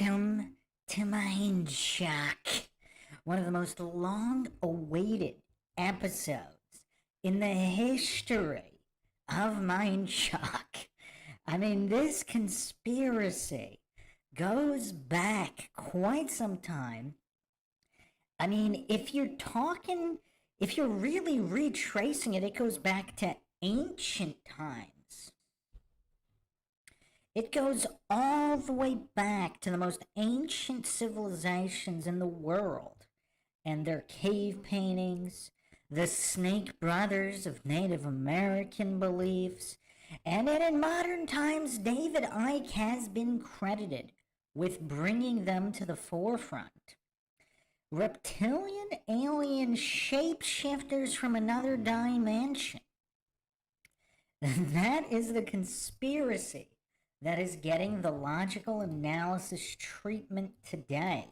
Welcome to MINDSHOCK, one of the most long-awaited episodes in the history of MINDSHOCK. I mean, this conspiracy goes back quite some time. I mean, if you're really retracing it, it goes back to ancient times. It goes all the way back to the most ancient civilizations in the world and their cave paintings, the Snake Brothers of Native American beliefs, and then in modern times, David Icke has been credited with bringing them to the forefront. Reptilian alien shapeshifters from another dimension. That is the conspiracy that is getting the logical analysis treatment today.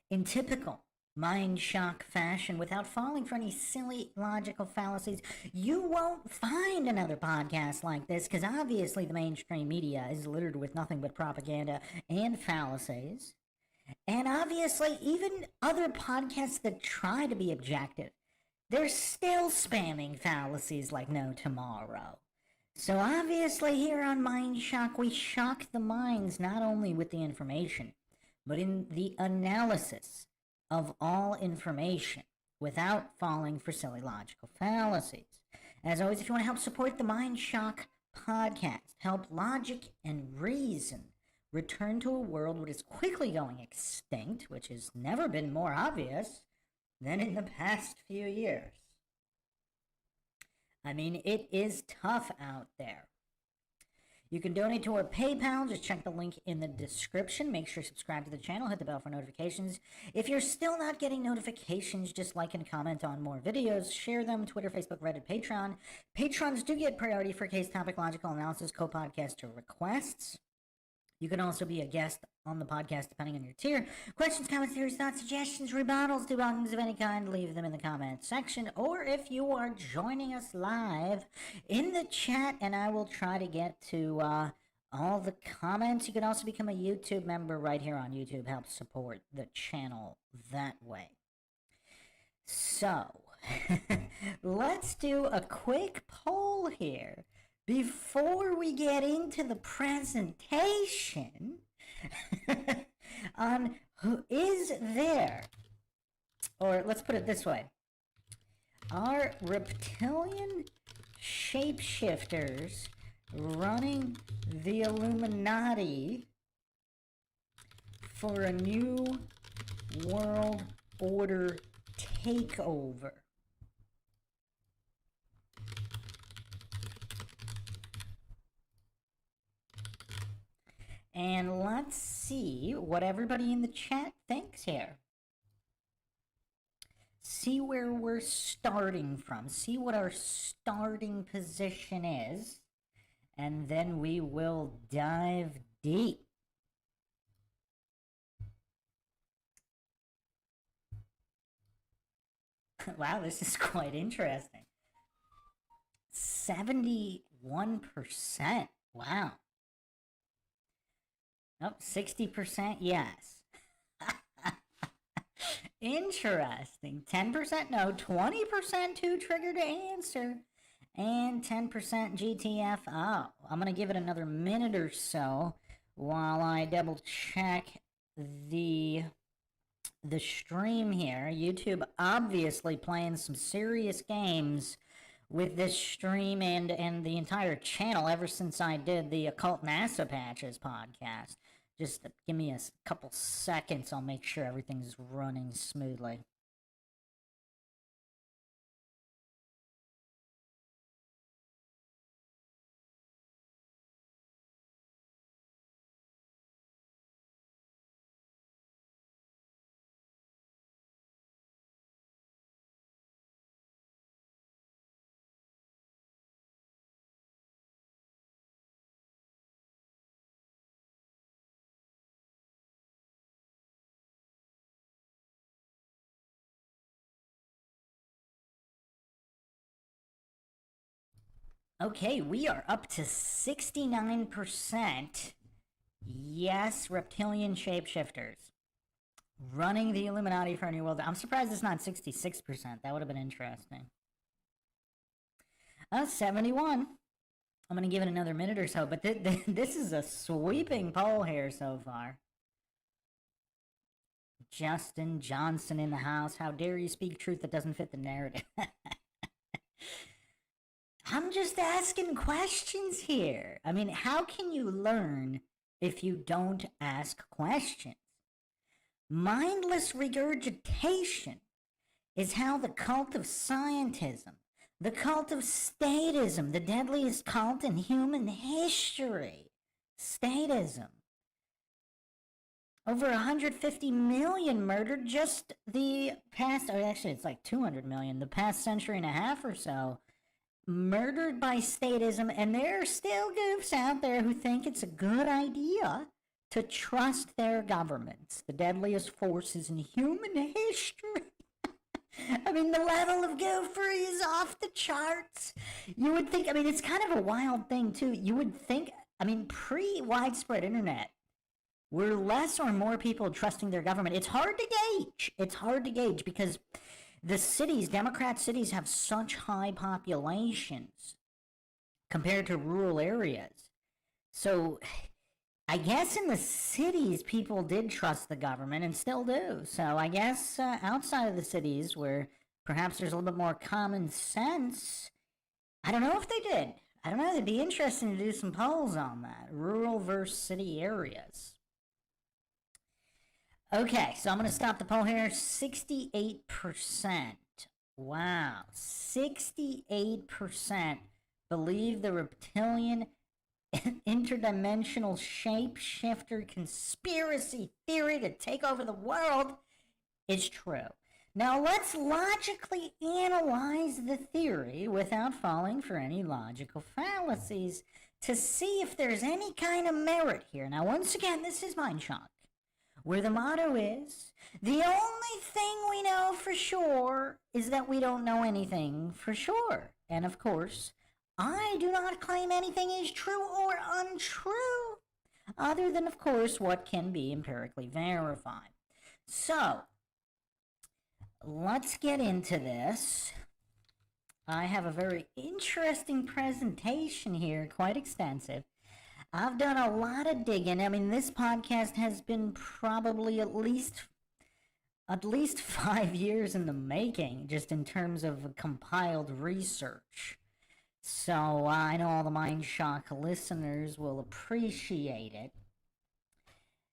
In typical MINDSHOCK fashion, without falling for any silly logical fallacies, you won't find another podcast like this, because obviously the mainstream media is littered with nothing but propaganda and fallacies. And obviously, even other podcasts that try to be objective, they're still spamming fallacies like no tomorrow. So obviously here on MINDSHOCK, we shock the minds not only with the information, but in the analysis of all information without falling for silly logical fallacies. As always, if you want to help support the MINDSHOCK podcast, help logic and reason return to a world that is quickly going extinct, which has never been more obvious than in the past few years. I mean, it is tough out there. You can donate to our PayPal. Just check the link in the description. Make sure you subscribe to the channel. Hit the bell for notifications. If you're still not getting notifications, just like and comment on more videos. Share them. Twitter, Facebook, Reddit, Patreon. Patrons do get priority for case topic logical analysis, co-podcaster requests. You can also be a guest on the podcast depending on your tier. Questions, comments, theories, thoughts, suggestions, rebuttals, debunkings of any kind, leave them in the comments section. Or if you are joining us live in the chat, and I will try to get to all the comments. You can also become a YouTube member right here on YouTube. Help support the channel that way. So, let's do a quick poll here. Before we get into the presentation on who is there, or let's put it this way, are reptilian shapeshifters running the Illuminati for a new world order takeover? And let's see what everybody in the chat thinks here. See where we're starting from. See what our starting position is. And then we will dive deep. Wow, this is quite interesting. 71%. Wow. Oh, 60% yes. Interesting. 10% no, 20% too triggered to answer, and 10% GTFO. I'm going to give it another minute or so while I double check the stream here. YouTube obviously playing some serious games with this stream and the entire channel ever since I did the Occult NASA Patches podcast. Just give me a couple seconds, I'll make sure everything's running smoothly. Okay, we are up to 69% Yes, reptilian shapeshifters. Running the Illuminati for a new world. I'm surprised it's not 66%. That would have been interesting. 71. I'm going to give it another minute or so, but this is a sweeping poll here so far. Justin Johnson in the house. How dare you speak truth that doesn't fit the narrative? I'm just asking questions here. I mean, how can you learn if you don't ask questions? Mindless regurgitation is how the cult of scientism, the cult of statism, the deadliest cult in human history, statism. Over 150 million murdered just the past, or actually it's like 200 million, the past century and a half or so, murdered by statism, and there are still goofs out there who think it's a good idea to trust their governments, the deadliest forces in human history. I mean, the level of goofery is off the charts. You would think, I mean, it's kind of a wild thing, too. You would think, I mean, pre-widespread internet, were less or more people trusting their government? It's hard to gauge. It's hard to gauge because the cities, Democrat cities, have such high populations compared to rural areas. So I guess in the cities, people did trust the government and still do. So I guess outside of the cities, where perhaps there's a little bit more common sense, I don't know if they did. I don't know. It'd be interesting to do some polls on that. Rural versus city areas. Okay, so I'm going to stop the poll here. 68%. Wow. 68% believe the reptilian interdimensional shapeshifter conspiracy theory to take over the world is true. Now let's logically analyze the theory without falling for any logical fallacies to see if there's any kind of merit here. Now once again, this is MINDSHOCK, where the motto is, the only thing we know for sure is that we don't know anything for sure. And of course, I do not claim anything is true or untrue, other than, of course, what can be empirically verified. So, let's get into this. I have a very interesting presentation here, quite extensive. I've done a lot of digging. I mean, this podcast has been probably at least 5 years in the making, just in terms of compiled research. So I know all the MINDSHOCK listeners will appreciate it.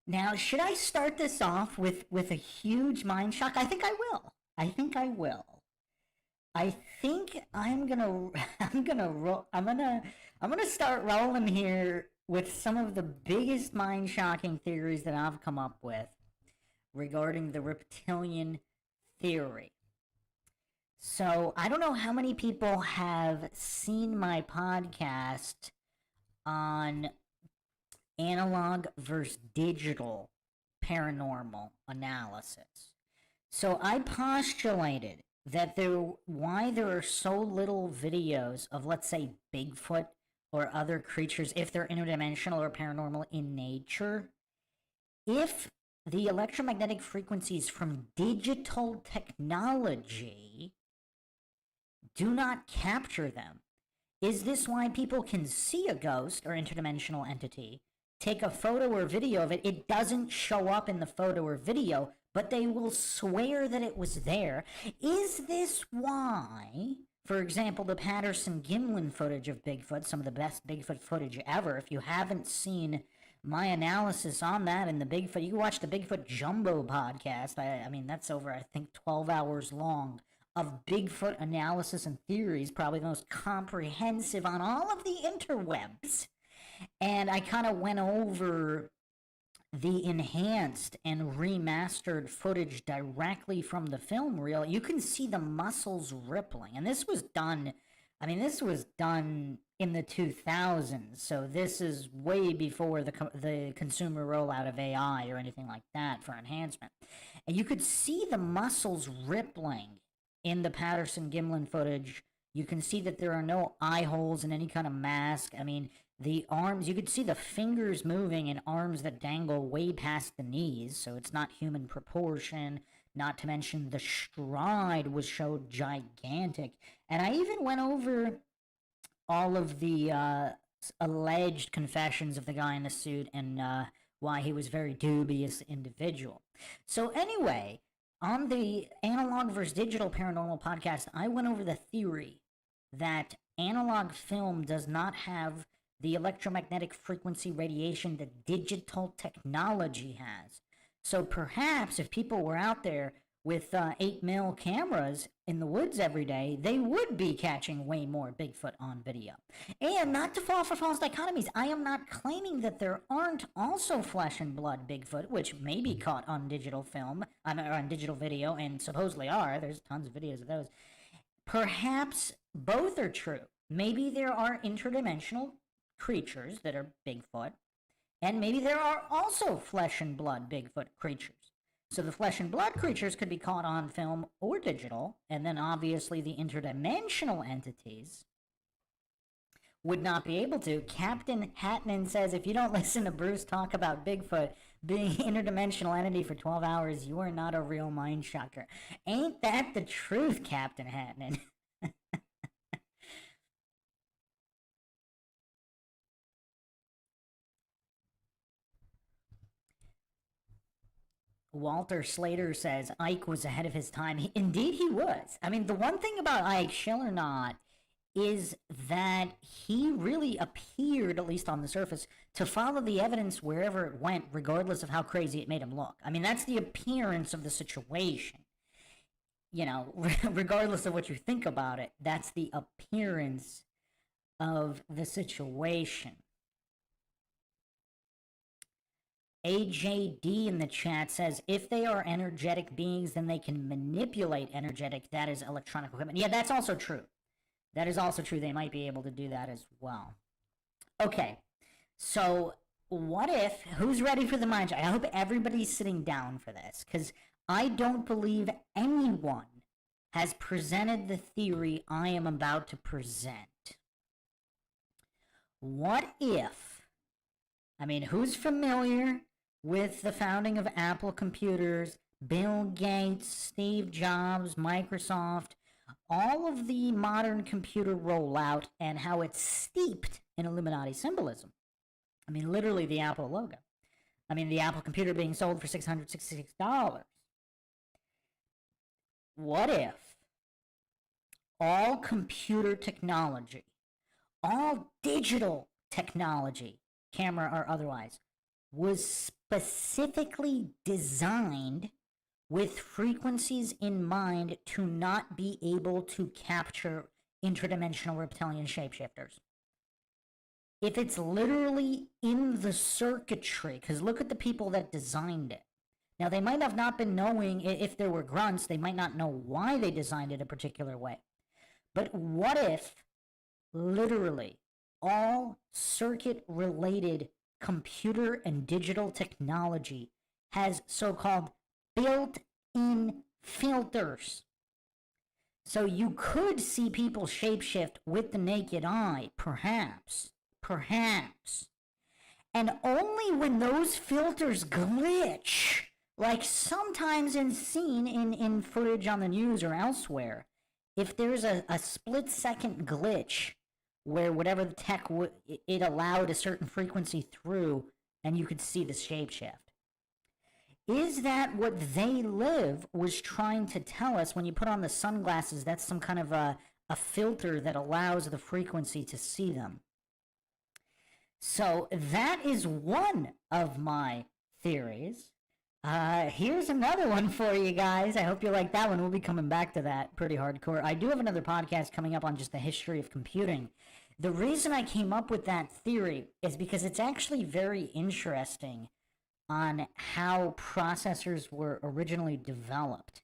Now, should I start this off with a huge MINDSHOCK? I think I will. I think I'm gonna start rolling here with some of the biggest mind-shocking theories that I've come up with regarding the reptilian theory. So, I don't know how many people have seen my podcast on analog versus digital paranormal analysis. So, I postulated that why there are so little videos of, let's say, Bigfoot or other creatures, if they're interdimensional or paranormal in nature, if the electromagnetic frequencies from digital technology do not capture them. Is this why people can see a ghost or interdimensional entity, take a photo or video of it, it doesn't show up in the photo or video, but they will swear that it was there? Is this why, for example, the Patterson-Gimlin footage of Bigfoot, some of the best Bigfoot footage ever, if you haven't seen my analysis on that in the Bigfoot, you can watch the Bigfoot Jumbo podcast. I mean, that's over, I think, 12 hours long of Bigfoot analysis and theories, probably the most comprehensive on all of the interwebs. And I kind of went over the enhanced and remastered footage directly from the film reel. You can see the muscles rippling. And this was done, I mean, this was done in the 2000s. So this is way before the consumer rollout of AI or anything like that for enhancement. And you could see the muscles rippling in the Patterson-Gimlin footage. You can see that there are no eye holes in any kind of mask. I mean, The arms, you could see the fingers moving and arms that dangle way past the knees, so it's not human proportion. Not to mention the stride was showed gigantic. And I even went over all of the alleged confessions of the guy in the suit and why he was a very dubious individual. So anyway, on the Analog versus Digital Paranormal podcast, I went over the theory that analog film does not have the electromagnetic frequency radiation that digital technology has. So perhaps if people were out there with 8mm cameras in the woods every day, they would be catching way more Bigfoot on video. And not to fall for false dichotomies, I am not claiming that there aren't also flesh and blood Bigfoot, which may be caught on digital film, or on digital video, and supposedly are. There's tons of videos of those. Perhaps both are true. Maybe there are interdimensional creatures that are Bigfoot, and maybe there are also flesh and blood Bigfoot creatures. So the flesh and blood creatures could be caught on film or digital, and then obviously the interdimensional entities would not be able to. Captain Hatton says, if you don't listen to Bruce talk about Bigfoot being an interdimensional entity for 12 hours, you are not a real mind shocker. Ain't that the truth, Captain Hatton? Walter Slater says Ike was ahead of his time. Indeed, he was. I mean, the one thing about Ike, chill or not, is that he really appeared, at least on the surface, to follow the evidence wherever it went, regardless of how crazy it made him look. I mean, that's the appearance of the situation. You know, regardless of what you think about it, that's the appearance of the situation. AJD in the chat says, if they are energetic beings, then they can manipulate energetic, that is electronic equipment. Yeah, that's also true. That is also true. They might be able to do that as well. Okay, so what if, who's ready for the mind shock? I hope everybody's sitting down for this, because I don't believe anyone has presented the theory I am about to present. What if, I mean, who's familiar with the founding of Apple computers, Bill Gates, Steve Jobs, Microsoft, all of the modern computer rollout and how it's steeped in Illuminati symbolism? I mean, literally the Apple logo. I mean, the Apple computer being sold for $666. What if all computer technology, all digital technology, camera or otherwise, was specifically designed with frequencies in mind to not be able to capture interdimensional reptilian shapeshifters? If it's literally in the circuitry, because look at the people that designed it. Now, they might have not been knowing, if there were grunts, they might not know why they designed it a particular way. But what if literally all circuit-related computer and digital technology has so-called built-in filters? So you could see people shapeshift with the naked eye, perhaps. And only when those filters glitch, like sometimes seen in footage on the news or elsewhere, if there's a split-second glitch where whatever the tech it allowed a certain frequency through, and you could see the shapeshift. Is that what They Live was trying to tell us when you put on the sunglasses? That's some kind of a filter that allows the frequency to see them. So that is one of my theories. Here's another one for you guys. I hope you like that one. We'll be coming back to that pretty hardcore. I do have another podcast coming up on just the history of computing. The reason I came up with that theory is because it's actually very interesting on how processors were originally developed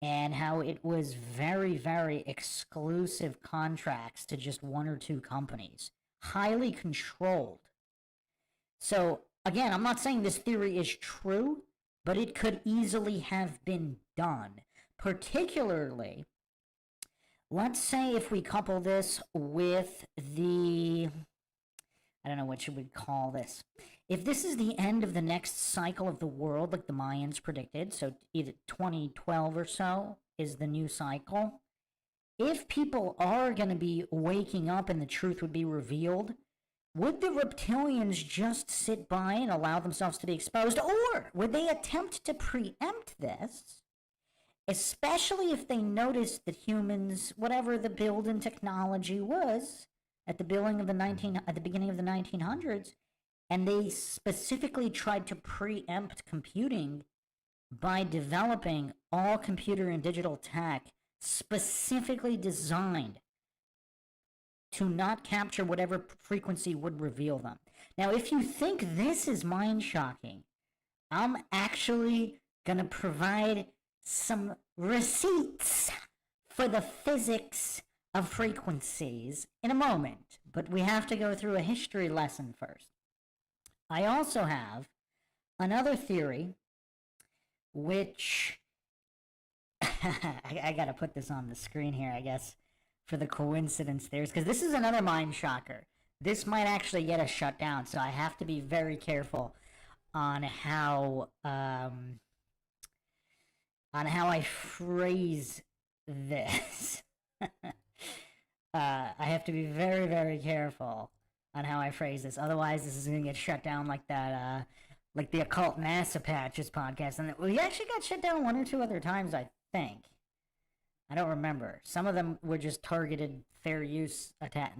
and how it was very, very exclusive contracts to just one or two companies, highly controlled. So again, I'm not saying this theory is true, but it could easily have been done. Particularly, let's say if we couple this with the, I don't know what you would call this. If this is the end of the next cycle of the world, like the Mayans predicted, so either 2012 or so is the new cycle, if people are going to be waking up and the truth would be revealed, would the reptilians just sit by and allow themselves to be exposed? Or would they attempt to preempt this, especially if they noticed that humans, whatever the build in technology was at the beginning of the 1900s, and they specifically tried to preempt computing by developing all computer and digital tech specifically designed to not capture whatever frequency would reveal them. Now, if you think this is mind-shocking, I'm actually going to provide some receipts for the physics of frequencies in a moment, but we have to go through a history lesson first. I also have another theory, which I got to put this on the screen here, I guess, for the coincidence theories, because this is another mind shocker. This might actually get us shut down, so I have to be very careful on how I phrase this. I have to be very, very careful on how I phrase this. Otherwise, this is going to get shut down like that, like the Occult NASA Patches podcast. And we actually got shut down one or two other times, I think. I don't remember. Some of them were just targeted fair use attack,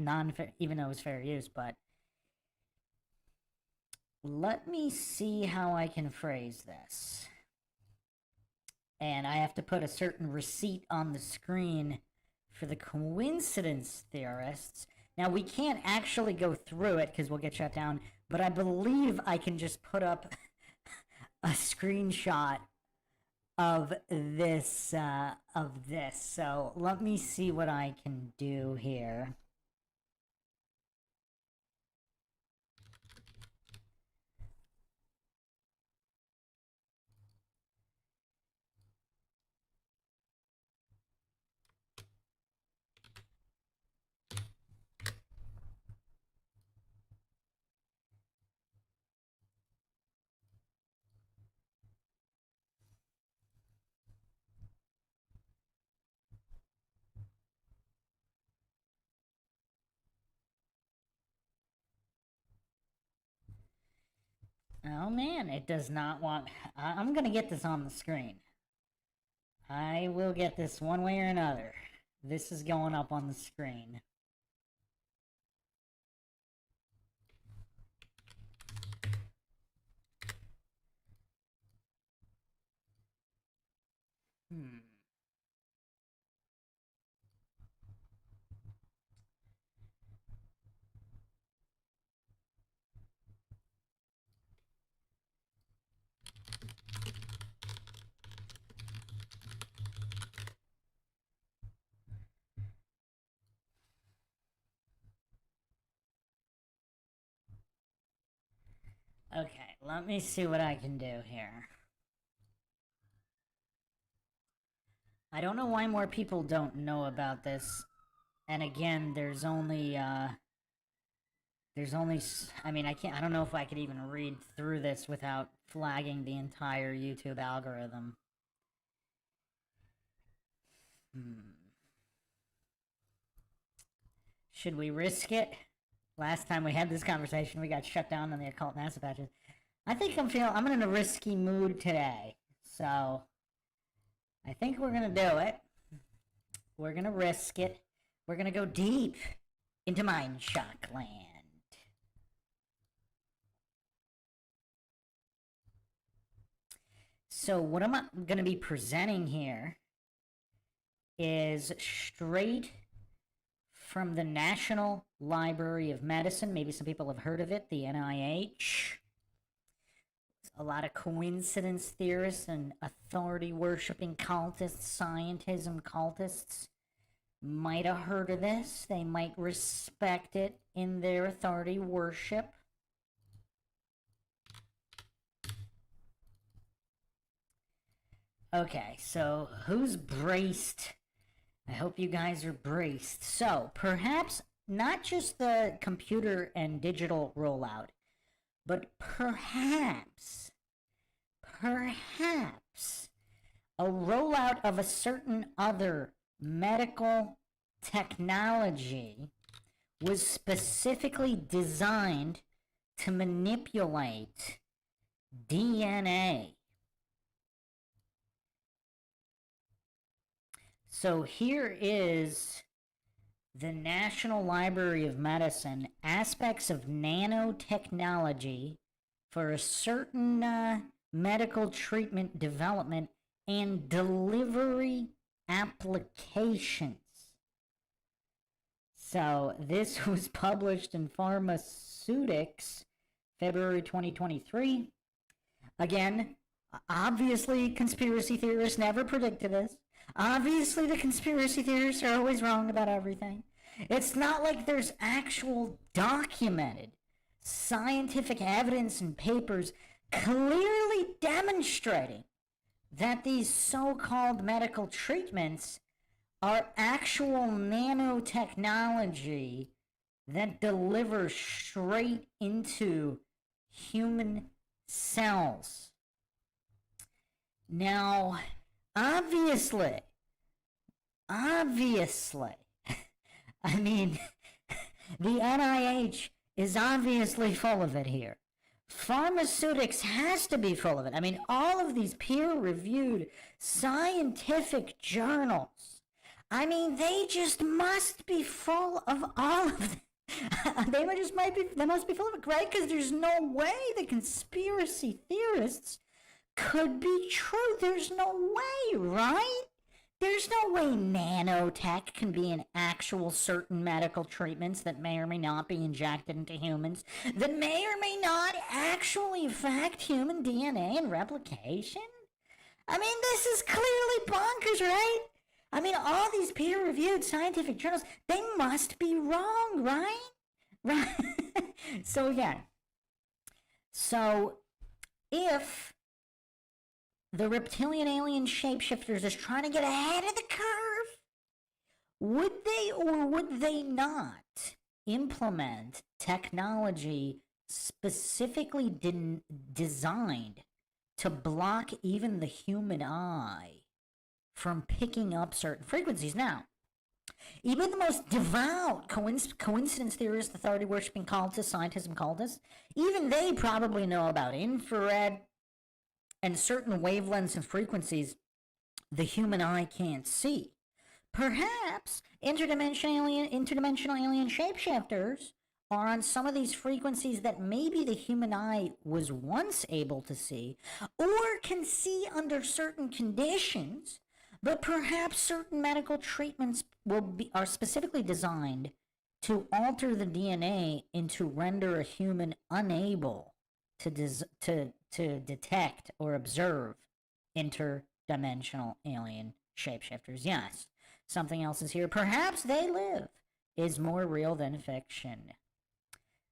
even though it was fair use, but let me see how I can phrase this. And I have to put a certain receipt on the screen for the coincidence theorists. Now, we can't actually go through it because we'll get shut down, but I believe I can just put up a screenshot of this, So let me see what I can do here. Oh man, it does not want... I'm gonna get this on the screen. I will get this one way or another. This is going up on the screen. Okay, let me see what I can do here. I don't know why more people don't know about this. And again, there's only, I mean, I don't know if I could even read through this without flagging the entire YouTube algorithm. Should we risk it? Last time we had this conversation, we got shut down on the Occult NASA Patches. I think I'm in a risky mood today. So, I think we're gonna do it. We're gonna risk it. We're gonna go deep into MINDSHOCK land. So what I'm gonna be presenting here is straight from the National Library of Medicine. Maybe some people have heard of it, the NIH. A lot of coincidence theorists and authority-worshipping cultists, scientism cultists might have heard of this. They might respect it in their authority worship. Okay, so who's braced? I hope you guys are braced. So, perhaps not just the computer and digital rollout, but perhaps a rollout of a certain other medical technology was specifically designed to manipulate DNA. So here is the National Library of Medicine, aspects of nanotechnology for a certain medical treatment development and delivery applications. So this was published in Pharmaceutics, February 2023. Again, obviously conspiracy theorists never predicted this. Obviously the conspiracy theorists are always wrong about everything. It's not like there's actual documented scientific evidence and papers clearly demonstrating that these so-called medical treatments are actual nanotechnology that delivers straight into human cells. Now, obviously, I mean, the NIH is obviously full of it here. Pharmaceutics has to be full of it. I mean, all of these peer-reviewed scientific journals, I mean, they just must be full of all of them. They must be full of it, right? Because there's no way the conspiracy theorists could be true. There's no way, right? There's no way nanotech can be an actual certain medical treatments that may or may not be injected into humans, that may or may not actually affect human DNA and replication. I mean, this is clearly bonkers, right? I mean, all these peer-reviewed scientific journals, they must be wrong, right? Right? So, yeah. So, if the reptilian alien shapeshifters is trying to get ahead of the curve, would they or would they not implement technology specifically designed to block even the human eye from picking up certain frequencies? Now, even the most devout coincidence theorists, authority-worshipping cultists, scientism cultists, even they probably know about infrared and certain wavelengths and frequencies the human eye can't see. Perhaps interdimensional alien shapeshifters are on some of these frequencies that maybe the human eye was once able to see, or can see under certain conditions, but perhaps certain medical treatments are specifically designed to alter the DNA and to render a human unable to detect or observe interdimensional alien shapeshifters. Yes, something else is here. Perhaps they live is more real than fiction.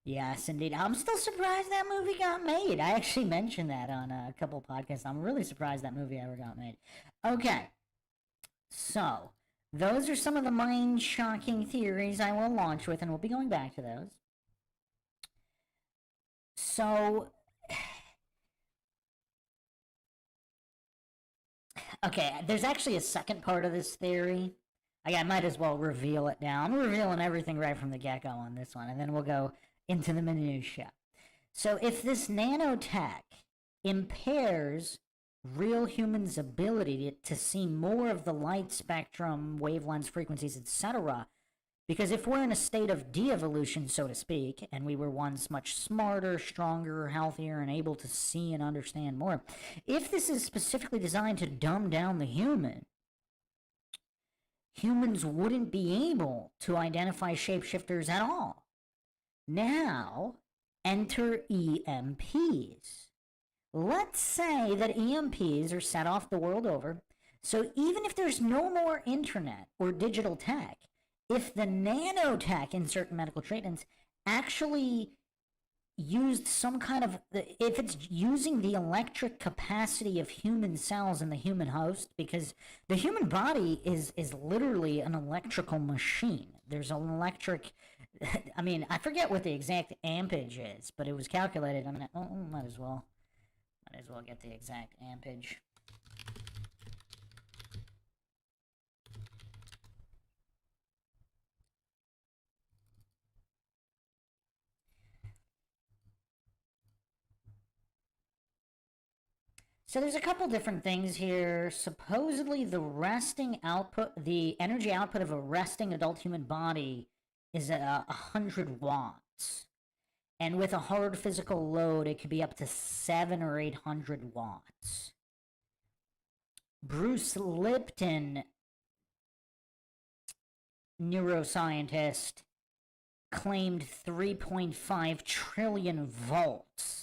Yes, indeed. I'm still surprised that movie got made. I actually mentioned that on a couple of podcasts. I'm really surprised that movie ever got made. Okay, so those are some of the mind-shocking theories I will launch with, and we'll be going back to those. So, okay, there's actually a second part of this theory. I might as well reveal it now. I'm revealing everything right from the get-go on this one, and then we'll go into the minutiae. So if this nanotech impairs real humans' ability to see more of the light spectrum, wavelengths, frequencies, etc., because if we're in a state of de-evolution, so to speak, and we were once much smarter, stronger, healthier, and able to see and understand more, if this is specifically designed to dumb down the human, humans wouldn't be able to identify shapeshifters at all. Now, enter EMPs. Let's say that EMPs are set off the world over, so even if there's no more internet or digital tech, if the nanotech in certain medical treatments actually used some kind of, if it's using the electric capacity of human cells in the human host, because the human body is literally an electrical machine. There's an electric I mean, I forget what the exact ampage is, but it was calculated. I mean, might as well get the exact ampage. So there's a couple different things here. Supposedly the energy output of a resting adult human body is 100 watts. And with a hard physical load, it could be up to 700 or 800 watts. Bruce Lipton, neuroscientist, claimed 3.5 trillion volts.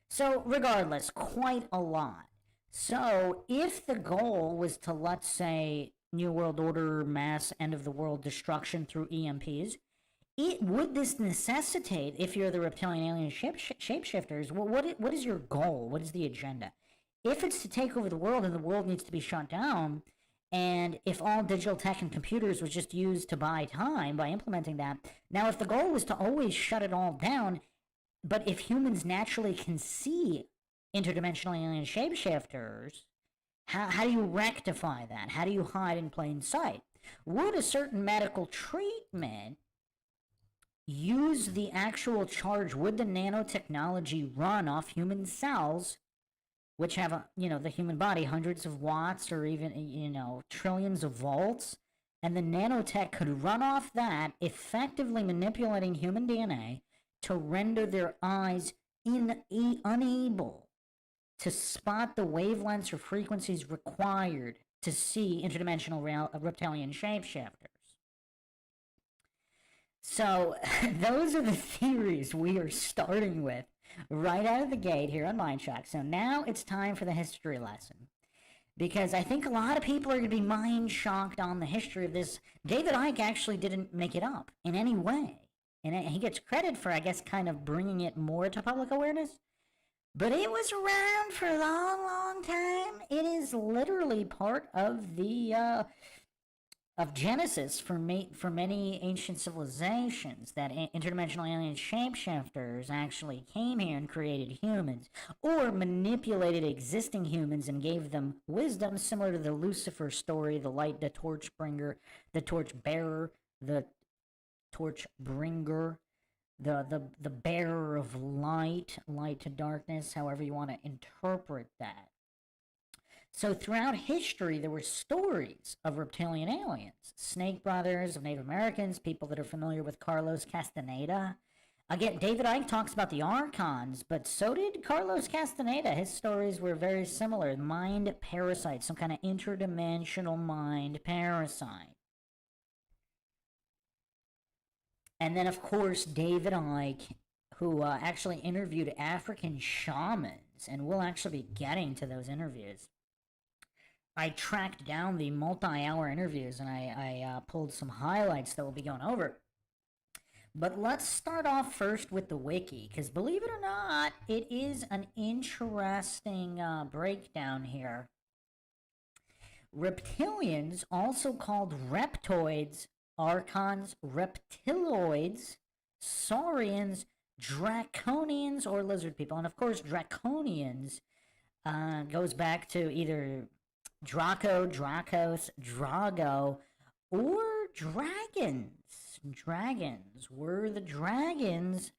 So regardless, quite a lot. So if the goal was to, let's say, New World Order, mass end of the world destruction through EMPs, would this necessitate, if you're the reptilian alien shapeshifters, what is your goal? What is the agenda? If it's to take over the world and the world needs to be shut down, and if all digital tech and computers was just used to buy time by implementing that, now if the goal was to always shut it all down, but if humans naturally can see interdimensional alien shapeshifters, how do you rectify that? How do you hide in plain sight? Would a certain medical treatment use the actual charge? Would the nanotechnology run off human cells, which have, the human body, hundreds of watts or even, trillions of volts, and the nanotech could run off that, effectively manipulating human DNA to render their eyes unable to spot the wavelengths or frequencies required to see interdimensional reptilian shapeshifters. So those are the theories we are starting with right out of the gate here on MINDSHOCK. So now it's time for the history lesson, because I think a lot of people are going to be mind-shocked on the history of this. David Icke actually didn't make it up in any way. And he gets credit for, I guess, kind of bringing it more to public awareness. But it was around for a long, long time. It is literally part of the of Genesis for many ancient civilizations, that interdimensional alien shapeshifters actually came here and created humans, or manipulated existing humans and gave them wisdom, similar to the Lucifer story, the light, the torch bringer, the torch bearer, the torch bringer, the bearer of light to darkness, however you want to interpret that. So throughout history, there were stories of reptilian aliens, Snake Brothers, of Native Americans, people that are familiar with Carlos Castaneda. Again, David Icke talks about the Archons, but so did Carlos Castaneda. His stories were very similar. Mind parasite, some kind of interdimensional mind parasite. And then, of course, David Icke, who actually interviewed African shamans, and we'll actually be getting to those interviews. I tracked down the multi-hour interviews, and I pulled some highlights that we'll be going over. But let's start off first with the wiki, because believe it or not, it is an interesting breakdown here. Reptilians, also called reptoids, Archons, reptiloids, saurians, draconians, or lizard people. And of course, draconians goes back to either Draco, Dracos, Drago, or dragons. Dragons. Were the dragons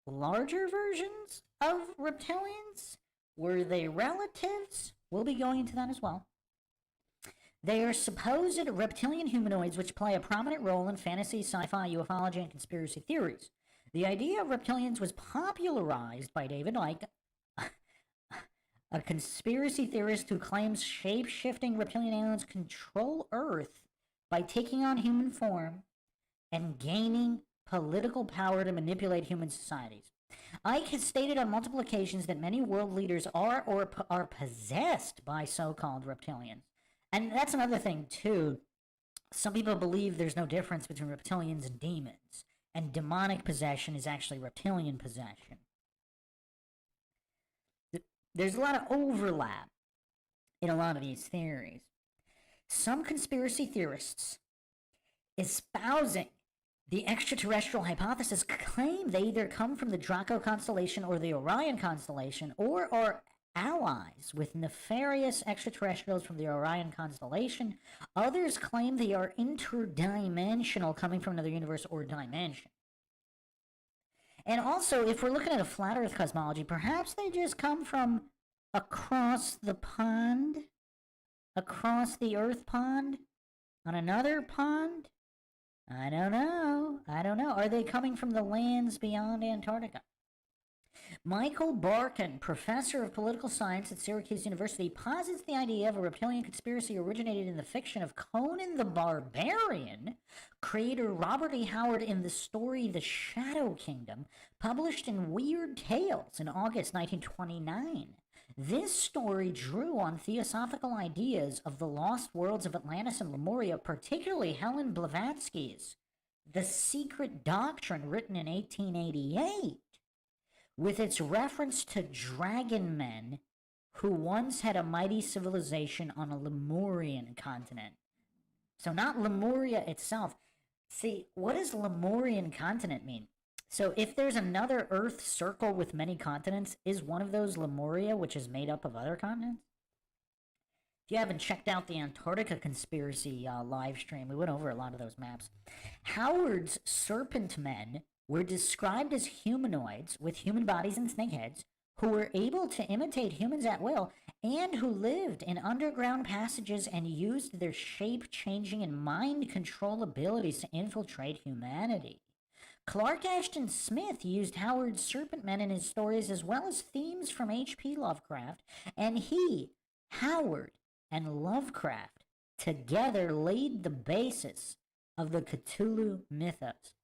larger versions of reptilians? Were they relatives? We'll be going into that as well. They are supposed reptilian humanoids which play a prominent role in fantasy, sci-fi, ufology, and conspiracy theories. The idea of reptilians was popularized by David Icke, a conspiracy theorist who claims shape-shifting reptilian aliens control Earth by taking on human form and gaining political power to manipulate human societies. Icke has stated on multiple occasions that many world leaders are or are possessed by so-called reptilians. And that's another thing, too. Some people believe there's no difference between reptilians and demons, and demonic possession is actually reptilian possession. There's a lot of overlap in a lot of these theories. Some conspiracy theorists espousing The extraterrestrial hypothesis claim they either come from the Draco constellation or the Orion constellation, or are allies with nefarious extraterrestrials from the Orion constellation. Others claim they are interdimensional, coming from another universe or dimension. And also, if we're looking at a flat Earth cosmology, perhaps they just come from across the pond, across the Earth pond, on another pond. I don't know. Are they coming from the lands beyond Antarctica? Michael Barkin, professor of political science at Syracuse University, posits the idea of a reptilian conspiracy originated in the fiction of Conan the Barbarian. Creator Robert E. Howard in the story The Shadow Kingdom, published in Weird Tales in August 1929. This story drew on theosophical ideas of the lost worlds of Atlantis and Lemuria, particularly Helen Blavatsky's The Secret Doctrine, written in 1888, with its reference to dragon men who once had a mighty civilization on a Lemurian continent. So not Lemuria itself. See, what does Lemurian continent mean? So if there's another Earth circle with many continents, is one of those Lemuria, which is made up of other continents? If you haven't checked out the Antarctica conspiracy live stream, we went over a lot of those maps. Howard's serpent men were described as humanoids with human bodies and snake heads who were able to imitate humans at will and who lived in underground passages and used their shape-changing and mind control abilities to infiltrate humanity. Clark Ashton Smith used Howard's serpent men in his stories as well as themes from H.P. Lovecraft, and he, Howard, and Lovecraft together laid the basis of the Cthulhu mythos.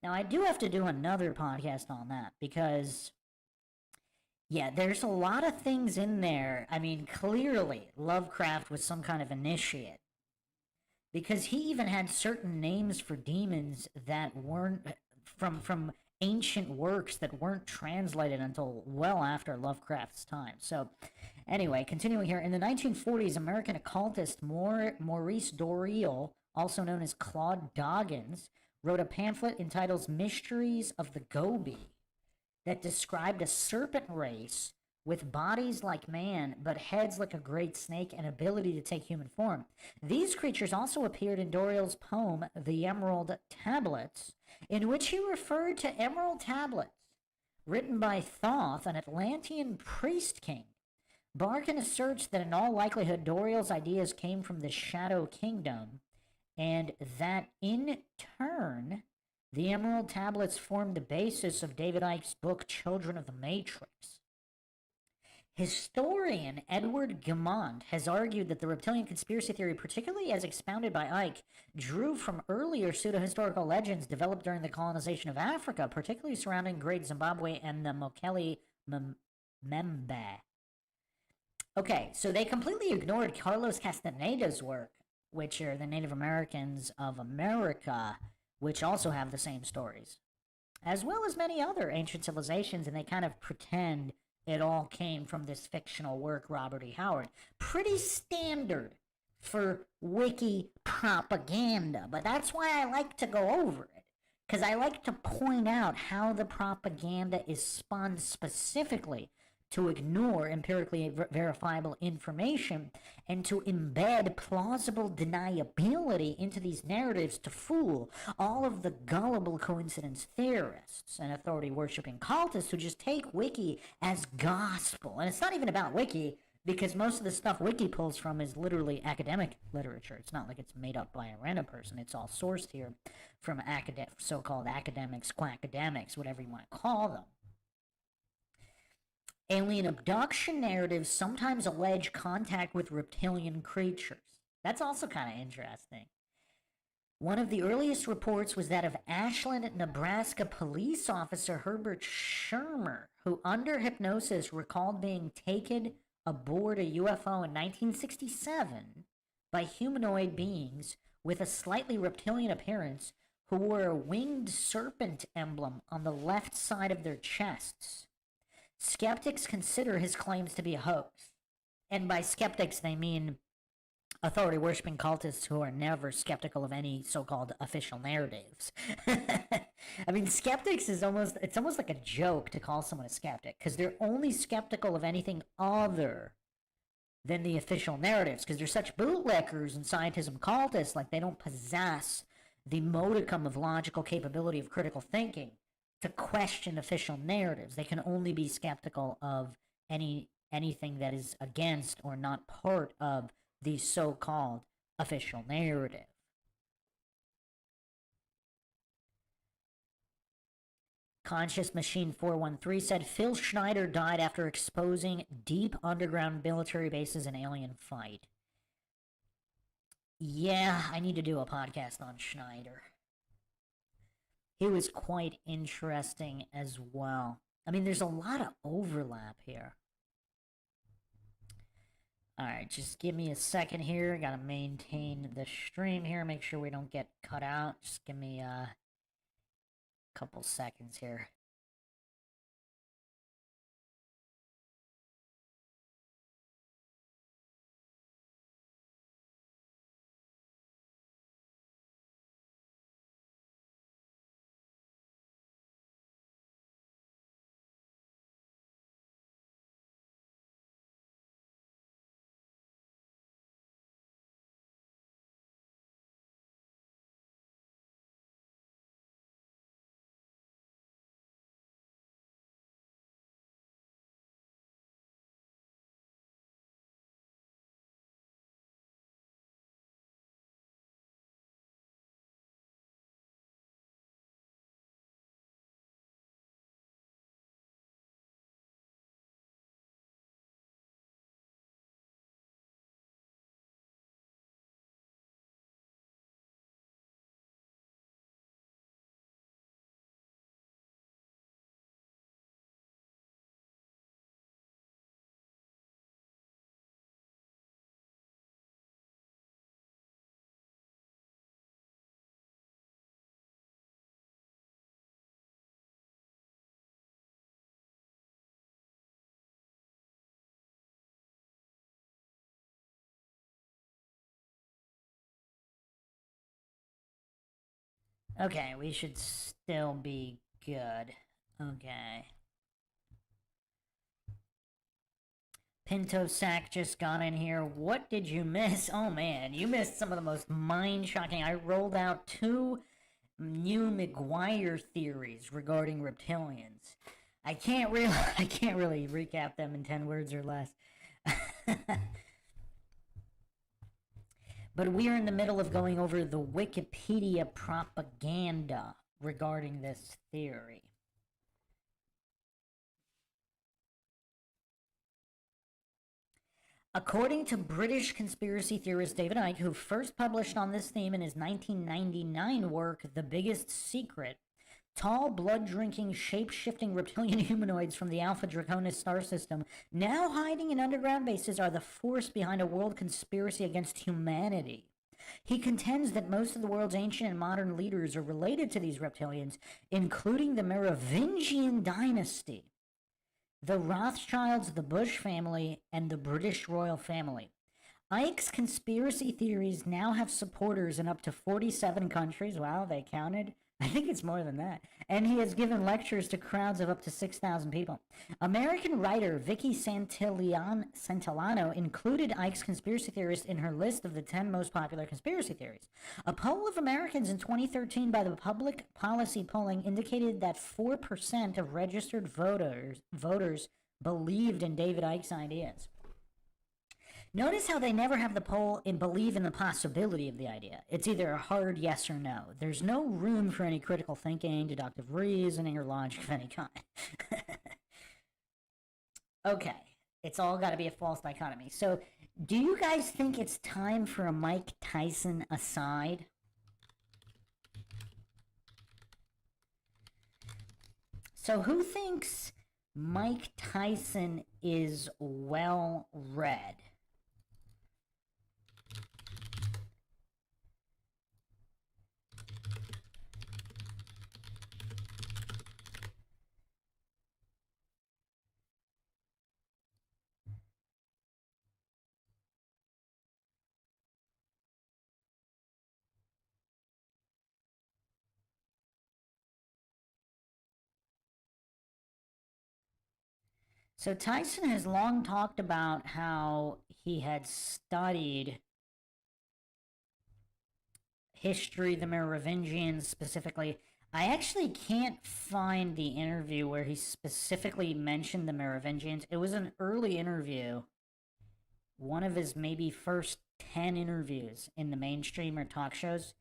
Now, I do have to do another podcast on that because, yeah, there's a lot of things in there. I mean, clearly, Lovecraft was some kind of initiate because he even had certain names for demons that weren't from ancient works that weren't translated until well after Lovecraft's time. So, anyway, continuing here. In the 1940s, American occultist Maurice Doreal, also known as Claude Doggins, wrote a pamphlet entitled Mysteries of the Gobi that described a serpent race with bodies like man but heads like a great snake and ability to take human form. These creatures also appeared in Doreal's poem The Emerald Tablets, in which he referred to emerald tablets written by Thoth, an Atlantean priest king. Barkin asserts that in all likelihood Doreal's ideas came from the Shadow Kingdom, and that in turn, the Emerald Tablets formed the basis of David Icke's book Children of the Matrix. Historian Edward Guimont has argued that the reptilian conspiracy theory, particularly as expounded by Icke, drew from earlier pseudo-historical legends developed during the colonization of Africa, particularly surrounding Great Zimbabwe and the Mokele Membe. Okay, so they completely ignored Carlos Castaneda's work, which are the Native Americans of America, which also have the same stories, as well as many other ancient civilizations, and they kind of pretend it all came from this fictional work, Robert E. Howard. Pretty standard for wiki propaganda, but that's why I like to go over it, because I like to point out how the propaganda is spun specifically to ignore empirically verifiable information and to embed plausible deniability into these narratives to fool all of the gullible coincidence theorists and authority-worshipping cultists who just take Wiki as gospel. And it's not even about Wiki, because most of the stuff Wiki pulls from is literally academic literature. It's not like it's made up by a random person. It's all sourced here from so-called academics, quackademics, whatever you want to call them. Alien abduction narratives sometimes allege contact with reptilian creatures. That's also kind of interesting. One of the earliest reports was that of Ashland, Nebraska police officer Herbert Shermer, who under hypnosis recalled being taken aboard a UFO in 1967 by humanoid beings with a slightly reptilian appearance who wore a winged serpent emblem on the left side of their chests. Skeptics consider his claims to be a hoax. And by skeptics, they mean authority worshipping cultists who are never skeptical of any so-called official narratives. I mean, skeptics is it's almost like a joke to call someone a skeptic, because they're only skeptical of anything other than the official narratives, because they're such bootlickers and scientism cultists. Like, they don't possess the modicum of logical capability of critical thinking to question official narratives. They can only be skeptical of anything that is against or not part of the so-called official narrative. Conscious Machine 413 said Phil Schneider died after exposing deep underground military bases in alien fight. Yeah, I need to do a podcast on Schneider. He was quite interesting as well. I mean, there's a lot of overlap here. Alright, just give me a second here. Gotta maintain the stream here, make sure we don't get cut out. Just give me a couple seconds here. Okay, we should still be good. Okay. Pinto Sack just got in here. What did you miss? Oh man, you missed some of the most mind-shocking. I rolled out 2 new McGuire theories regarding reptilians. I can't really recap them in 10 words or less. But we are in the middle of going over the Wikipedia propaganda regarding this theory. According to British conspiracy theorist David Icke, who first published on this theme in his 1999 work, The Biggest Secret, tall, blood-drinking, shape-shifting reptilian humanoids from the Alpha Draconis star system, now hiding in underground bases, are the force behind a world conspiracy against humanity. He contends that most of the world's ancient and modern leaders are related to these reptilians, including the Merovingian dynasty, the Rothschilds, the Bush family, and the British royal family. Icke's conspiracy theories now have supporters in up to 47 countries. Wow, they counted. I think it's more than that. And he has given lectures to crowds of up to 6,000 people. American writer Vicky Santillano included Icke's conspiracy theorist in her list of the 10 most popular conspiracy theories. A poll of Americans in 2013 by the Public Policy Polling indicated that 4% of registered voters believed in David Icke's ideas. Notice how they never have the poll and believe in the possibility of the idea. It's either a hard yes or no. There's no room for any critical thinking, deductive reasoning, or logic of any kind. Okay, it's all got to be a false dichotomy. So, do you guys think it's time for a Mike Tyson aside? So, who thinks Mike Tyson is well read? So Tyson has long talked about how he had studied history, the Merovingians specifically. I actually can't find the interview where he specifically mentioned the Merovingians. It was an early interview, one of his maybe first 10 interviews in the mainstream or talk shows,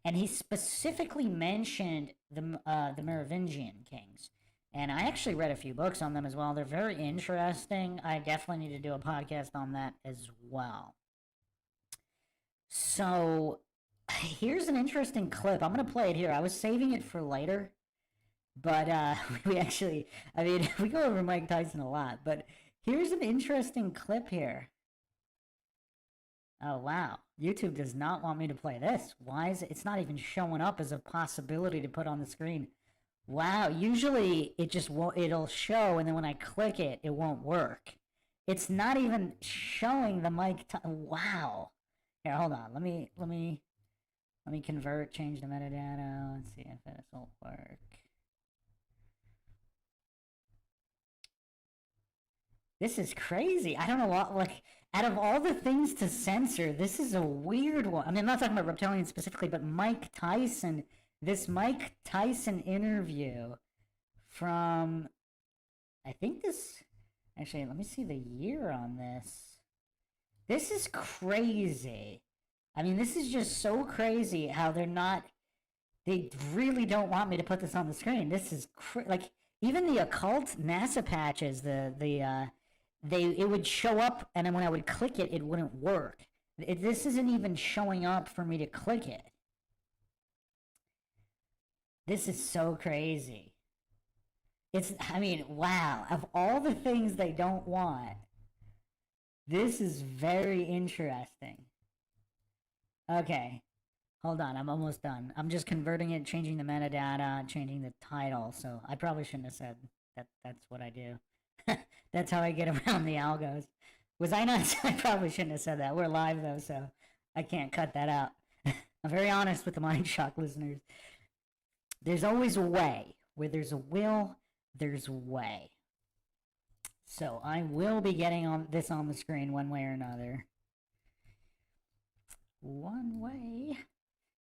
and he specifically mentioned the Merovingian kings. And I actually read a few books on them as well. They're very interesting. I definitely need to do a podcast on that as well. So here's an interesting clip. I'm going to play it here. I was saving it for later, but we actually, I mean, we go over Mike Tyson a lot, but here's an interesting clip here. Oh, wow. YouTube does not want me to play this. Why is it? It's not even showing up as a possibility to put on the screen. Wow, usually it just won't, it'll show, and then when I click it, it won't work. It's not even showing the mic. Wow. Here, hold on. Let me convert, change the metadata. Let's see if this will work. This is crazy. I don't know what, like, out of all the things to censor, this is a weird one. I mean, I'm not talking about reptilians specifically, but Mike Tyson, this Mike Tyson interview from, I think this, actually, let me see the year on this. This is crazy. I mean, this is just so crazy how they're not, they really don't want me to put this on the screen. This is, like, even the occult NASA patches, it would show up, and then when I would click it, it wouldn't work. This isn't even showing up for me to click it. This is so crazy. It's, I mean, wow. Of all the things they don't want, this is very interesting. Okay. Hold on, I'm almost done. I'm just converting it, changing the metadata, changing the title, so I probably shouldn't have said that that's what I do. That's how I get around the algos. Was I not? I probably shouldn't have said that. We're live, though, so I can't cut that out. I'm very honest with the MINDSHOCK listeners. There's always a way. Where there's a will, there's a way. So I will be getting on this on the screen one way or another. One way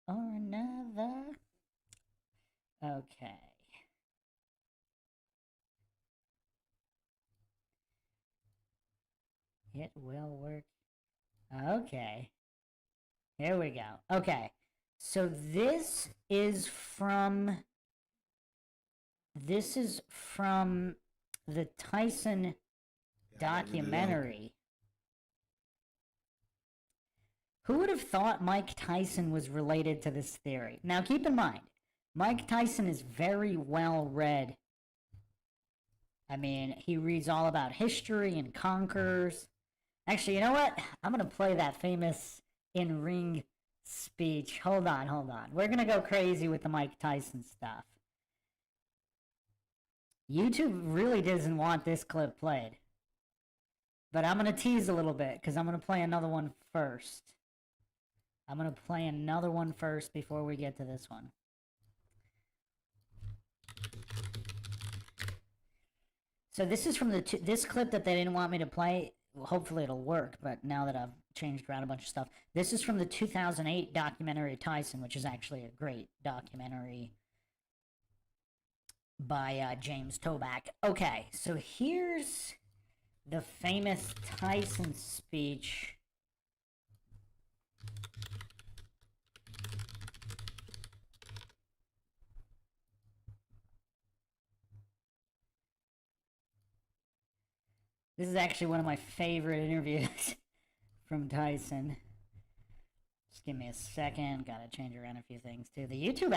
or another. Okay. It will work. Okay. Here we go. Okay. So this is from the Tyson documentary. Who would have thought Mike Tyson was related to this theory? Now keep in mind, Mike Tyson is very well read. I mean, he reads all about history and conquerors. Actually, you know what? I'm going to play that famous in-ring speech. Hold on. We're going to go crazy with the Mike Tyson stuff. YouTube really doesn't want this clip played. But I'm going to tease a little bit because I'm going to play another one first. I'm going to play another one first before we get to this one. So this is from this clip that they didn't want me to play. Hopefully it'll work, but now that I've changed around a bunch of stuff. This is from the 2008 documentary Tyson, which is actually a great documentary by James Toback. Okay, so here's the famous Tyson speech. This is actually one of my favorite interviews from Tyson. Just give me a second. Gotta change around a few things too. The YouTube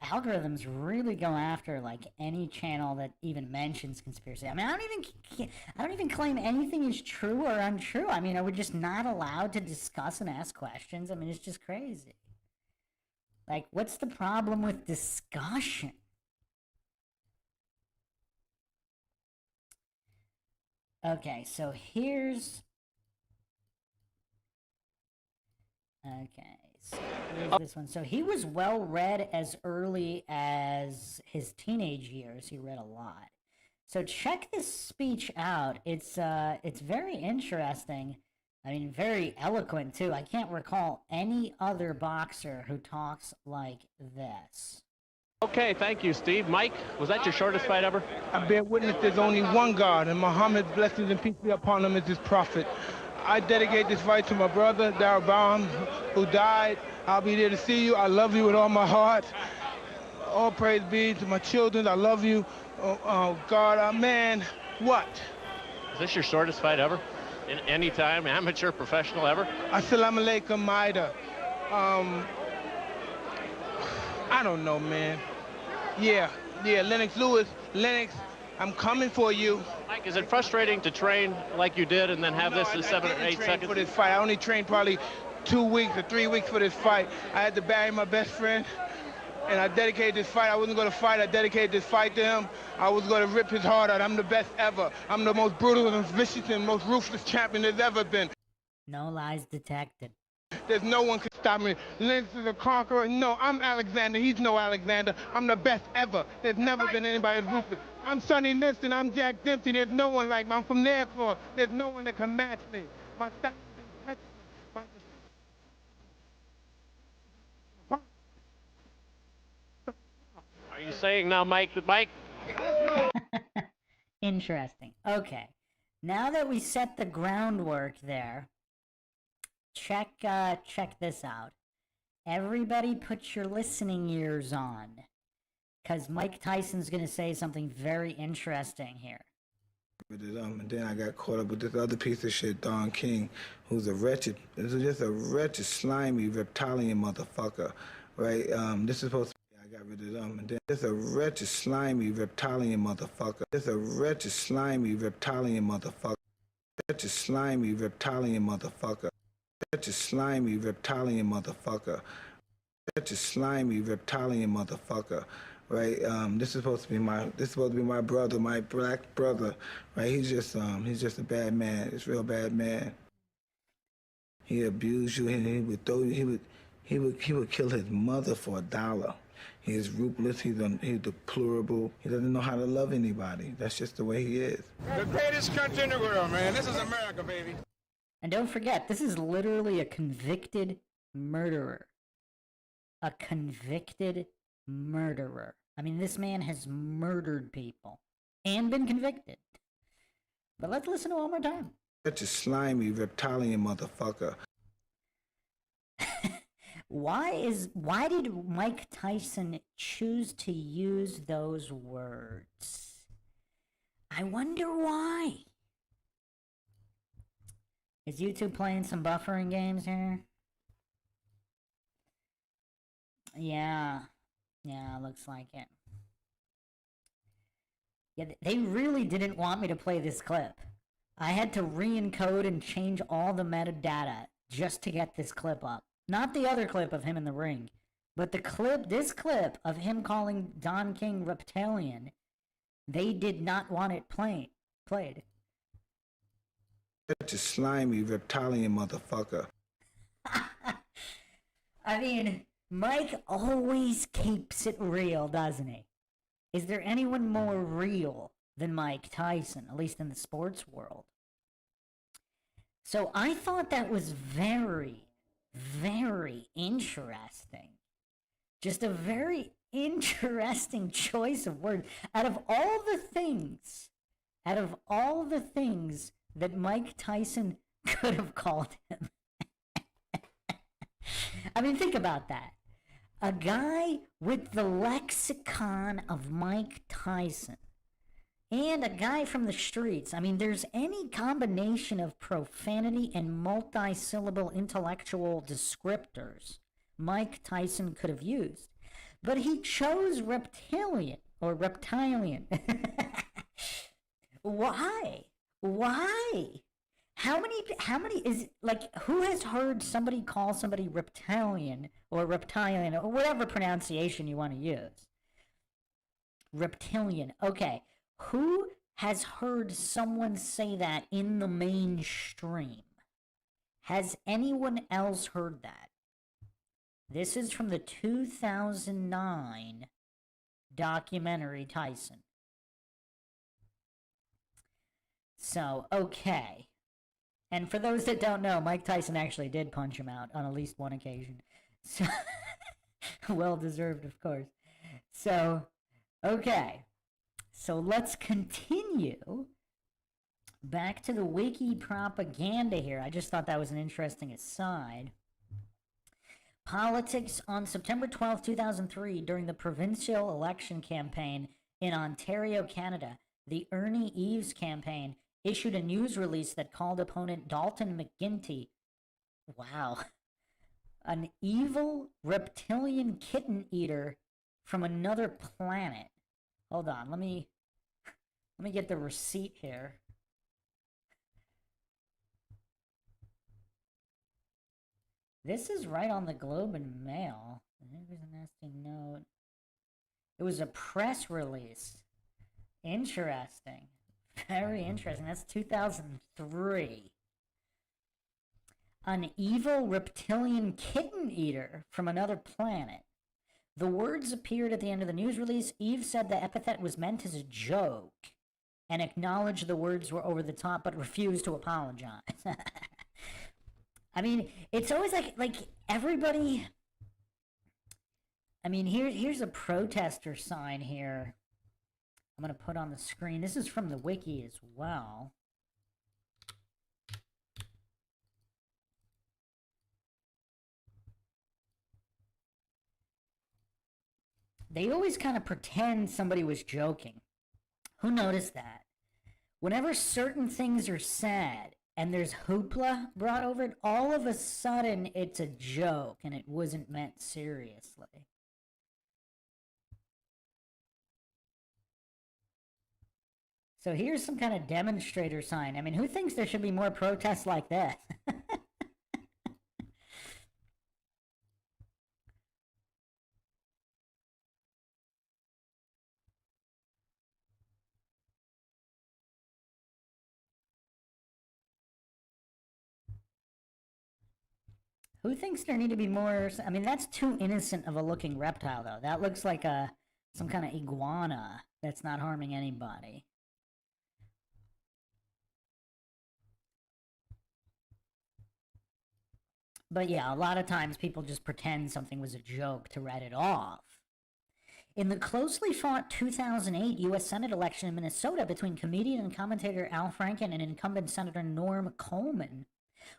algorithms really go after like any channel that even mentions conspiracy. I mean, I don't even claim anything is true or untrue. I mean, are we just not allowed to discuss and ask questions? I mean, it's just crazy. Like, what's the problem with discussion? Okay, so here's this one. So he was well read as early as his teenage years. He read a lot. So check this speech out. It's very interesting. I mean, very eloquent too. I can't recall any other boxer who talks like this. Okay, thank you, Steve. Mike, was that your shortest fight ever? I bear witness there's only one God, and Muhammad's blessings and peace be upon him as his prophet. I dedicate this fight to my brother, Darabam, who died. I'll be there to see you. I love you with all my heart. All praise be to my children. I love you. Oh God, man, what? Is this your shortest fight ever? In any time, amateur, professional, ever? Assalamu alaikum, Maida. I don't know, man. Yeah, Lennox Lewis. Lennox, I'm coming for you. Mike, is it frustrating to train like you did and then have this in 7 or 8 seconds? For this fight. I only trained probably 2 weeks or 3 weeks for this fight. I had to bury my best friend, and I dedicated this fight. I wasn't going to fight. I dedicated this fight to him. I was going to rip his heart out. I'm the best ever. I'm the most brutal and vicious and most ruthless champion there's ever been. No lies detected. There's no one can stop me. Lennox is a conqueror. No, I'm Alexander. He's no Alexander. I'm the best ever. There's never been anybody as ruthless. I'm Sonny Liston. I'm Jack Dempsey. There's no one like me. I'm from the Air Force. There's no one that can match me. My style is Are you saying now, Mike, that Mike? Interesting. Okay. Now that we set the groundwork there, check this out. Everybody put your listening ears on, because Mike Tyson's going to say something very interesting here. And then I got caught up with this other piece of shit, Don King, who's just a wretched, slimy, reptilian motherfucker, right? This is supposed to be, I got rid of them, and then there's a wretched, slimy, reptilian motherfucker. There's a wretched, slimy, reptilian motherfucker. Wretched, slimy, reptilian motherfucker. Wretched, slimy, reptilian motherfucker. Wretched, slimy, reptilian motherfucker. Right, this is supposed to be my brother, my black brother, right? He's just a bad man. He's a real bad man. He abused you, and he would kill his mother for $1. He's ruthless. He's deplorable. He doesn't know how to love anybody. That's just the way he is. The greatest country in the world, man. This is America, baby. And don't forget, this is literally a convicted murderer. A convicted murderer. I mean, this man has murdered people and been convicted. But let's listen to it one more time. Such a slimy reptilian motherfucker. Why did Mike Tyson choose to use those words? I wonder why. Is YouTube playing some buffering games here? Yeah, looks like it. Yeah, they really didn't want me to play this clip. I had to re-encode and change all the metadata just to get this clip up. Not the other clip of him in the ring, but this clip of him calling Don King reptilian. They did not want it played. Such a slimy reptilian motherfucker. I mean, Mike always keeps it real, doesn't he? Is there anyone more real than Mike Tyson, at least in the sports world? So I thought that was very, very interesting. Just a very interesting choice of words. Out of all the things that Mike Tyson could have called him. I mean, think about that. A guy with the lexicon of Mike Tyson and a guy from the streets. I mean, there's any combination of profanity and multi-syllable intellectual descriptors Mike Tyson could have used. But he chose reptilian or reptilian. Why? How many is, like, who has heard somebody call somebody reptilian or reptilian or whatever pronunciation you want to use? Reptilian. Okay. Who has heard someone say that in the mainstream? Has anyone else heard that? This is from the 2009 documentary Tyson. So, okay. And for those that don't know, Mike Tyson actually did punch him out on at least one occasion. So, well deserved, of course. So, okay. So let's continue back to the wiki propaganda here. I just thought that was an interesting aside. Politics on September 12, 2003, during the provincial election campaign in Ontario, Canada, the Ernie Eves campaign issued a news release that called opponent Dalton McGuinty, wow, an evil reptilian kitten eater from another planet. Hold on, let me get the receipt here. This is right on the Globe and Mail. Here's a nasty note. It was a press release. Interesting. Very interesting. That's 2003. An evil reptilian kitten eater from another planet. The words appeared at the end of the news release. Eve said the epithet was meant as a joke and acknowledged the words were over the top but refused to apologize. I mean, it's always like everybody. I mean, here's a protester sign here. I'm going to put on the screen. This is from the wiki as well. They always kind of pretend somebody was joking. Who noticed that? Whenever certain things are said and there's hoopla brought over it, all of a sudden it's a joke and it wasn't meant seriously. So here's some kind of demonstrator sign. I mean, who thinks there should be more protests like that? Who thinks there need to be more? I mean, that's too innocent of a looking reptile, though. That looks like some kind of iguana that's not harming anybody. But yeah, a lot of times people just pretend something was a joke to write it off. In the closely fought 2008 U.S. Senate election in Minnesota between comedian and commentator Al Franken and incumbent Senator Norm Coleman,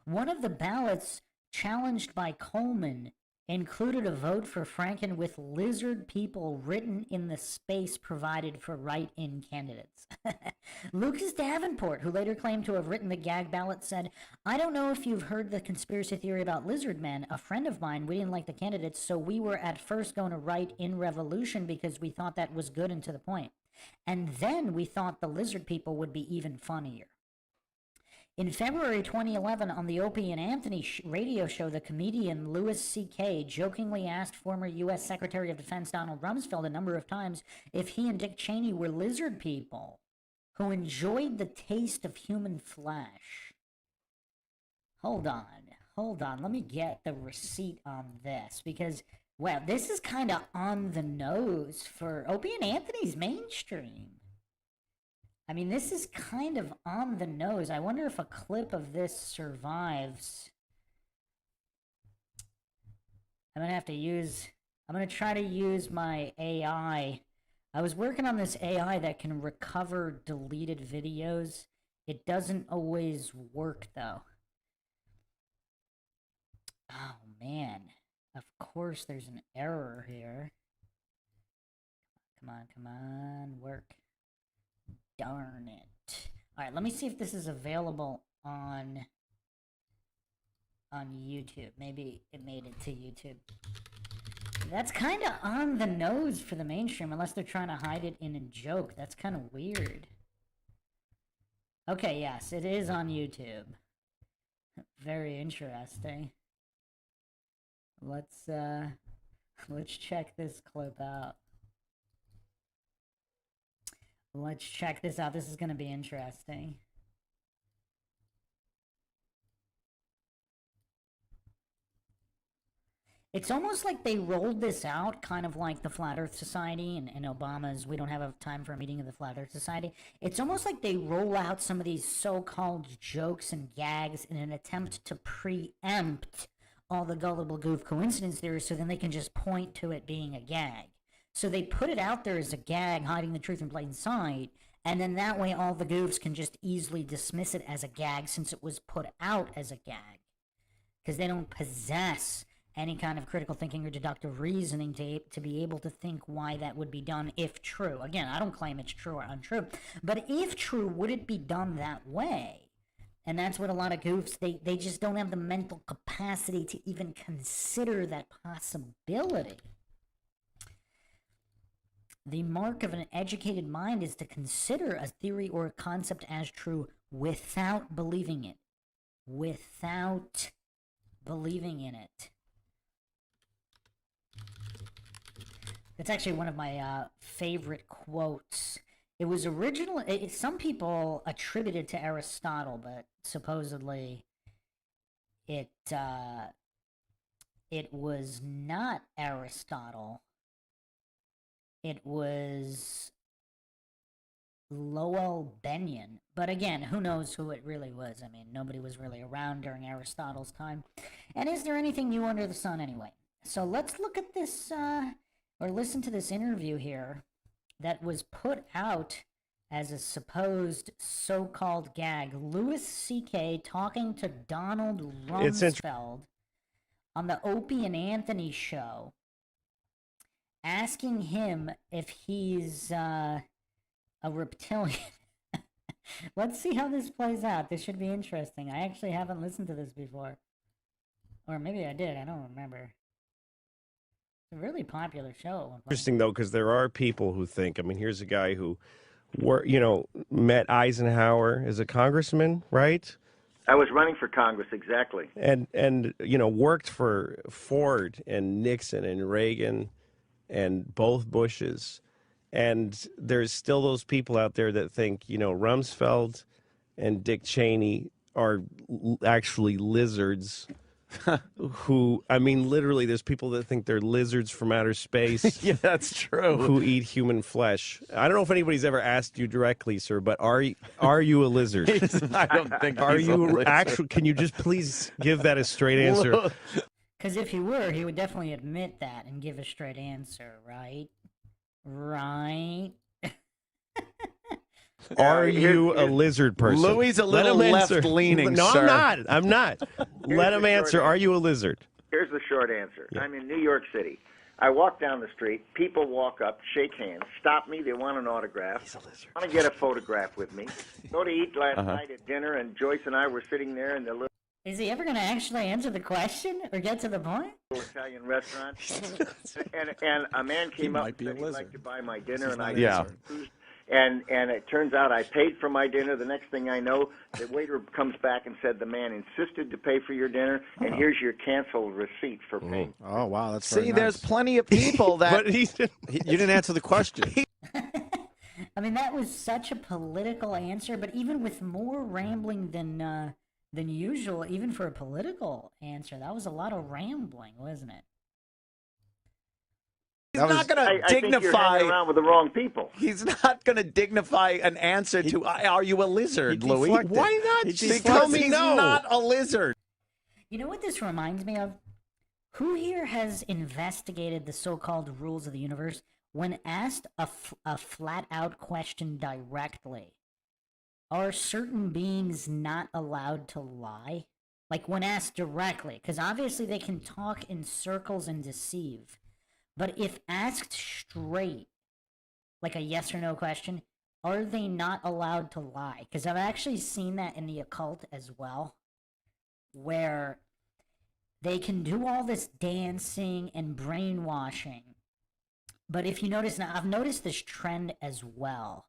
one of the ballots challenged by Coleman included a vote for Franken with lizard people written in the space provided for write-in candidates. Lucas Davenport, who later claimed to have written the gag ballot, said, "I don't know if you've heard the conspiracy theory about lizard men. A friend of mine, we didn't like the candidates, so we were at first going to write in revolution because we thought that was good and to the point. And then we thought the lizard people would be even funnier." In February 2011, on the Opie and Anthony radio show, the comedian Louis C.K. jokingly asked former U.S. Secretary of Defense Donald Rumsfeld a number of times if he and Dick Cheney were lizard people who enjoyed the taste of human flesh. Hold on. Let me get the receipt on this because, well, this is kind of on the nose for Opie and Anthony's mainstream. I mean, this is kind of on the nose. I wonder if a clip of this survives. I'm going to try to use my AI. I was working on this AI that can recover deleted videos. It doesn't always work, though. Oh, man. Of course, there's an error here. Come on, work. Darn it. Alright, let me see if this is available on YouTube. Maybe it made it to YouTube. That's kind of on the nose for the mainstream, unless they're trying to hide it in a joke. That's kind of weird. Okay, yes, it is on YouTube. Very interesting. Let's check this clip out. Let's check this out. This is going to be interesting. It's almost like they rolled this out, kind of like the Flat Earth Society and Obama's "We don't have a time for a meeting of the Flat Earth Society." It's almost like they roll out some of these so-called jokes and gags in an attempt to preempt all the gullible goof coincidence theories, so then they can just point to it being a gag. So they put it out there as a gag, hiding the truth in plain sight, and then that way all the goofs can just easily dismiss it as a gag since it was put out as a gag. Because they don't possess any kind of critical thinking or deductive reasoning to be able to think why that would be done if true. Again, I don't claim it's true or untrue, but if true, would it be done that way? And that's what a lot of goofs, they just don't have the mental capacity to even consider that possibility. The mark of an educated mind is to consider a theory or a concept as true without believing it. Without believing in it. That's actually one of my favorite quotes. It was originally, some people attribute it to Aristotle, but supposedly it was not Aristotle. It was Lowell Benyon. But again, who knows who it really was? I mean, nobody was really around during Aristotle's time. And is there anything new under the sun anyway? So let's look at this, or listen to this interview here that was put out as a supposed so-called gag. Louis C.K. talking to Donald Rumsfeld on the Opie and Anthony show, asking him if he's a reptilian. Let's see how this plays out. This should be interesting. I actually haven't listened to this before. Or maybe I did. I don't remember. It's a really popular show. Interesting, though, because there are people who think, I mean, here's a guy who, met Eisenhower as a congressman, right? I was running for Congress, exactly. And worked for Ford and Nixon and Reagan and both Bushes. And there's still those people out there that think, Rumsfeld and Dick Cheney are actually lizards. Who, I mean, literally, there's people that think they're lizards from outer space. Yeah, that's true. Who eat human flesh. I don't know if anybody's ever asked you directly, sir, but are you a lizard? I don't think Are he's you a lizard. actually? Can you just please give that a straight answer? Because if he were, he would definitely admit that and give a straight answer, right? Right? Are you a lizard person? Louis a little left-leaning, No, sir. I'm not. Let him answer. Are you a lizard? Here's the short answer. Yeah. I'm in New York City. I walk down the street. People walk up, shake hands, stop me. They want an autograph. He's a lizard. Want to get a photograph with me. Go to eat last night at dinner, and Joyce and I were sitting there in the little Is he ever going to actually answer the question or get to the point? Italian restaurant. and a man came up and said he'd like to buy my dinner, and I refused. And it turns out I paid for my dinner. The next thing I know, the waiter comes back and said the man insisted to pay for your dinner, and here's your canceled receipt for paying. Oh, wow, that's See, there's plenty of people that... But you didn't answer the question. I mean, that was such a political answer, but even with more rambling than usual, even for a political answer, that was a lot of rambling, wasn't it? He's not going to I think you're dignify... hanging around with the wrong people. He's not going to dignify an answer to, are you a lizard, Louis? Why not? Because he's not a lizard. You know what this reminds me of? Who here has investigated the so-called rules of the universe when asked a flat-out question directly? Are certain beings not allowed to lie? Like when asked directly, because obviously they can talk in circles and deceive. But if asked straight, like a yes or no question, are they not allowed to lie? Because I've actually seen that in the occult as well, where they can do all this dancing and brainwashing. But if you notice, now I've noticed this trend as well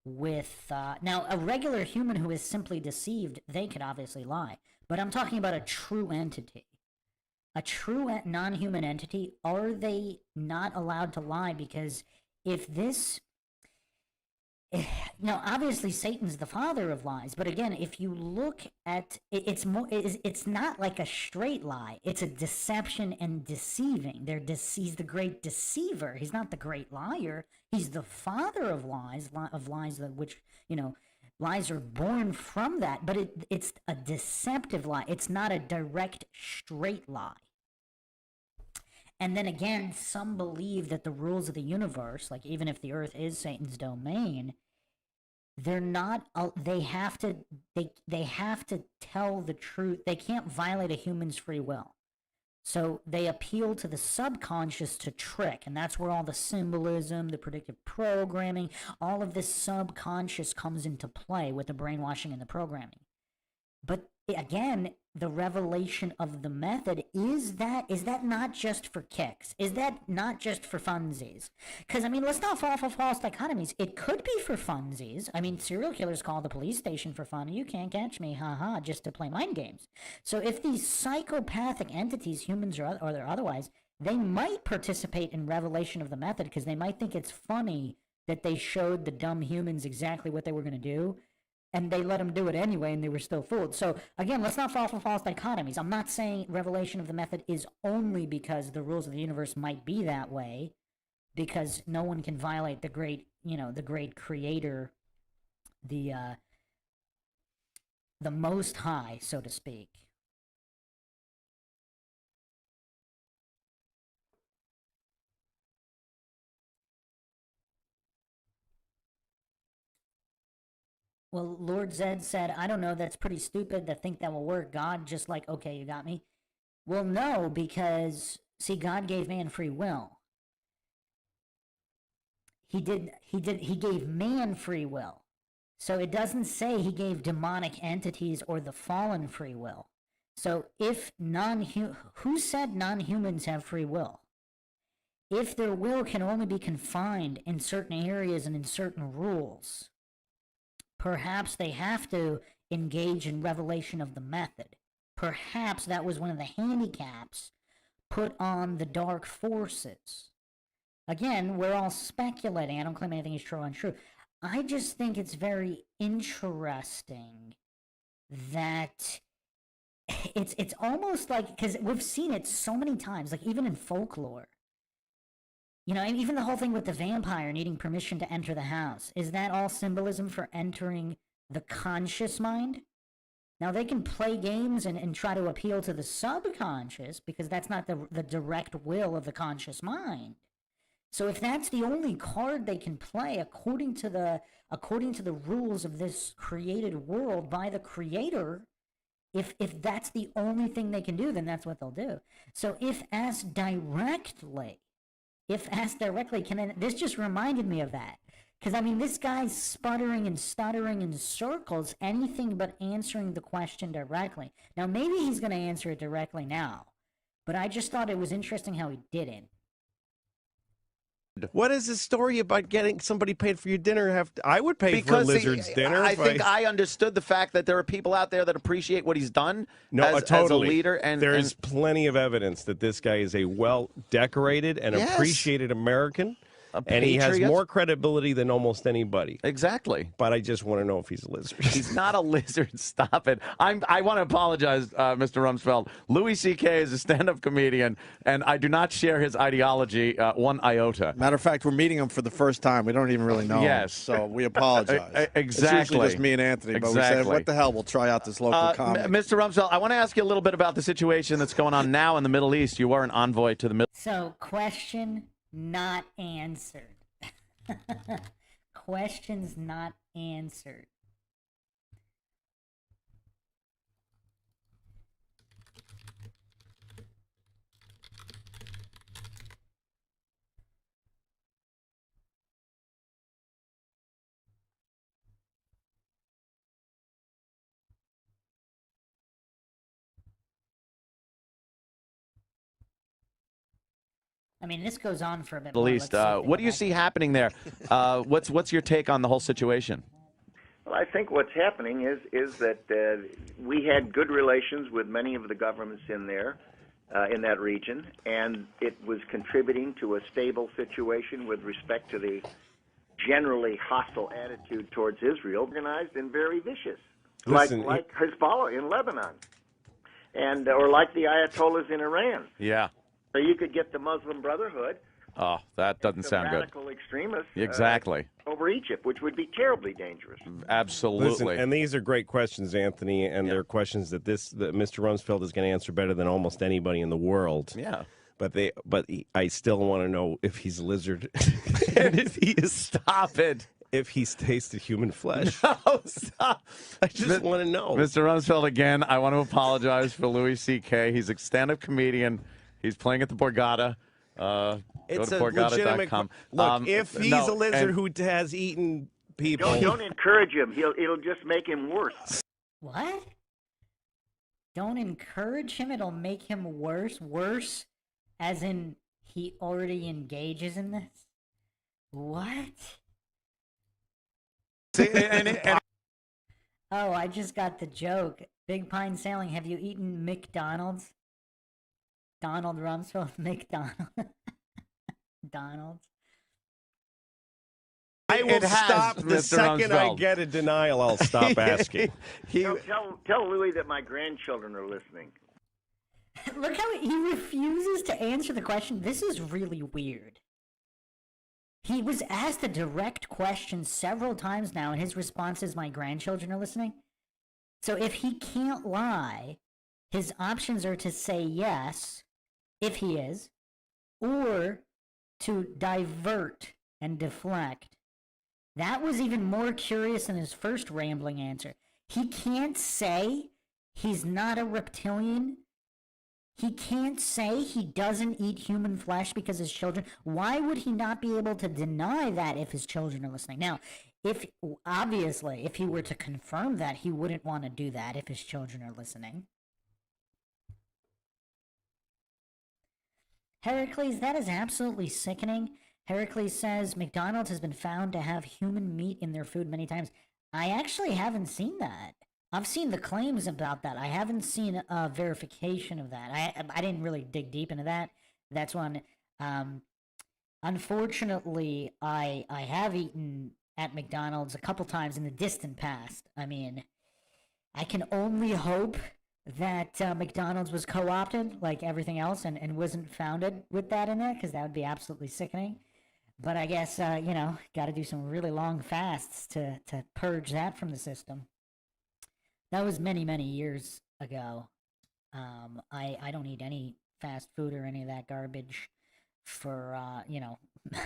with, now a regular human who is simply deceived, they could obviously lie. But I'm talking about a true entity. A true non-human entity, are they not allowed to lie? Because if this obviously Satan's the father of lies, but again, if you look at it, it's not like a straight lie. It's a deception and deceiving. He's the great deceiver. He's not the great liar. He's the father of lies that which, lies are born from that, but it's a deceptive lie. It's not a direct straight lie. And then again, some believe that the rules of the universe, like even if the earth is Satan's domain, they're not, they have to tell the truth. They can't violate a human's free will. So they appeal to the subconscious to trick, and that's where all the symbolism, the predictive programming, all of this subconscious comes into play with the brainwashing and the programming. But again, the revelation of the method, is that not just for kicks? Is that not just for funsies? Because, let's not fall for false dichotomies. It could be for funsies. Serial killers call the police station for fun. You can't catch me, haha, just to play mind games. So if these psychopathic entities, humans or otherwise, they might participate in revelation of the method because they might think it's funny that they showed the dumb humans exactly what they were going to do. And they let them do it anyway, and they were still fooled. So, again, let's not fall for false dichotomies. I'm not saying revelation of the method is only because the rules of the universe might be that way, because no one can violate the great creator, the most high, so to speak. Well, Lord Zed said, I don't know, that's pretty stupid to think that will work. God just like, okay, you got me? Well, no, because, see, God gave man free will. He gave man free will. So it doesn't say he gave demonic entities or the fallen free will. So if who said non-humans have free will? If their will can only be confined in certain areas and in certain rules, perhaps they have to engage in revelation of the method. Perhaps that was one of the handicaps put on the dark forces. Again, we're all speculating. I don't claim anything is true or untrue. I just think it's very interesting that it's almost like, because we've seen it so many times, like even in folklore. Even the whole thing with the vampire needing permission to enter the house. Is that all symbolism for entering the conscious mind? Now, they can play games and try to appeal to the subconscious because that's not the direct will of the conscious mind. So if that's the only card they can play according to the rules of this created world by the creator, if that's the only thing they can do, then that's what they'll do. So if asked directly, this just reminded me of that. Because, this guy's sputtering and stuttering in circles, anything but answering the question directly. Now, maybe he's going to answer it directly now, but I just thought it was interesting how he didn't. What is this story about getting somebody paid for your dinner? I would pay for a lizard's dinner. I think I understood the fact that there are people out there that appreciate what he's done as a leader. And there's plenty of evidence that this guy is a well-decorated and appreciated American. And he has more credibility than almost anybody. Exactly. But I just want to know if he's a lizard. He's not a lizard. Stop it. I want to apologize, Mr. Rumsfeld. Louis C.K. is a stand-up comedian, and I do not share his ideology one iota. Matter of fact, we're meeting him for the first time. We don't even really know him, so we apologize. Exactly. It's usually just me and Anthony, but we said, what the hell, we'll try out this local comic. Mr. Rumsfeld, I want to ask you a little bit about the situation that's going on now in the Middle East. You are an envoy to the Middle East. So, question not answered. Questions not answered. This goes on for a bit. At least, what do you see happening there? What's your take on the whole situation? Well, I think what's happening is that we had good relations with many of the governments in there, in that region, and it was contributing to a stable situation with respect to the generally hostile attitude towards Israel, organized and very vicious, Listen, like Hezbollah in Lebanon, and or like the Ayatollahs in Iran. Yeah. So you could get the Muslim Brotherhood. Oh, that doesn't sound good. Radical extremists. Exactly. Over Egypt, which would be terribly dangerous. Absolutely. Listen, and these are great questions, Anthony, and they're questions that that Mr. Rumsfeld is going to answer better than almost anybody in the world. Yeah. But I still want to know if he's a lizard and if he is. Stop it. If he's tasted human flesh. No, stop. I just want to know. Mr. Rumsfeld, again, I want to apologize for Louis C.K. He's a stand-up comedian. He's playing at the Borgata. It's go to a legitimate. Look, if he's a lizard who has eaten people, don't encourage him. It'll just make him worse. What? Don't encourage him. It'll make him worse. Worse, as in he already engages in this. What? Oh, I just got the joke. Big Pine Sailing. Have you eaten McDonald's? Donald Rumsfeld, McDonald. Donald's. I will stop the Mr. second I Rumsfeld. get a denial. I'll stop asking. Tell Louis that my grandchildren are listening. Look how he refuses to answer the question. This is really weird. He was asked a direct question several times now, and his response is, my grandchildren are listening. So if he can't lie, his options are to say yes, if he is, or to divert and deflect. That was even more curious than his first rambling answer. He can't say he's not a reptilian. He can't say he doesn't eat human flesh because his children. Why would he not be able to deny that if his children are listening? Now, obviously, if he were to confirm that, he wouldn't want to do that if his children are listening. Heracles, that is absolutely sickening. Heracles says McDonald's has been found to have human meat in their food many times. I actually haven't seen that. I've seen the claims about that. I haven't seen a verification of that. I didn't really dig deep into that. That's one. Unfortunately, I have eaten at McDonald's a couple times in the distant past. I mean, I can only hope that McDonald's was co-opted like everything else and wasn't founded with that in there, because that would be absolutely sickening. But I guess, got to do some really long fasts to purge that from the system. That was many, many years ago. I don't eat any fast food or any of that garbage for,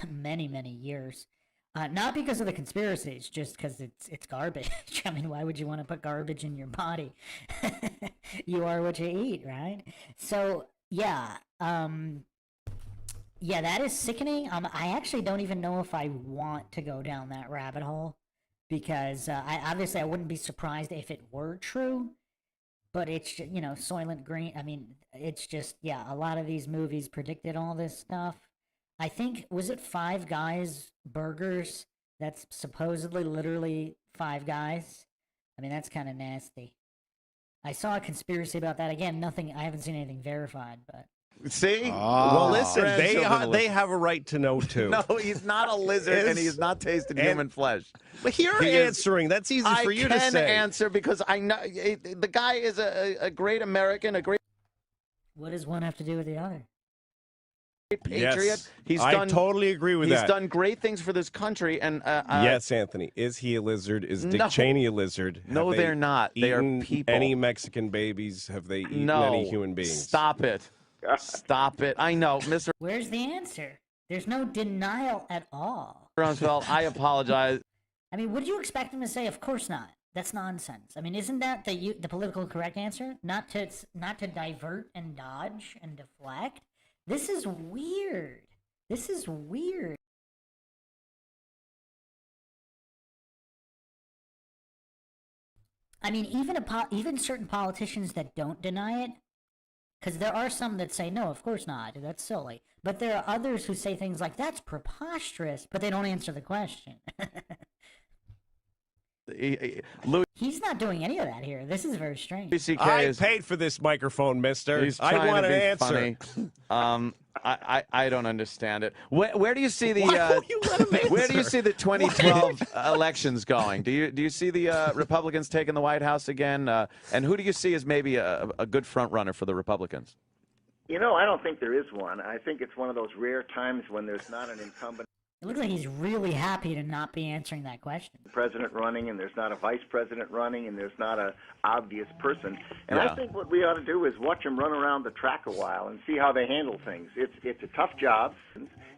many, many years. Not because of the conspiracies, just because it's garbage. I mean, why would you want to put garbage in your body? You are what you eat, right? So, yeah. Yeah, that is sickening. I actually don't even know if I want to go down that rabbit hole, because I wouldn't be surprised if it were true, but it's, Soylent Green. I mean, it's just, a lot of these movies predicted all this stuff. I think, was it Five Guys burgers? That's supposedly literally Five Guys. I mean, that's kind of nasty. I saw a conspiracy about that. Again, I haven't seen anything verified, but. See? Well, listen, they have a right to know, too. No, he's not a lizard, and he's not tasted human flesh. But you're answering. That's easy for you to say. I can answer because I know the guy is a great American, a great. What does one have to do with the other? Patriot. Yes, I totally agree with that. He's done great things for this country, and yes, Anthony, is he a lizard? Is Dick Cheney a lizard? No, they're not. They are people. Any Mexican babies? Have they eaten any human beings? Stop it. Stop it. I know, Mr. Where's the answer? There's no denial at all. Rumsfeld, I apologize. I mean, would you expect him to say, "Of course not"? That's nonsense. I mean, isn't that the political correct answer? Not to divert and dodge and deflect. This is weird. This is weird. I mean, even certain politicians that don't deny it, because there are some that say, no, of course not, that's silly. But there are others who say things like, that's preposterous, but they don't answer the question. Louis He's not doing any of that here. This is very strange. C.K. I paid for this microphone, mister. He's I trying want to an be answer. funny. I don't understand it. Where do you see the Why won't you let him where do you answer? see the 2012 elections going? Do you see the Republicans taking the White House again? And who do you see as maybe a good front runner for the Republicans? You know, I don't think there is one. I think it's one of those rare times when there's not an incumbent It looks like he's really happy to not be answering that question. president running, and there's not a vice president running, and there's not a obvious person. And Yeah. I think what we ought to do is watch them run around the track a while and see how they handle things. It's a tough job,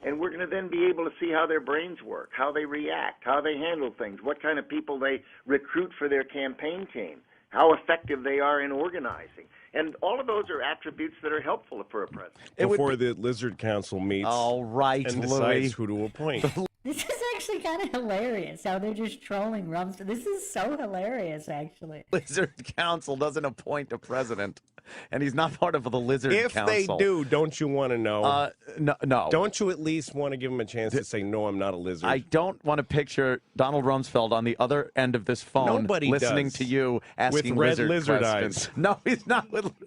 and we're going to then be able to see how their brains work, how they react, how they handle things, what kind of people they recruit for their campaign team, how effective they are in organizing. And all of those are attributes that are helpful for a president. Before the Lizard Council meets All right, and Louis. decides who to appoint. This is actually kind of hilarious how they're just trolling Rumsfeld. This is so hilarious, actually. Lizard Council doesn't appoint a president, and he's not part of the Lizard If Council. they do, don't you want to know? No. Don't you at least want to give him a chance to say, no, I'm not a lizard? I don't want to picture Donald Rumsfeld on the other end of this phone Nobody listening does. to you asking With red lizard questions. eyes. No, he's not with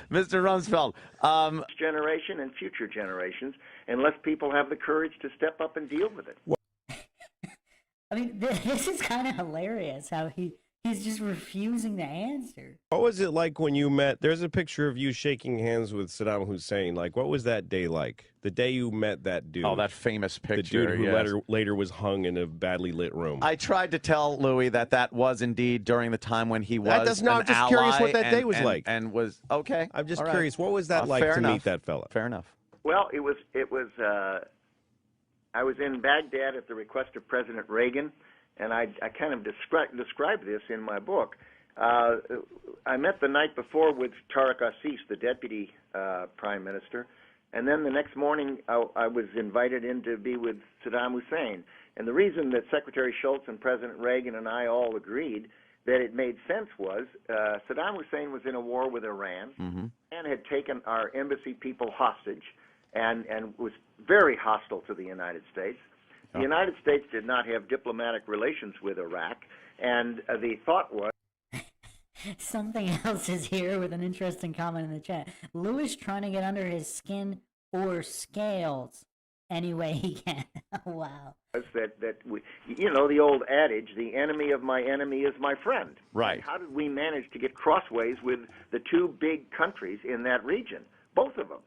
Mr. Rumsfeld. Generation and future generations, unless people have the courage to step up and deal with it. I mean, this is kind of hilarious how he's just refusing to answer. What was it like when you met? There's a picture of you shaking hands with Saddam Hussein. Like, what was that day like? The day you met that dude. Oh, that famous picture. The dude who yes. later was hung in a badly lit room. I tried to tell Louis that was indeed during the time when he was That does not. an I'm just curious what ally that day was like. And was okay. I'm just all right. curious. What was that like fair to enough. meet that fella? Fair enough. Well, it was. I was in Baghdad at the request of President Reagan, and I kind of described this in my book. I met the night before with Tariq Assis, the deputy prime minister, and then the next morning I was invited in to be with Saddam Hussein. And the reason that Secretary Shultz and President Reagan and I all agreed that it made sense was Saddam Hussein was in a war with Iran and had taken our embassy people hostage and was very hostile to the United States. The United States did not have diplomatic relations with Iraq, and the thought was Something else is here with an interesting comment in the chat. Louis trying to get under his skin or scales any way he can. Wow. that we, you know, the old adage, the enemy of my enemy is my friend. Right. How did we manage to get crossways with the two big countries in that region, both of them,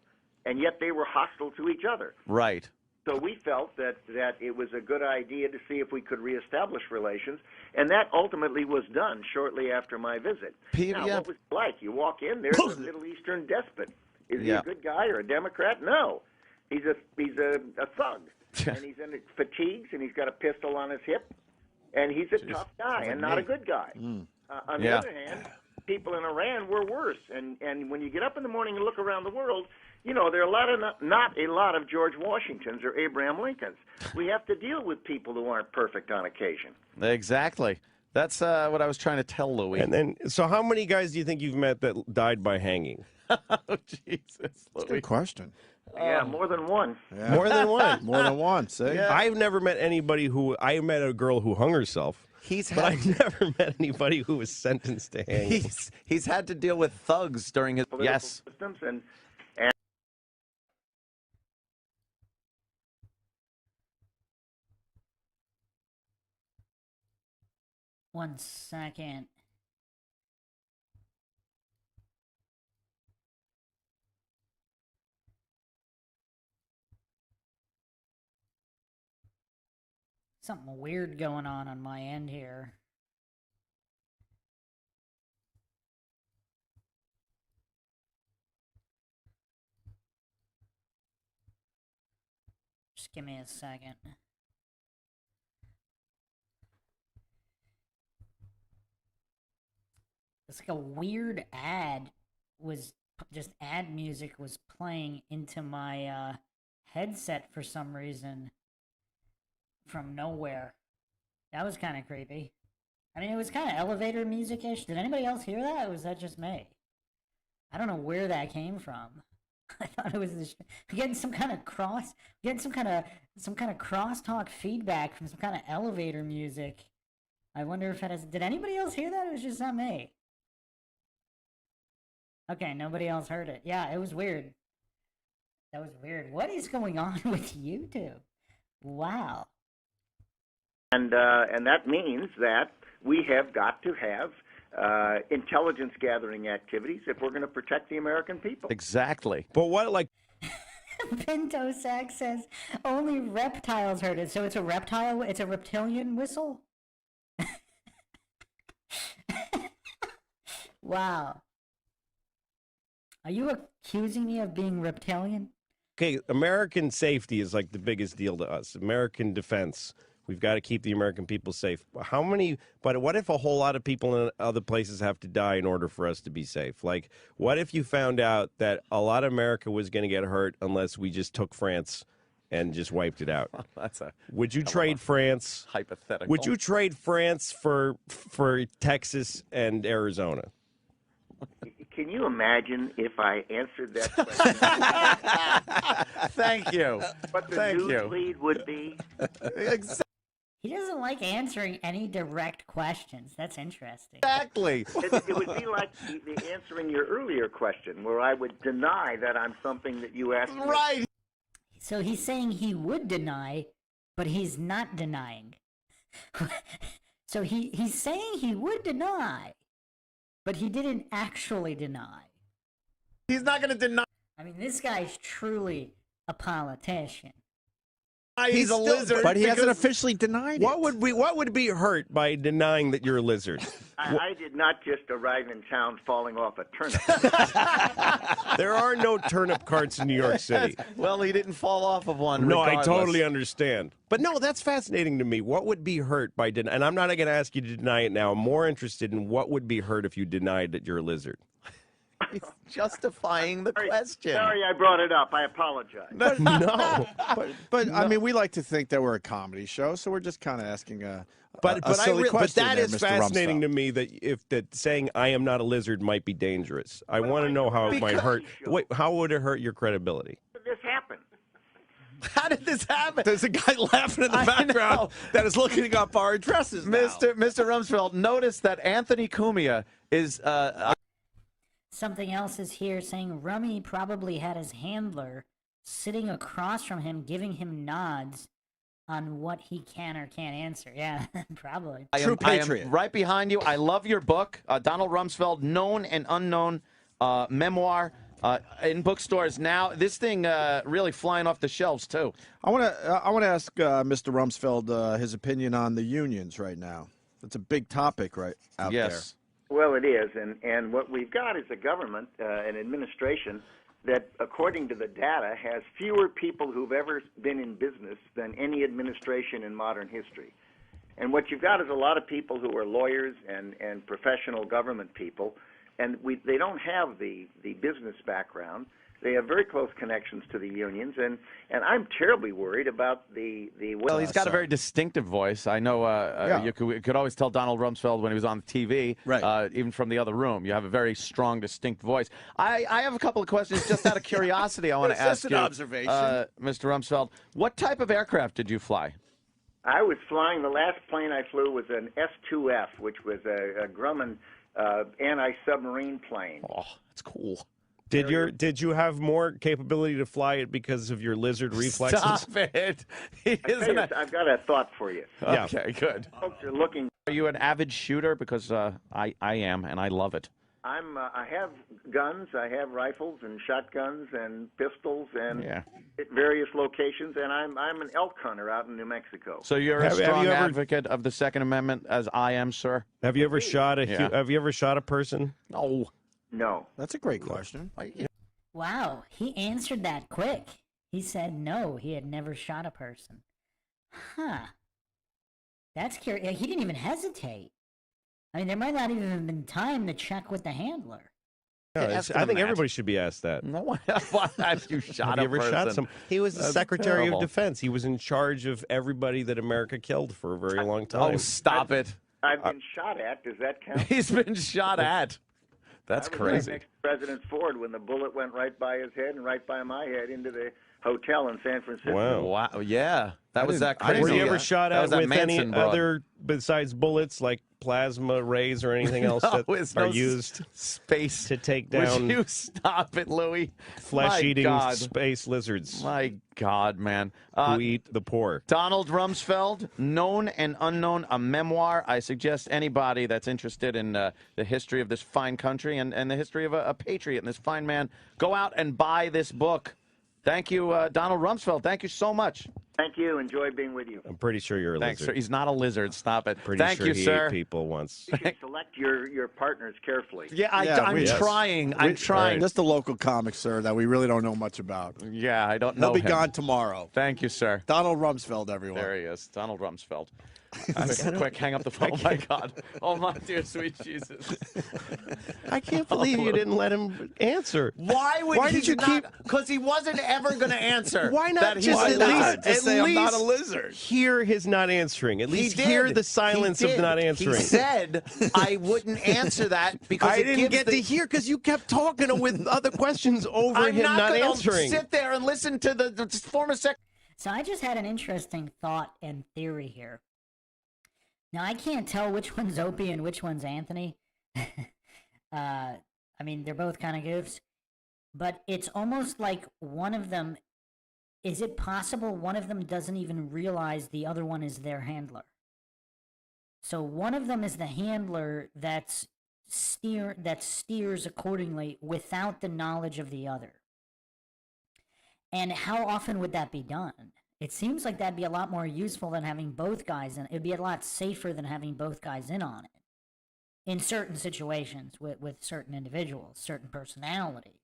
and yet they were hostile to each other? Right. So we felt that it was a good idea to see if we could reestablish relations, and that ultimately was done shortly after my visit. Now, what was it like? You walk in, there's a Middle Eastern despot. Is he a good guy or a Democrat? No. He's a thug, and he's in fatigues, and he's got a pistol on his hip, and he's a tough guy and not a good guy. On the other hand, people in Iran were worse, and when you get up in the morning and look around the world, you know, there are not a lot of George Washingtons or Abraham Lincolns. We have to deal with people who aren't perfect on occasion. Exactly. That's what I was trying to tell Louis. And then, so how many guys do you think you've met that died by hanging? Oh, Jesus, Louis. Good question. Yeah, more than one. Yeah. More than one. More than one. See? Yeah. I've never met anybody who. I met a girl who hung herself. But I've never met anybody who was sentenced to hanging. He's had to deal with thugs during his Political yes. systems and One second. Something weird going on my end here. Just give me a second. It's like a weird ad was just ad music was playing into my headset for some reason from nowhere. That was kind of creepy. I mean, it was kind of elevator music-ish. Did anybody else hear that, or was that just me? I don't know where that came from. I thought it was this, getting some kind of crosstalk feedback from some kind of elevator music. I wonder if it has. Did anybody else hear that? It was just not me. Okay, nobody else heard it. Yeah, it was weird. That was weird. What is going on with YouTube? Wow. And that means that we have got to have intelligence gathering activities if we're going to protect the American people. Exactly. But what, like... Pinto Sack says only reptiles heard it. So it's a reptile? It's a reptilian whistle? Wow. Are you accusing me of being reptilian? Okay, American safety is like the biggest deal to us. American defense. We've got to keep the American people safe. But what if a whole lot of people in other places have to die in order for us to be safe? Like, what if you found out that a lot of America was going to get hurt unless we just took France and just wiped it out? Would you trade France? Hypothetical. Would you trade France for Texas and Arizona? Can you imagine if I answered that question? Thank you. What the news lead would be? He doesn't like answering any direct questions. That's interesting. Exactly. It would be like the answering your earlier question, where I would deny that I'm something that you asked me. Right. So he's saying he would deny, but he's not denying. So he's saying he would deny, but he didn't actually deny. He's not going to deny. I mean, this guy's truly a politician. He's a lizard, but he hasn't officially denied it. What would be hurt by denying that you're a lizard? I did not just arrive in town falling off a turnip. There are no turnip carts in New York City. Well, he didn't fall off of one. No, regardless. I totally understand. But no, that's fascinating to me. What would be hurt by denying? And I'm not going to ask you to deny it now. I'm more interested in what would be hurt if you denied that you're a lizard. He's justifying the question. Sorry I brought it up. I apologize. No. But I mean, we like to think that we're a comedy show, so we're just kind of asking a silly question. But that there, is Mr. fascinating Rumsfeld. to me that saying I am not a lizard might be dangerous. I want to know how it might hurt. Wait, how would it hurt your credibility? This happened. How did this happen? There's a guy laughing in the background that is looking up our addresses now. Mr. Rumsfeld, notice that Anthony Cumia is... Something else is here saying Rummy probably had his handler sitting across from him giving him nods on what he can or can't answer. Yeah, probably. True patriot. I am right behind you. I love your book, Donald Rumsfeld, Known and Unknown Memoir, in bookstores now. This thing really flying off the shelves, too. I want to ask Mr. Rumsfeld his opinion on the unions right now. It's a big topic out there. Well, it is, and what we've got is a government, an administration, that, according to the data, has fewer people who've ever been in business than any administration in modern history. And what you've got is a lot of people who are lawyers and professional government people, and they don't have the business background. They have very close connections to the unions, and I'm terribly worried about the. Well, he's got a very distinctive voice. I know you could always tell Donald Rumsfeld when he was on TV, even from the other room. You have a very strong, distinct voice. I have a couple of questions just out of curiosity. I want to ask you, observation. Mr. Rumsfeld, what type of aircraft did you fly? I was flying. The last plane I flew was an S-2F, which was a Grumman anti-submarine plane. Oh, that's cool. Did you have more capability to fly it because of your lizard reflexes? Stop it! I've got a thought for you. Okay, good. Folks are looking. Are you an avid shooter? Because I am, and I love it. I have guns. I have rifles and shotguns and pistols and at various locations, and I'm an elk hunter out in New Mexico. So you're a strong advocate of the Second Amendment, as I am, sir. Have you ever shot Have you ever shot a person? No. That's a great question. Wow, he answered that quick. He said no, he had never shot a person. Huh. That's curious. He didn't even hesitate. I mean, there might not even have been time to check with the handler. No, I think everybody should be asked that. No one have you shot Have you a ever shot some? He was the Secretary terrible. of Defense. He was in charge of everybody that America killed for a very long time. Oh, stop it. I've been shot at. Does that count? He's been shot at. That's I was crazy. Right next to President Ford when the bullet went right by his head and right by my head into the hotel in San Francisco. Wow. Yeah. That was that Were crazy. you ever shot that at was that with any Manson broad. other besides bullets, like plasma rays or anything else No, that it's are no used space to take Would down you stop it, Louis? flesh-eating My God. space lizards My God, man. who eat the poor? Donald Rumsfeld, Known and Unknown, a memoir. I suggest anybody that's interested in the history of this fine country and the history of a patriot and this fine man, go out and buy this book. Thank you, Donald Rumsfeld. Thank you so much. Thank you. Enjoy being with you. I'm pretty sure you're a Thanks, sir. lizard. He's not a lizard. Stop it. Pretty Thank sure you, he sir. ate people once. You should select your partners carefully. Yeah, I'm trying. I'm trying. Just a local comic, sir, that we really don't know much about. Yeah, I don't know He'll be him. gone tomorrow. Thank you, sir. Donald Rumsfeld, everyone. There he is, Donald Rumsfeld. Quick, hang up the phone. Oh, my God. Oh, my dear sweet Jesus. I can't believe you didn't let him answer. Why did you keep... Because he wasn't ever going to answer. Why not that just he's at least say I'm not a lizard? hear his not answering? At least hear the silence of not answering. He said I wouldn't answer that because I didn't get to hear because you kept talking with other questions over I'm him not gonna answering. Sit there and listen to the former secretary. So I just had an interesting thought and theory here. Now, I can't tell which one's Opie and which one's Anthony. I mean, they're both kind of goofs. But it's almost like one of them... Is it possible one of them doesn't even realize the other one is their handler? So one of them is the handler that steers accordingly without the knowledge of the other. And how often would that be done? It seems like that'd be a lot more useful than having both guys in. It'd be a lot safer than having both guys in on it. In certain situations, with certain individuals, certain personalities.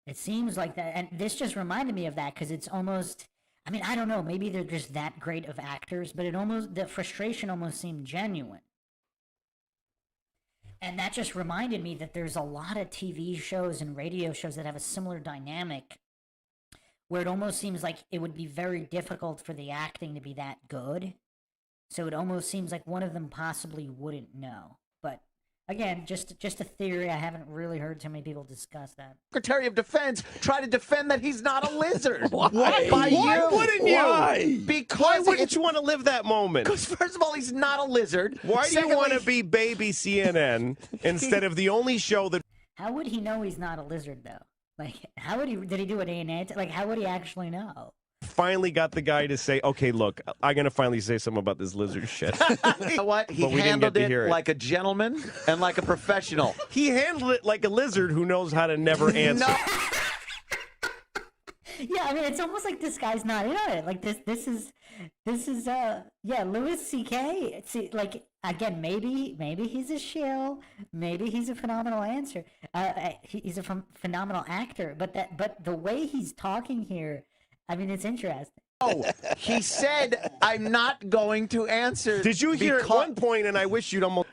It seems like that, and this just reminded me of that, because it's almost, I mean, I don't know, maybe they're just that great of actors, but the frustration almost seemed genuine. And that just reminded me that there's a lot of TV shows and radio shows that have a similar dynamic, where it almost seems like it would be very difficult for the acting to be that good. So it almost seems like one of them possibly wouldn't know. But again, just a theory. I haven't really heard too many people discuss that. Secretary of Defense try to defend that he's not a lizard. Why? Why wouldn't you? Why? Because Why wouldn't you want to live that moment? Because first of all, he's not a lizard. Why do you want to be baby CNN instead of the only show that... How would he know he's not a lizard, though? Like, how would he, did he do a DNA? Like, how would he actually know? Finally got the guy to say, okay, look, I'm going to finally say something about this lizard shit. You know what? He But we didn't handled get to it hear it. like a gentleman and like a professional. He handled it like a lizard who knows how to never answer. No. Yeah, I mean, it's almost like this guy's not in on it. Like, this is, yeah, Louis C.K. See, like, again, maybe he's a shill, maybe he's a phenomenal answer. He's a phenomenal actor, but the way he's talking here, I mean, it's interesting. Oh, he said, I'm not going to answer. Did you hear at one point, and I wish you'd almost...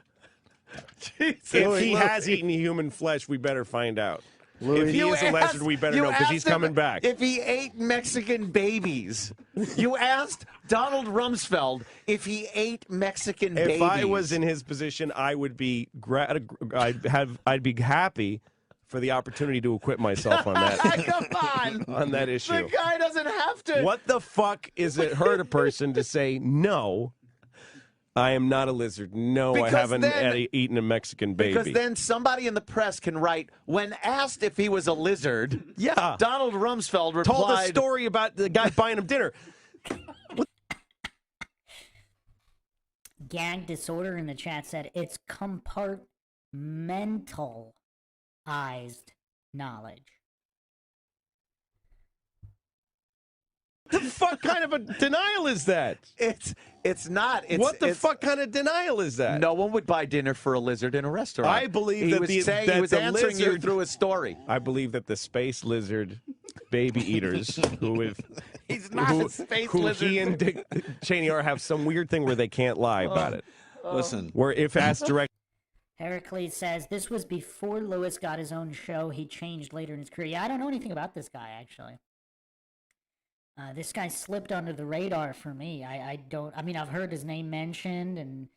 If he has eaten human flesh, we better find out. If he is a lizard, we better know, because he's coming back. If he ate Mexican babies. You asked Donald Rumsfeld if he ate Mexican babies. If I was in his position, I would be I'd be happy for the opportunity to acquit myself on that. Come on. On that issue. The guy doesn't have to. What the fuck is it hurt a person to say, no, I am not a lizard. No, Because I haven't then- eaten a Mexican baby. Because then somebody in the press can write, when asked if he was a lizard, yeah, Donald Rumsfeld replied... told a story about the guy buying him dinner. Gag disorder in the chat said it's compartmentalized knowledge. What the fuck kind of a denial is that? It's not. What the fuck kind of denial is that? No one would buy dinner for a lizard in a restaurant. I believe he that was the saying that he was the answering you lizard, through a story. I believe that the space lizard baby eaters He's not a space lizard. He and Dick Cheney have some weird thing where they can't lie about it. Listen, where if asked direct. Heracles says this was before Lewis got his own show. He changed later in his career. Yeah, I don't know anything about this guy, actually. This guy slipped under the radar for me. I mean, I've heard his name mentioned,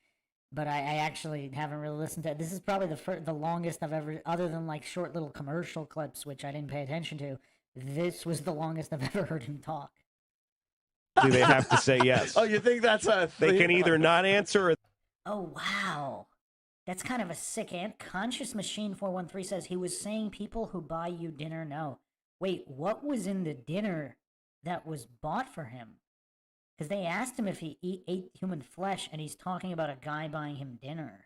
but I actually haven't really listened to it. This is probably the longest I've ever, other than like short little commercial clips, which I didn't pay attention to. This was the longest I've ever heard him talk. they have to say yes. Oh, you think that's a They thing? can either not answer or Oh, wow. That's kind of a sick ant. Conscious Machine 413 says he was saying people who buy you dinner know. Wait, what was in the dinner that was bought for him? Because they asked him if he ate human flesh, and he's talking about a guy buying him dinner.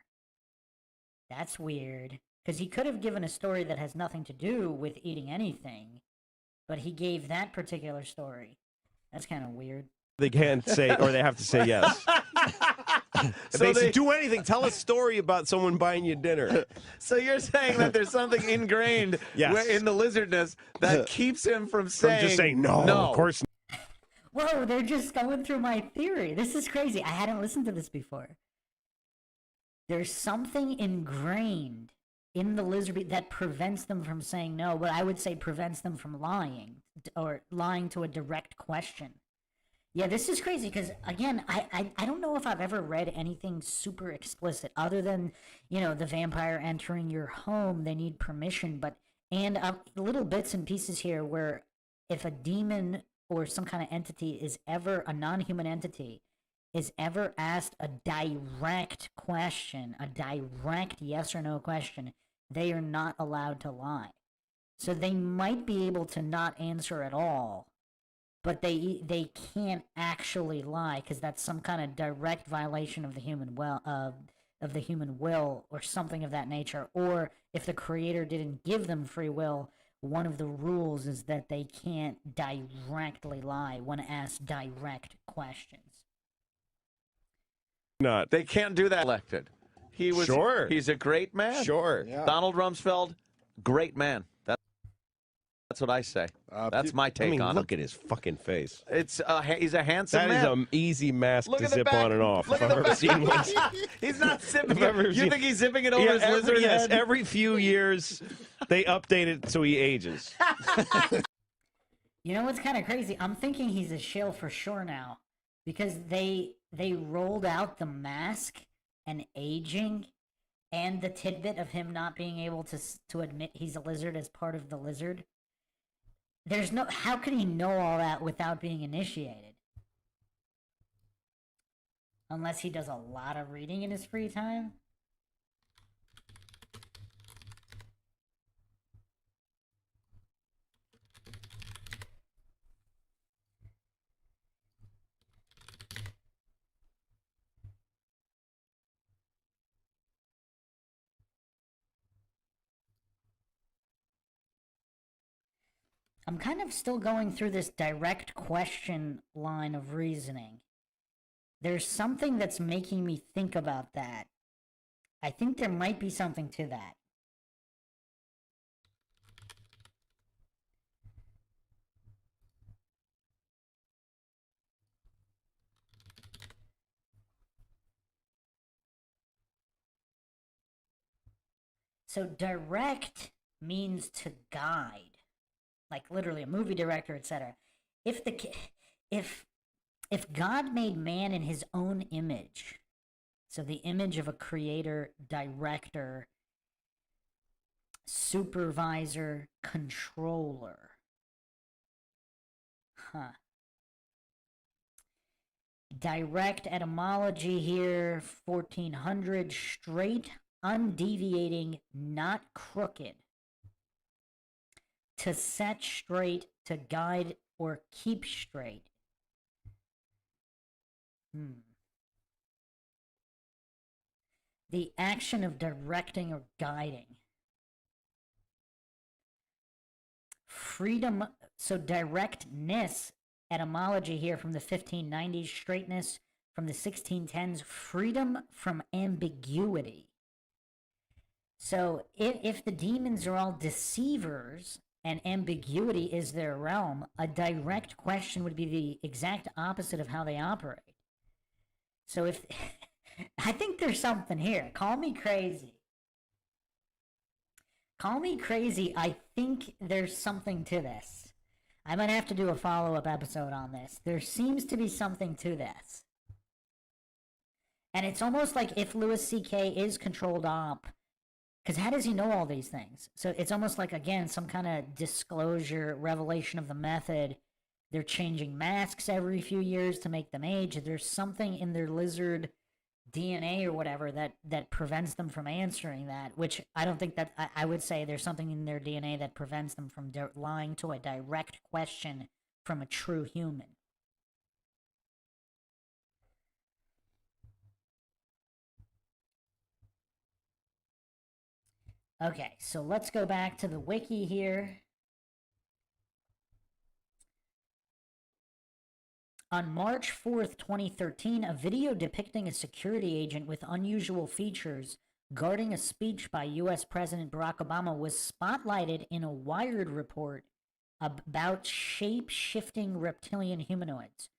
That's weird. Because he could have given a story that has nothing to do with eating anything, but he gave that particular story. That's kind of weird. they can't say, or they have to say yes. If So they say, they- do anything, tell a story about someone buying you dinner. So you're saying that there's something ingrained Yes. in the lizardness that keeps him from saying, From just saying, no, of course not. Whoa, they're just going through my theory. This is crazy. I hadn't listened to this before. There's something ingrained in the lizard that prevents them from saying no, but I would say prevents them from lying, or lying to a direct question. Yeah, this is crazy because, again, I don't know if I've ever read anything super explicit other than, you know, the vampire entering your home, they need permission, and little bits and pieces here where if a demon or some kind of entity is ever, a non-human entity, is ever asked a direct question, a direct yes or no question, they are not allowed to lie. So they might be able to not answer at all, but they can't actually lie because that's some kind of direct violation of the human will or something of that nature. Or if the creator didn't give them free will, one of the rules is that they can't directly lie when asked direct questions. Not. They can't do that. Elected. He was. Sure. He's a great man. Sure. Yeah. Donald Rumsfeld, great man. That's what I say. That's my take on look him. at his fucking face. It's he's a handsome That man. is an easy mask Look to at the zip back. on and off. Look if at I've the ever seen one. He's not zipping I've ever it. You seen- think he's zipping it over his lizard yes, head? every few years they update it so he ages. You know what's kind of crazy? I'm thinking he's a shill for sure now, because they rolled out the mask and aging, and the tidbit of him not being able to admit he's a lizard as part of the lizard. There's no, how can he know all that without being initiated? Unless he does a lot of reading in his free time. I'm kind of still going through this direct question line of reasoning. There's something that's making me think about that. I think there might be something to that. So direct means to guide. Like literally a movie director, etc. If God made man in his own image, so the image of a creator, director, supervisor, controller. Direct etymology here, 1400, straight, undeviating, not crooked. To set straight, to guide, or keep straight. The action of directing or guiding. Freedom, so directness, etymology here from the 1590s, straightness from the 1610s, freedom from ambiguity. So if the demons are all deceivers, and ambiguity is their realm, a direct question would be the exact opposite of how they operate. So if... I think there's something here. Call me crazy. Call me crazy. I think there's something to this. I might have to do a follow-up episode on this. There seems to be something to this. And it's almost like if Louis C.K. is controlled op, because how does he know all these things? So it's almost like, again, some kind of disclosure, revelation of the method They're changing masks every few years to make them age. There's something in their lizard DNA or whatever that prevents them from answering that, which I don't think that I would say there's something in their DNA that prevents them from lying to a direct question from a true human. Okay, so let's go back to the wiki here. On March 4th, 2013, a video depicting a security agent with unusual features guarding a speech by U.S. President Barack Obama was spotlighted in a Wired report about shape-shifting reptilian humanoids.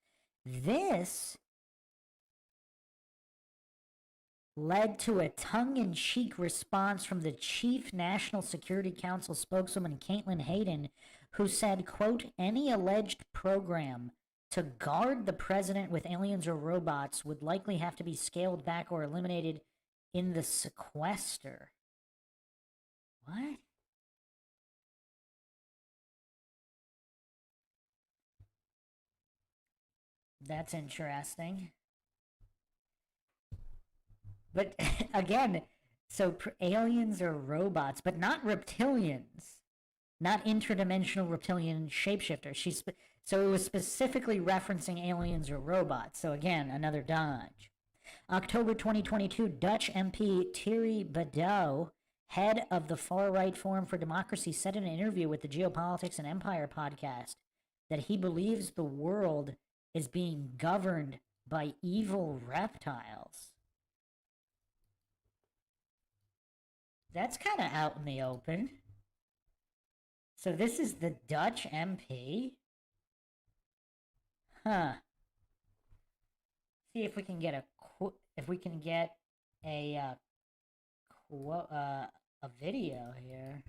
This led to a tongue-in-cheek response from the Chief National Security Council spokeswoman Caitlin Hayden, who said, quote, any alleged program to guard the president with aliens or robots would likely have to be scaled back or eliminated in the sequester. What? That's interesting. But again, so aliens are robots, but not reptilians. Not interdimensional reptilian shapeshifter. So it was specifically referencing aliens or robots. So again, another dodge. October 2022, Dutch MP Thierry Baudet, head of the far-right Forum for Democracy, said in an interview with the Geopolitics and Empire podcast that he believes the world is being governed by evil reptiles. That's kind of out in the open. So this is the Dutch MP? Huh. See if we can get a a video here.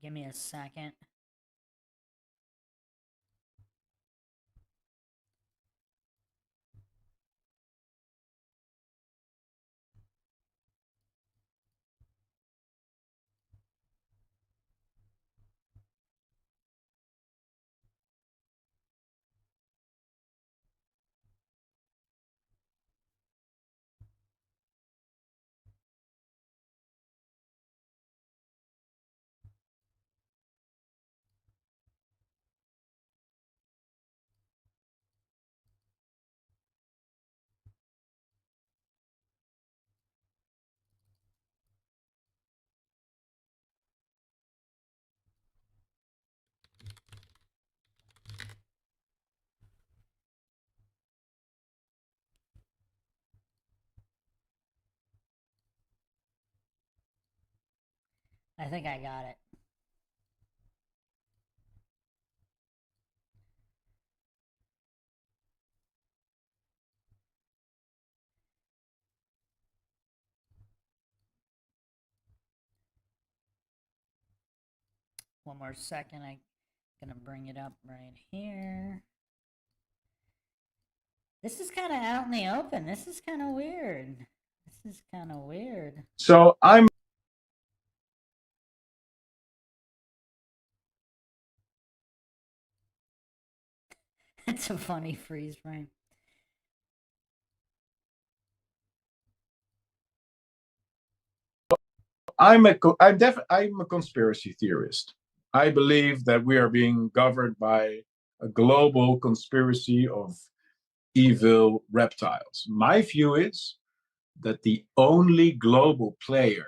Give me a second. I think I got it. One more second. I'm gonna bring it up right here. This is kind of out in the open. This is kind of weird. This is kind of weird. So I'm It's a funny freeze frame. I'm a conspiracy theorist. I believe that we are being governed by a global conspiracy of evil reptiles. My view is that the only global player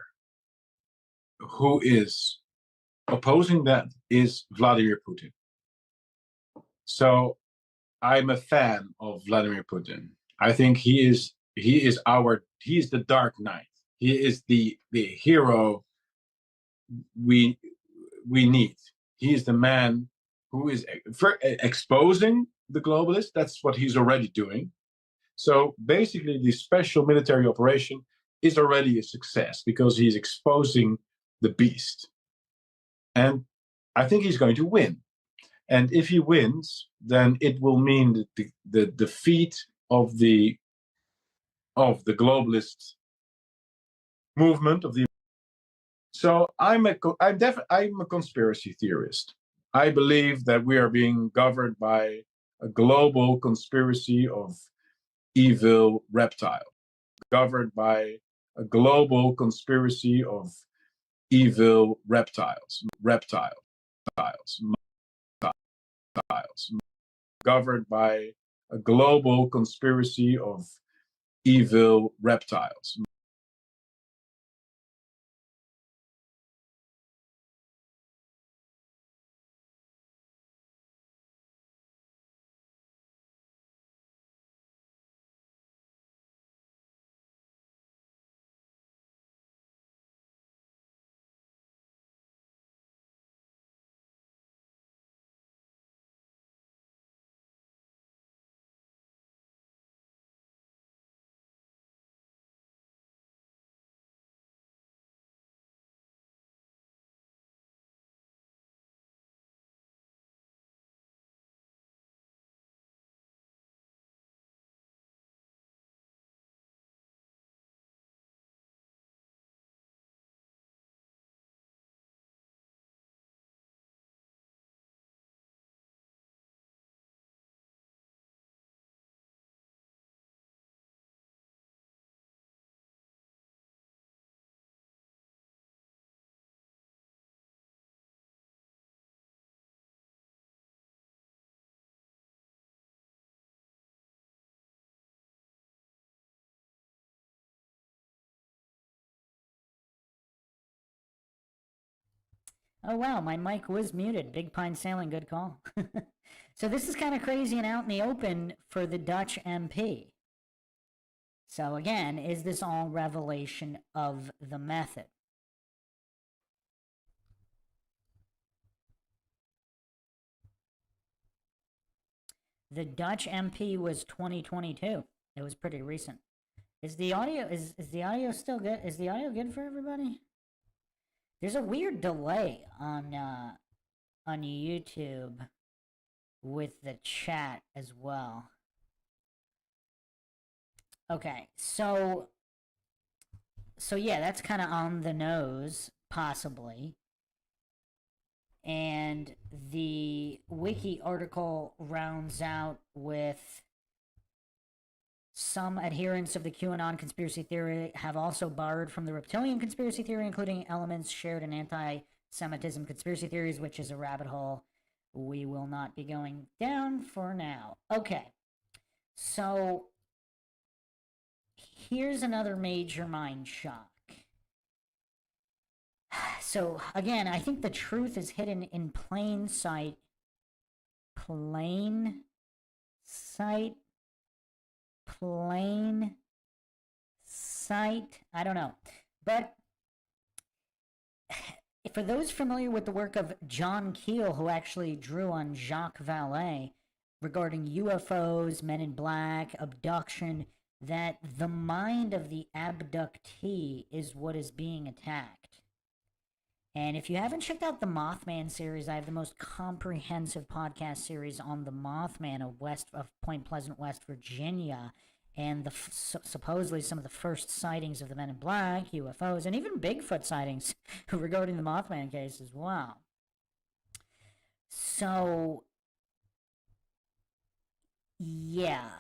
who is opposing that is Vladimir Putin. So I'm a fan of Vladimir Putin. I think he is the Dark Knight. He is the hero we need. He is the man who is exposing the globalists. That's what he's already doing. So basically, the special military operation is already a success because he's exposing the beast. And I think he's going to win. And if he wins, then it will mean the defeat of the globalist movement of the. So I'm a conspiracy theorist. I believe that we are being governed by a global conspiracy of evil reptiles, governed by a global conspiracy of evil reptiles, governed by a global conspiracy of evil reptiles. Oh wow, my mic was muted. Big Pine Sailing, good call. So this is kind of crazy and out in the open for the Dutch MP. So again, is this all revelation of the method? The Dutch MP was 2022. It was pretty recent. Is the audio still good? Is the audio good for everybody? There's a weird delay on YouTube with the chat as well. Okay, so yeah, that's kind of on the nose, possibly. And the wiki article rounds out with some adherents of the QAnon conspiracy theory have also borrowed from the reptilian conspiracy theory, including elements shared in anti-Semitism conspiracy theories, which is a rabbit hole we will not be going down for now. Okay, so here's another major mind shock. So again, I think the truth is hidden in plain sight. Plain sight? I don't know. But for those familiar with the work of John Keel, who actually drew on Jacques Vallée regarding UFOs, Men in Black, abduction, that the mind of the abductee is what is being attacked. And if you haven't checked out the Mothman series, I have the most comprehensive podcast series on the Mothman of Point Pleasant, West Virginia, and supposedly some of the first sightings of the Men in Black, UFOs, and even Bigfoot sightings regarding the Mothman case as well. So, yeah.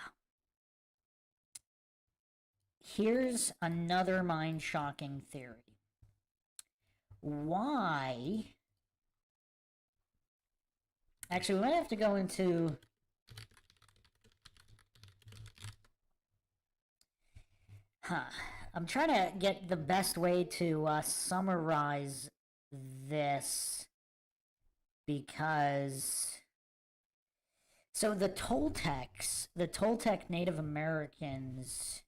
Here's another mind-shocking theory. Why? Actually, we might have to go into... I'm trying to get the best way to summarize this, because... So the Toltec Native Americans...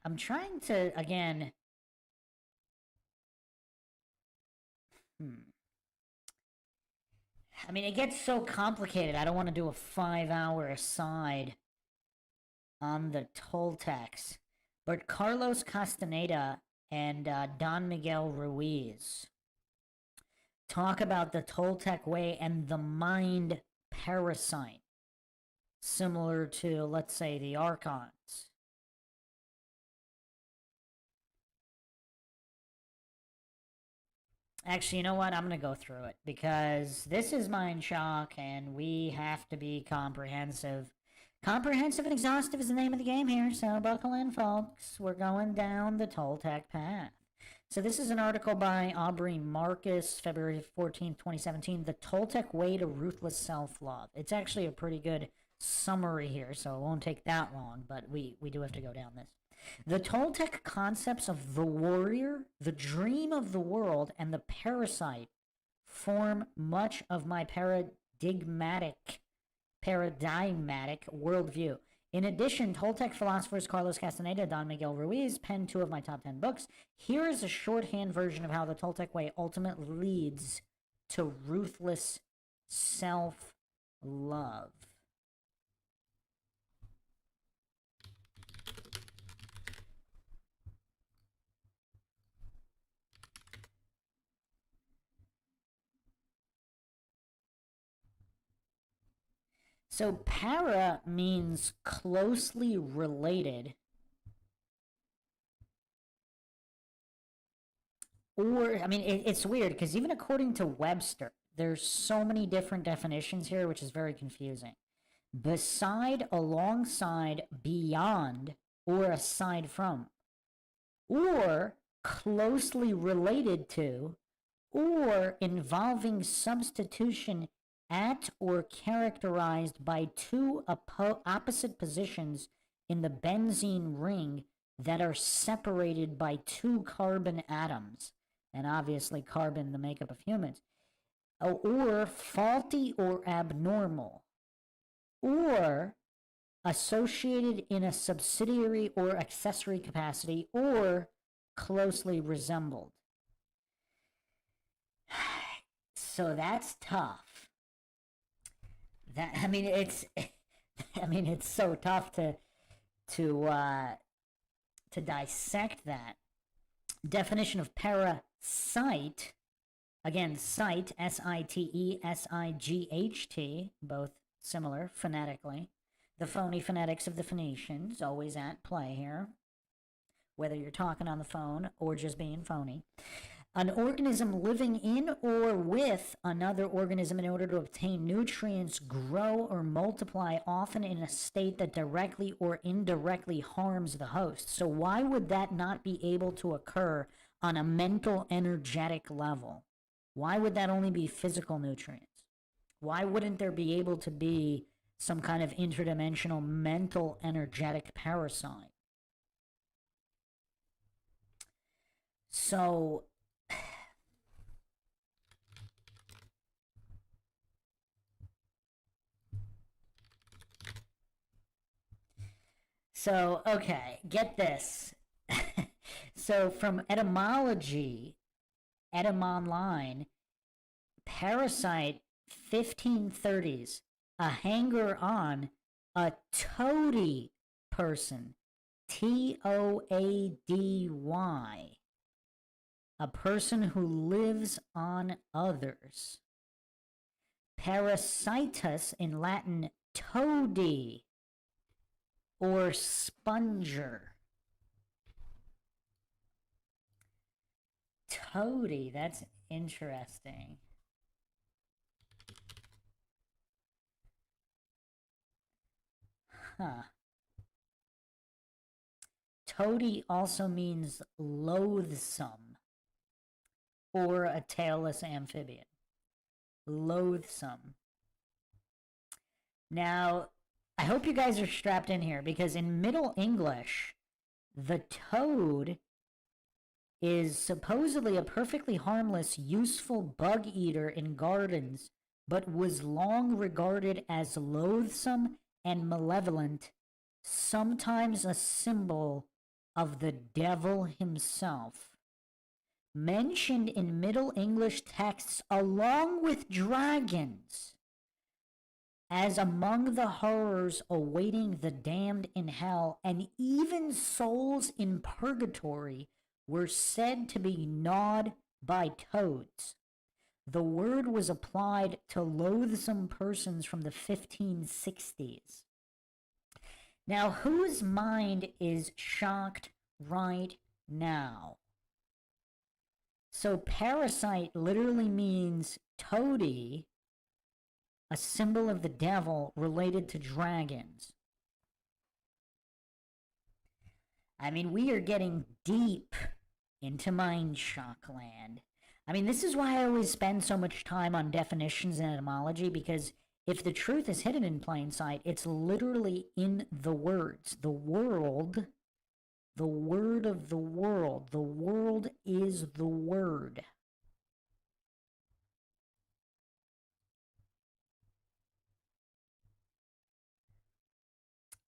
I'm trying to, again... I mean, it gets so complicated. I don't want to do a 5-hour aside on the Toltecs. But Carlos Castaneda and Don Miguel Ruiz talk about the Toltec way and the mind parasite, similar to, let's say, the Archons. Actually, you know what? I'm going to go through it because this is MINDSHOCK and we have to be comprehensive. Comprehensive and exhaustive is the name of the game here, so buckle in, folks. We're going down the Toltec path. So this is an article by Aubrey Marcus, February 14, 2017, The Toltec Way to Ruthless Self-Love. It's actually a pretty good summary here, so it won't take that long, but we do have to go down this. The Toltec concepts of the warrior, the dream of the world, and the parasite form much of my paradigmatic worldview. In addition, Toltec philosophers Carlos Castaneda and Don Miguel Ruiz penned 2 of my top 10 books. Here is a shorthand version of how the Toltec way ultimately leads to ruthless self-love. So para means closely related, or, I mean, it's weird because even according to Webster, there's so many different definitions here, which is very confusing. Beside, alongside, beyond, or aside from, or closely related to, or involving substitution at or characterized by 2 opposite positions in the benzene ring that are separated by 2 carbon atoms, and obviously carbon, the makeup of humans, or faulty or abnormal, or associated in a subsidiary or accessory capacity, or closely resembled. So that's tough. That, I mean, it's so tough to dissect that. Definition of parasite, again, site, S-I-T-E, S-I-G-H-T, both similar phonetically. The phony phonetics of the Phoenicians, always at play here, whether you're talking on the phone or just being phony. An organism living in or with another organism in order to obtain nutrients, grow, or multiply, often in a state that directly or indirectly harms the host. So why would that not be able to occur on a mental, energetic level? Why would that only be physical nutrients? Why wouldn't there be able to be some kind of interdimensional, mental, energetic parasite? So okay, get this. So from etymology, Etymonline, parasite, 1530s, a hanger-on, a toady person, T-O-A-D-Y, a person who lives on others. Parasitus in Latin, toady, or sponger. Toady, that's interesting. Huh. Toady also means loathsome, or a tailless amphibian. Loathsome. Now, I hope you guys are strapped in here, because in Middle English, the toad is supposedly a perfectly harmless, useful bug eater in gardens, but was long regarded as loathsome and malevolent, sometimes a symbol of the devil himself. Mentioned in Middle English texts along with dragons. as among the horrors awaiting the damned in hell, and even souls in purgatory were said to be gnawed by toads. The word was applied to loathsome persons from the 1560s. Now, whose mind is shocked right now? So parasite literally means toady, a symbol of the devil related to dragons. I mean, we are getting deep into MINDSHOCK land. I mean, this is why I always spend so much time on definitions and etymology, because if the truth is hidden in plain sight, it's literally in the words. The world, the word of the world. The world is the word.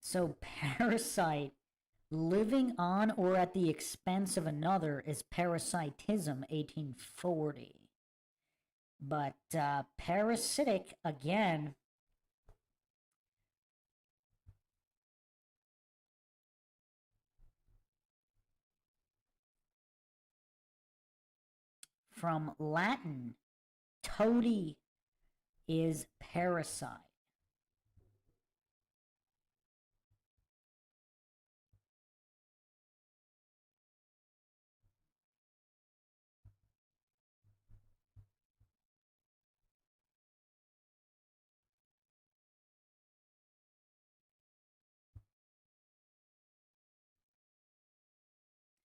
So parasite, living on or at the expense of another, is parasitism, 1840. But parasitic, again, from Latin, toady is parasite.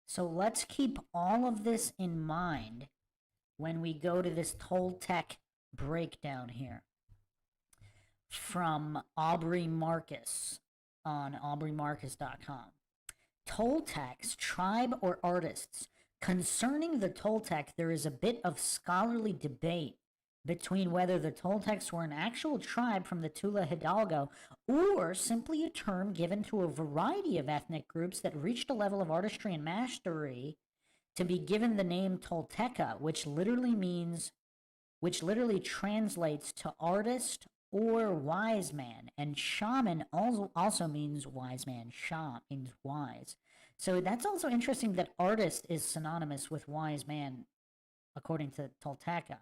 So let's keep all of this in mind when we go to this Toltec breakdown here. From Aubrey Marcus on aubreymarcus.com. Toltecs, tribe or artists. Concerning the Toltec, there is a bit of scholarly debate between whether the Toltecs were an actual tribe from the Tula Hidalgo or simply a term given to a variety of ethnic groups that reached a level of artistry and mastery to be given the name Tolteca, which literally translates to artist or wise man, and shaman also means wise man. Sha means wise. So that's also interesting that artist is synonymous with wise man, according to Tolteca.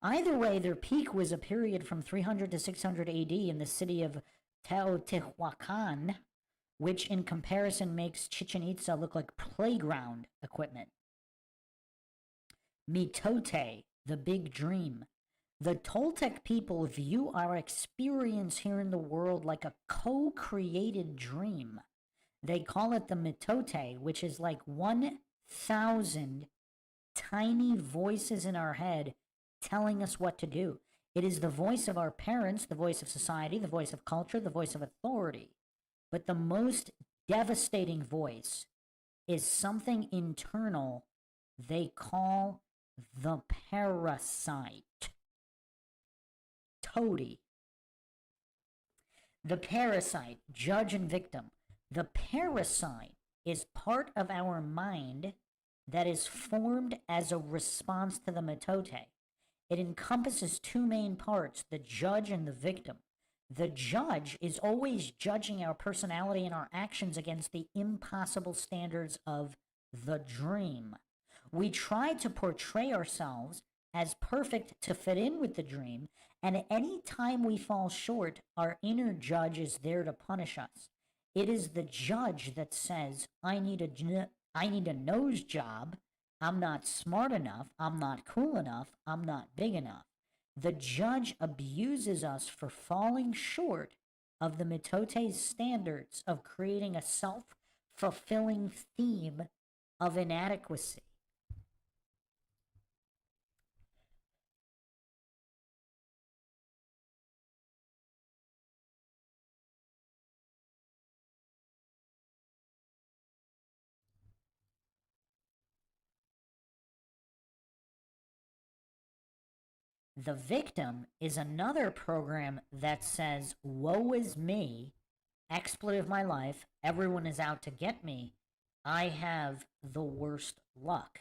Either way, their peak was a period from 300 to 600 AD in the city of Teotihuacan, which in comparison makes Chichen Itza look like playground equipment. Mitote, the big dream. The Toltec people view our experience here in the world like a co-created dream. They call it the mitote, which is like 1,000 tiny voices in our head telling us what to do. It is the voice of our parents, the voice of society, the voice of culture, the voice of authority. But the most devastating voice is something internal they call the parasite. Toady. The parasite, judge and victim. The parasite is part of our mind that is formed as a response to the mitote. It encompasses two main parts, the judge and the victim. The judge is always judging our personality and our actions against the impossible standards of the dream. We try to portray ourselves as perfect to fit in with the dream, and any time we fall short, our inner judge is there to punish us. It is the judge that says, I need a nose job, I'm not smart enough, I'm not cool enough, I'm not big enough. The judge abuses us for falling short of the mitote's standards of creating a self-fulfilling theme of inadequacy. The victim is another program that says, woe is me, expletive my life, everyone is out to get me, I have the worst luck.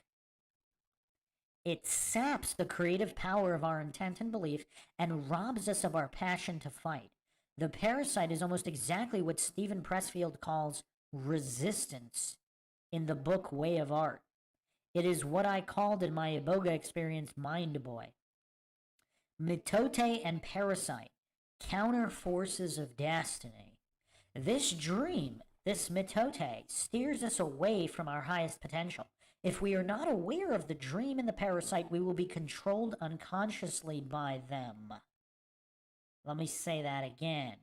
It saps the creative power of our intent and belief and robs us of our passion to fight. The parasite is almost exactly what Stephen Pressfield calls resistance in the book Way of Art. It is what I called in my Iboga experience Mind Boy. Mitote and parasite, counter forces of destiny. This dream, this mitote, steers us away from our highest potential. If we are not aware of the dream and the parasite, we will be controlled unconsciously by them. Let me say that again.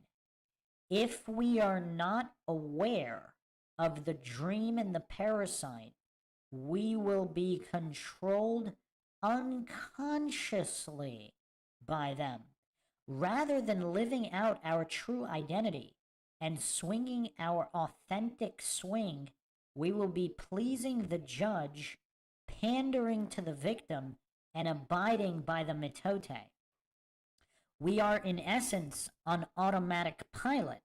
If we are not aware of the dream and the parasite, we will be controlled unconsciously by them. Rather than living out our true identity and swinging our authentic swing, we will be pleasing the judge, pandering to the victim, and abiding by the mitote. We are, in essence, on automatic pilot.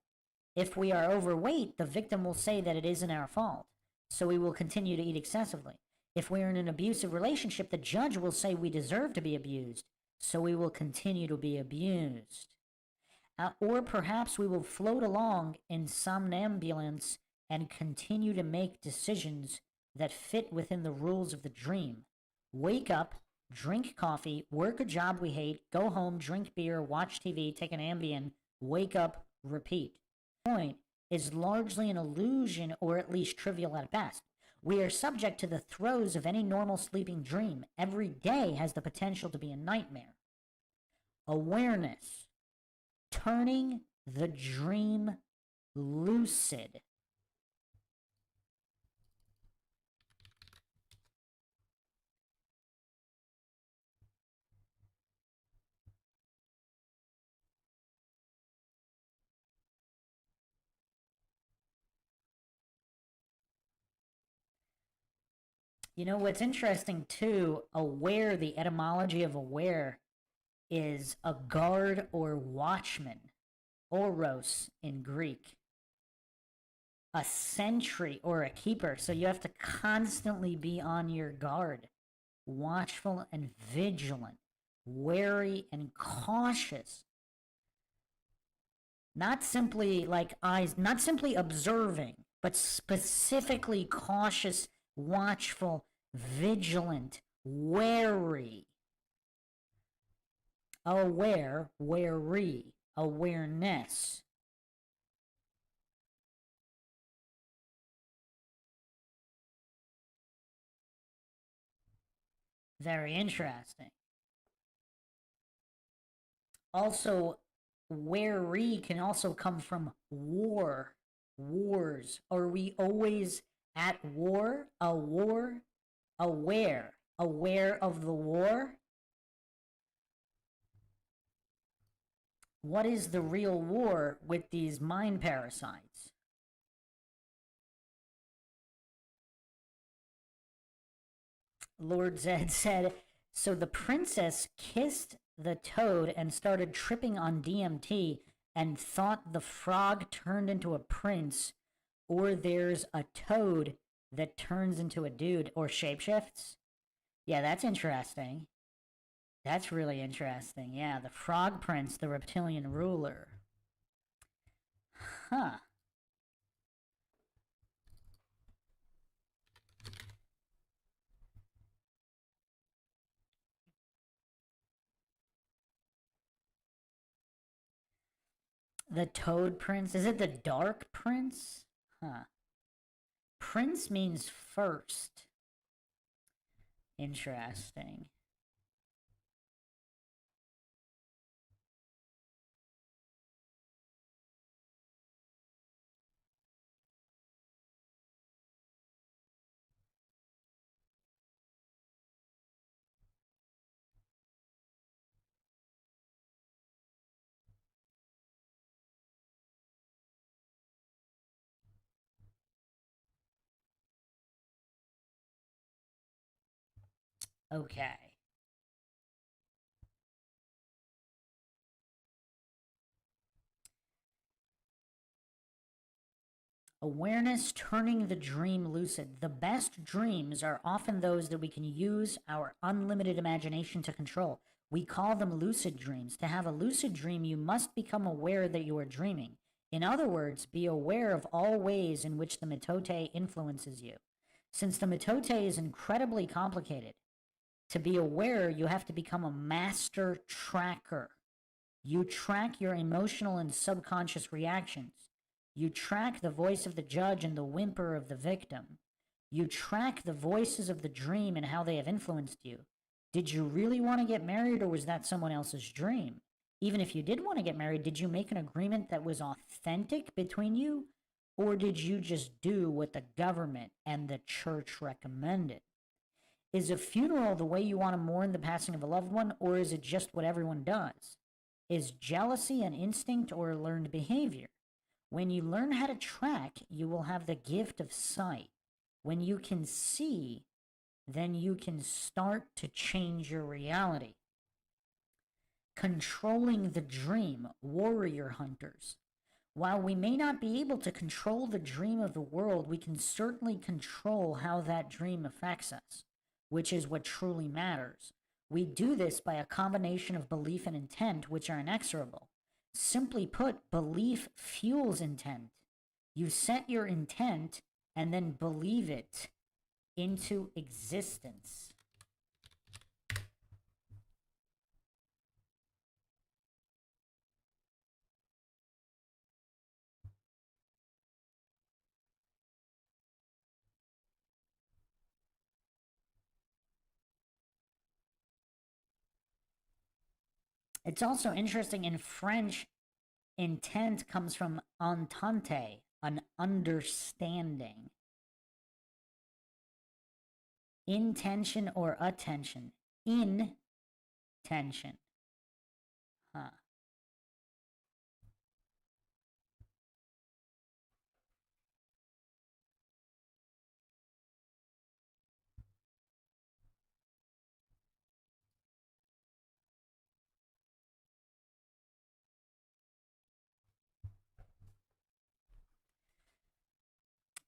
If we are overweight, the victim will say that it isn't our fault, so we will continue to eat excessively. If we are in an abusive relationship, the judge will say we deserve to be abused, so we will continue to be abused. Or perhaps we will float along in somnambulance and continue to make decisions that fit within the rules of the dream. Wake up, drink coffee, work a job we hate, go home, drink beer, watch TV, take an Ambien, wake up, repeat. The point is largely an illusion, or at least trivial at best. We are subject to the throes of any normal sleeping dream. Every day has the potential to be a nightmare. Awareness. Turning the dream lucid. You know, what's interesting too, aware, the etymology of aware is a guard or watchman, oros in Greek. A sentry or a keeper, so you have to constantly be on your guard, watchful and vigilant, wary and cautious. Not simply like eyes, not simply observing, but specifically cautious, watchful, vigilant, wary. Aware, wary, awareness. Very interesting. Also, wary can also come from war, wars. Are we always at war? A war? Aware. Aware of the war? What is the real war with these mind parasites? Lord Zed said, so the princess kissed the toad and started tripping on DMT and thought the frog turned into a prince, or there's a toad that turns into a dude or shapeshifts. Yeah, that's interesting. That's really interesting. Yeah, the frog prince, the reptilian ruler. Huh. The Toad Prince? Is it the Dark Prince? Huh. Prince means first. Interesting. Okay. Awareness turning the dream lucid. The best dreams are often those that we can use our unlimited imagination to control. We call them lucid dreams. To have a lucid dream, you must become aware that you are dreaming. In other words, be aware of all ways in which the mitote influences you. Since the mitote is incredibly complicated, to be aware, you have to become a master tracker. You track your emotional and subconscious reactions. You track the voice of the judge and the whimper of the victim. You track the voices of the dream and how they have influenced you. Did you really want to get married, or was that someone else's dream? Even if you did want to get married, did you make an agreement that was authentic between you, or did you just do what the government and the church recommended? Is a funeral the way you want to mourn the passing of a loved one, or is it just what everyone does? Is jealousy an instinct or a learned behavior? When you learn how to track, you will have the gift of sight. When you can see, then you can start to change your reality. Controlling the dream, warrior hunters. While we may not be able to control the dream of the world, we can certainly control how that dream affects us, which is what truly matters. We do this by a combination of belief and intent, which are inexorable. Simply put, belief fuels intent. You set your intent and then believe it into existence. It's also interesting, in French, intent comes from entente, an understanding. Intention or attention. Intention. Huh.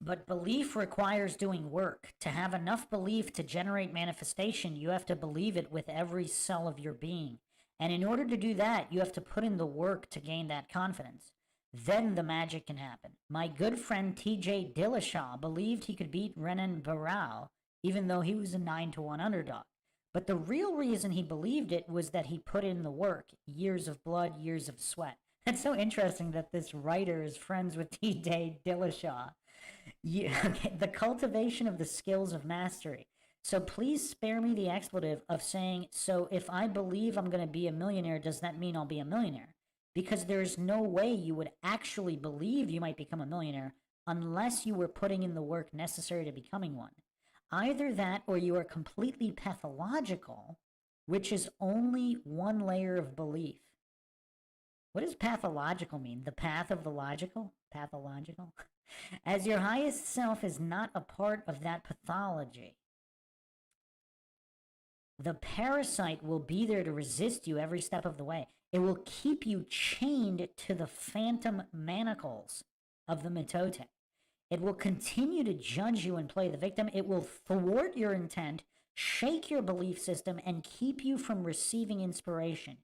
But belief requires doing work. To have enough belief to generate manifestation, you have to believe it with every cell of your being. And in order to do that, you have to put in the work to gain that confidence. Then the magic can happen. My good friend TJ Dillashaw believed he could beat Renan Barao, even though he was a 9-1 underdog. But the real reason he believed it was that he put in the work. Years of blood, years of sweat. It's so interesting that this writer is friends with TJ Dillashaw. Okay, the cultivation of the skills of mastery. So please spare me the expletive of saying, so if I believe I'm going to be a millionaire, does that mean I'll be a millionaire? Because there's no way you would actually believe you might become a millionaire unless you were putting in the work necessary to becoming one. Either that, or you are completely pathological, which is only one layer of belief. What does pathological mean? The path of the logical? Pathological? As your highest self is not a part of that pathology. The parasite will be there to resist you every step of the way. It will keep you chained to the phantom manacles of the mitote. It will continue to judge you and play the victim. It will thwart your intent, shake your belief system, and keep you from receiving inspiration.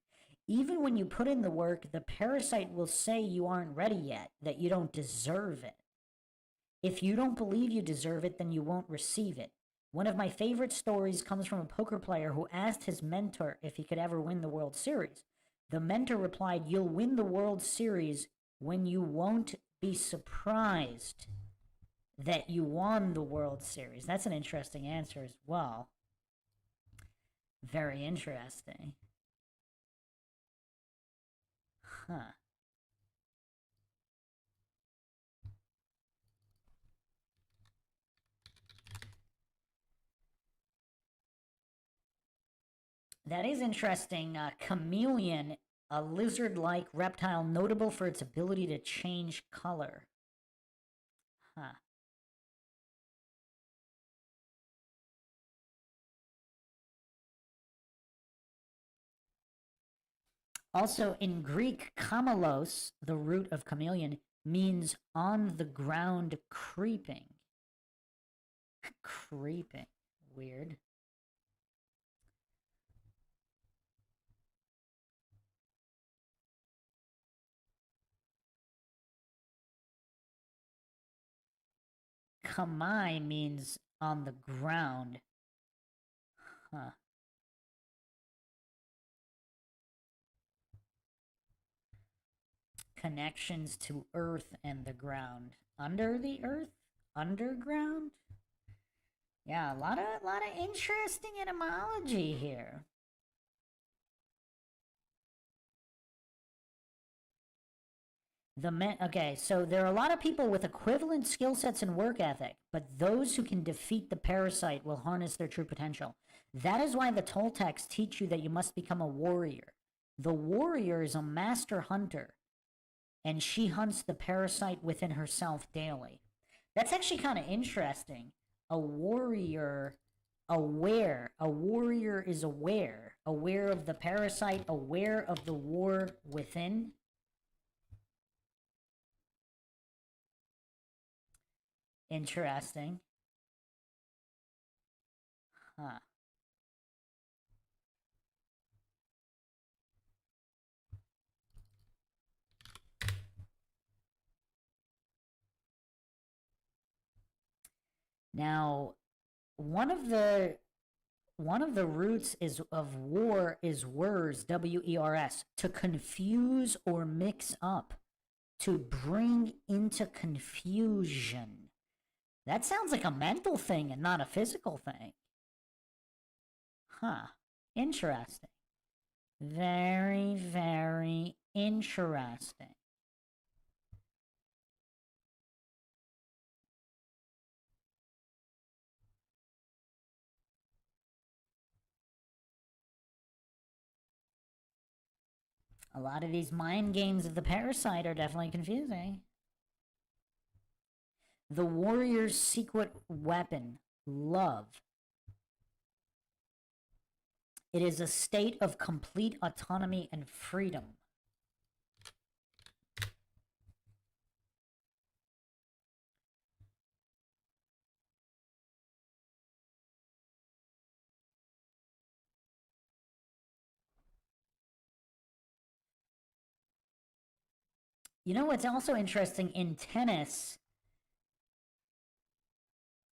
Even when you put in the work, the parasite will say you aren't ready yet, that you don't deserve it. If you don't believe you deserve it, then you won't receive it. One of my favorite stories comes from a poker player who asked his mentor if he could ever win the World Series. The mentor replied, "You'll win the World Series when you won't be surprised that you won the World Series." That's an interesting answer as well. Very interesting. Huh. That is interesting. Chameleon, a lizard-like reptile notable for its ability to change color. Huh. Also, in Greek, kamalos, the root of chameleon, means on the ground creeping. Creeping. Weird. Kamai means on the ground. Huh. Connections to earth and the ground. Under the earth? Underground? Yeah, a lot of interesting etymology here. Okay, so there are a lot of people with equivalent skill sets and work ethic, but those who can defeat the parasite will harness their true potential. That is why the Toltecs teach you that you must become a warrior. The warrior is a master hunter, and she hunts the parasite within herself daily. That's actually kind of interesting. A warrior, aware. A warrior is aware. Aware of the parasite, aware of the war within. Interesting. Huh. Now, one of the roots of war is wers, W-E-R-S, to confuse or mix up, to bring into confusion. That sounds like a mental thing and not a physical thing. Huh. Interesting. Very, very interesting. A lot of these mind games of the parasite are definitely confusing. The warrior's secret weapon, love. It is a state of complete autonomy and freedom. You know what's also interesting? In tennis,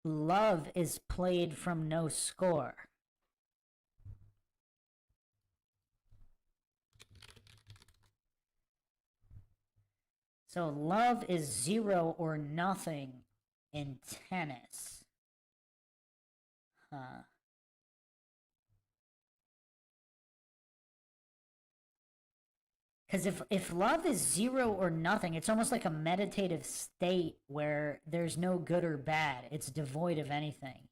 love is played from no score. So love is 0 or nothing in tennis. Huh. Because if love is 0 or nothing, it's almost like a meditative state where there's no good or bad. It's devoid of anything.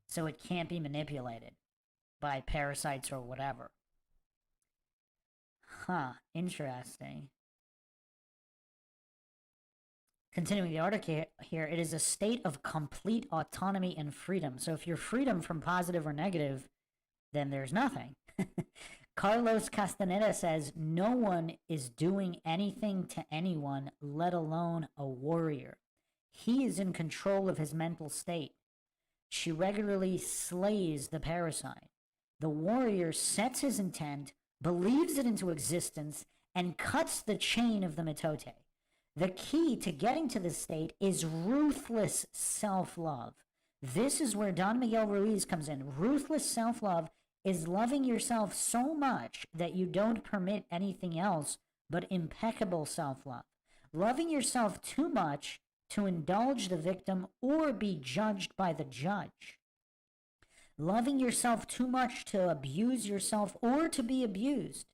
So it can't be manipulated by parasites or whatever. Huh, interesting. Continuing the article here, it is a state of complete autonomy and freedom. So if you're freedom from positive or negative, then there's nothing. Carlos Castaneda says, no one is doing anything to anyone, let alone a warrior. He is in control of his mental state. She regularly slays the parasite. The warrior sets his intent, believes it into existence, and cuts the chain of the mitote. The key to getting to this state is ruthless self-love. This is where Don Miguel Ruiz comes in. Ruthless self-love is loving yourself so much that you don't permit anything else but impeccable self-love. Loving yourself too much to indulge the victim or be judged by the judge. Loving yourself too much to abuse yourself or to be abused.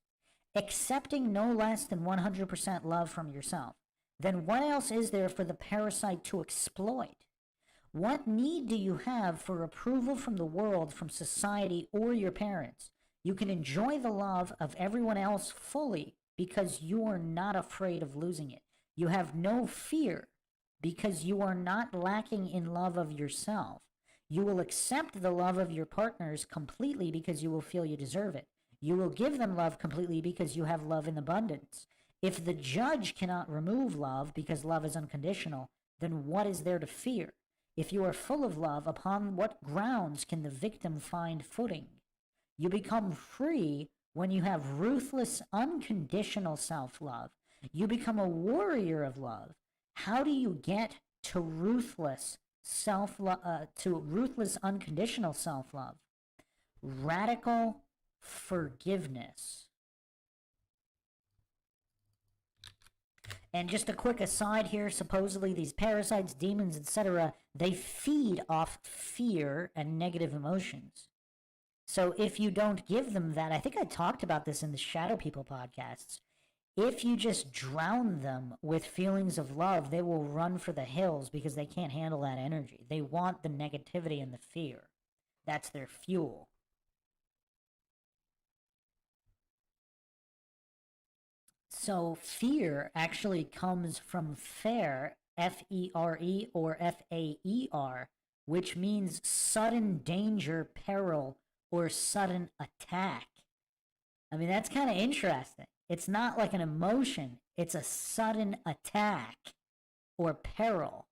Accepting no less than 100% love from yourself. Then what else is there for the parasite to exploit? What need do you have for approval from the world, from society, or your parents? You can enjoy the love of everyone else fully because you are not afraid of losing it. You have no fear because you are not lacking in love of yourself. You will accept the love of your partners completely because you will feel you deserve it. You will give them love completely because you have love in abundance. If the judge cannot remove love because love is unconditional, then what is there to fear? If you are full of love, upon what grounds can the victim find footing? You become free when you have ruthless, unconditional self-love. You become a warrior of love. How do you get to ruthless, to ruthless unconditional self-love, radical forgiveness. And just a quick aside here, supposedly these parasites, demons, etc., they feed off fear and negative emotions. So if you don't give them that, I think I talked about this in the Shadow People podcasts, if you just drown them with feelings of love, they will run for the hills because they can't handle that energy. They want the negativity and the fear. That's their fuel. So fear actually comes from fair, F-E-R-E or F-A-E-R, which means sudden danger, peril, or sudden attack. I mean, that's kind of interesting. It's not like an emotion. It's a sudden attack or peril.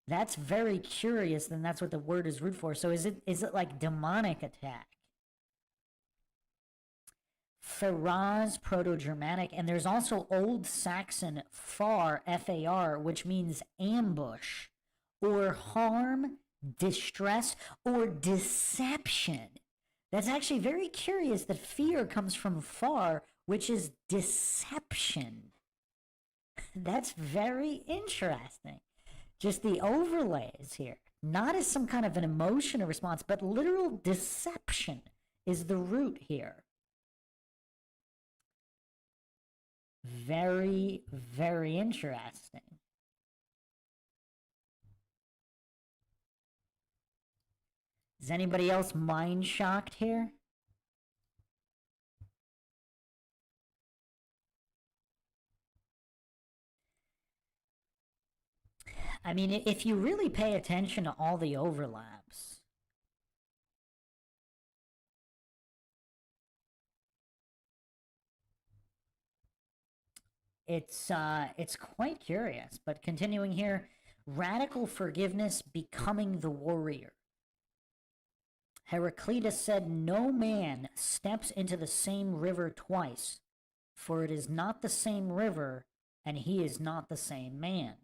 That's very curious, and that's what the word is root for. So is it like demonic attack? Faraz, Proto-Germanic, and there's also Old Saxon far, F-A-R, which means ambush, or harm, distress, or deception. That's actually very curious that fear comes from far, which is deception. That's very interesting. Just the overlays here. Not as some kind of an emotion or response, but literal deception is the root here. Very, very interesting. Is anybody else mind shocked here? I mean, if you really pay attention to all the overlaps, it's quite curious. But continuing here, radical forgiveness, becoming the warrior. Heraclitus said, "No man steps into the same river twice, for it is not the same river, and he is not the same man."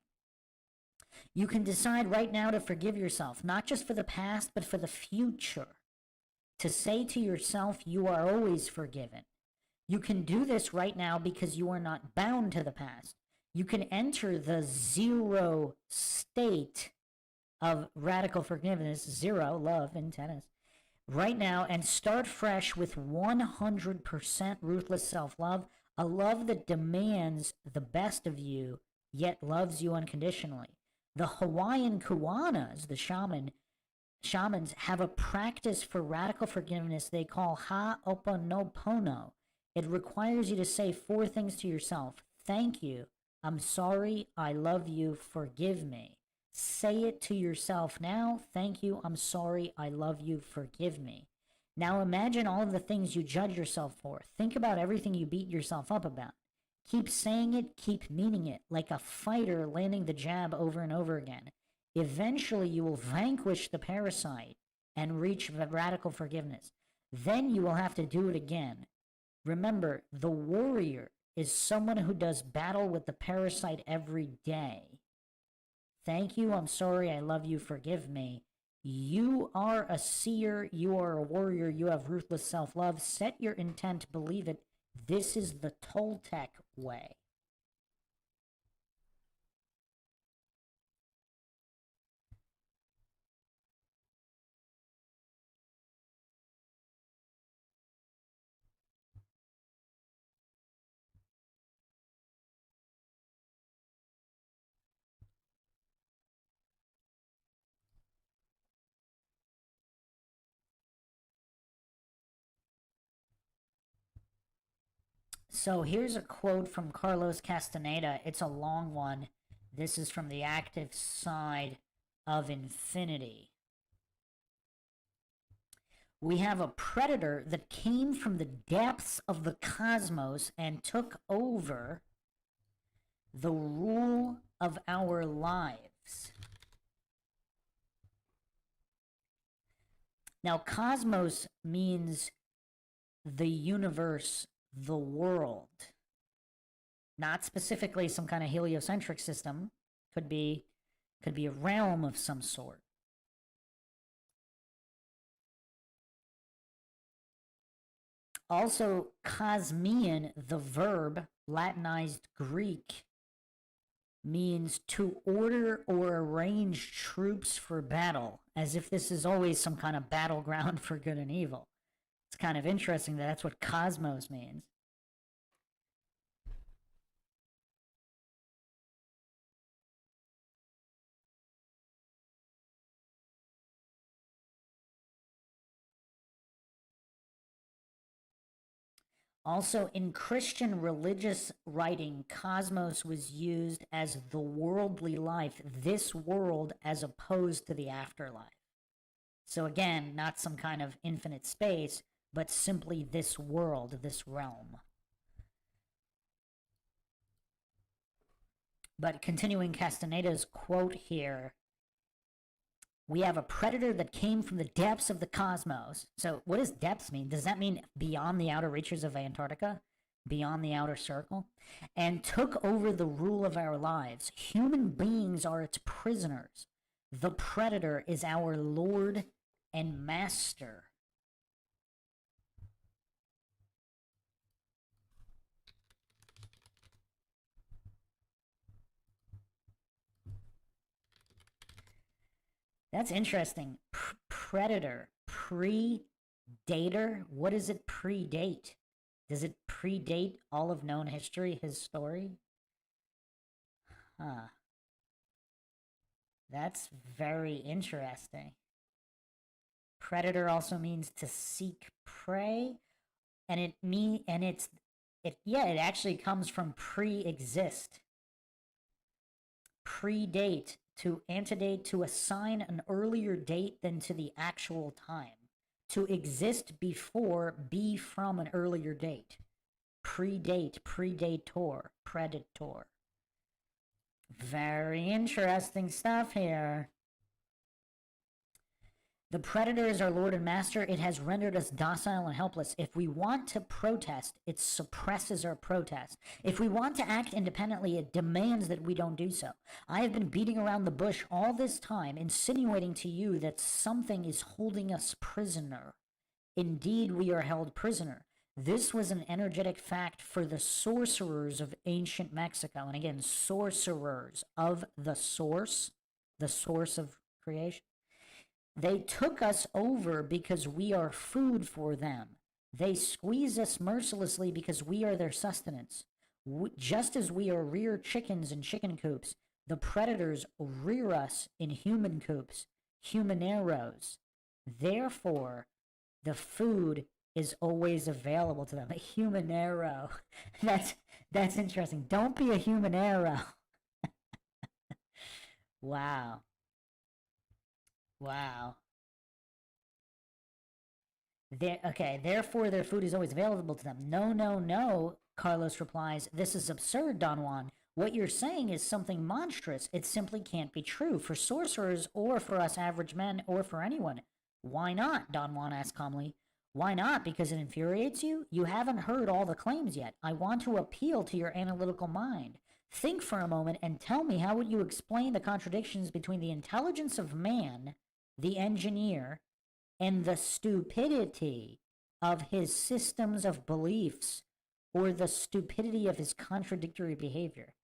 You can decide right now to forgive yourself, not just for the past, but for the future. To say to yourself, you are always forgiven. You can do this right now because you are not bound to the past. You can enter the zero state of radical forgiveness, zero, love in tennis, right now, and start fresh with 100% ruthless self-love, a love that demands the best of you, yet loves you unconditionally. The Hawaiian Kuanas, the shamans, have a practice for radical forgiveness they call Ha'oponopono. It requires you to say 4 things to yourself. Thank you. I'm sorry. I love you. Forgive me. Say it to yourself now. Thank you. I'm sorry. I love you. Forgive me. Now imagine all of the things you judge yourself for. Think about everything you beat yourself up about. Keep saying it, keep meaning it, like a fighter landing the jab over and over again. Eventually, you will vanquish the parasite and reach radical forgiveness. Then you will have to do it again. Remember, the warrior is someone who does battle with the parasite every day. Thank you, I'm sorry, I love you, forgive me. You are a seer, you are a warrior, you have ruthless self-love. Set your intent, believe it. This is the Toltec way. So here's a quote from Carlos Castaneda. It's a long one. This is from the active side of infinity. We have a predator that came from the depths of the cosmos and took over the rule of our lives. Now, cosmos means the universe, the world. Not specifically some kind of heliocentric system. Could be Could be a realm of some sort. Also, cosmian, the verb, Latinized Greek, means to order or arrange troops for battle, as if this is always some kind of battleground for good and evil. It's kind of interesting that that's what cosmos means. Also, in Christian religious writing, cosmos was used as the worldly life, this world as opposed to the afterlife. So again, not some kind of infinite space, but simply this world, this realm. But continuing Castaneda's quote here, we have a predator that came from the depths of the cosmos. So what does depths mean? Does that mean beyond the outer reaches of Antarctica? Beyond the outer circle? And took over the rule of our lives. Human beings are its prisoners. The predator is our lord and master. That's interesting. Predator, predator. What does it predate? Does it predate all of known history, his story? Huh. That's very interesting. Predator also means to seek prey, and it actually comes from pre-exist. Predate, to antedate, to assign an earlier date than to the actual time. To exist before, be from an earlier date. Predate, predator, predator. Very interesting stuff here. The predator is our lord and master. It has rendered us docile and helpless. If we want to protest, it suppresses our protest. If we want to act independently, it demands that we don't do so. I have been beating around the bush all this time, insinuating to you that something is holding us prisoner. Indeed, we are held prisoner. This was an energetic fact for the sorcerers of ancient Mexico. And again, sorcerers of the source of creation. They took us over because we are food for them. They squeeze us mercilessly because we are their sustenance. Just as we are rear chickens in chicken coops, the predators rear us in human coops, humaneros. Therefore, the food is always available to them. A humanero. That's interesting. Don't be a humanero. Wow. Wow. Therefore their food is always available to them. No, no, no, Carlos replies. This is absurd, Don Juan. What you're saying is something monstrous. It simply can't be true for sorcerers or for us average men or for anyone. Why not? Don Juan asks calmly. Why not? Because it infuriates you? You haven't heard all the claims yet. I want to appeal to your analytical mind. Think for a moment and tell me, how would you explain the contradictions between the intelligence of man, the engineer, and the stupidity of his systems of beliefs, or the stupidity of his contradictory behavior?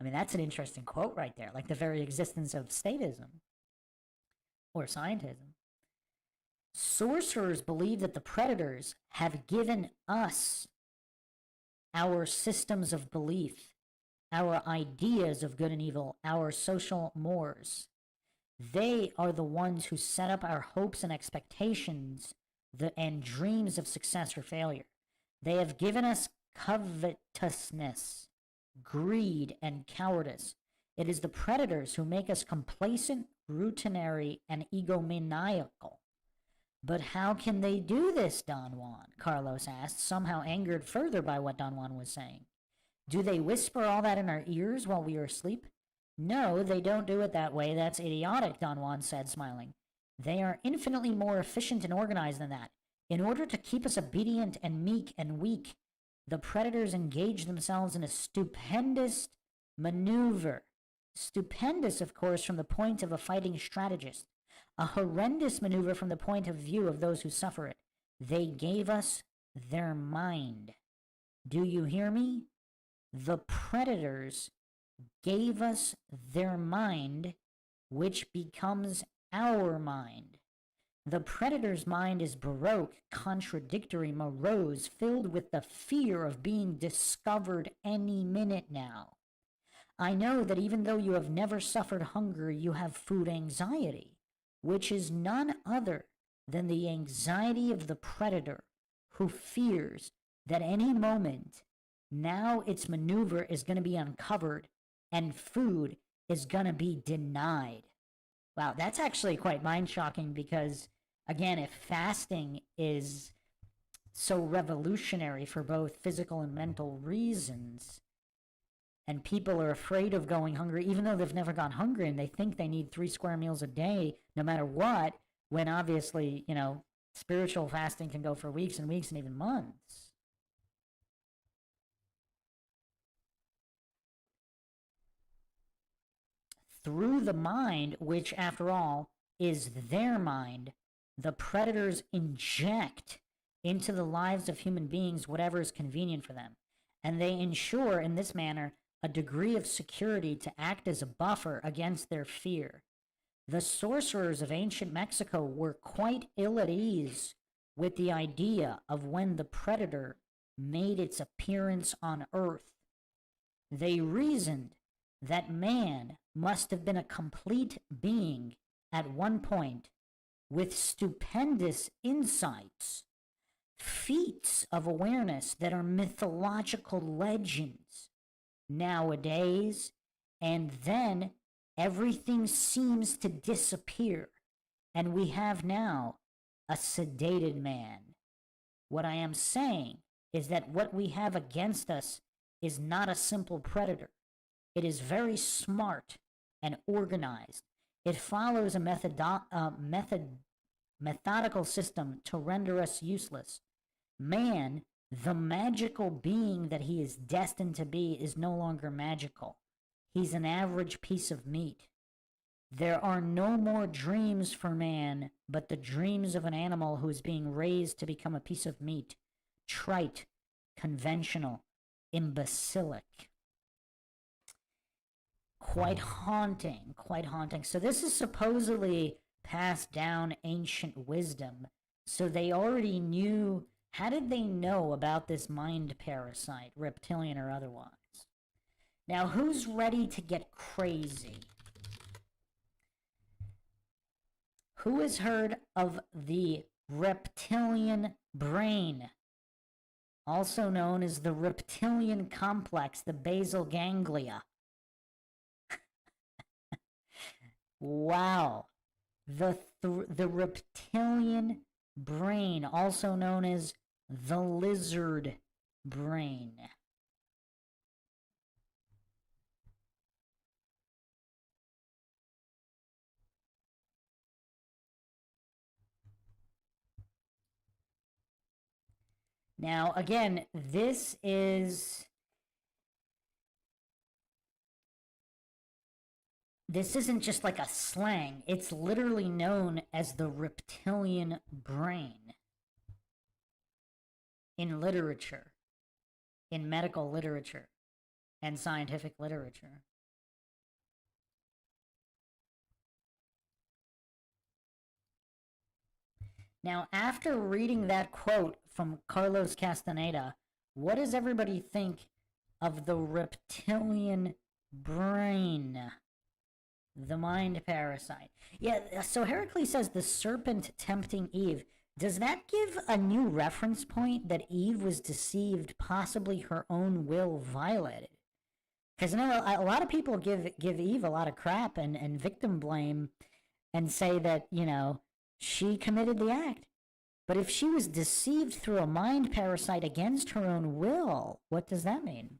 I mean, that's an interesting quote right there, like the very existence of statism or scientism. Sorcerers believe that the predators have given us our systems of belief, our ideas of good and evil, our social mores. They are the ones who set up our hopes and expectations and dreams of success or failure. They have given us covetousness, greed, and cowardice. It is the predators who make us complacent, routinary, and egomaniacal. But how can they do this, Don Juan? Carlos asked, somehow angered further by what Don Juan was saying. Do they whisper all that in our ears while we are asleep? No, they don't do it that way. That's idiotic, Don Juan said, smiling. They are infinitely more efficient and organized than that. In order to keep us obedient and meek and weak, the predators engage themselves in a stupendous maneuver. Stupendous, of course, from the point of a fighting strategist. A horrendous maneuver from the point of view of those who suffer it. They gave us their mind. Do you hear me? The predators gave us their mind, which becomes our mind. The predator's mind is baroque, contradictory, morose, filled with the fear of being discovered any minute now. I know that even though you have never suffered hunger, you have food anxiety, which is none other than the anxiety of the predator, who fears that any moment now its maneuver is going to be uncovered and food is going to be denied. Wow, that's actually quite mind-shocking because, again, if fasting is so revolutionary for both physical and mental reasons, and people are afraid of going hungry, even though they've never gone hungry and they think they need 3 square meals a day, no matter what, when obviously, spiritual fasting can go for weeks and weeks and even months. Through the mind, which, after all, is their mind, the predators inject into the lives of human beings whatever is convenient for them. And they ensure, in this manner, a degree of security to act as a buffer against their fear. The sorcerers of ancient Mexico were quite ill at ease with the idea of when the predator made its appearance on Earth. They reasoned that man must have been a complete being at one point with stupendous insights, feats of awareness that are mythological legends nowadays, and then everything seems to disappear, and we have now a sedated man. What I am saying is that what we have against us is not a simple predator. It is very smart and organized. It follows a methodical system to render us useless. Man, the magical being that he is destined to be, is no longer magical. He's an average piece of meat. There are no more dreams for man, but the dreams of an animal who is being raised to become a piece of meat. Trite, conventional, imbecilic. Quite haunting, quite haunting. So this is supposedly passed down ancient wisdom. So they already knew. How did they know about this mind parasite, reptilian or otherwise? Now, who's ready to get crazy? Who has heard of the reptilian brain, also known as the reptilian complex, the basal ganglia? Wow. The reptilian brain, also known as the lizard brain. Now, again, this isn't just like a slang. It's literally known as the reptilian brain in literature, in medical literature, and scientific literature. Now, after reading that quote from Carlos Castaneda, what does everybody think of the reptilian brain? The mind parasite. Yeah, so Heracles says the serpent tempting Eve. Does that give a new reference point that Eve was deceived, possibly her own will violated? Because I know a lot of people give Eve a lot of crap and victim blame and say that, she committed the act. But if she was deceived through a mind parasite against her own will, what does that mean?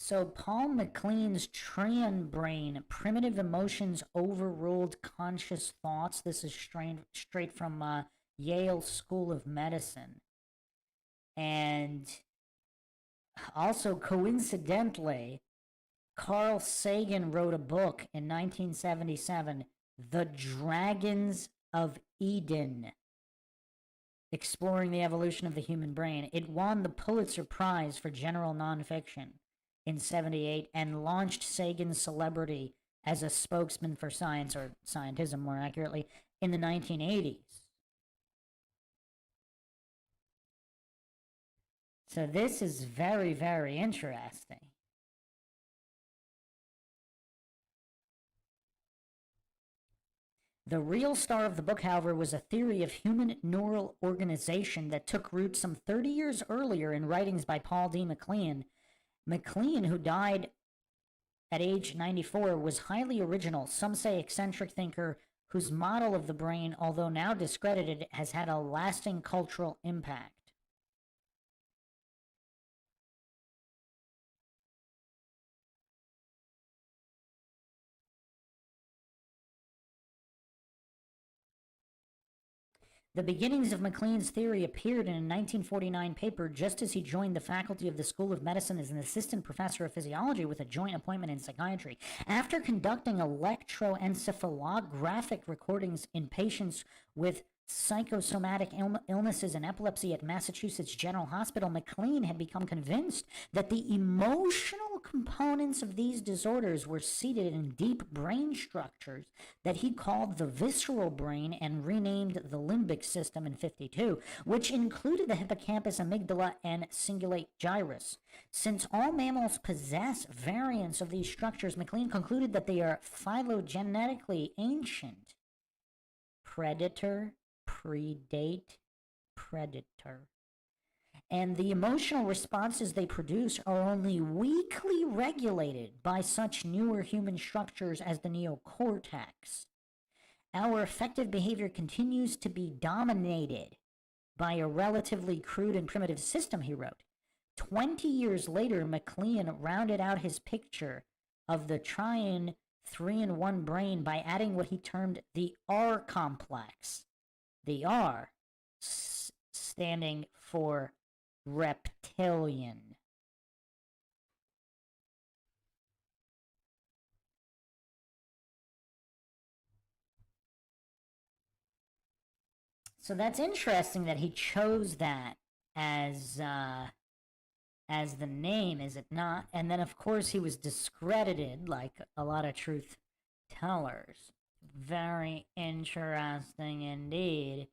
So Paul MacLean's Trian brain, primitive emotions overruled conscious thoughts. This is straight from Yale School of Medicine. And also, coincidentally, Carl Sagan wrote a book in 1977, The Dragons of Eden, exploring the evolution of the human brain. It won the Pulitzer Prize for general nonfiction in 78 and launched Sagan's celebrity as a spokesman for science, or scientism more accurately, in the 1980s. So this is very, very interesting. The real star of the book, however, was a theory of human neural organization that took root some 30 years earlier in writings by Paul D. MacLean. MacLean, who died at age 94, was highly original, some say eccentric thinker, whose model of the brain, although now discredited, has had a lasting cultural impact. The beginnings of MacLean's theory appeared in a 1949 paper just as he joined the faculty of the School of Medicine as an assistant professor of physiology with a joint appointment in psychiatry. After conducting electroencephalographic recordings in patients with psychosomatic illnesses and epilepsy at Massachusetts General Hospital, MacLean had become convinced that the emotional components of these disorders were seated in deep brain structures that he called the visceral brain and renamed the limbic system in 52, which included the hippocampus, amygdala, and cingulate gyrus. Since all mammals possess variants of these structures, MacLean concluded that they are phylogenetically ancient. Predator, predate, predator. And the emotional responses they produce are only weakly regulated by such newer human structures as the neocortex. Our affective behavior continues to be dominated by a relatively crude and primitive system, he wrote. 20 years later, MacLean rounded out his picture of the triune 3-in-1 brain by adding what he termed the R complex. The R standing for reptilian. So that's interesting that he chose that as the name, is it not? And then, of course, he was discredited, like a lot of truth tellers. Very interesting indeed.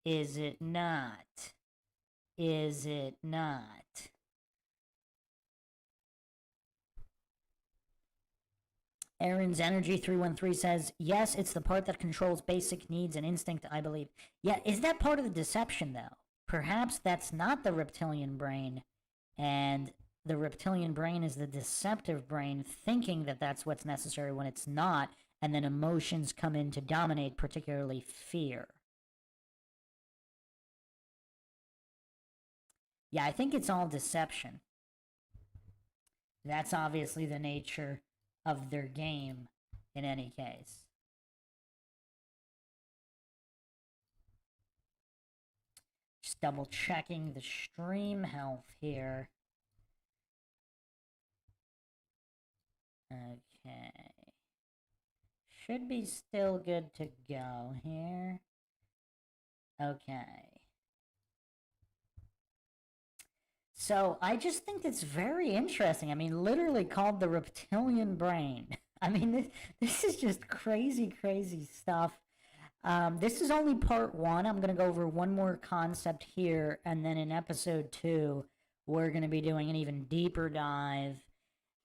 Is it not? Is it not? Aaron's Energy 313 says, yes, it's the part that controls basic needs and instinct, I believe. Yeah, is that part of the deception, though? Perhaps that's not the reptilian brain, and the reptilian brain is the deceptive brain, thinking that that's what's necessary when it's not, and then emotions come in to dominate, particularly fear. Yeah, I think it's all deception. That's obviously the nature of their game in any case. Just double checking the stream health here. Okay. Should be still good to go here. Okay. So I just think it's very interesting. I mean, literally called the reptilian brain. I mean, this is just crazy, crazy stuff. This is only part 1. I'm going to go over one more concept here, and then in episode 2, we're going to be doing an even deeper dive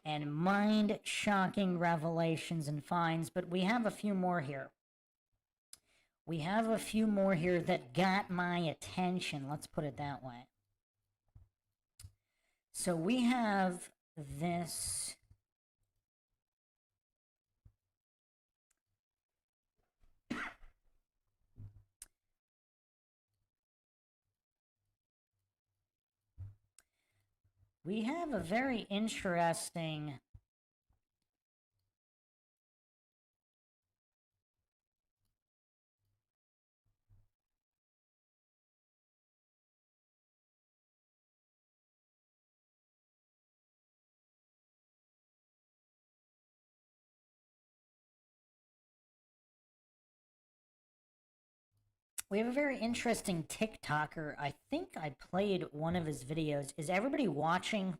and mind-shocking revelations and finds, but we have a few more here. We have a few more here that got my attention, let's put it that way. So we have this We have a very interesting TikToker. I think I played one of his videos. Is everybody watching?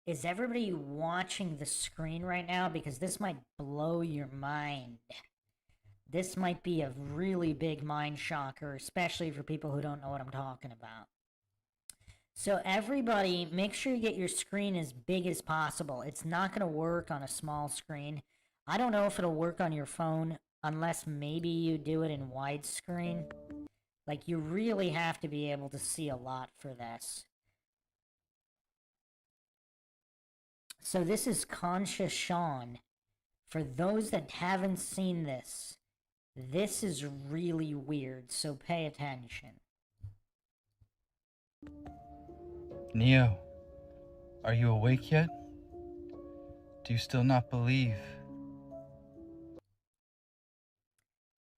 Is everybody watching the screen right now? Because this might blow your mind. This might be a really big mind shocker, especially for people who don't know what I'm talking about. So everybody, make sure you get your screen as big as possible. It's not going to work on a small screen. I don't know if it'll work on your phone, unless maybe you do it in widescreen. Like, you really have to be able to see a lot for this. So this is Conscious Sean. For those that haven't seen this, this is really weird, so pay attention. Neo, are you awake yet? Do you still not believe?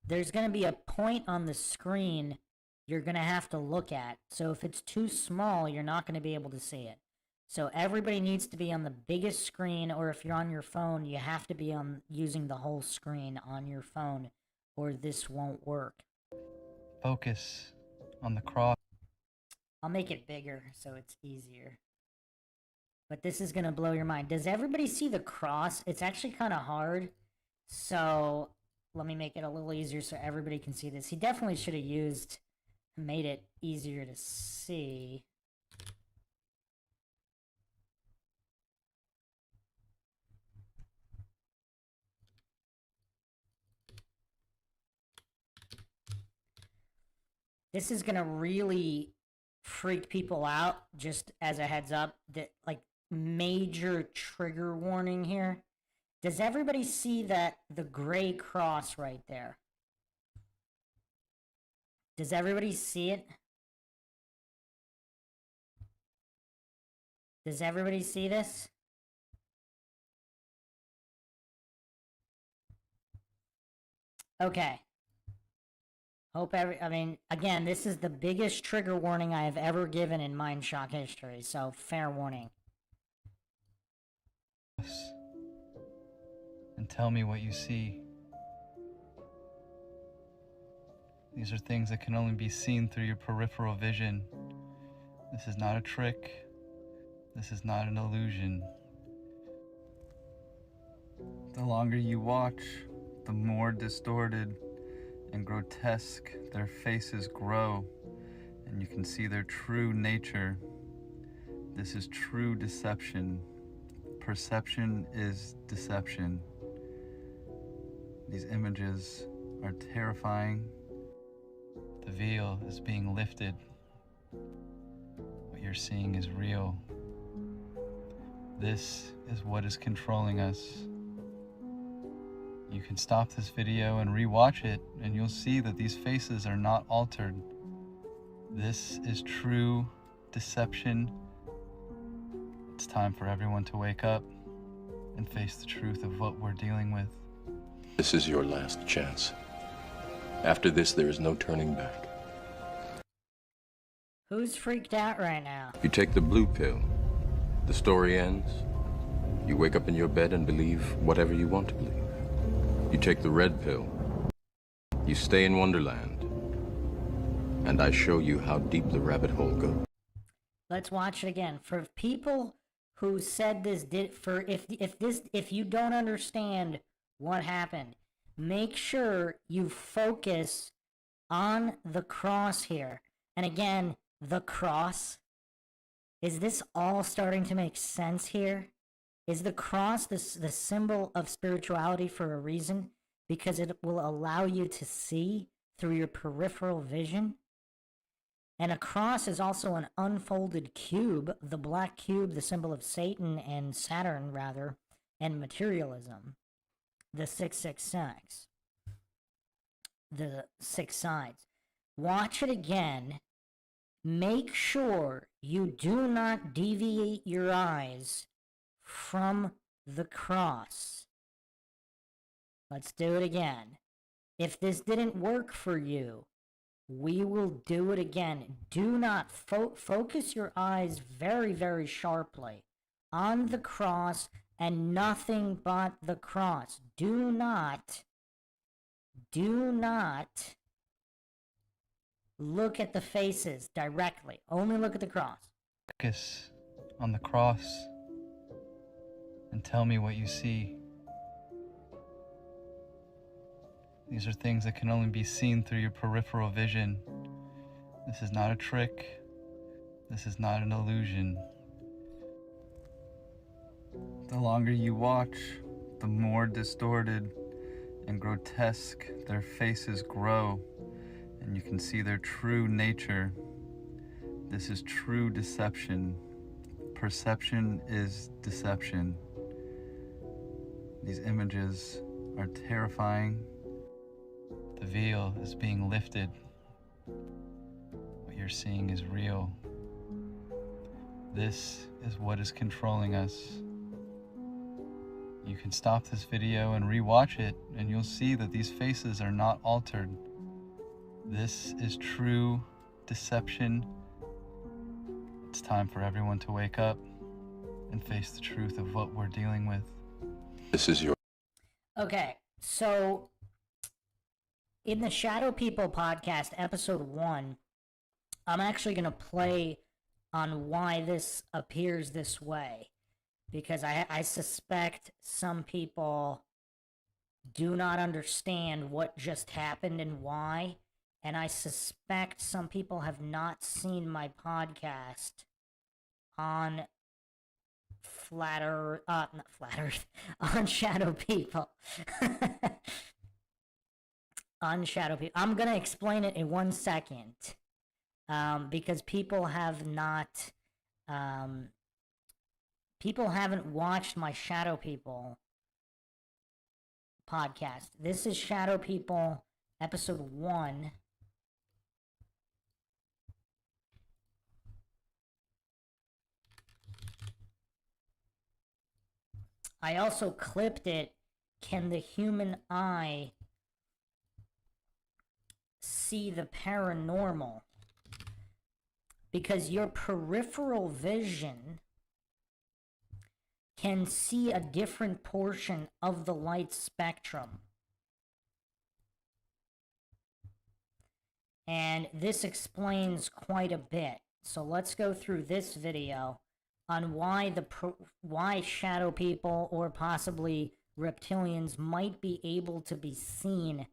There's going to be a point on the screen you're going to have to look at. So if it's too small, you're not going to be able to see it. So everybody needs to be on the biggest screen, or if you're on your phone, you have to be on using the whole screen on your phone, or this won't work. Focus on the cross. I'll make it bigger so it's easier. But this is going to blow your mind. Does everybody see the cross? It's actually kind of hard. So let me make it a little easier so everybody can see this. He definitely should have made it easier to see. This is going to really freak people out, just as a heads up. That, like, major trigger warning here. Does everybody see that, the gray cross right there? Does everybody see it? Does everybody see this? Okay. I mean, again, this is the biggest trigger warning I have ever given in MINDSHOCK history, so fair warning. And tell me what you see. These are things that can only be seen through your peripheral vision. This is not a trick. This is not an illusion. The longer you watch, the more distorted and grotesque their faces grow, and you can see their true nature. This is true deception. Perception is deception. These images are terrifying. The veil is being lifted. What you're seeing is real. This is what is controlling us. You can stop this video and re-watch it, and you'll see that these faces are not altered. This is true deception. It's time for everyone to wake up and face the truth of what we're dealing with. This is your last chance. After this, there is no turning back. Who's freaked out right now? You take the blue pill. The story ends. You wake up in your bed and believe whatever you want to believe. You take the red pill. You stay in Wonderland. And I show you how deep the rabbit hole goes. Let's watch it again. For people who said this if you don't understand what happened, make sure you focus on the cross here. And again, the cross. Is this all starting to make sense here? Is the cross the symbol of spirituality for a reason? Because it will allow you to see through your peripheral vision? And a cross is also an unfolded cube, the black cube, the symbol of Satan and Saturn, rather, and materialism. The 666. The 6 sides. Watch it again, make sure you do not deviate your eyes from the cross. Let's do it again. If this didn't work for you, we will do it again. Do not focus your eyes very, very sharply on the cross and nothing but the cross. Do not look at the faces directly. Only look at the cross. Focus on the cross and tell me what you see. These are things that can only be seen through your peripheral vision. This is not a trick. This is not an illusion. The longer you watch, the more distorted and grotesque their faces grow, and you can see their true nature. This is true deception. Perception is deception. These images are terrifying. The veil is being lifted. What you're seeing is real. This is what is controlling us. You can stop this video and re-watch it, and you'll see that these faces are not altered. This is true deception. It's time for everyone to wake up and face the truth of what we're dealing with. This is your... Okay, so in the Shadow People podcast, episode 1, I'm actually going to play on why this appears this way, because I suspect some people do not understand what just happened and why, and I suspect some people have not seen my podcast on not Flat Earth, on Shadow People. On Shadow People. I'm going to explain it in 1 second, because people have not, people haven't watched my Shadow People podcast. This is Shadow People episode 1. I also clipped it. Can the human eye see the paranormal? Because your peripheral vision can see a different portion of the light spectrum. And this explains quite a bit. So let's go through this video on why shadow people or possibly reptilians might be able to be seen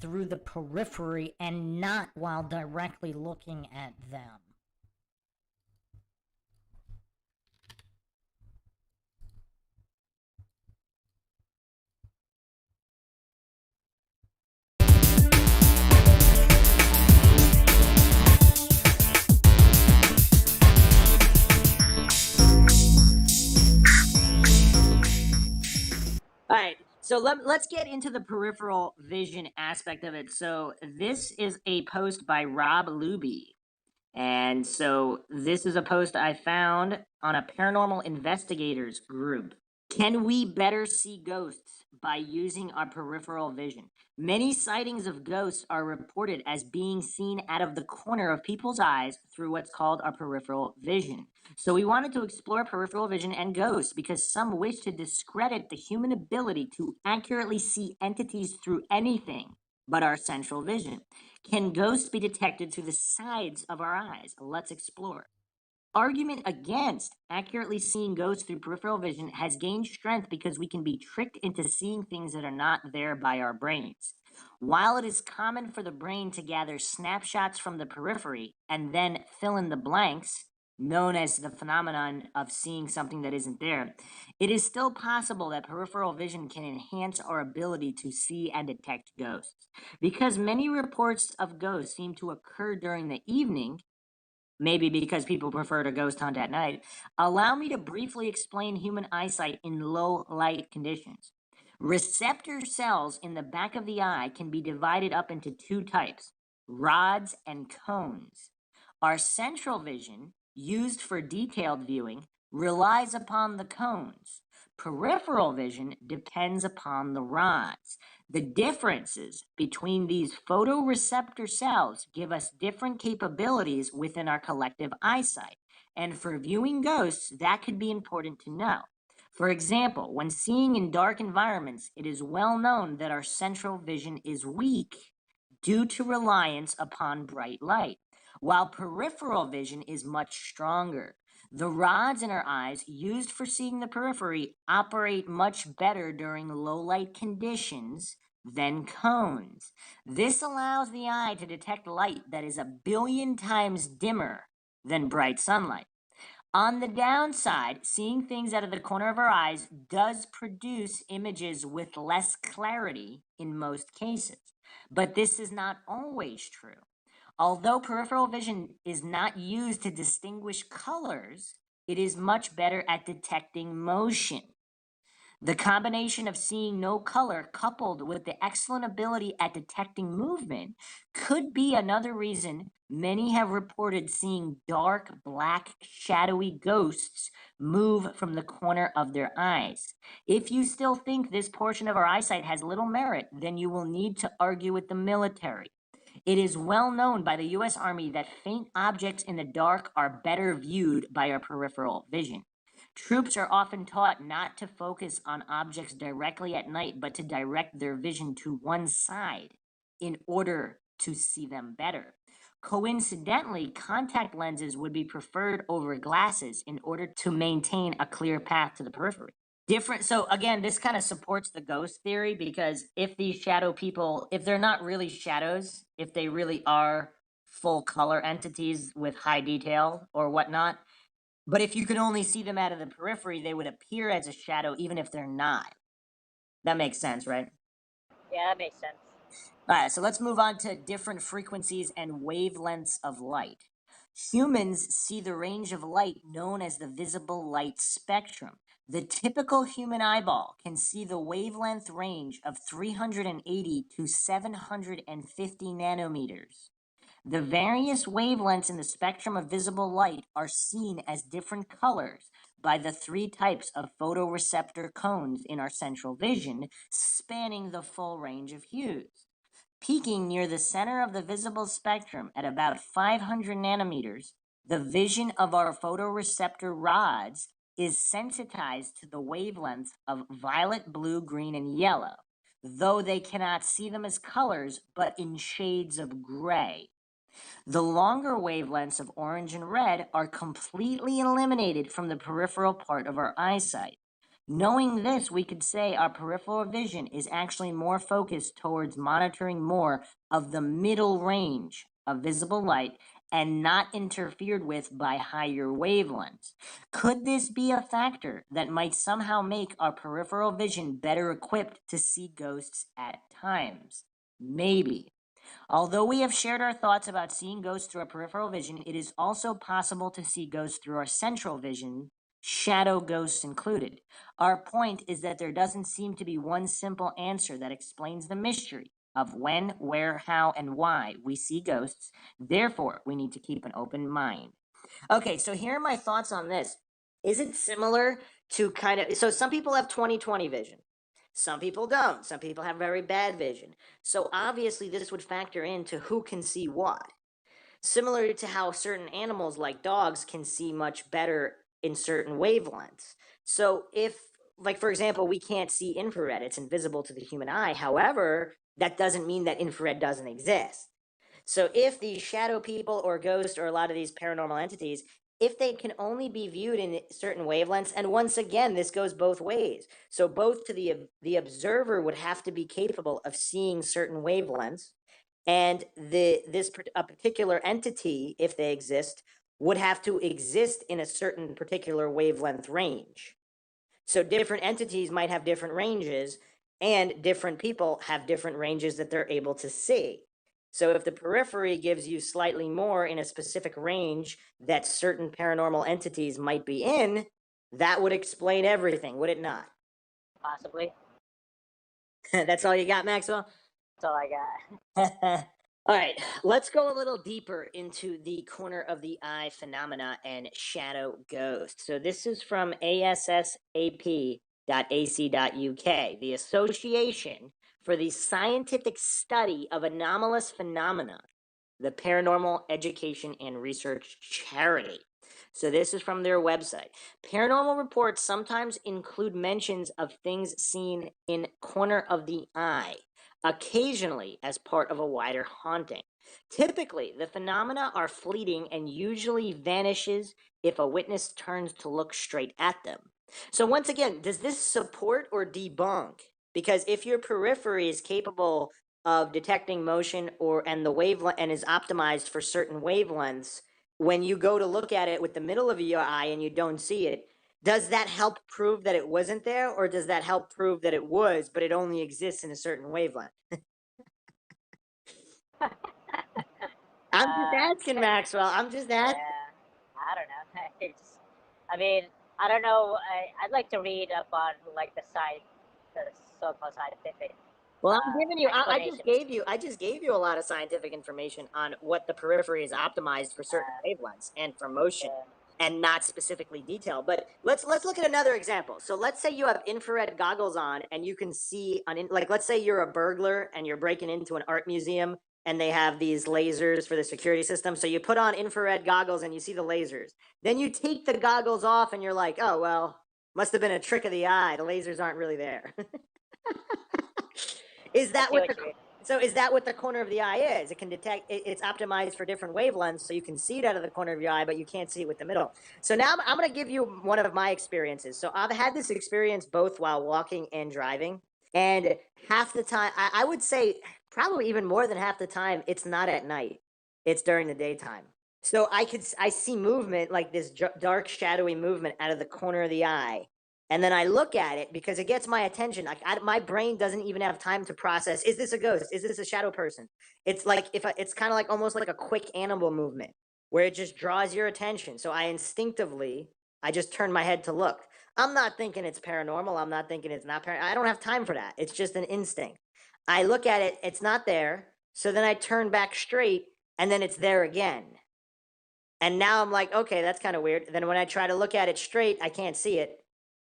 through the periphery and not while directly looking at them. All right, so let's get into the peripheral vision aspect of it. So this is a post by Rob Luby. And so this is a post I found on a paranormal investigators group. Can we better see ghosts by using our peripheral vision? Many sightings of ghosts are reported as being seen out of the corner of people's eyes through what's called our peripheral vision. So we wanted to explore peripheral vision and ghosts because some wish to discredit the human ability to accurately see entities through anything but our central vision. Can ghosts be detected through the sides of our eyes? Let's explore. Argument against accurately seeing ghosts through peripheral vision has gained strength because we can be tricked into seeing things that are not there by our brains. While it is common for the brain to gather snapshots from the periphery and then fill in the blanks, known as the phenomenon of seeing something that isn't there, it is still possible that peripheral vision can enhance our ability to see and detect ghosts. Because many reports of ghosts seem to occur during the evening, maybe because people prefer to ghost hunt at night, allow me to briefly explain human eyesight in low light conditions. Receptor cells in the back of the eye can be divided up into two types, rods and cones. Our central vision, used for detailed viewing, relies upon the cones. Peripheral vision depends upon the rods. The differences between these photoreceptor cells give us different capabilities within our collective eyesight. And for viewing ghosts, that could be important to know. For example, when seeing in dark environments, it is well known that our central vision is weak due to reliance upon bright light, while peripheral vision is much stronger. The rods in our eyes used for seeing the periphery operate much better during low light conditions than cones. This allows the eye to detect light that is 1 billion times dimmer than bright sunlight. On the downside, seeing things out of the corner of our eyes does produce images with less clarity in most cases, but this is not always true. Although peripheral vision is not used to distinguish colors, it is much better at detecting motion. The combination of seeing no color coupled with the excellent ability at detecting movement could be another reason many have reported seeing dark, black, shadowy ghosts move from the corner of their eyes. If you still think this portion of our eyesight has little merit, then you will need to argue with the military. It is well known by the U.S. Army that faint objects in the dark are better viewed by our peripheral vision. Troops are often taught not to focus on objects directly at night, but to direct their vision to one side in order to see them better. Coincidentally, contact lenses would be preferred over glasses in order to maintain a clear path to the periphery. So again, this kind of supports the ghost theory, because if these shadow people, if they're not really shadows, if they really are full color entities with high detail or whatnot, but if you can only see them out of the periphery, they would appear as a shadow even if they're not. That makes sense, right? Yeah, that makes sense. All right, so let's move on to different frequencies and wavelengths of light. Humans see the range of light known as the visible light spectrum. The typical human eyeball can see the wavelength range of 380 to 750 nanometers. The various wavelengths in the spectrum of visible light are seen as different colors by the 3 types of photoreceptor cones in our central vision, spanning the full range of hues. Peaking near the center of the visible spectrum at about 500 nanometers, the vision of our photoreceptor rods is sensitized to the wavelengths of violet, blue, green, and yellow, though they cannot see them as colors, but in shades of gray. The longer wavelengths of orange and red are completely eliminated from the peripheral part of our eyesight. Knowing this, we could say our peripheral vision is actually more focused towards monitoring more of the middle range of visible light and not interfered with by higher wavelengths. Could this be a factor that might somehow make our peripheral vision better equipped to see ghosts at times? Maybe. Although we have shared our thoughts about seeing ghosts through our peripheral vision, it is also possible to see ghosts through our central vision, shadow ghosts included. Our point is that there doesn't seem to be one simple answer that explains the mystery of when, where, how, and why we see ghosts. Therefore, we need to keep an open mind. Okay, so here are my thoughts on this. Is it similar to so some people have 20/20 vision. Some people don't. Some people have very bad vision. So obviously this would factor into who can see what. Similar to how certain animals like dogs can see much better in certain wavelengths. So if, like for example, we can't see infrared, it's invisible to the human eye. However, that doesn't mean that infrared doesn't exist. So if these shadow people or ghosts or a lot of these paranormal entities, if they can only be viewed in certain wavelengths, and once again, this goes both ways. So both to the observer would have to be capable of seeing certain wavelengths, and a particular entity, if they exist, would have to exist in a certain particular wavelength range. So different entities might have different ranges, and different people have different ranges that they're able to see. So if the periphery gives you slightly more in a specific range that certain paranormal entities might be in, that would explain everything, would it not? Possibly. That's all you got, Maxwell? That's all I got. All right, let's go a little deeper into the corner of the eye phenomena and shadow ghost. So this is from ASSAP.ac.uk, the Association for the Scientific Study of Anomalous Phenomena, the Paranormal Education and Research Charity. So this is from their website. Paranormal reports sometimes include mentions of things seen in corner of the eye, occasionally as part of a wider haunting. Typically, the phenomena are fleeting and usually vanishes if a witness turns to look straight at them. So once again, does this support or debunk? Because if your periphery is capable of detecting motion and the wavelength and is optimized for certain wavelengths, when you go to look at it with the middle of your eye and you don't see it, does that help prove that it wasn't there, or does that help prove that it was, but it only exists in a certain wavelength? I'm just asking, Maxwell. I'm just asking. Yeah, I don't know. I mean, I don't know. I'd like to read up on like the so-called scientific. Well, I'm giving you. I just gave you a lot of scientific information on what the periphery is optimized for certain wavelengths and for motion, and not specifically detailed. But let's look at another example. So let's say you have infrared goggles on, and you can see like let's say you're a burglar and you're breaking into an art museum, and they have these lasers for the security system. So you put on infrared goggles and you see the lasers. Then you take the goggles off, and you're like, oh well, must have been a trick of the eye. The lasers aren't really there. Is that what the corner of the eye is? It can detect. It's optimized for different wavelengths, so you can see it out of the corner of your eye, but you can't see it with the middle. So now I'm going to give you one of my experiences. So I've had this experience both while walking and driving, and half the time, I would say probably even more than half the time, it's not at night. It's during the daytime. So I see movement, like this dark, shadowy movement out of the corner of the eye. And then I look at it because it gets my attention. Like my brain doesn't even have time to process. Is this a ghost? Is this a shadow person? It's like it's kind of like almost like a quick animal movement where it just draws your attention. So I just turn my head to look. I'm not thinking it's paranormal. I'm not thinking it's not paranormal. I don't have time for that. It's just an instinct. I look at it. It's not there. So then I turn back straight, and then it's there again. And now I'm like, okay, that's kind of weird. Then when I try to look at it straight, I can't see it.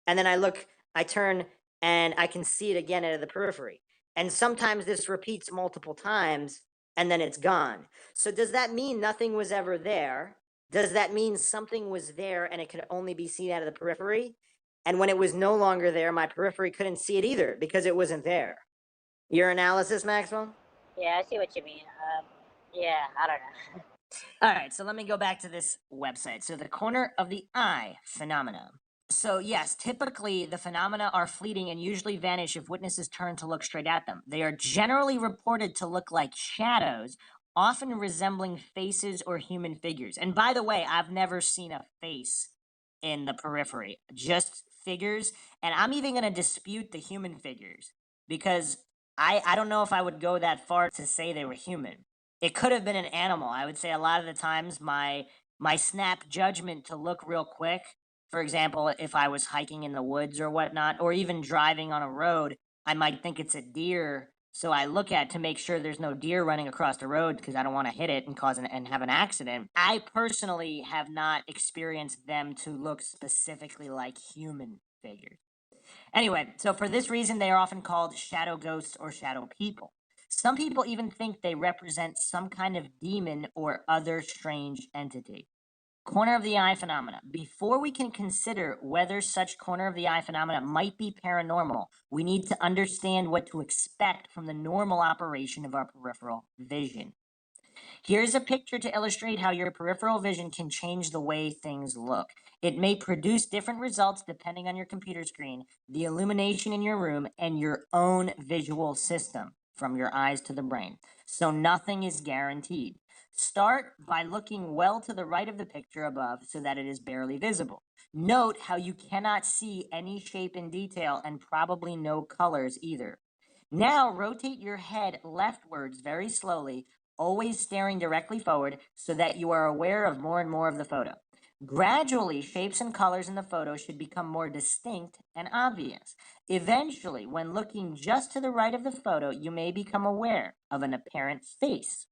And then I turn, and I can see it again out of the periphery. And sometimes this repeats multiple times, and then it's gone. So does that mean nothing was ever there? Does that mean something was there and it could only be seen out of the periphery? And when it was no longer there, my periphery couldn't see it either because it wasn't there. Your analysis, Maxwell? Yeah, I see what you mean. Yeah, I don't know. All right, so let me go back to this website. So the corner of the eye phenomena. So yes, typically the phenomena are fleeting and usually vanish if witnesses turn to look straight at them. They are generally reported to look like shadows, often resembling faces or human figures. And by the way, I've never seen a face in the periphery, just figures. And I'm even going to dispute the human figures because I don't know if I would go that far to say they were human. It could have been an animal. I would say a lot of the times my snap judgment to look real quick, for example, if I was hiking in the woods or whatnot, or even driving on a road, I might think it's a deer. So I look at to make sure there's no deer running across the road because I don't want to hit it and and have an accident. I personally have not experienced them to look specifically like human figures. Anyway, so for this reason, they are often called shadow ghosts or shadow people. Some people even think they represent some kind of demon or other strange entity. Corner of the eye phenomena. Before we can consider whether such corner of the eye phenomena might be paranormal, we need to understand what to expect from the normal operation of our peripheral vision. Here's a picture to illustrate how your peripheral vision can change the way things look. It may produce different results depending on your computer screen, the illumination in your room, and your own visual system, from your eyes to the brain. So nothing is guaranteed. Start by looking well to the right of the picture above so that it is barely visible. Note how you cannot see any shape in detail and probably no colors either. Now rotate your head leftwards very slowly, always staring directly forward so that you are aware of more and more of the photo. Gradually, shapes and colors in the photo should become more distinct and obvious. Eventually, when looking just to the right of the photo, you may become aware of an apparent face.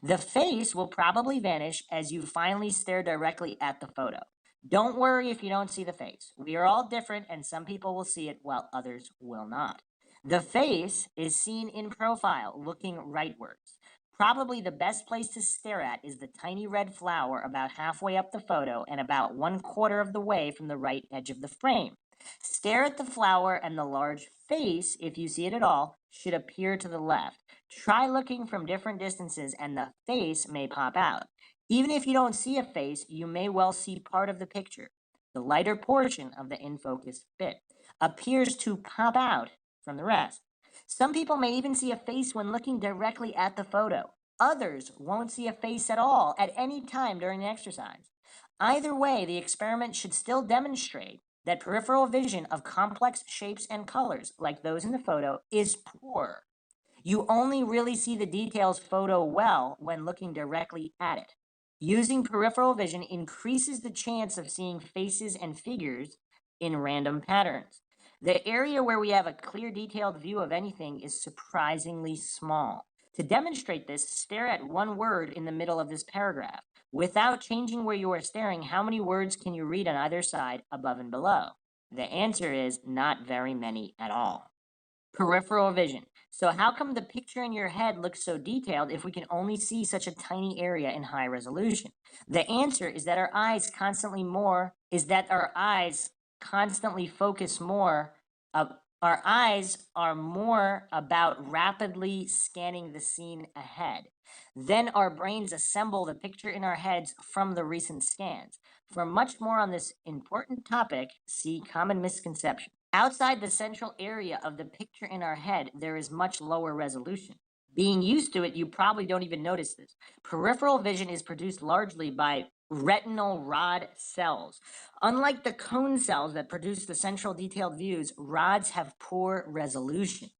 The face will probably vanish as you finally stare directly at the photo. Don't worry if you don't see the face. We are all different, and some people will see it while others will not. The face is seen in profile, looking rightwards. Probably the best place to stare at is the tiny red flower about halfway up the photo and about 1/4 of the way from the right edge of the frame. Stare at the flower, and the large face, if you see it at all, should appear to the left. Try looking from different distances and the face may pop out. Even if you don't see a face, you may well see part of the picture. The lighter portion of the in-focus bit appears to pop out from the rest. Some people may even see a face when looking directly at the photo. Others won't see a face at all at any time during the exercise. Either way, the experiment should still demonstrate that peripheral vision of complex shapes and colors, like those in the photo, is poor. You only really see the details photo well when looking directly at it. Using peripheral vision increases the chance of seeing faces and figures in random patterns. The area where we have a clear, detailed view of anything is surprisingly small. To demonstrate this, stare at one word in the middle of this paragraph. Without changing where you are staring, how many words can you read on either side, above and below? The answer is not very many at all. Peripheral vision. So how come the picture in your head looks so detailed if we can only see such a tiny area in high resolution? The answer is that our eyes constantly focus more. Our eyes are more about rapidly scanning the scene ahead. Then our brains assemble the picture in our heads from the recent scans. For much more on this important topic, see common misconception. Outside the central area of the picture in our head, there is much lower resolution. Being used to it, you probably don't even notice this. Peripheral vision is produced largely by retinal rod cells. Unlike the cone cells that produce the central detailed views, rods have poor resolution.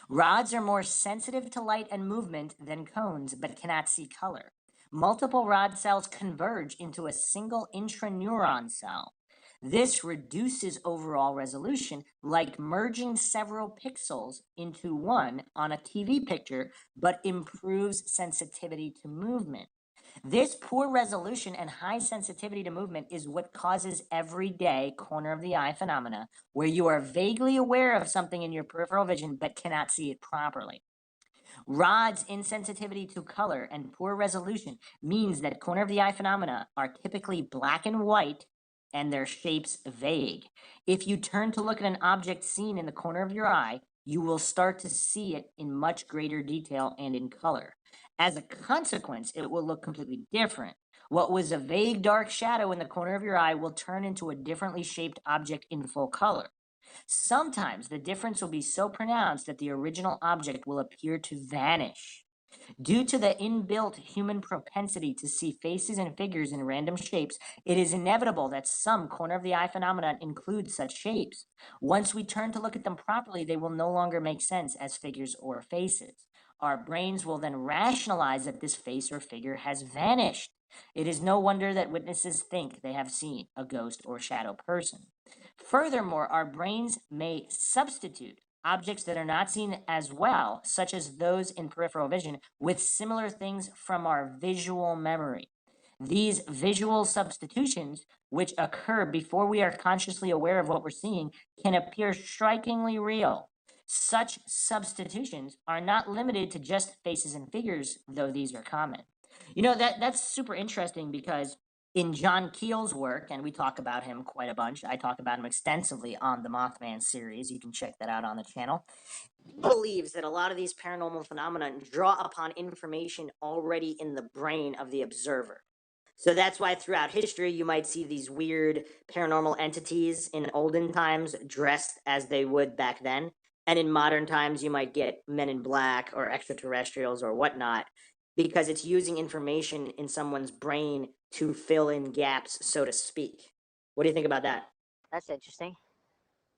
Rods are more sensitive to light and movement than cones, but cannot see color. Multiple rod cells converge into a single intraneuron cell. This reduces overall resolution, like merging several pixels into one on a TV picture, but improves sensitivity to movement. This poor resolution and high sensitivity to movement is what causes everyday corner of the eye phenomena, where you are vaguely aware of something in your peripheral vision but cannot see it properly. Rod's insensitivity to color and poor resolution means that corner of the eye phenomena are typically black and white and their shapes vague. If you turn to look at an object seen in the corner of your eye, you will start to see it in much greater detail and in color. As a consequence, it will look completely different. What was a vague dark shadow in the corner of your eye will turn into a differently shaped object in full color. Sometimes the difference will be so pronounced that the original object will appear to vanish. Due to the inbuilt human propensity to see faces and figures in random shapes, it is inevitable that some corner of the eye phenomenon include such shapes. Once we turn to look at them properly, they will no longer make sense as figures or faces. Our brains will then rationalize that this face or figure has vanished. It is no wonder that witnesses think they have seen a ghost or shadow person. Furthermore, our brains may substitute objects that are not seen as well, such as those in peripheral vision, with similar things from our visual memory. These visual substitutions, which occur before we are consciously aware of what we're seeing, can appear strikingly real. Such substitutions are not limited to just faces and figures, though these are common. You know, that's super interesting because in John Keel's work, and we talk about him quite a bunch, I talk about him extensively on the Mothman series. You can check that out on the channel. He believes that a lot of these paranormal phenomena draw upon information already in the brain of the observer. So that's why throughout history, you might see these weird paranormal entities in olden times dressed as they would back then. And in modern times, you might get men in black or extraterrestrials or whatnot, because it's using information in someone's brain to fill in gaps, so to speak. What do you think about that? That's interesting.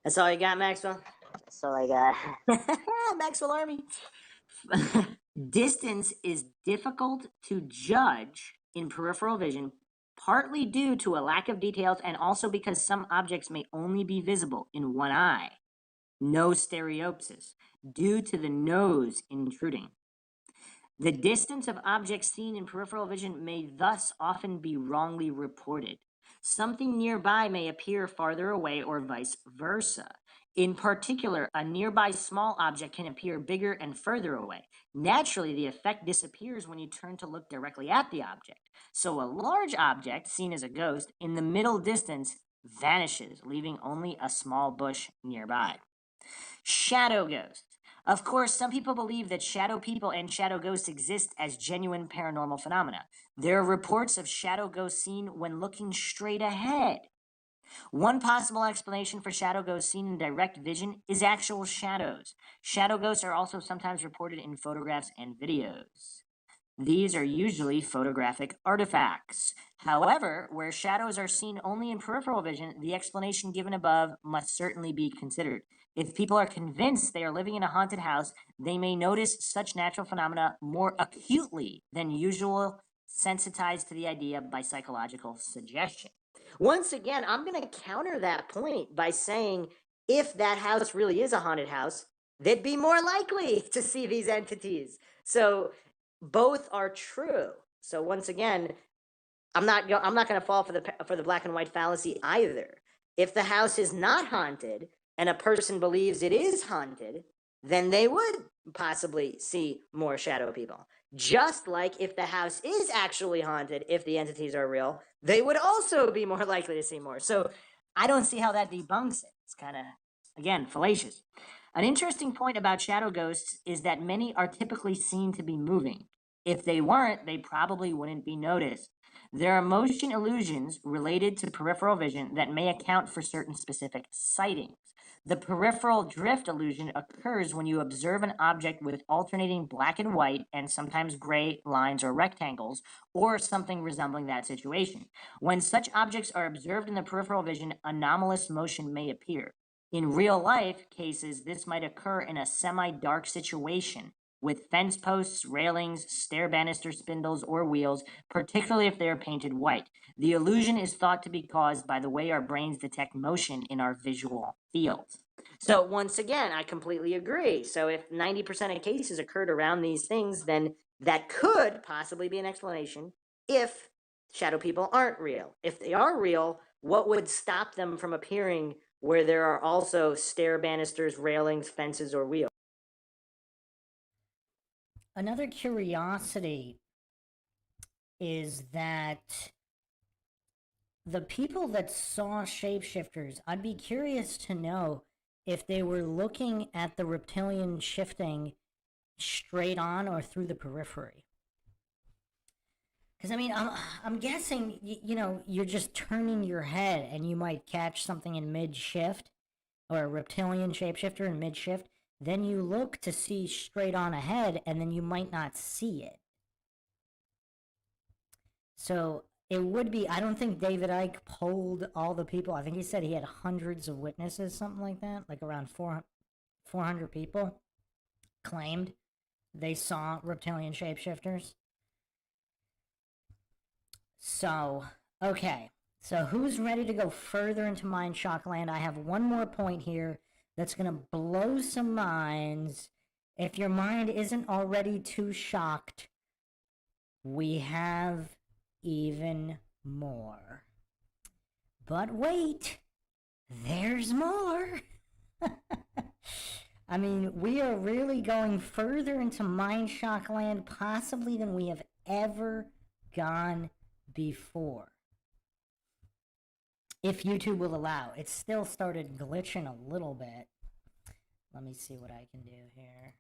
That's all you got, Maxwell? That's all I got. Maxwell Army. Distance is difficult to judge in peripheral vision, partly due to a lack of details and also because some objects may only be visible in one eye. No stereopsis, due to the nose intruding. The distance of objects seen in peripheral vision may thus often be wrongly reported. Something nearby may appear farther away or vice versa. In particular, a nearby small object can appear bigger and further away. Naturally, the effect disappears when you turn to look directly at the object. So a large object, seen as a ghost, in the middle distance vanishes, leaving only a small bush nearby. Shadow ghosts. Of course, some people believe that shadow people and shadow ghosts exist as genuine paranormal phenomena. There are reports of shadow ghosts seen when looking straight ahead. One possible explanation for shadow ghosts seen in direct vision is actual shadows. Shadow ghosts are also sometimes reported in photographs and videos. These are usually photographic artifacts. However, where shadows are seen only in peripheral vision, the explanation given above must certainly be considered. If people are convinced they are living in a haunted house, they may notice such natural phenomena more acutely than usual, sensitized to the idea by psychological suggestion. Once again, I'm going to counter that point by saying if that house really is a haunted house, they'd be more likely to see these entities. So both are true. So once again, I'm not going to fall for the black and white fallacy either. If the house is not haunted and a person believes it is haunted, then they would possibly see more shadow people. Just like if the house is actually haunted, if the entities are real, they would also be more likely to see more. So I don't see how that debunks it. It's kind of, again, fallacious. An interesting point about shadow ghosts is that many are typically seen to be moving. If they weren't, they probably wouldn't be noticed. There are motion illusions related to peripheral vision that may account for certain specific sightings. The peripheral drift illusion occurs when you observe an object with alternating black and white and sometimes gray lines or rectangles, or something resembling that situation. When such objects are observed in the peripheral vision, anomalous motion may appear. In real life cases, this might occur in a semi-dark situation with fence posts, railings, stair banister spindles, or wheels, particularly if they are painted white. The illusion is thought to be caused by the way our brains detect motion in our visual fields. So once again, I completely agree. So if 90% of cases occurred around these things, then that could possibly be an explanation if shadow people aren't real. If they are real, what would stop them from appearing where there are also stair banisters, railings, fences, or wheels? Another curiosity is that the people that saw shapeshifters, I'd be curious to know if they were looking at the reptilian shifting straight on or through the periphery. Because, I mean, I'm guessing, you know, you're just turning your head and you might catch something in mid-shift, or a reptilian shapeshifter in mid-shift. Then you look to see straight on ahead, and then you might not see it. So it would be, I don't think David Icke polled all the people. I think he said he had hundreds of witnesses, something like that, like around 400 people claimed they saw reptilian shapeshifters. So, okay. So who's ready to go further into MindShock land? I have one more point here that's going to blow some minds. If your mind isn't already too shocked, we have even more. But wait, there's more. I mean, we are really going further into MindShock land possibly than we have ever gone before. If YouTube will allow. It still started glitching a little bit. Let me see what I can do here.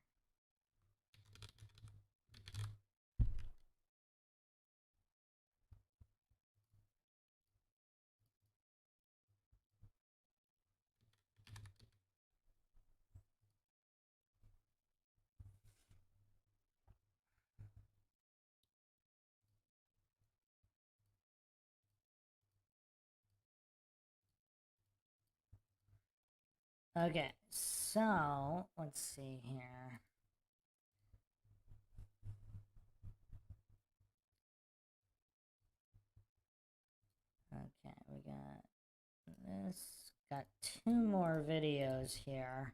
Okay, so let's see here. Okay, we got this. Got 2 more videos here.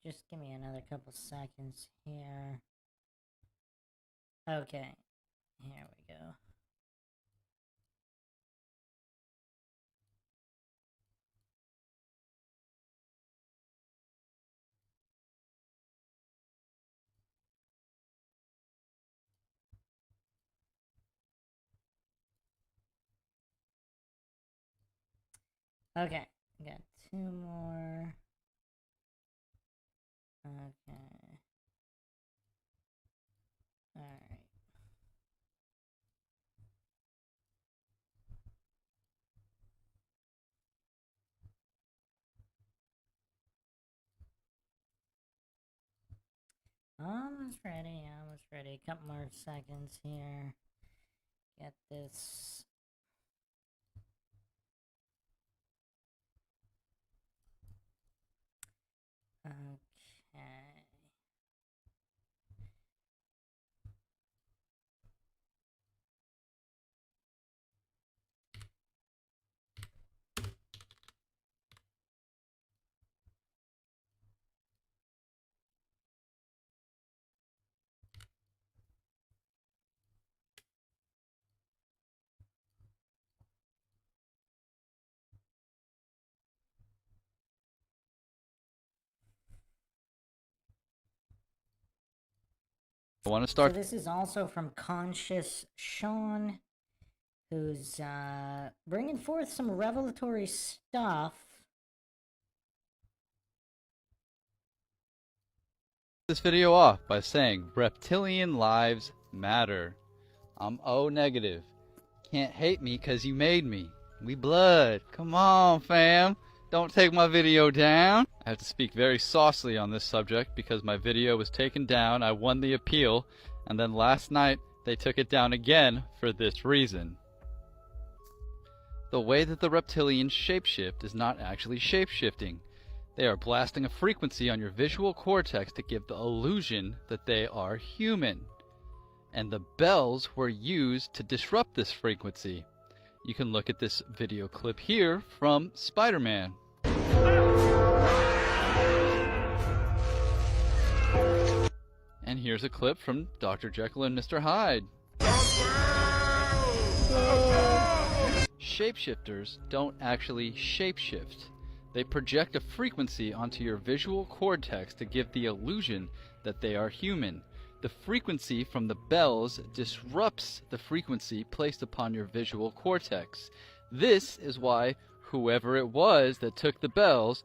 Just give me another couple seconds here. Okay, here we go. Okay, I got 2 more. Okay. Alright. Almost ready, almost ready. A couple more seconds here. Get this. Okay. I want to start. So this is also from Conscious Sean, who's bringing forth some revelatory stuff. This video off by saying reptilian lives matter. I'm O negative. Can't hate me cause you made me. We blood. Come on, fam. Don't take my video down. I have to speak very saucily on this subject because my video was taken down. I won the appeal, and then last night they took it down again for this reason. The way that the reptilians shapeshift is not actually shapeshifting. They are blasting a frequency on your visual cortex to give the illusion that they are human. And the bells were used to disrupt this frequency. You can look at this video clip here from Spider-Man. And here's a clip from Dr. Jekyll and Mr. Hyde. Shapeshifters don't actually shapeshift. They project a frequency onto your visual cortex to give the illusion that they are human. The frequency from the bells disrupts the frequency placed upon your visual cortex. This is why whoever it was that took the bells.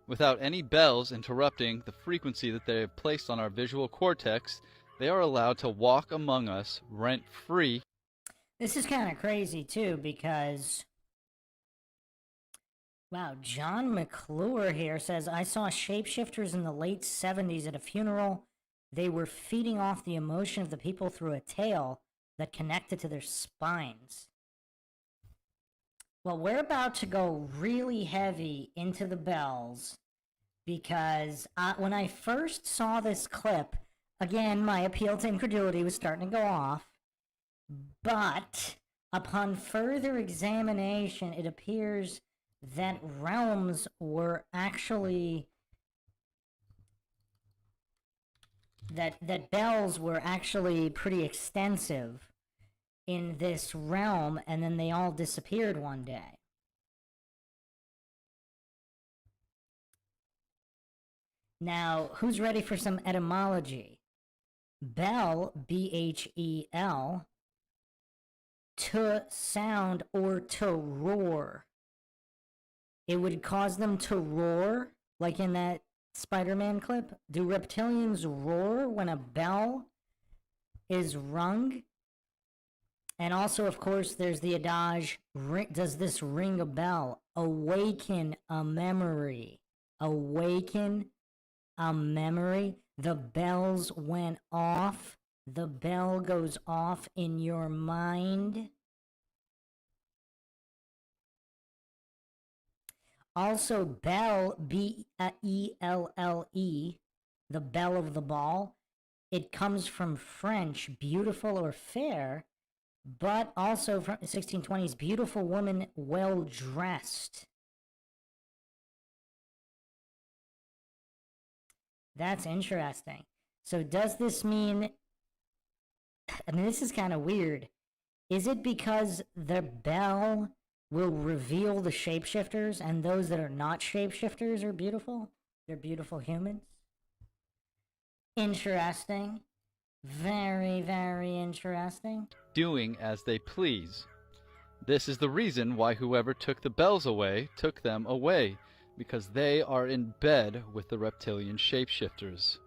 Without any bells interrupting the frequency that they have placed on our visual cortex, they are allowed to walk among us rent-free. This is kind of crazy too, because wow, John McClure here says, I saw shapeshifters in the late 70s at a funeral. They were feeding off the emotion of the people through a tail that connected to their spines. Well, we're about to go really heavy into the bells because when I first saw this clip, again, my appeal to incredulity was starting to go off, but upon further examination, it appears that realms were actually that bells were actually pretty extensive in this realm, and then they all disappeared one day. Now, who's ready for some etymology? Bell, B-H-E-L, to sound or to roar. It would cause them to roar, like in that Spider-Man clip. Do reptilians roar when a bell is rung? And also, of course, there's the adage, does this ring a bell? Awaken a memory. Awaken a memory. The bells went off. The bell goes off in your mind. Also, bell, B-E-L-L-E, the bell of the ball. It comes from French, beautiful or fair, but also from the 1620s, beautiful woman, well dressed. That's interesting. So does this mean, I mean, this is kind of weird. Is it because the bell will reveal the shapeshifters and those that are not shapeshifters are beautiful? They're beautiful humans? Interesting. Very, very interesting. Doing as they please. This is the reason why whoever took the bells away took them away, because they are in bed with the reptilian shapeshifters.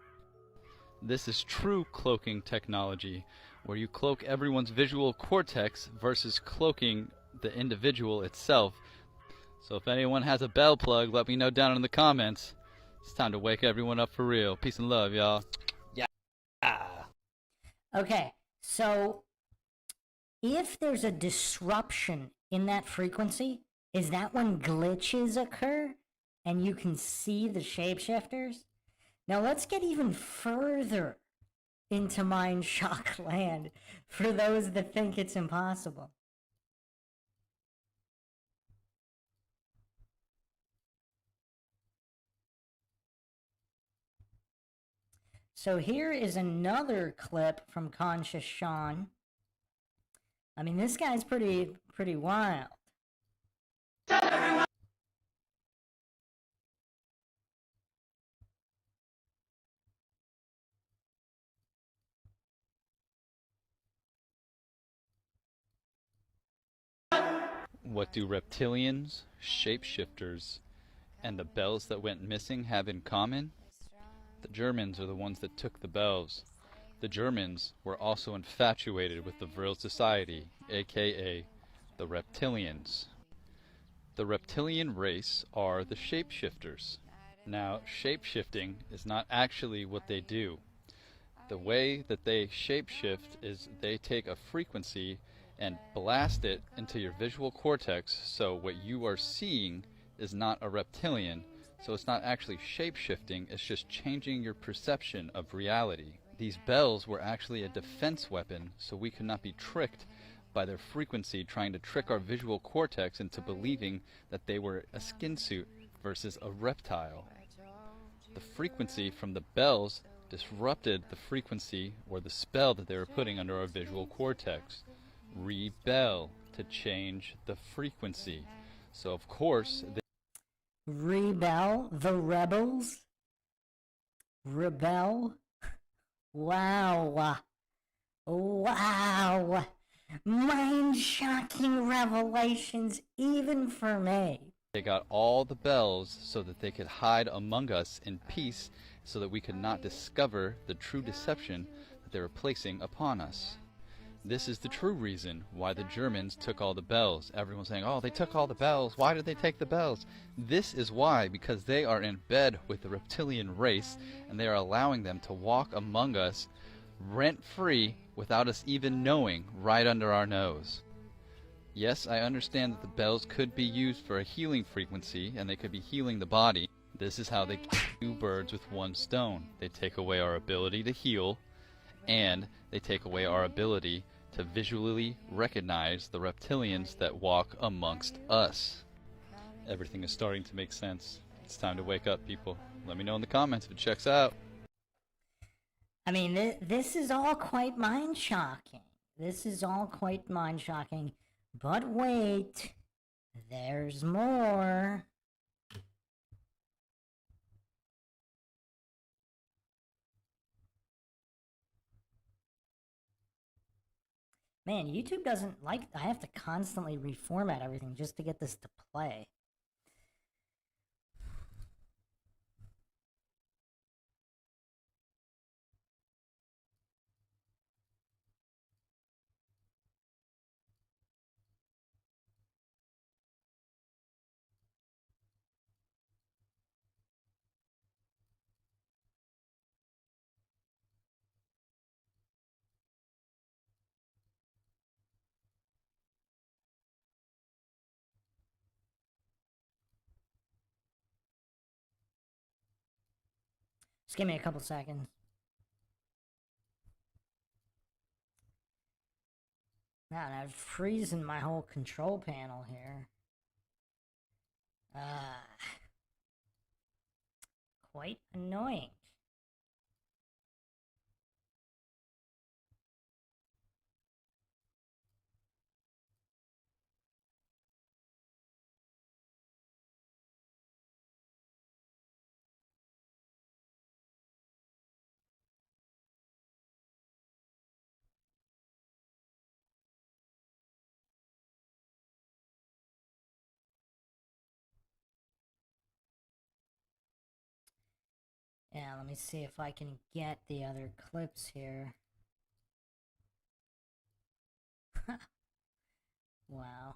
This is true cloaking technology, where you cloak everyone's visual cortex versus cloaking the individual itself. So if anyone has a bell plug, let me know down in the comments. It's time to wake everyone up for real. Peace and love, y'all. Yeah. Okay, so if there's a disruption in that frequency, is that when glitches occur and you can see the shapeshifters? Now let's get even further into mind shock land for those that think it's impossible. So here is another clip from Conscious Sean. I mean, this guy's pretty wild. What do reptilians, shapeshifters, and the bells that went missing have in common? The Germans are the ones that took the bells. The Germans were also infatuated with the Vril society, aka the reptilians. The reptilian race are the shapeshifters. Now, shapeshifting is not actually what they do. The way that they shapeshift is they take a frequency and blast it into your visual cortex, so what you are seeing is not a reptilian, so it's not actually shape-shifting, it's just changing your perception of reality. These bells were actually a defense weapon, so we could not be tricked by their frequency trying to trick our visual cortex into believing that they were a skin suit versus a reptile. The frequency from the bells disrupted the frequency or the spell that they were putting under our visual cortex. Rebel, to change the frequency. So of course they Rebel? The rebels? Rebel? Wow. Wow. Mind-shocking revelations even for me. They got all the bells so that they could hide among us in peace, so that we could not discover the true deception that they were placing upon us. This is the true reason why the Germans took all the bells. Everyone's saying, oh, they took all the bells. Why did they take the bells? This is why, because they are in bed with the reptilian race, and they are allowing them to walk among us rent-free without us even knowing, right under our nose. Yes, I understand that the bells could be used for a healing frequency, and they could be healing the body. This is how they kill two birds with one stone. They take away our ability to heal, and they take away our ability to visually recognize the reptilians that walk amongst us. Everything is starting to make sense. It's time to wake up, people. Let me know in the comments if it checks out. I mean, this is all quite mind-shocking. This is all quite mind-shocking. But wait, there's more. Man, YouTube doesn't like, I have to constantly reformat everything just to get this to play. Just give me a couple seconds. Now I'm freezing my whole control panel here. Quite annoying. Yeah, let me see if I can get the other clips here. Wow.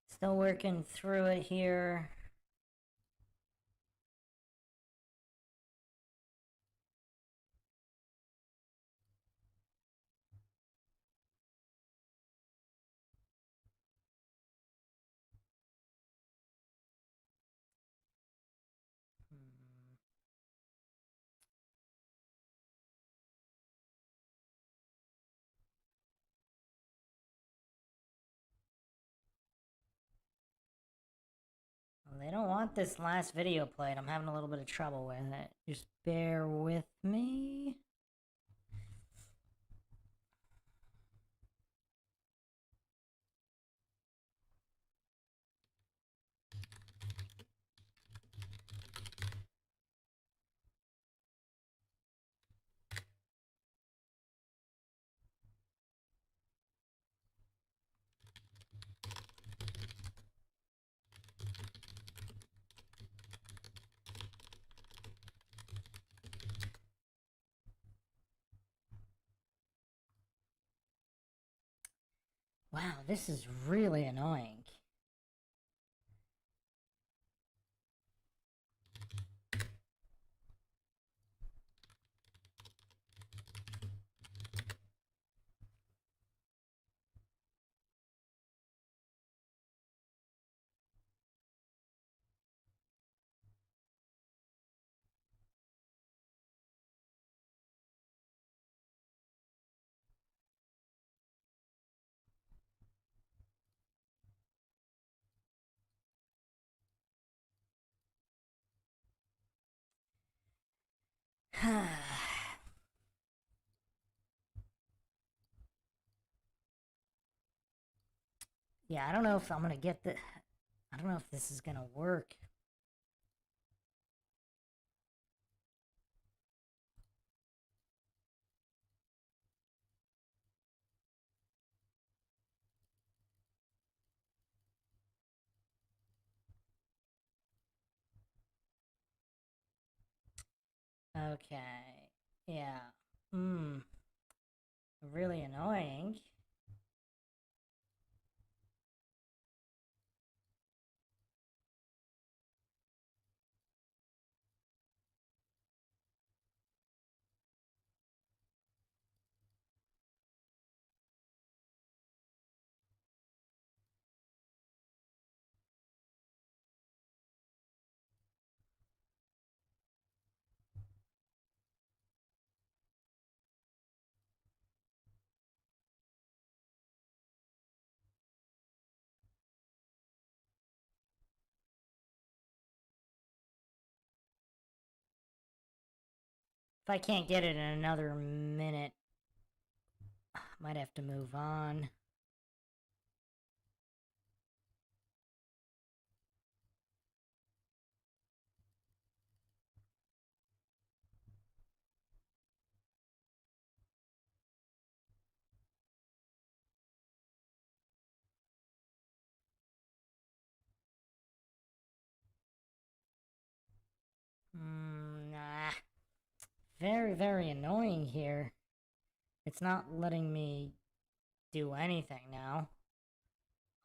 Still working through it here. Well, they don't want this last video played. I'm having a little bit of trouble with it. Just bear with me. Wow, this is really annoying. Yeah, I don't know if I'm gonna get the... I don't know if this is gonna work. Okay. Yeah. Really annoying. If I can't get it in another minute, I might have to move on. Nah. Very, very annoying here. It's not letting me do anything now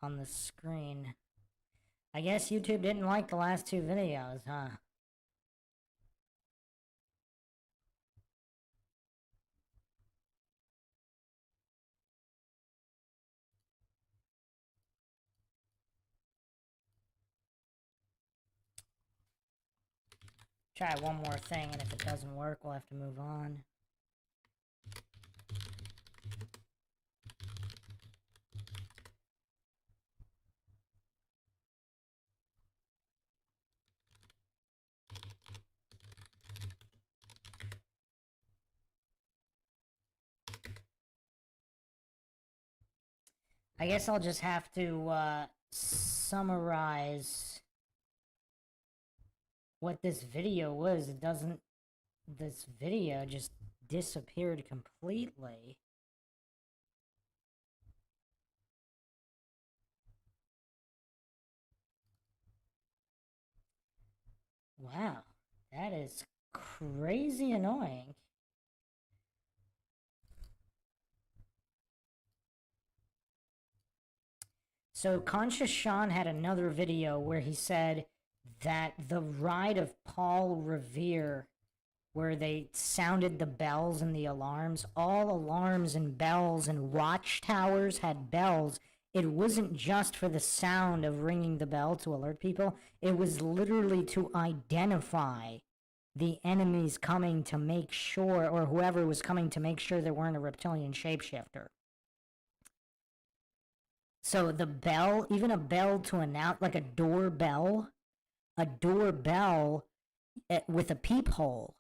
on the screen. I guess YouTube didn't like the last two videos, huh? Try one more thing, and if it doesn't work, we'll have to move on. I guess I'll just have to summarize what this video was. It doesn't... This video just disappeared completely. Wow, that is crazy annoying. So Conscious Sean had another video where he said that the ride of Paul Revere, where they sounded the bells and the alarms, all alarms and bells and watchtowers had bells. It wasn't just for the sound of ringing the bell to alert people. It was literally to identify the enemies coming to make sure, or whoever was coming to make sure there weren't a reptilian shapeshifter. So the bell, even a bell to announce, like a doorbell with a peephole.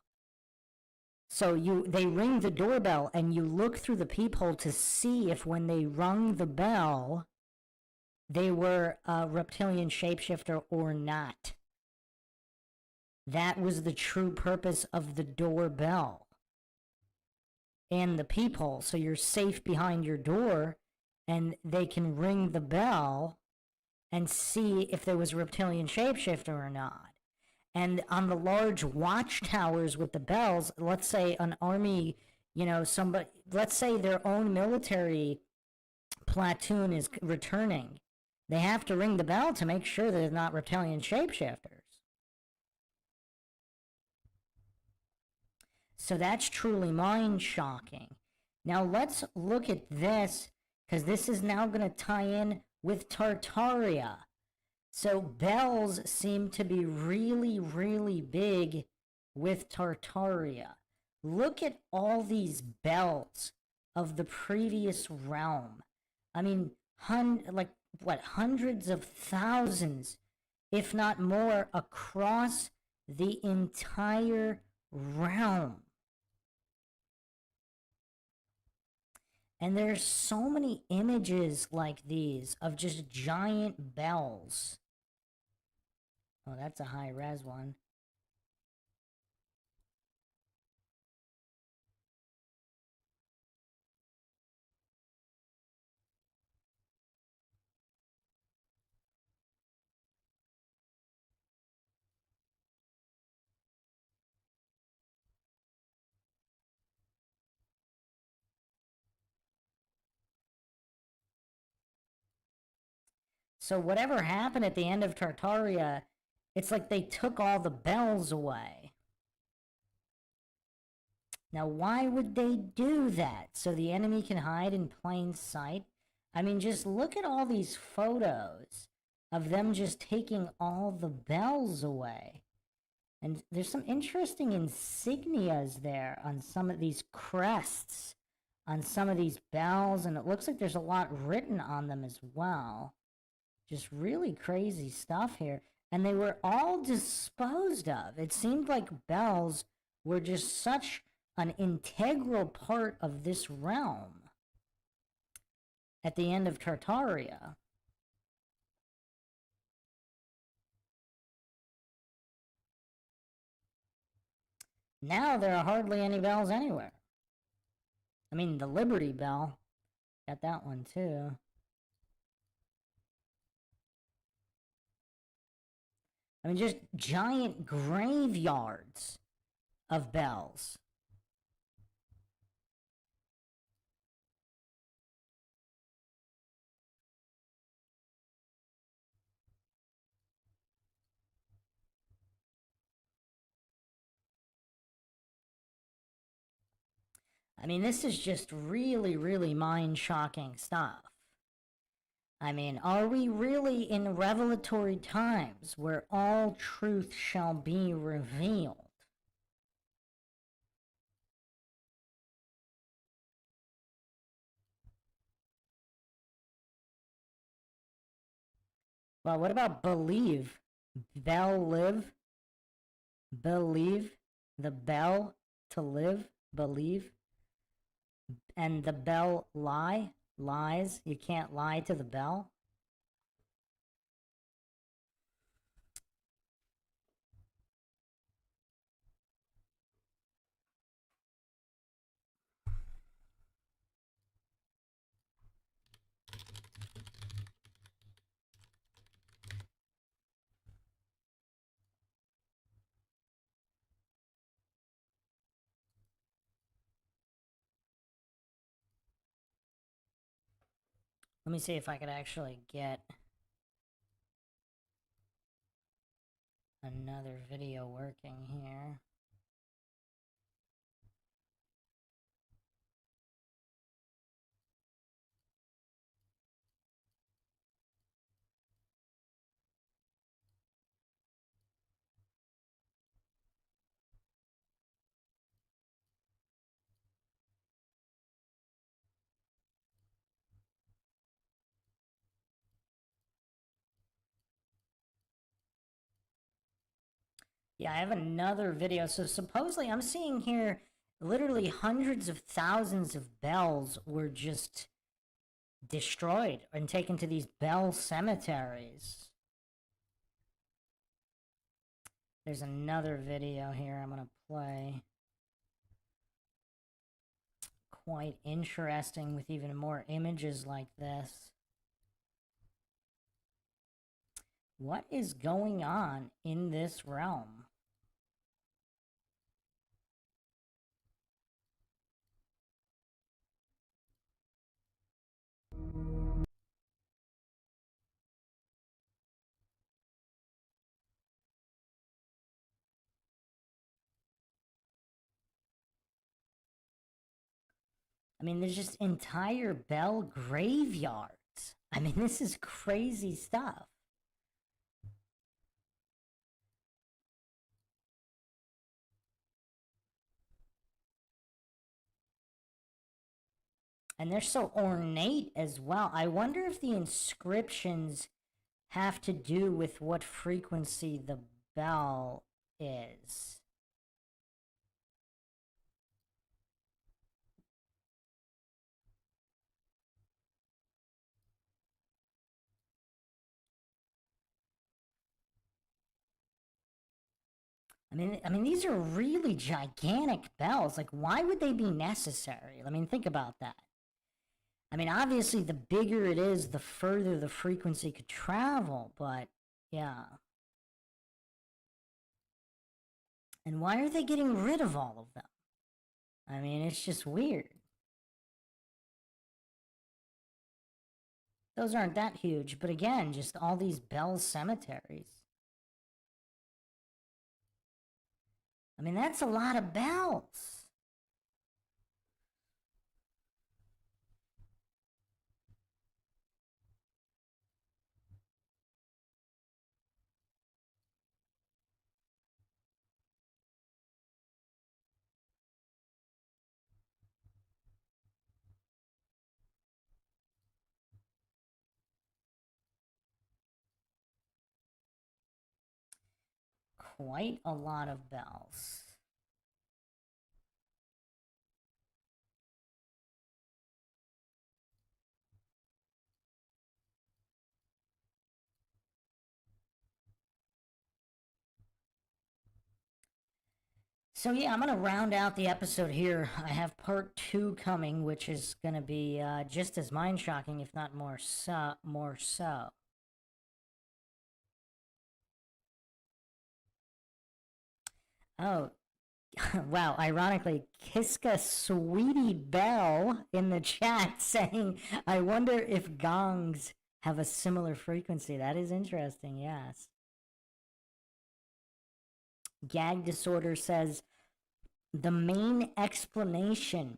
So they ring the doorbell and you look through the peephole to see if when they rung the bell, they were a reptilian shapeshifter or not. That was the true purpose of the doorbell and the peephole. So you're safe behind your door and they can ring the bell and see if there was a reptilian shapeshifter or not. And on the large watchtowers with the bells, let's say an army, let's say their own military platoon is returning. They have to ring the bell to make sure they're not reptilian shapeshifters. So that's truly mind-shocking. Now let's look at this, because this is now going to tie in with Tartaria. So bells seem to be really, really big with Tartaria. Look at all these bells of the previous realm. I mean, hundreds of thousands, if not more, across the entire realm. And there's so many images like these of just giant bells. Oh, that's a high-res one. So whatever happened at the end of Tartaria, it's like they took all the bells away. Now, why would they do that? So the enemy can hide in plain sight? I mean, just look at all these photos of them just taking all the bells away. And there's some interesting insignias there on some of these crests, on some of these bells, and it looks like there's a lot written on them as well. Just really crazy stuff here. And they were all disposed of. It seemed like bells were just such an integral part of this realm at the end of Tartaria. Now there are hardly any bells anywhere. I mean, the Liberty Bell, got that one too. I mean, just giant graveyards of bells. I mean, this is just really, really mind-shocking stuff. I mean, are we really in revelatory times where all truth shall be revealed? Well, what about believe? Bell live? Believe? The bell to live? Believe? And the bell lie? Lies? You can't lie to the bell? Let me see if I could actually get another video working here. Yeah, I have another video. So supposedly I'm seeing here literally hundreds of thousands of bells were just destroyed and taken to these bell cemeteries. There's another video here I'm going to play. Quite interesting with even more images like this. What is going on in this realm? I mean, there's just entire bell graveyards. I mean, this is crazy stuff. And they're so ornate as well. I wonder if the inscriptions have to do with what frequency the bell is. I mean, these are really gigantic bells. Like, why would they be necessary? I mean, think about that. I mean, obviously, the bigger it is, the further the frequency could travel, but yeah. And why are they getting rid of all of them? I mean, it's just weird. Those aren't that huge, but again, just all these bell cemeteries. I mean, that's a lot of bells. Quite a lot of bells. So yeah, I'm going to round out the episode here. I have part 2 coming, which is going to be just as mind-shocking, if not more so. Oh, wow, ironically, Kiska Sweetie Bell in the chat saying, I wonder if gongs have a similar frequency. That is interesting, yes. Gag Disorder says, the main explanation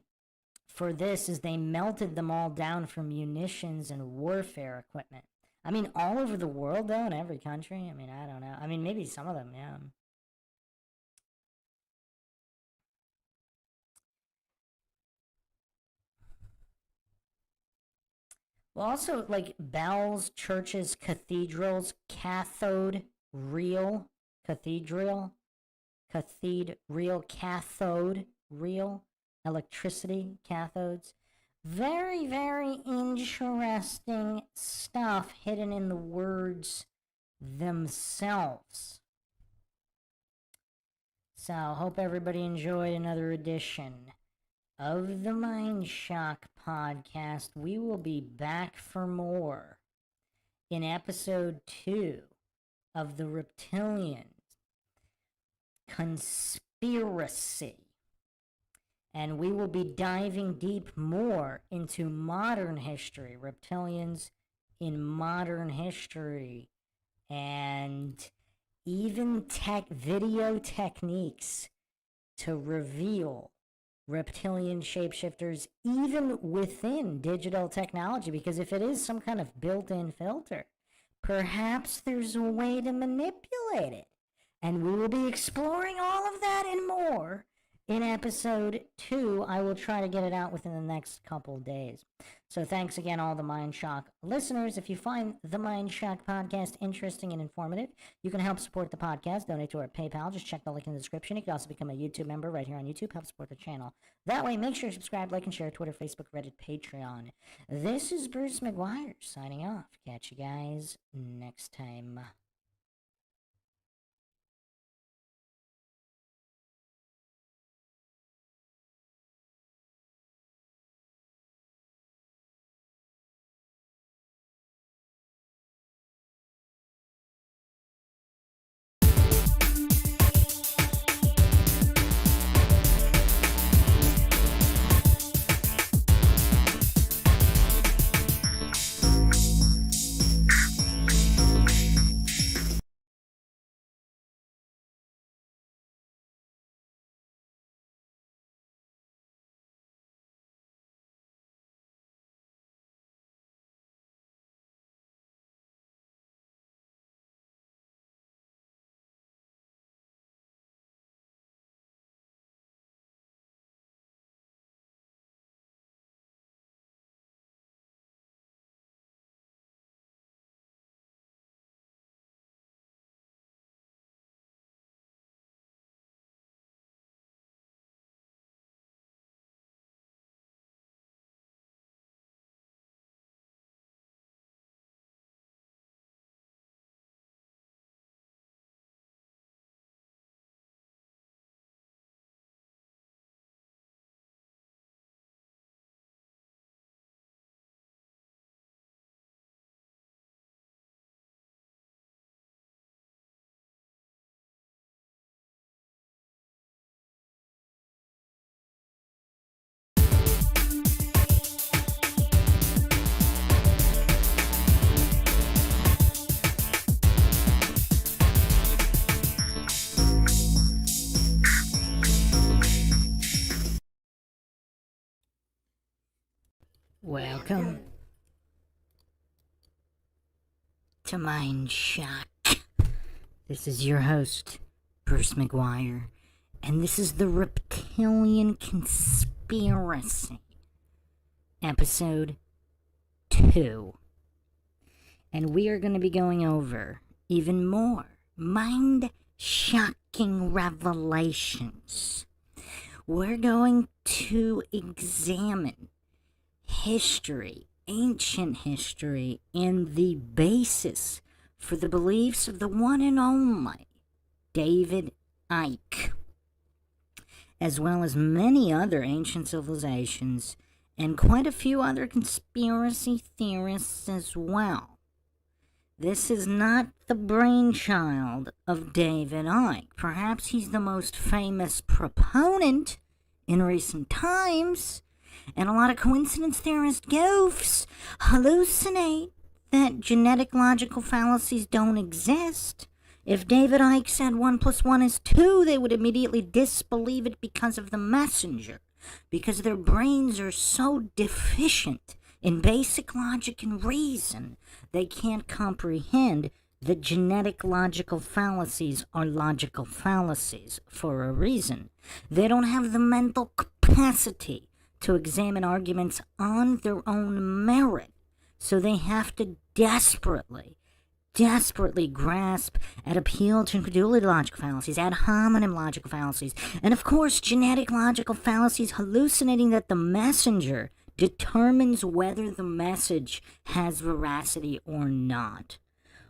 for this is they melted them all down for munitions and warfare equipment. I mean, all over the world, though, in every country? I mean, I don't know. I mean, maybe some of them, yeah. Well, also, like, bells, churches, cathedrals, cathode, real, cathedral, cathode, real, electricity, cathodes. Very, very interesting stuff hidden in the words themselves. So, hope everybody enjoyed another edition of the MindShock podcast. We will be back for more in episode 2 of the Reptilian Conspiracy. And we will be diving deep more into modern history, reptilians in modern history, and even video techniques to reveal reptilian shapeshifters even within digital technology, because if it is some kind of built-in filter, perhaps there's a way to manipulate it. And we will be exploring all of that and more in episode 2. I will try to get it out within the next couple days. So thanks again, all the MindShock listeners. If you find the MindShock podcast interesting and informative, you can help support the podcast. Donate to our PayPal. Just check the link in the description. You can also become a YouTube member right here on YouTube. Help support the channel. That way, make sure to subscribe, like, and share Twitter, Facebook, Reddit, Patreon. This is Bruce McGuire signing off. Catch you guys next time. Welcome to MindShock. This is your host, Bruce McGuire, and this is the Reptilian Conspiracy, episode 2. And we are going to be going over even more mind-shocking revelations. We're going to examine history, ancient history, and the basis for the beliefs of the one and only David Icke, as well as many other ancient civilizations and quite a few other conspiracy theorists as well. This is not the brainchild of David Icke. Perhaps he's the most famous proponent in recent times, and a lot of coincidence theorist goofs hallucinate that genetic logical fallacies don't exist. If David Icke said 1 + 1 is 2, they would immediately disbelieve it because of the messenger, because their brains are so deficient in basic logic and reason, they can't comprehend that genetic logical fallacies are logical fallacies for a reason. They don't have the mental capacity to examine arguments on their own merit. So they have to desperately grasp at appeal to incredulity logical fallacies, ad hominem logical fallacies, and of course genetic logical fallacies, hallucinating that the messenger determines whether the message has veracity or not.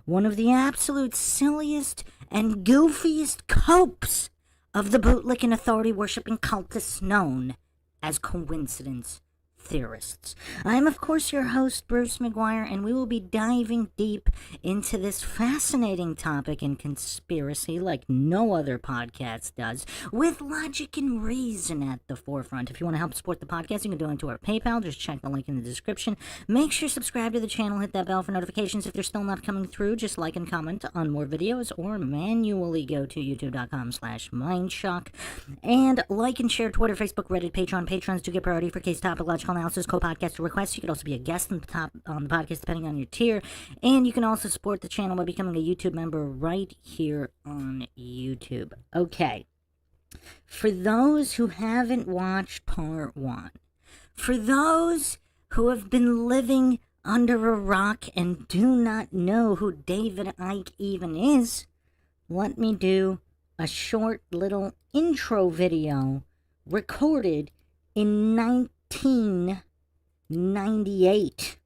One of the absolute silliest and goofiest copes of the bootlicking authority-worshipping cultists known as coincidence theorists. I am, of course, your host, Bruce McGuire, and we will be diving deep into this fascinating topic in conspiracy like no other podcast does, with logic and reason at the forefront. If you want to help support the podcast, you can do it to our PayPal. Just check the link in the description. Make sure you subscribe to the channel, hit that bell for notifications. If they're still not coming through, just like and comment on more videos, or manually go to youtube.com/MindShock. And like and share Twitter, Facebook, Reddit, Patreon. Patrons do get priority for case topic logical analysis, co-podcast requests. You could also be a guest on the podcast depending on your tier, and you can also support the channel by becoming a YouTube member right here on YouTube. Okay, for those who haven't watched part 1, for those who have been living under a rock and do not know who David Icke even is, let me do a short little intro video recorded in 1998.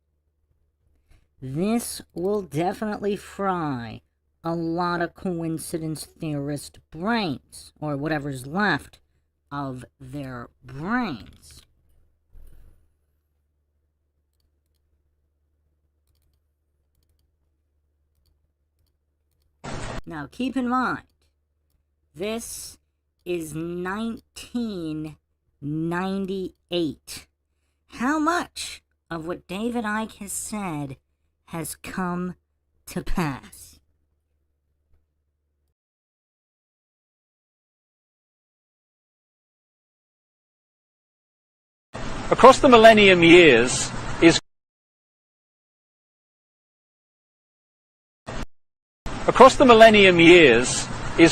This will definitely fry a lot of coincidence theorist brains, or whatever's left of their brains. Now keep in mind, this is 1998. How much of what David Icke has said has come to pass? Across the millennium years is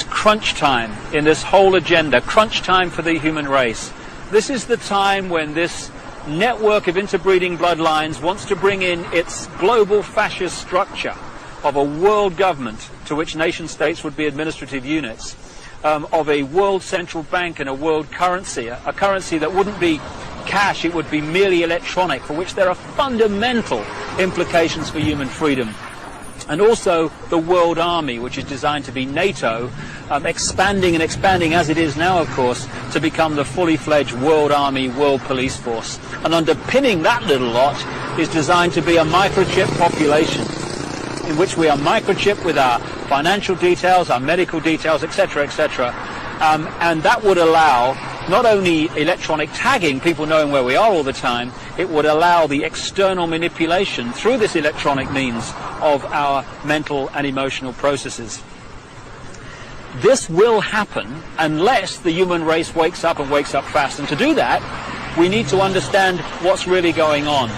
crunch time in this whole agenda, crunch time for the human race. This is the time when this network of interbreeding bloodlines wants to bring in its global fascist structure of a world government to which nation states would be administrative units, of a world central bank and a world currency, a currency that wouldn't be cash, it would be merely electronic, for which there are fundamental implications for human freedom. And also the world army, which is designed to be NATO, expanding and expanding as it is now, of course, to become the fully fledged world army, world police force. And underpinning that little lot is designed to be a microchip population, in which we are microchipped with our financial details, our medical details, etc., etc. And that would allow not only electronic tagging, people knowing where we are all the time, it would allow the external manipulation through this electronic means of our mental and emotional processes. This will happen unless the human race wakes up and wakes up fast. And to do that, we need to understand what's really going on.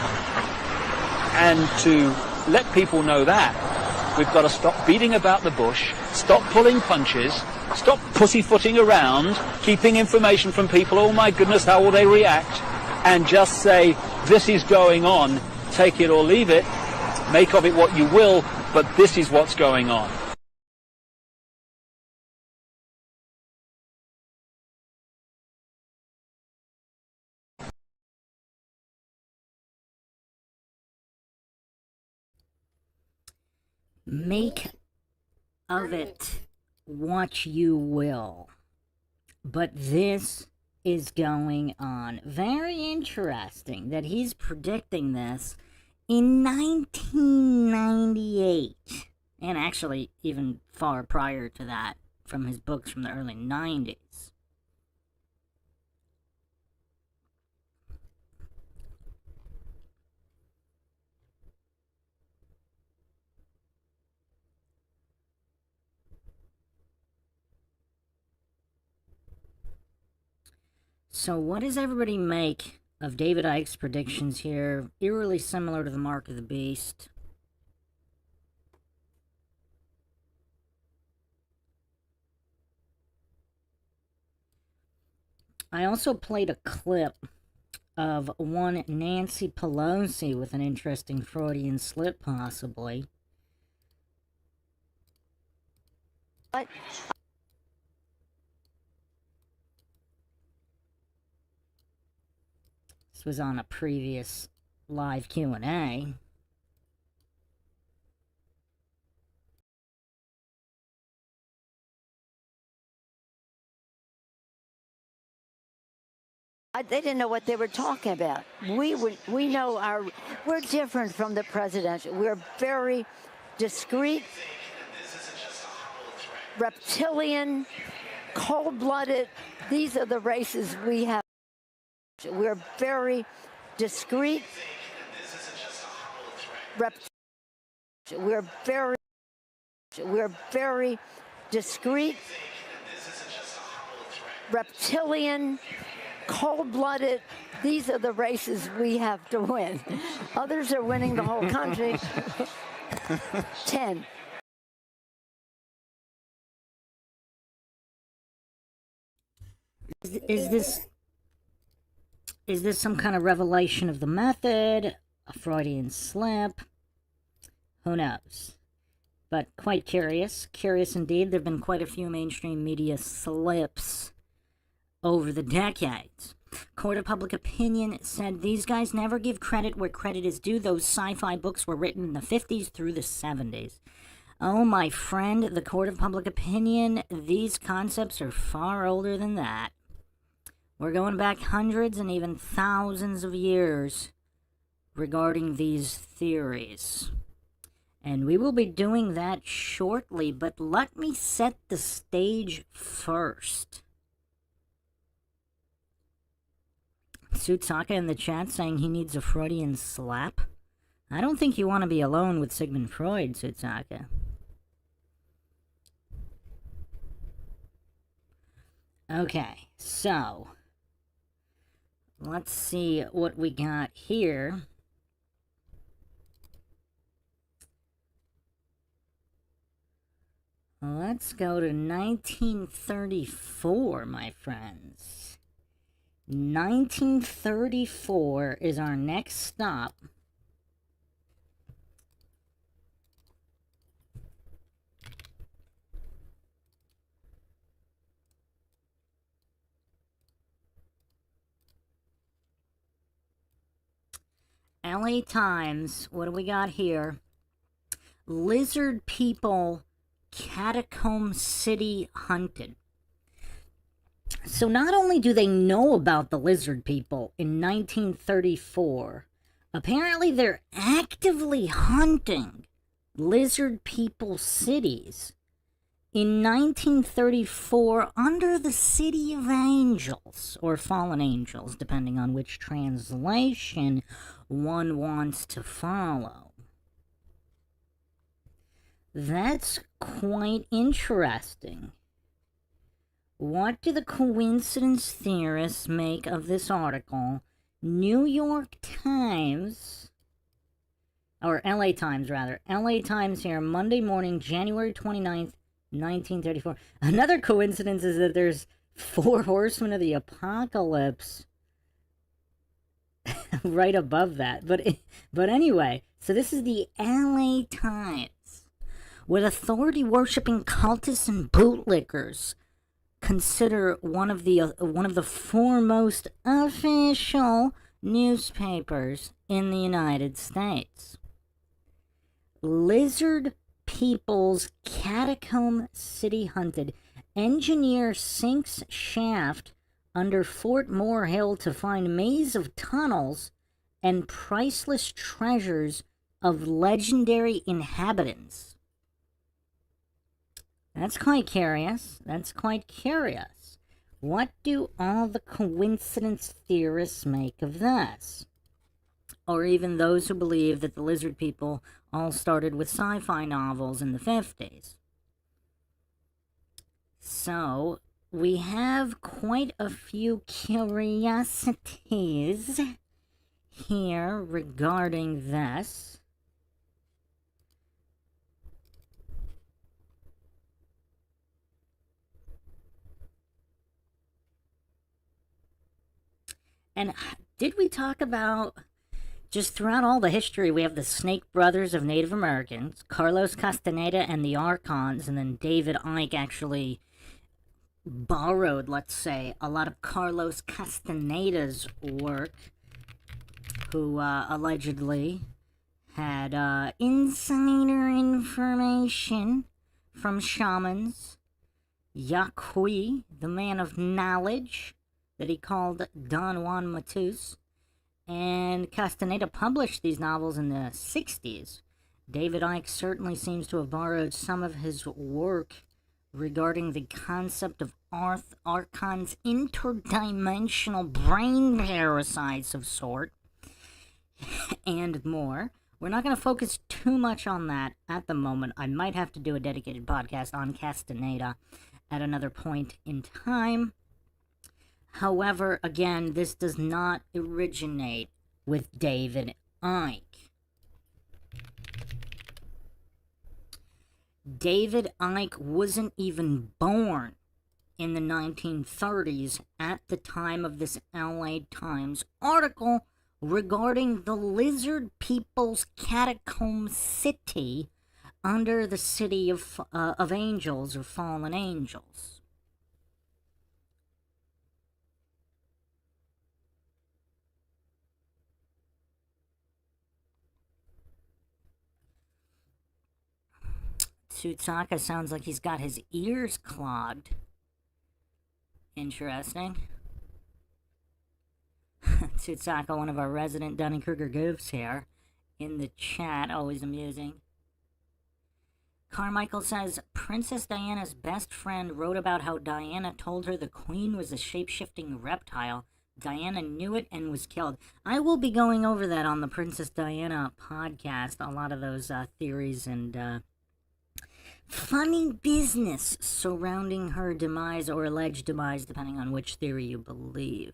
And to let people know that, we've got to stop beating about the bush, stop pulling punches, stop pussyfooting around, keeping information from people, oh my goodness, how will they react, and just say, this is going on, take it or leave it, make of it what you will, but this is what's going on. Make of it what you will. But this is going on. Very interesting that he's predicting this in 1998. And actually, even far prior to that, from his books from the early 90s. So what does everybody make of David Icke's predictions here? Eerily similar to the Mark of the Beast. I also played a clip of one Nancy Pelosi with an interesting Freudian slip, possibly. But this was on a previous live Q&A. they didn't know what they were talking about. We know we're different from the presidential. We're very discreet, reptilian, cold-blooded. These are the races we have. We're very discreet, we're very discreet, reptilian, cold-blooded. These are the races we have to win. Others are winning the whole country. 10. Is this some kind of revelation of the method? A Freudian slip? Who knows? But quite curious. Curious indeed. There have been quite a few mainstream media slips over the decades. Court of Public Opinion said these guys never give credit where credit is due. Those sci-fi books were written in the 50s through the 70s. Oh, my friend, the Court of Public Opinion, these concepts are far older than that. We're going back hundreds and even thousands of years regarding these theories. And we will be doing that shortly, but let me set the stage first. Sutsaka in the chat saying he needs a Freudian slap. I don't think you want to be alone with Sigmund Freud, Sutsaka. Okay, so let's see what we got here. Let's go to 1934, my friends. 1934 is our next stop. LA Times, what do we got here? Lizard people Catacomb City hunted. So not only do they know about the lizard people in 1934, apparently they're actively hunting lizard people cities in 1934 under the City of Angels, or Fallen Angels, depending on which translation one wants to follow. That's quite interesting. What do the coincidence theorists make of this article? New York Times, or LA Times rather, LA Times here, Monday morning, January 29th, 1934. Another coincidence is that there's 4 horsemen of the apocalypse right above that. But anyway, so this is the LA Times. With authority-worshipping cultists and bootlickers consider one of the foremost official newspapers in the United States. Lizard people's Catacomb City hunted. Engineer sinks shaft under Fort Moore Hill to find maze of tunnels and priceless treasures of legendary inhabitants. That's quite curious. That's quite curious. What do all the coincidence theorists make of this? Or even those who believe that the lizard people all started with sci-fi novels in the 50s. So, we have quite a few curiosities here regarding this. And did we talk about, just throughout all the history, we have the Snake Brothers of Native Americans, Carlos Castaneda and the Archons, and then David Icke actually borrowed, let's say, a lot of Carlos Castaneda's work, who allegedly had insider information from shamans, Yaqui, the man of knowledge, that he called Don Juan Matus, and Castaneda published these novels in the 60s. David Icke certainly seems to have borrowed some of his work regarding the concept of Archon's interdimensional brain parasites of sort, and more. We're not going to focus too much on that at the moment. I might have to do a dedicated podcast on Castaneda at another point in time. However, again, this does not originate with David Icke. David Icke wasn't even born in the 1930s at the time of this LA Times article regarding the lizard people's catacomb city under the city of angels or fallen angels. Tsutsaka sounds like he's got his ears clogged. Interesting. Tsutsaka, one of our resident Dunning-Kruger goofs here, in the chat, always amusing. Carmichael says, Princess Diana's best friend wrote about how Diana told her the queen was a shape-shifting reptile. Diana knew it and was killed. I will be going over that on the Princess Diana podcast, a lot of those theories and funny business surrounding her demise or alleged demise, depending on which theory you believe.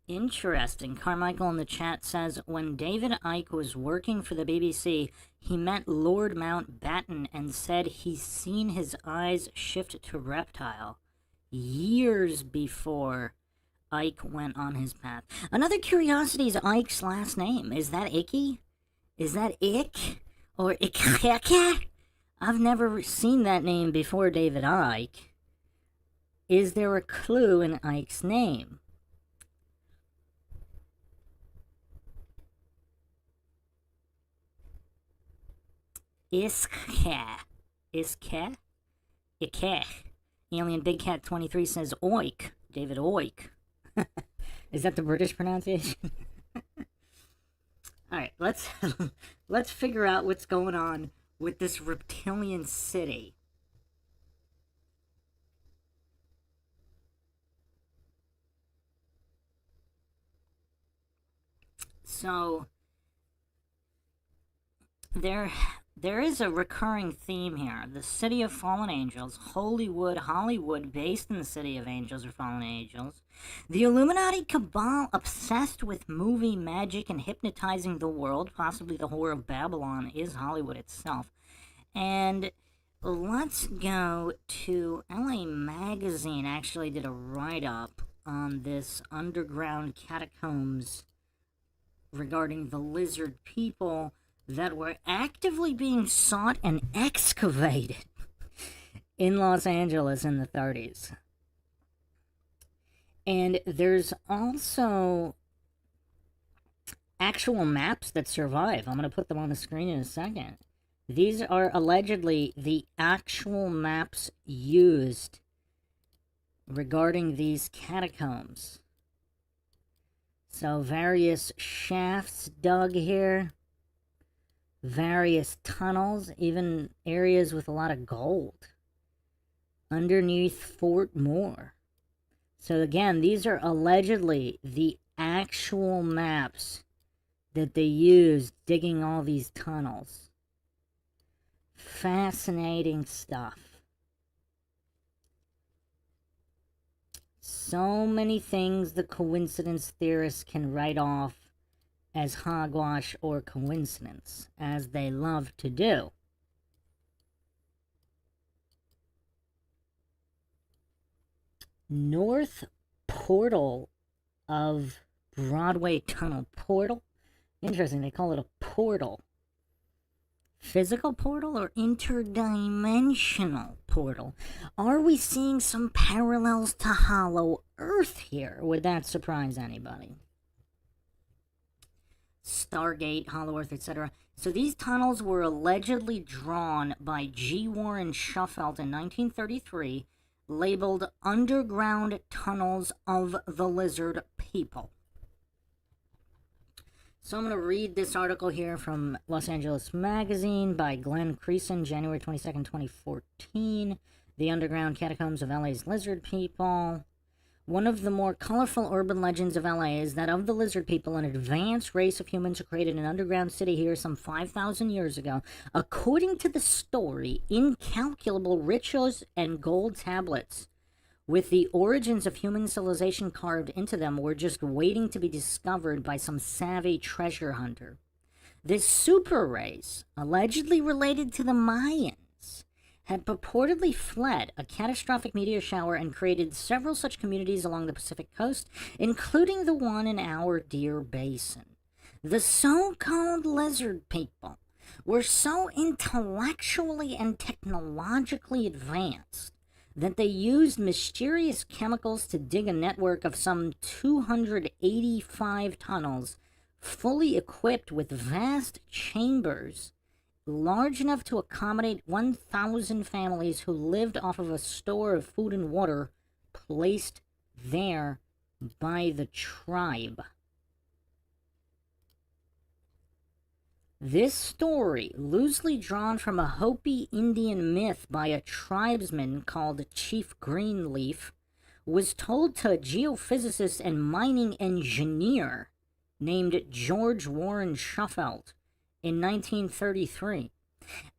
Interesting. Carmichael in the chat says, when David Icke was working for the BBC, he met Lord Mountbatten and said he's seen his eyes shift to reptile years before Icke went on his path. Another curiosity is Icke's last name. Is that Icky? Is that Ick? Or Ick? I've never seen that name before David Icke. Is there a clue in Icke's name? Iske? Ike. Alien Big Cat 23 says Oik. David Oik. Is that the British pronunciation? Alright, let's figure out what's going on with this reptilian city. So there is a recurring theme here. The City of Fallen Angels, Hollywood, based in the City of Angels or Fallen Angels. The Illuminati cabal obsessed with movie magic and hypnotizing the world. Possibly the Whore of Babylon is Hollywood itself. And let's go to LA Magazine. Actually did a write-up on this underground catacombs regarding the lizard people that were actively being sought and excavated in Los Angeles in the 30s. And there's also actual maps that survive. I'm going to put them on the screen in a second. These are allegedly the actual maps used regarding these catacombs. So various shafts dug here. Various tunnels, even areas with a lot of gold underneath Fort Moore. So again, these are allegedly the actual maps that they used digging all these tunnels. Fascinating stuff. So many things the coincidence theorists can write off as hogwash or coincidence, as they love to do. North portal of Broadway Tunnel. Portal? Interesting, they call it a portal. Physical portal or interdimensional portal? Are we seeing some parallels to Hollow Earth here? Would that surprise anybody? Stargate, Hollow Earth, etc. So these tunnels were allegedly drawn by G. Warren Shapeshifter in 1933, labeled Underground Tunnels of the Lizard People. So I'm going to read this article here from Los Angeles Magazine by Glenn Creason, January 22nd, 2014. The Underground Catacombs of LA's Lizard People. One of the more colorful urban legends of LA is that of the lizard people, an advanced race of humans who created an underground city here some 5,000 years ago. According to the story, incalculable riches and gold tablets with the origins of human civilization carved into them were just waiting to be discovered by some savvy treasure hunter. This super race, allegedly related to the Mayans, had purportedly fled a catastrophic meteor shower and created several such communities along the Pacific coast, including the one in our Deer Basin. The so-called lizard people were so intellectually and technologically advanced that they used mysterious chemicals to dig a network of some 285 tunnels, fully equipped with vast chambers large enough to accommodate 1,000 families who lived off of a store of food and water placed there by the tribe. This story, loosely drawn from a Hopi Indian myth by a tribesman called Chief Greenleaf, was told to a geophysicist and mining engineer named George Warren Shapeshifter in 1933.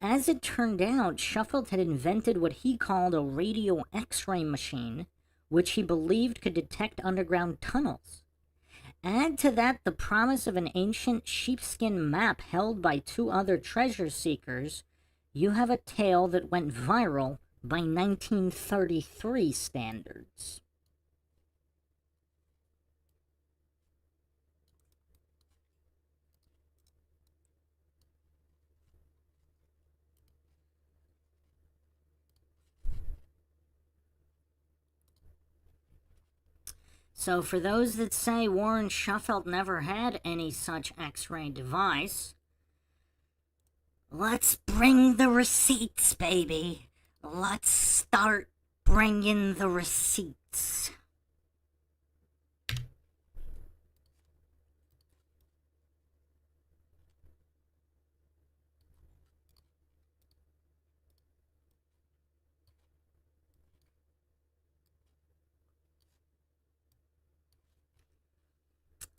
As it turned out, Shapeshifter had invented what he called a radio X-ray machine, which he believed could detect underground tunnels. Add to that the promise of an ancient sheepskin map held by two other treasure seekers, you have a tale that went viral by 1933 standards. So for those that say Warren Shapeshifter never had any such X-ray device, let's bring the receipts, baby. Let's start bringing the receipts.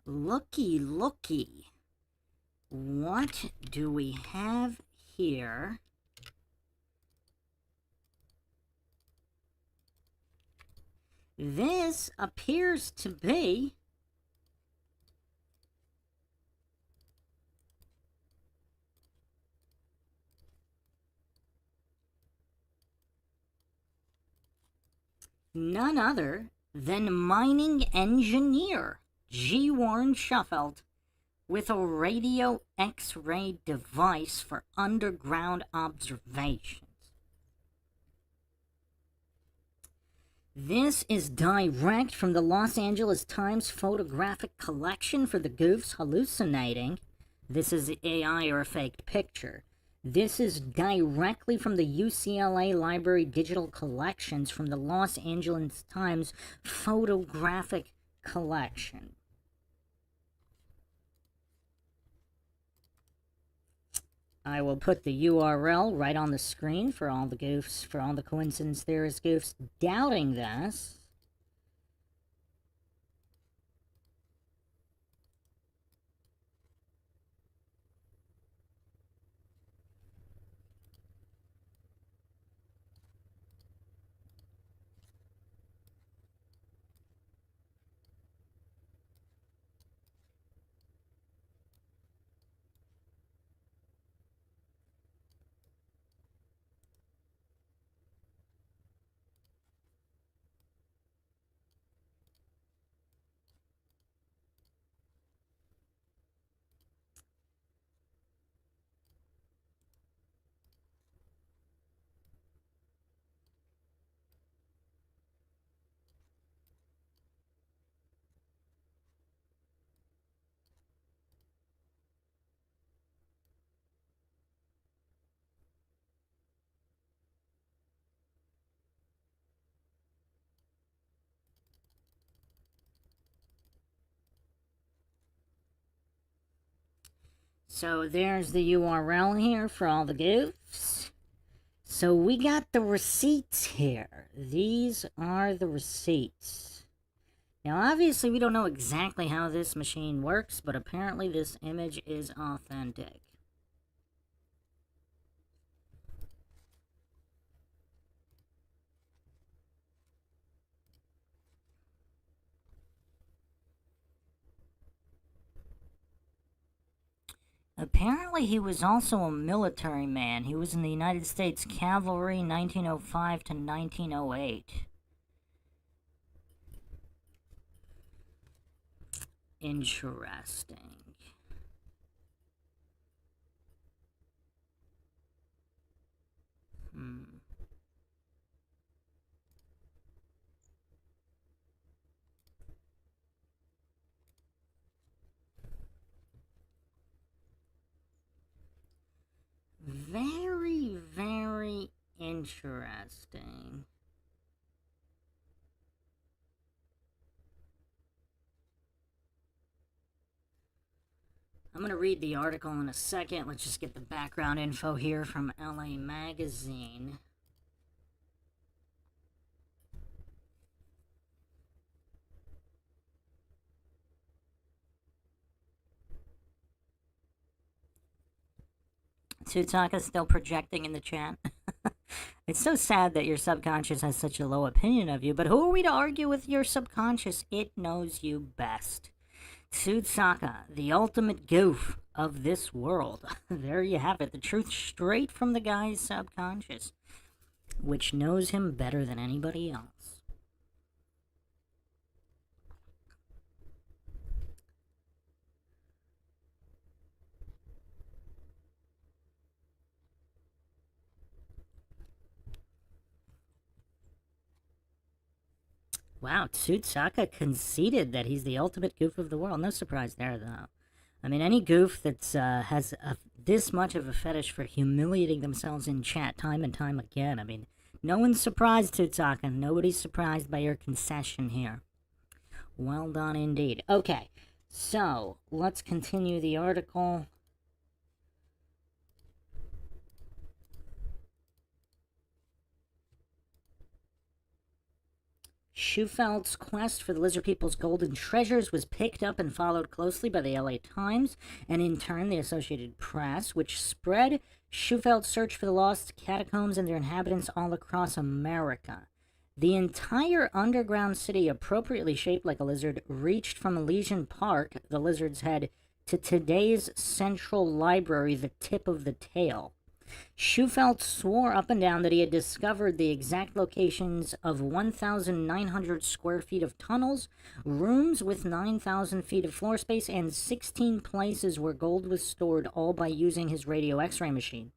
Looky, looky. What do we have here? This appears to be none other than mining engineer G. Warren Shapeshifter with a radio X-ray device for underground observations. This is direct from the Los Angeles Times photographic collection for the goofs hallucinating. This is AI or a faked picture. This is directly from the UCLA Library digital collections from the Los Angeles Times photographic collection. I will put the URL right on the screen for all the goofs, for all the coincidence theorist goofs doubting this. So there's the URL here for all the goofs. So we got the receipts here. These are the receipts. Now, obviously, we don't know exactly how this machine works, but apparently this image is authentic. Apparently, he was also a military man. He was in the United States Cavalry 1905 to 1908. Interesting. Very, very interesting. I'm going to read the article in a second. Let's just get the background info here from LA Magazine. Tsutaka's still projecting in the chat. It's so sad that your subconscious has such a low opinion of you, but who are we to argue with your subconscious? It knows you best. Tsutsaka, the ultimate goof of this world. There you have it, the truth straight from the guy's subconscious, which knows him better than anybody else. Wow, Tsutsaka conceded that he's the ultimate goof of the world. No surprise there, though. I mean, any goof that's has this much of a fetish for humiliating themselves in chat time and time again. I mean, no one's surprised, Tsutsaka. Nobody's surprised by your concession here. Well done indeed. Okay, so let's continue the article. Schufeld's quest for the Lizard People's golden treasures was picked up and followed closely by the LA Times, and in turn the Associated Press, which spread Schufeld's search for the lost catacombs and their inhabitants all across America. The entire underground city, appropriately shaped like a lizard, reached from Elysian Park, the lizard's head, to today's Central Library, the tip of the tail. Schufelt swore up and down that he had discovered the exact locations of 1,900 square feet of tunnels, rooms with 9,000 feet of floor space, and 16 places where gold was stored, all by using his radio X-ray machine.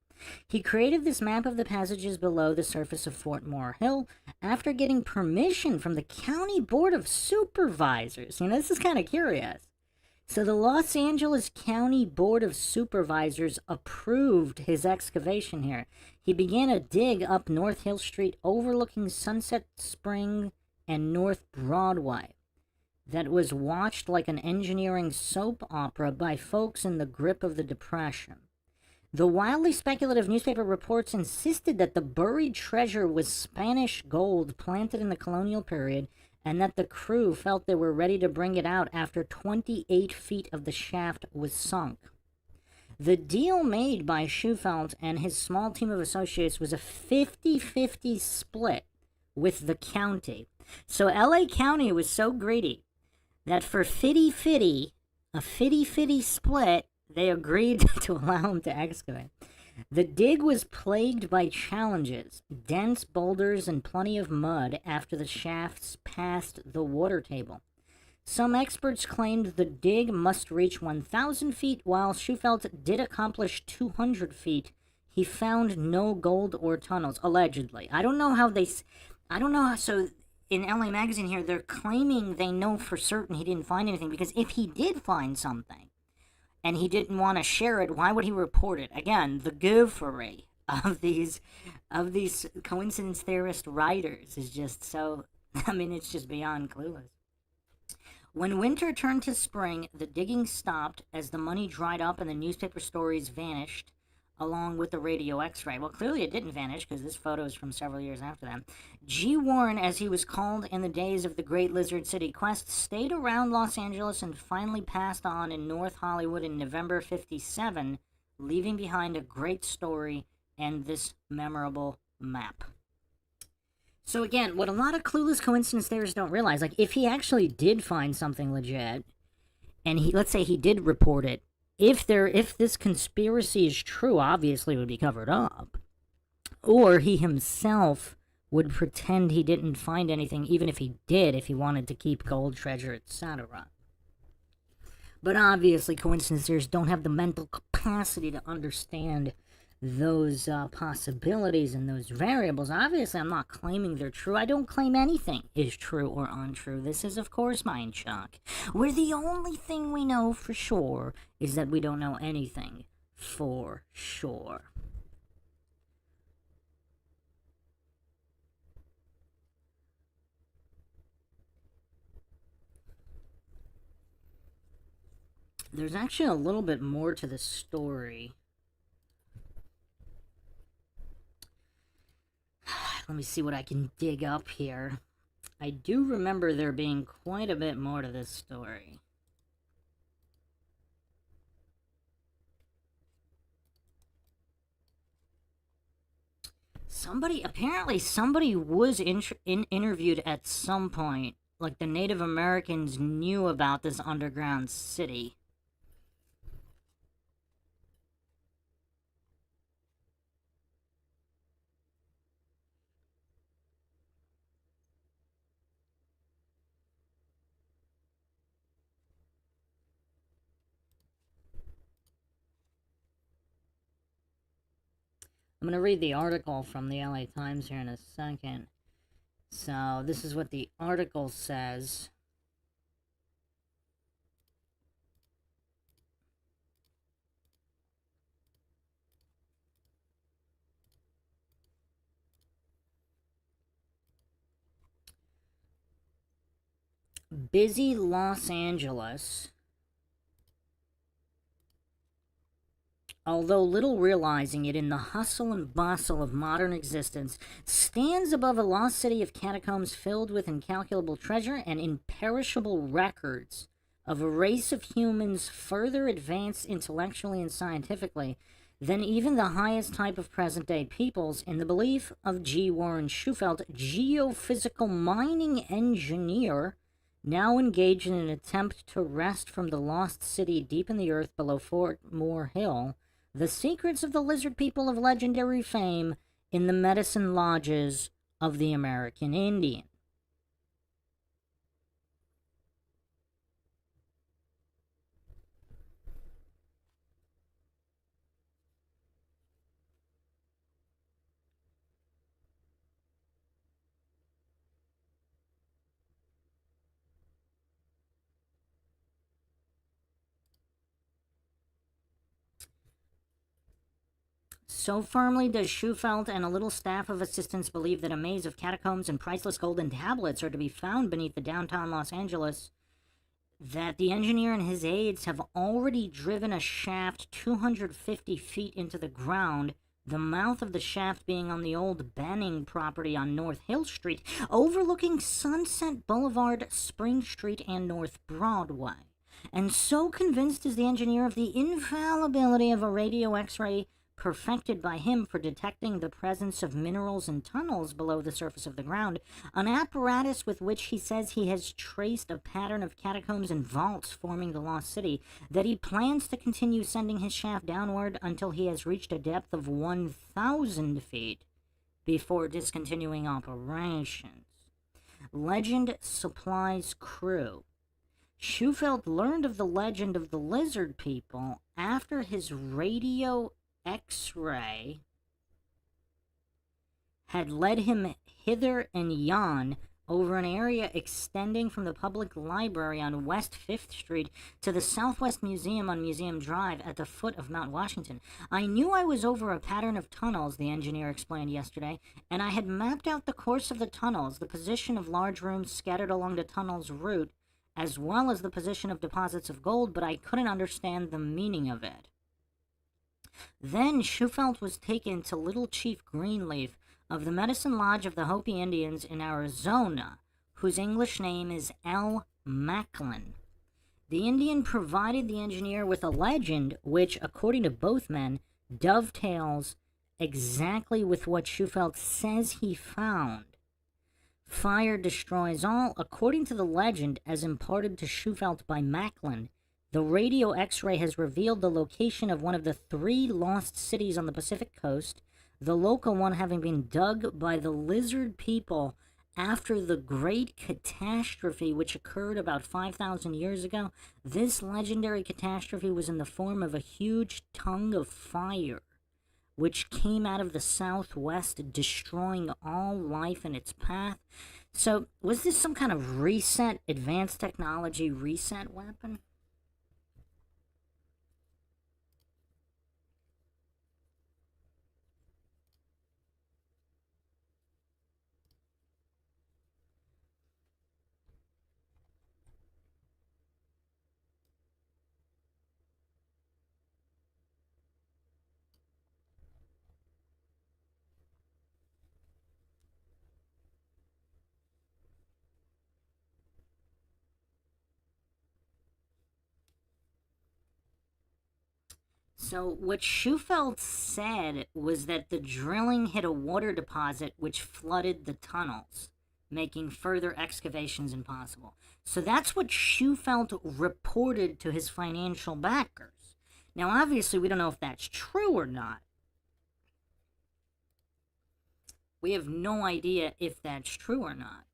He created this map of the passages below the surface of Fort Moore Hill after getting permission from the County Board of Supervisors. You know, this is kind of curious. So the Los Angeles County Board of Supervisors approved his excavation here. He began a dig up North Hill Street overlooking Sunset Spring and North Broadway that was watched like an engineering soap opera by folks in the grip of the Depression. The wildly speculative newspaper reports insisted that the buried treasure was Spanish gold planted in the colonial period, and that the crew felt they were ready to bring it out after 28 feet of the shaft was sunk. The deal made by Schufelt and his small team of associates was a 50-50 split with the county. So LA County was so greedy that for fitty-fitty, a fitty-fitty split, they agreed to allow him to excavate. The dig was plagued by challenges, dense boulders and plenty of mud after the shafts passed the water table. Some experts claimed the dig must reach 1,000 feet, while Schufelt did accomplish 200 feet. He found no gold or tunnels, allegedly. I don't know how so in LA Magazine here, they're claiming they know for certain he didn't find anything, because if he did find something, and he didn't want to share it, why would he report it? Again, the goofery of these coincidence theorist writers is just so, I mean, it's just beyond clueless. When winter turned to spring, the digging stopped as the money dried up and the newspaper stories vanished, along with the radio X-ray. Well, clearly it didn't vanish because this photo is from several years after that. G. Warren, as he was called in the days of the Great Lizard City Quest, stayed around Los Angeles and finally passed on in North Hollywood in November '57, leaving behind a great story and this memorable map. So again, what a lot of clueless coincidence theorists don't realize, like if he actually did find something legit, and let's say he did report it, if this conspiracy is true, obviously it would be covered up. Or he himself would pretend he didn't find anything, even if he did, if he wanted to keep gold, treasure, etc. But obviously coincidence theorists don't have the mental capacity to understand those possibilities and those variables. Obviously, I'm not claiming they're true. I don't claim anything is true or untrue. This is, of course, MINDSHOCK, where the only thing we know for sure is that we don't know anything for sure. There's actually a little bit more to the story. Let me see what I can dig up here. I do remember there being quite a bit more to this story. Apparently somebody was interviewed at some point. Like the Native Americans knew about this underground city. I'm going to read the article from the LA Times here in a second. So, this is what the article says. Busy Los Angeles, although little realizing it in the hustle and bustle of modern existence, stands above a lost city of catacombs filled with incalculable treasure and imperishable records of a race of humans further advanced intellectually and scientifically than even the highest type of present-day peoples, in the belief of G. Warren Shapeshifter, geophysical mining engineer, now engaged in an attempt to wrest from the lost city deep in the earth below Fort Moore Hill the secrets of the lizard people of legendary fame in the medicine lodges of the American Indian. So firmly does Shapeshifter and a little staff of assistants believe that a maze of catacombs and priceless golden tablets are to be found beneath the downtown Los Angeles that the engineer and his aides have already driven a shaft 250 feet into the ground, the mouth of the shaft being on the old Banning property on North Hill Street, overlooking Sunset Boulevard, Spring Street, and North Broadway. And so convinced is the engineer of the infallibility of a radio X-ray perfected by him for detecting the presence of minerals and tunnels below the surface of the ground, an apparatus with which he says he has traced a pattern of catacombs and vaults forming the lost city, that he plans to continue sending his shaft downward until he has reached a depth of 1,000 feet before discontinuing operations. Legend supplies crew. Shapeshifter learned of the legend of the lizard people after his radio X-ray had led him hither and yon over an area extending from the public library on West 5th Street to the Southwest Museum on Museum Drive at the foot of Mount Washington. I knew I was over a pattern of tunnels, the engineer explained yesterday, and I had mapped out the course of the tunnels, the position of large rooms scattered along the tunnel's route, as well as the position of deposits of gold, but I couldn't understand the meaning of it. Then Shufelt was taken to Little Chief Greenleaf of the Medicine Lodge of the Hopi Indians in Arizona, whose English name is L. Macklin. The Indian provided the engineer with a legend which, according to both men, dovetails exactly with what Shufelt says he found. Fire destroys all. According to the legend, as imparted to Shufelt by Macklin, the radio X-ray has revealed the location of one of the 3 lost cities on the Pacific coast, the local one having been dug by the lizard people after the Great Catastrophe, which occurred about 5,000 years ago. This legendary catastrophe was in the form of a huge tongue of fire, which came out of the southwest, destroying all life in its path. So, was this some kind of reset, advanced technology reset weapon? So what Shufelt said was that the drilling hit a water deposit which flooded the tunnels, making further excavations impossible. So that's what Shufelt reported to his financial backers. Now, obviously, we don't know if that's true or not. We have no idea if that's true or not.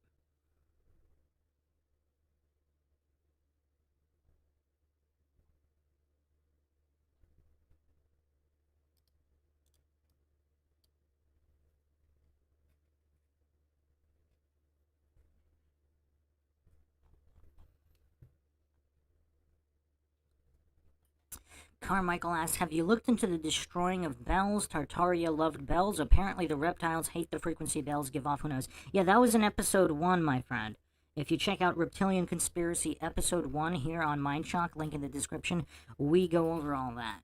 Carmichael asks, have you looked into the destroying of bells? Tartaria loved bells. Apparently the reptiles hate the frequency bells give off. Who knows? Yeah, that was in episode 1, my friend. If you check out Reptilian Conspiracy episode 1 here on MindShock, link in the description, we go over all that.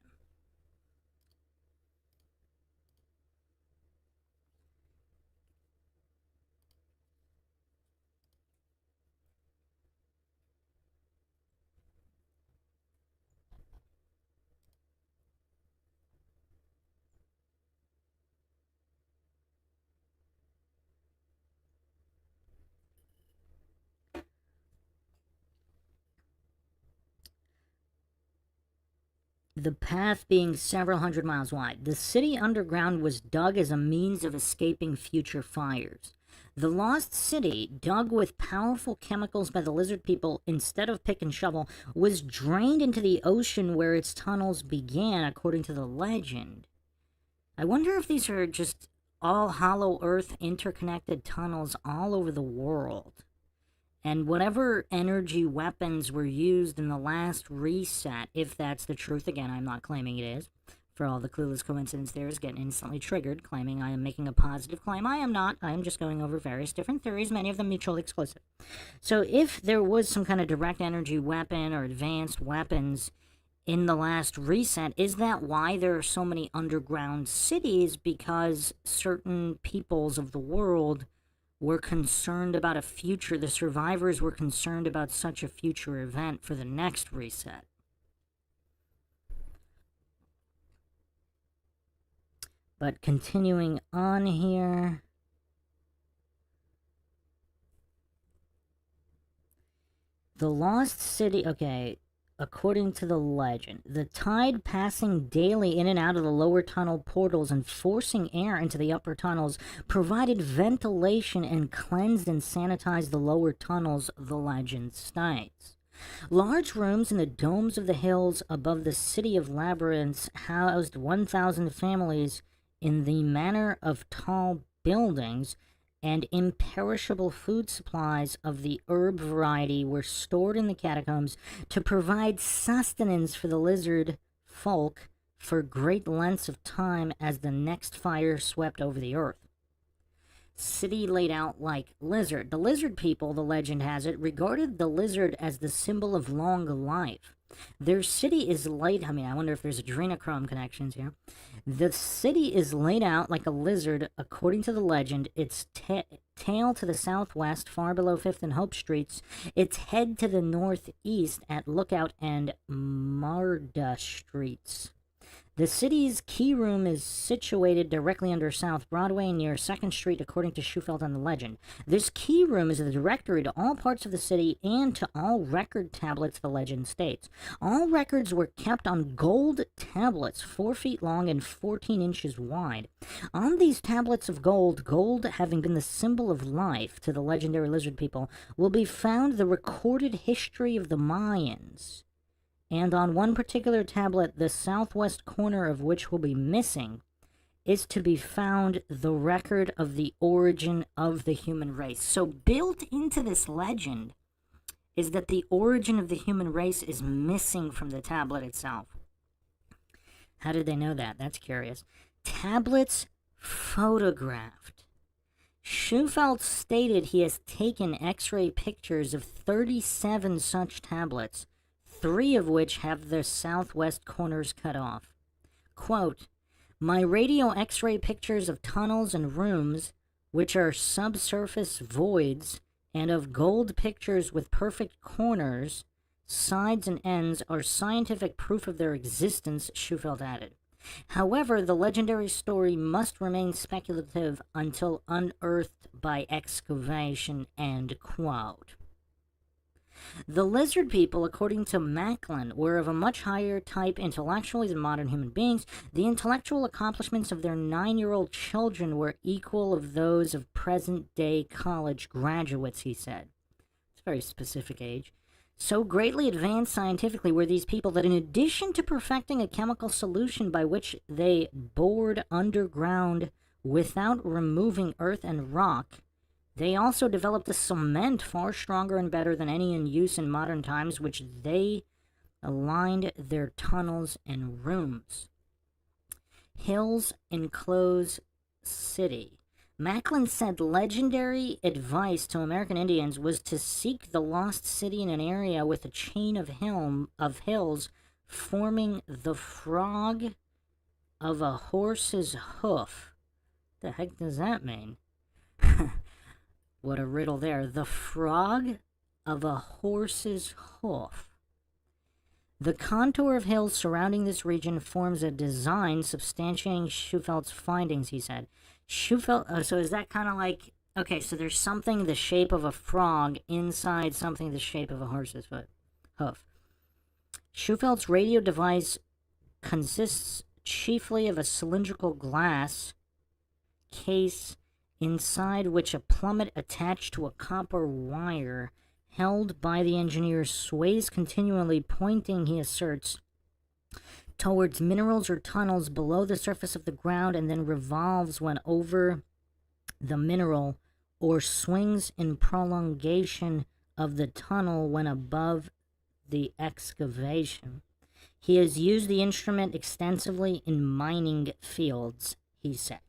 The path being several hundred miles wide. The city underground was dug as a means of escaping future fires. The lost city, dug with powerful chemicals by the lizard people instead of pick and shovel, was drained into the ocean where its tunnels began, according to the legend. I wonder if these are just all hollow earth interconnected tunnels all over the world. And whatever energy weapons were used in the last reset, if that's the truth, again, I'm not claiming it is, for all the clueless coincidence theorists getting instantly triggered, claiming I am making a positive claim. I am not. I am just going over various different theories, many of them mutually exclusive. So if there was some kind of direct energy weapon or advanced weapons in the last reset, is that why there are so many underground cities? Because certain peoples of the world were concerned about a future, the survivors were concerned about such a future event for the next reset. But continuing on here, the lost city, okay, according to the legend, the tide passing daily in and out of the lower tunnel portals and forcing air into the upper tunnels provided ventilation and cleansed and sanitized the lower tunnels, the legend states. Large rooms in the domes of the hills above the city of Labyrinths housed 1,000 families in the manner of tall buildings, and imperishable food supplies of the herb variety were stored in the catacombs to provide sustenance for the lizard folk for great lengths of time as the next fire swept over the earth. city laid out like lizard. The lizard people, the legend has it, regarded the lizard as the symbol of long life. Their city is laid, I mean, I wonder if there's adrenochrome connections here. The city is laid out like a lizard, according to the legend. Its tail to the southwest, far below 5th and Hope Streets. Its head to the northeast at Lookout and Marda Streets. The city's key room is situated directly under South Broadway near 2nd Street, according to Shapeshifter and the legend. This key room is the directory to all parts of the city and to all record tablets, the legend states. All records were kept on gold tablets, 4 feet long and 14 inches wide. On these tablets of gold, gold having been the symbol of life to the legendary lizard people, will be found the recorded history of the Mayans. And on one particular tablet, the southwest corner of which will be missing, is to be found the record of the origin of the human race. So built into this legend is that the origin of the human race is missing from the tablet itself. How did they know that? That's curious. Tablets photographed. Shapeshifter stated he has taken X-ray pictures of 37 such tablets, 3 of which have their southwest corners cut off. Quote, my radio X-ray pictures of tunnels and rooms, which are subsurface voids, and of gold pictures with perfect corners, sides and ends, are scientific proof of their existence, Shapeshifter added. However, the legendary story must remain speculative until unearthed by excavation, end quote. The lizard people, according to Macklin, were of a much higher type intellectually than modern human beings. The intellectual accomplishments of their 9-year-old children were equal of those of present-day college graduates, he said. It's a very specific age. So greatly advanced scientifically were these people that in addition to perfecting a chemical solution by which they bored underground without removing earth and rock, they also developed a cement far stronger and better than any in use in modern times, which they aligned their tunnels and rooms. Hills enclose city. Macklin said legendary advice to American Indians was to seek the lost city in an area with a chain of hills forming the frog of a horse's hoof. The heck does that mean? What a riddle there. The frog of a horse's hoof. The contour of hills surrounding this region forms a design substantiating Shapeshifter's findings, he said. Shapeshifter, so is that kind of like, okay, so there's something the shape of a frog inside something the shape of a horse's hoof. Shapeshifter's radio device consists chiefly of a cylindrical glass case inside which a plummet attached to a copper wire held by the engineer sways continually, pointing, he asserts, towards minerals or tunnels below the surface of the ground, and then revolves when over the mineral, or swings in prolongation of the tunnel when above the excavation. He has used the instrument extensively in mining fields, he said.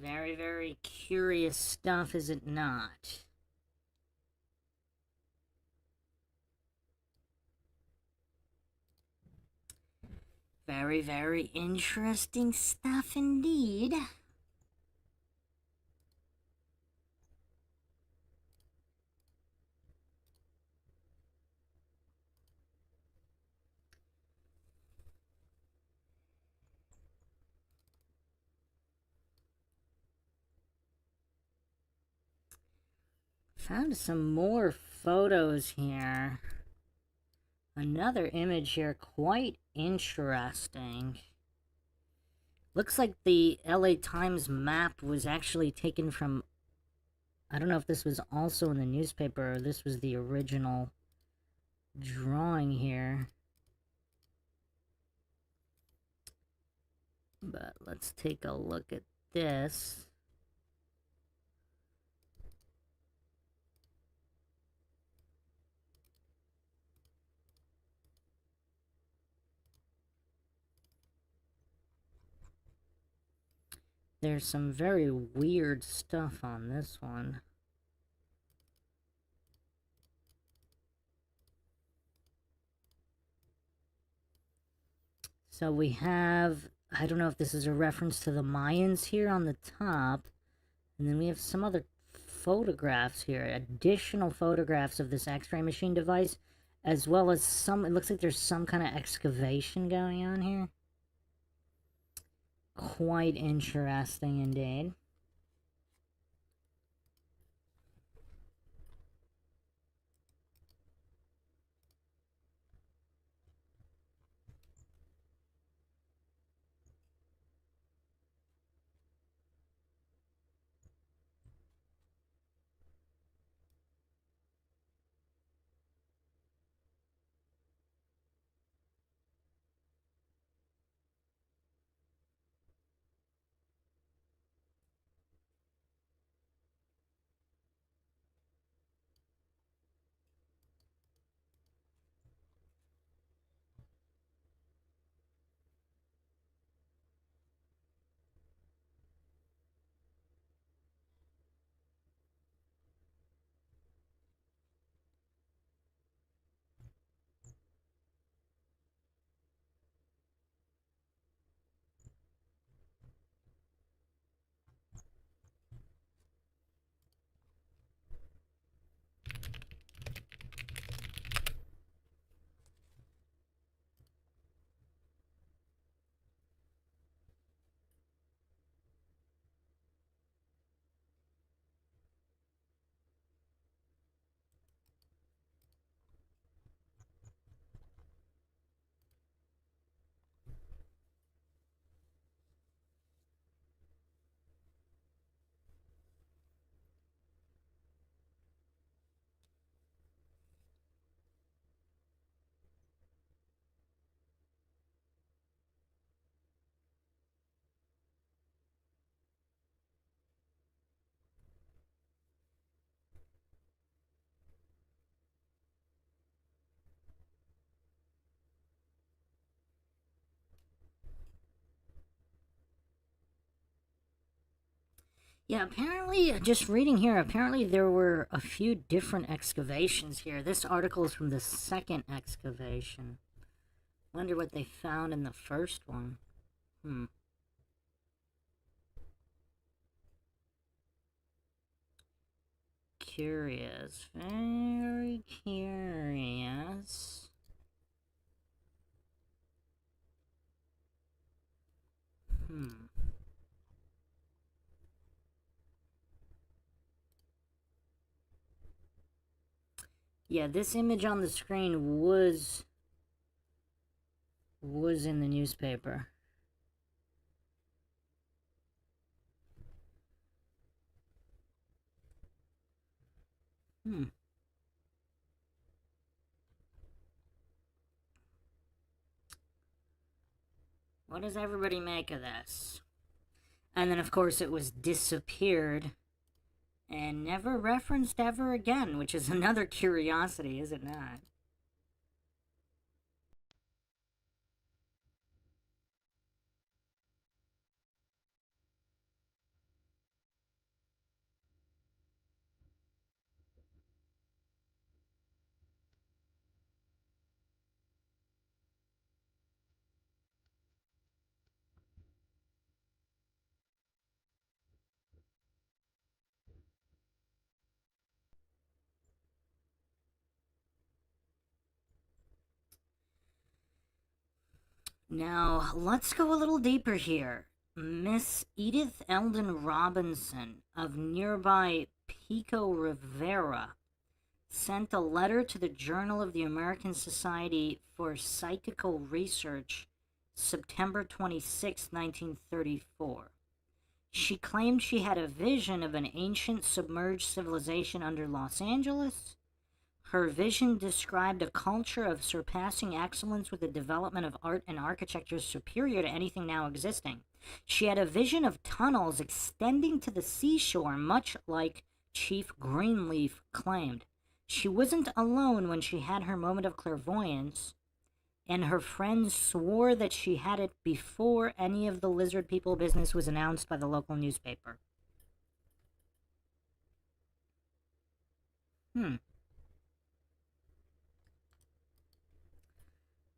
Very, very curious stuff, is it not? Very, very interesting stuff indeed. Found some more photos here. Another image here, quite interesting. Looks like the LA Times map was actually taken from, I don't know if this was also in the newspaper or this was the original drawing here. But let's take a look at this. There's some very weird stuff on this one. So we have, I don't know if this is a reference to the Mayans here on the top. And then we have some other photographs here, additional photographs of this X-ray machine device, as well as some, it looks like there's some kind of excavation going on here. Quite interesting indeed. Yeah, apparently, just reading here, apparently there were a few different excavations here. This article is from the second excavation. Wonder what they found in the first one. Curious. Very curious. Yeah, this image on the screen was in the newspaper. What does everybody make of this? And then, of course, it was disappeared and never referenced ever again, which is another curiosity, is it not? Now, let's go a little deeper here. Miss Edith Eldon Robinson of nearby Pico Rivera sent a letter to the Journal of the American Society for Psychical Research, September 26, 1934. She claimed she had a vision of an ancient submerged civilization under Los Angeles. her vision described a culture of surpassing excellence with a development of art and architecture superior to anything now existing. She had a vision of tunnels extending to the seashore, much like Chief Greenleaf claimed. She wasn't alone when she had her moment of clairvoyance, and her friends swore that she had it before any of the lizard people business was announced by the local newspaper.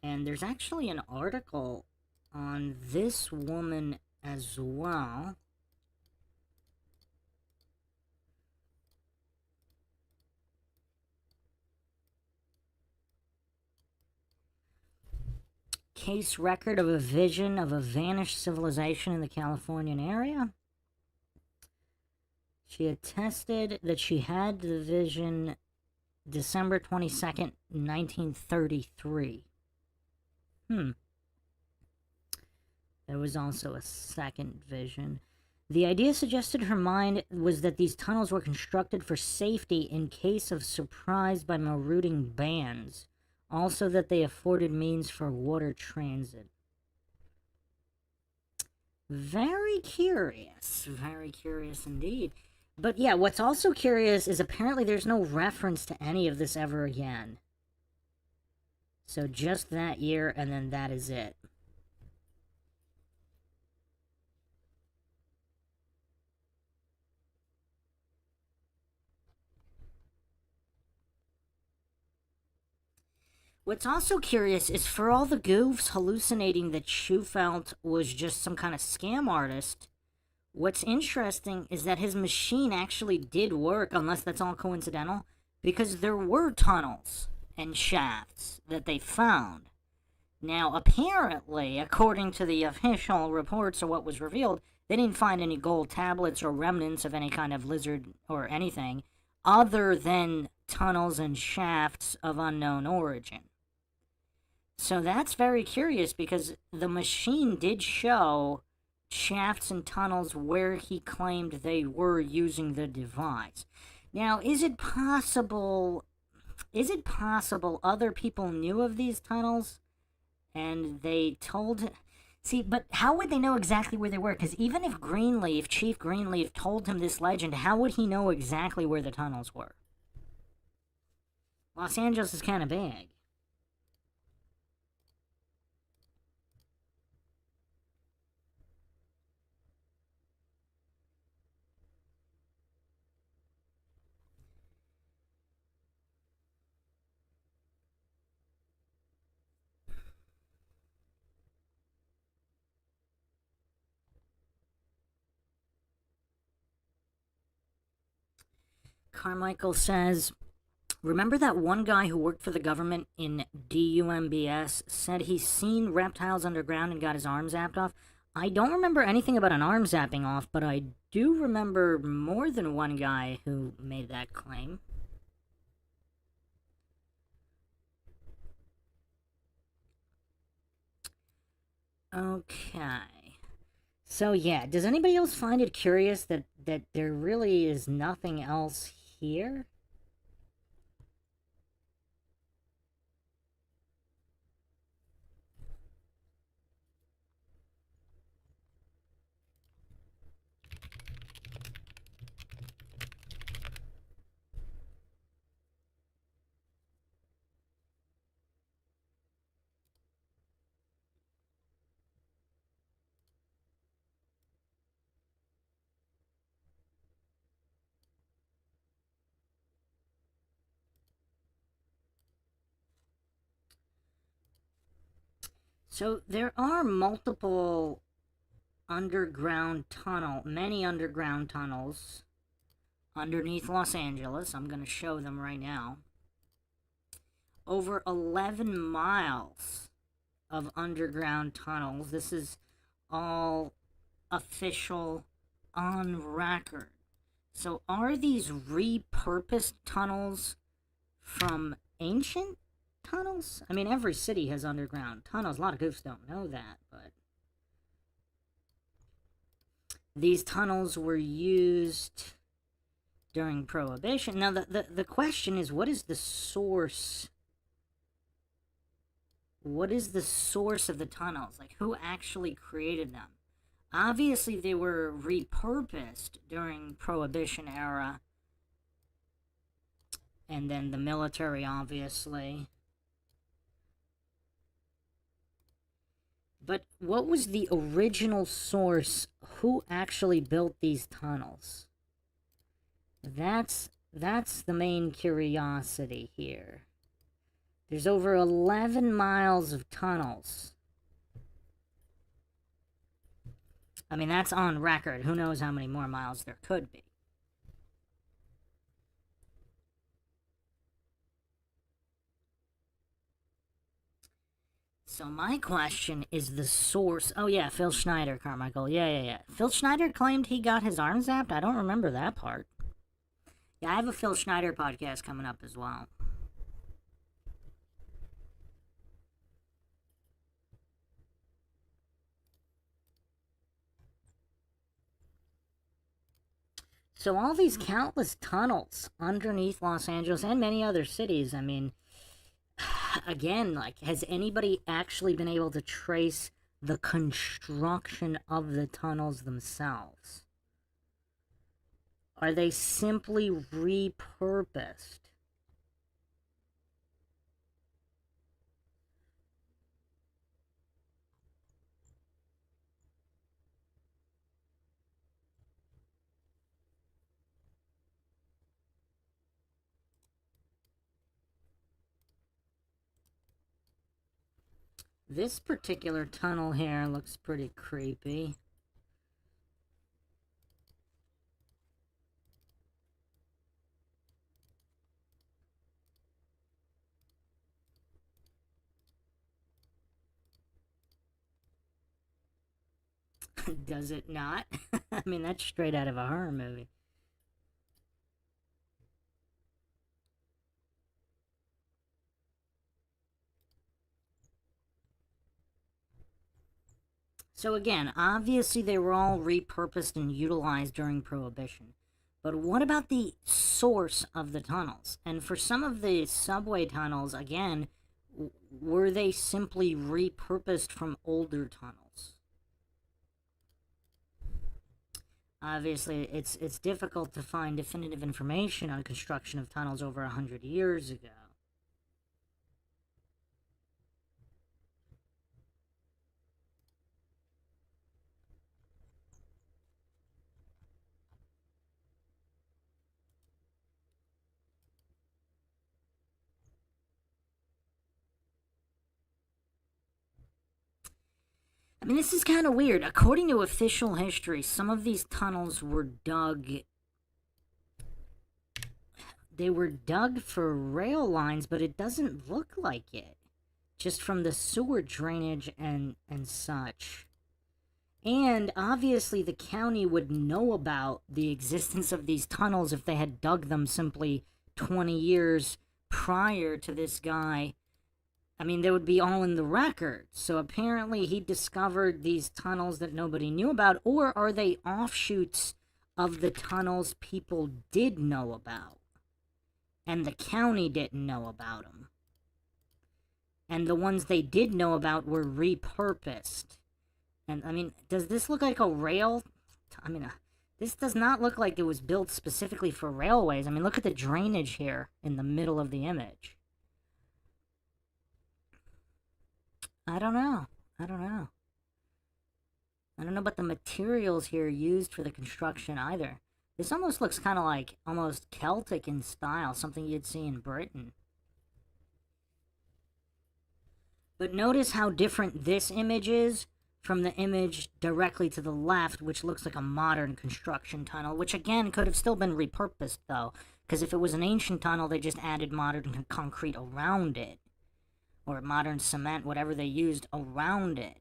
And there's actually an article on this woman as well. Case record of a vision of a vanished civilization in the Californian area. She attested that she had the vision December 22nd, 1933. There was also a second vision. The idea suggested her mind was that these tunnels were constructed for safety in case of surprise by marauding bands. Also that they afforded means for water transit. Very curious indeed. But yeah, what's also curious is apparently there's no reference to any of this ever again. So just that year, and then that is it. What's also curious is for all the goofs hallucinating that Shufelt was just some kind of scam artist, what's interesting is that his machine actually did work, unless that's all coincidental, because there were tunnels and shafts that they found. Now, apparently, according to the official reports or what was revealed, they didn't find any gold tablets or remnants of any kind of lizard or anything, other than tunnels and shafts of unknown origin. So that's very curious because the machine did show shafts and tunnels where he claimed they were using the device. Now, is it possible other people knew of these tunnels and they told... See, but how would they know exactly where they were? Because even if Chief Greenleaf told him this legend, how would he know exactly where the tunnels were? Los Angeles is kind of big. Carmichael says, remember that one guy who worked for the government in DUMBS said he's seen reptiles underground and got his arm zapped off? I don't remember anything about an arm zapping off, but I do remember more than one guy who made that claim. Okay. So yeah, does anybody else find it curious that there really is nothing else here? So there are many underground tunnels underneath Los Angeles. I'm going to show them right now. Over 11 miles of underground tunnels. This is all official on record. So are these repurposed tunnels from ancient tunnels? I mean, every city has underground tunnels. A lot of goofs don't know that, but these tunnels were used during Prohibition. Now, the question is, what is the source? What is the source of the tunnels? Like, who actually created them? Obviously, they were repurposed during Prohibition era. And then the military, obviously. But what was the original source? Who actually built these tunnels? That's the main curiosity here. There's over 11 miles of tunnels. I mean, that's on record. Who knows how many more miles there could be. So my question is the source. Oh yeah, Phil Schneider, Carmichael. Yeah. Phil Schneider claimed he got his arm zapped? I don't remember that part. Yeah, I have a Phil Schneider podcast coming up as well. So all these countless tunnels underneath Los Angeles and many other cities, I mean, again, like, has anybody actually been able to trace the construction of the tunnels themselves? Are they simply repurposed? This particular tunnel here looks pretty creepy. Does it not? I mean, that's straight out of a horror movie. So again, obviously they were all repurposed and utilized during Prohibition. But what about the source of the tunnels? And for some of the subway tunnels, again, were they simply repurposed from older tunnels? Obviously, it's difficult to find definitive information on construction of tunnels over 100 years ago. I mean, this is kind of weird. According to official history, some of these tunnels were dug. They were dug for rail lines, but it doesn't look like it. Just from the sewer drainage and such. And obviously the county would know about the existence of these tunnels if they had dug them simply 20 years prior to this guy. I mean, they would be all in the record. So apparently he discovered these tunnels that nobody knew about, or are they offshoots of the tunnels people did know about? And the county didn't know about them. And the ones they did know about were repurposed. And, I mean, does this look like a rail? I mean, this does not look like it was built specifically for railways. I mean, look at the drainage here in the middle of the image. I don't know. I don't know about the materials here used for the construction either. This almost looks kind of like almost Celtic in style, something you'd see in Britain. But notice how different this image is from the image directly to the left, which looks like a modern construction tunnel, which again could have still been repurposed though, because if it was an ancient tunnel, they just added modern concrete around it. Or modern cement, whatever they used around it.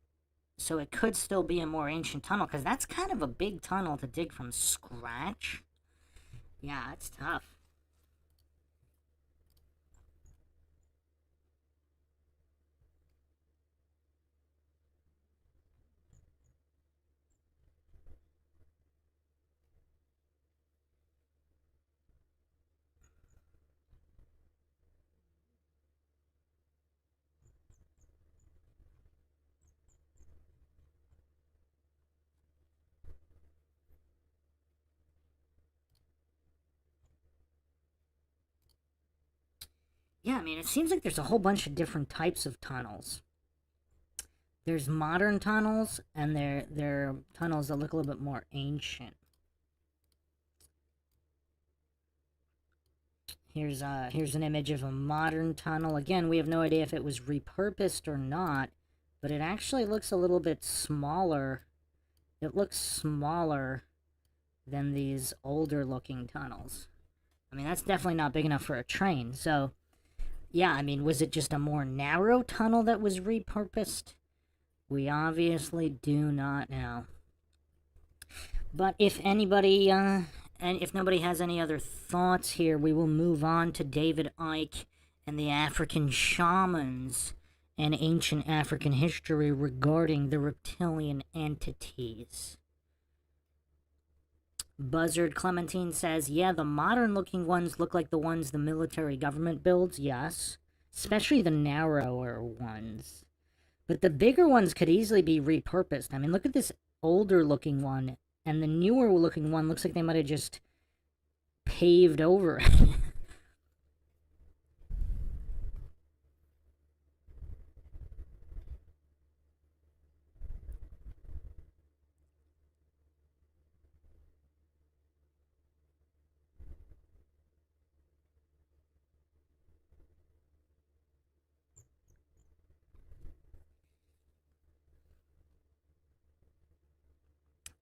So it could still be a more ancient tunnel, because that's kind of a big tunnel to dig from scratch. Yeah, it's tough. Yeah, I mean, it seems like there's a whole bunch of different types of tunnels. There's modern tunnels, and they're tunnels that look a little bit more ancient. Here's an image of a modern tunnel. Again, we have no idea if it was repurposed or not, but it actually looks a little bit smaller. It looks smaller than these older looking tunnels. I mean, that's definitely not big enough for a train. So, yeah, I mean, was it just a more narrow tunnel that was repurposed? We obviously do not know. But if anybody, and if nobody has any other thoughts here, we will move on to David Icke and the African shamans and ancient African history regarding the reptilian entities. Buzzard Clementine says, yeah, the modern-looking ones look like the ones the military government builds, yes. Especially the narrower ones. But the bigger ones could easily be repurposed. I mean, look at this older-looking one, and the newer-looking one looks like they might have just paved over it.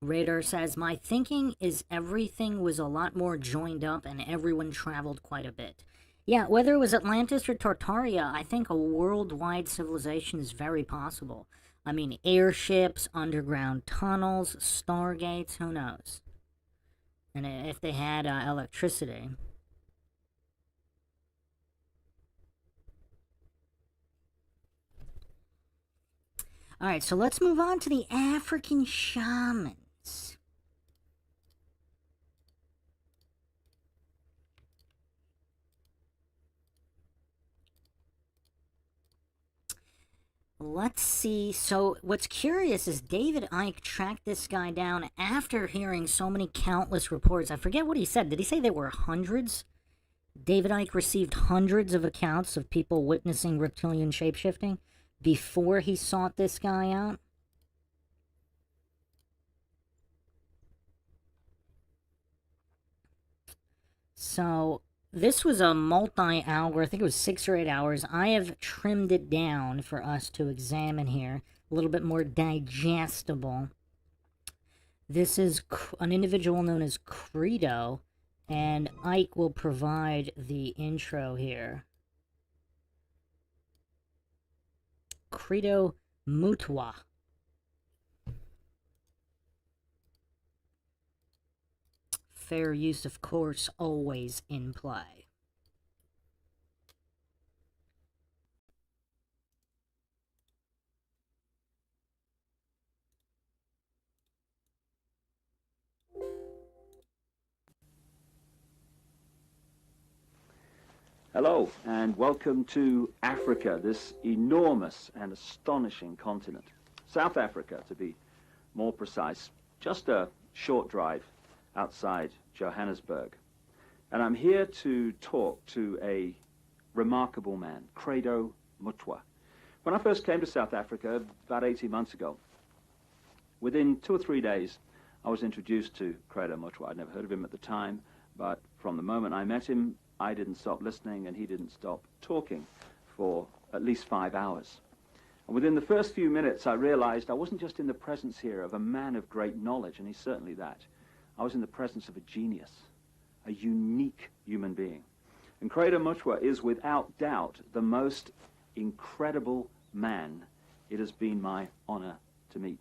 Radar says, my thinking is everything was a lot more joined up and everyone traveled quite a bit. Yeah, whether it was Atlantis or Tartaria, I think a worldwide civilization is very possible. I mean, airships, underground tunnels, stargates, who knows? And if they had electricity. Alright, so let's move on to the African shamans. Let's see. So what's curious is David Icke tracked this guy down after hearing so many countless reports. I forget what he said. Did he say there were hundreds? David Icke received hundreds of accounts of people witnessing reptilian shapeshifting before he sought this guy out. So this was a multi-hour, I think it was 6 or 8 hours. I have trimmed it down for us to examine here. A little bit more digestible. This is an individual known as Credo, and Icke will provide the intro here. Credo Mutwa. Fair use, of course, always in play. Hello, and welcome to Africa, this enormous and astonishing continent. South Africa, to be more precise, just a short drive outside Johannesburg. And I'm here to talk to a remarkable man, Credo Mutwa. When I first came to South Africa about 18 months ago, within 2 or 3 days, I was introduced to Credo Mutwa. I'd never heard of him at the time, but from the moment I met him, I didn't stop listening and he didn't stop talking for at least 5 hours. And within the first few minutes, I realized I wasn't just in the presence here of a man of great knowledge, and he's certainly that. I was in the presence of a genius, a unique human being. And Credo Mutwa is without doubt the most incredible man it has been my honor to meet.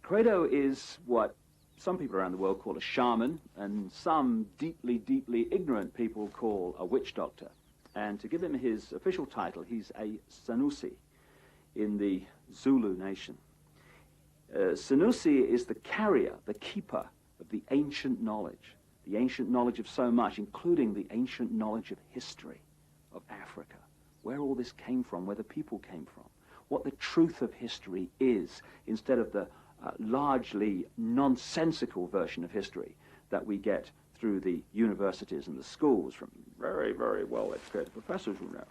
Credo is what some people around the world call a shaman, and some deeply, deeply ignorant people call a witch doctor. And to give him his official title, he's a Sanusi in the Zulu nation. Sanusi is the carrier, the keeper of the ancient knowledge of so much, including the ancient knowledge of history of Africa, where all this came from, where the people came from, what the truth of history is, instead of the largely nonsensical version of history that we get through the universities and the schools from very, very well-educated professors who know.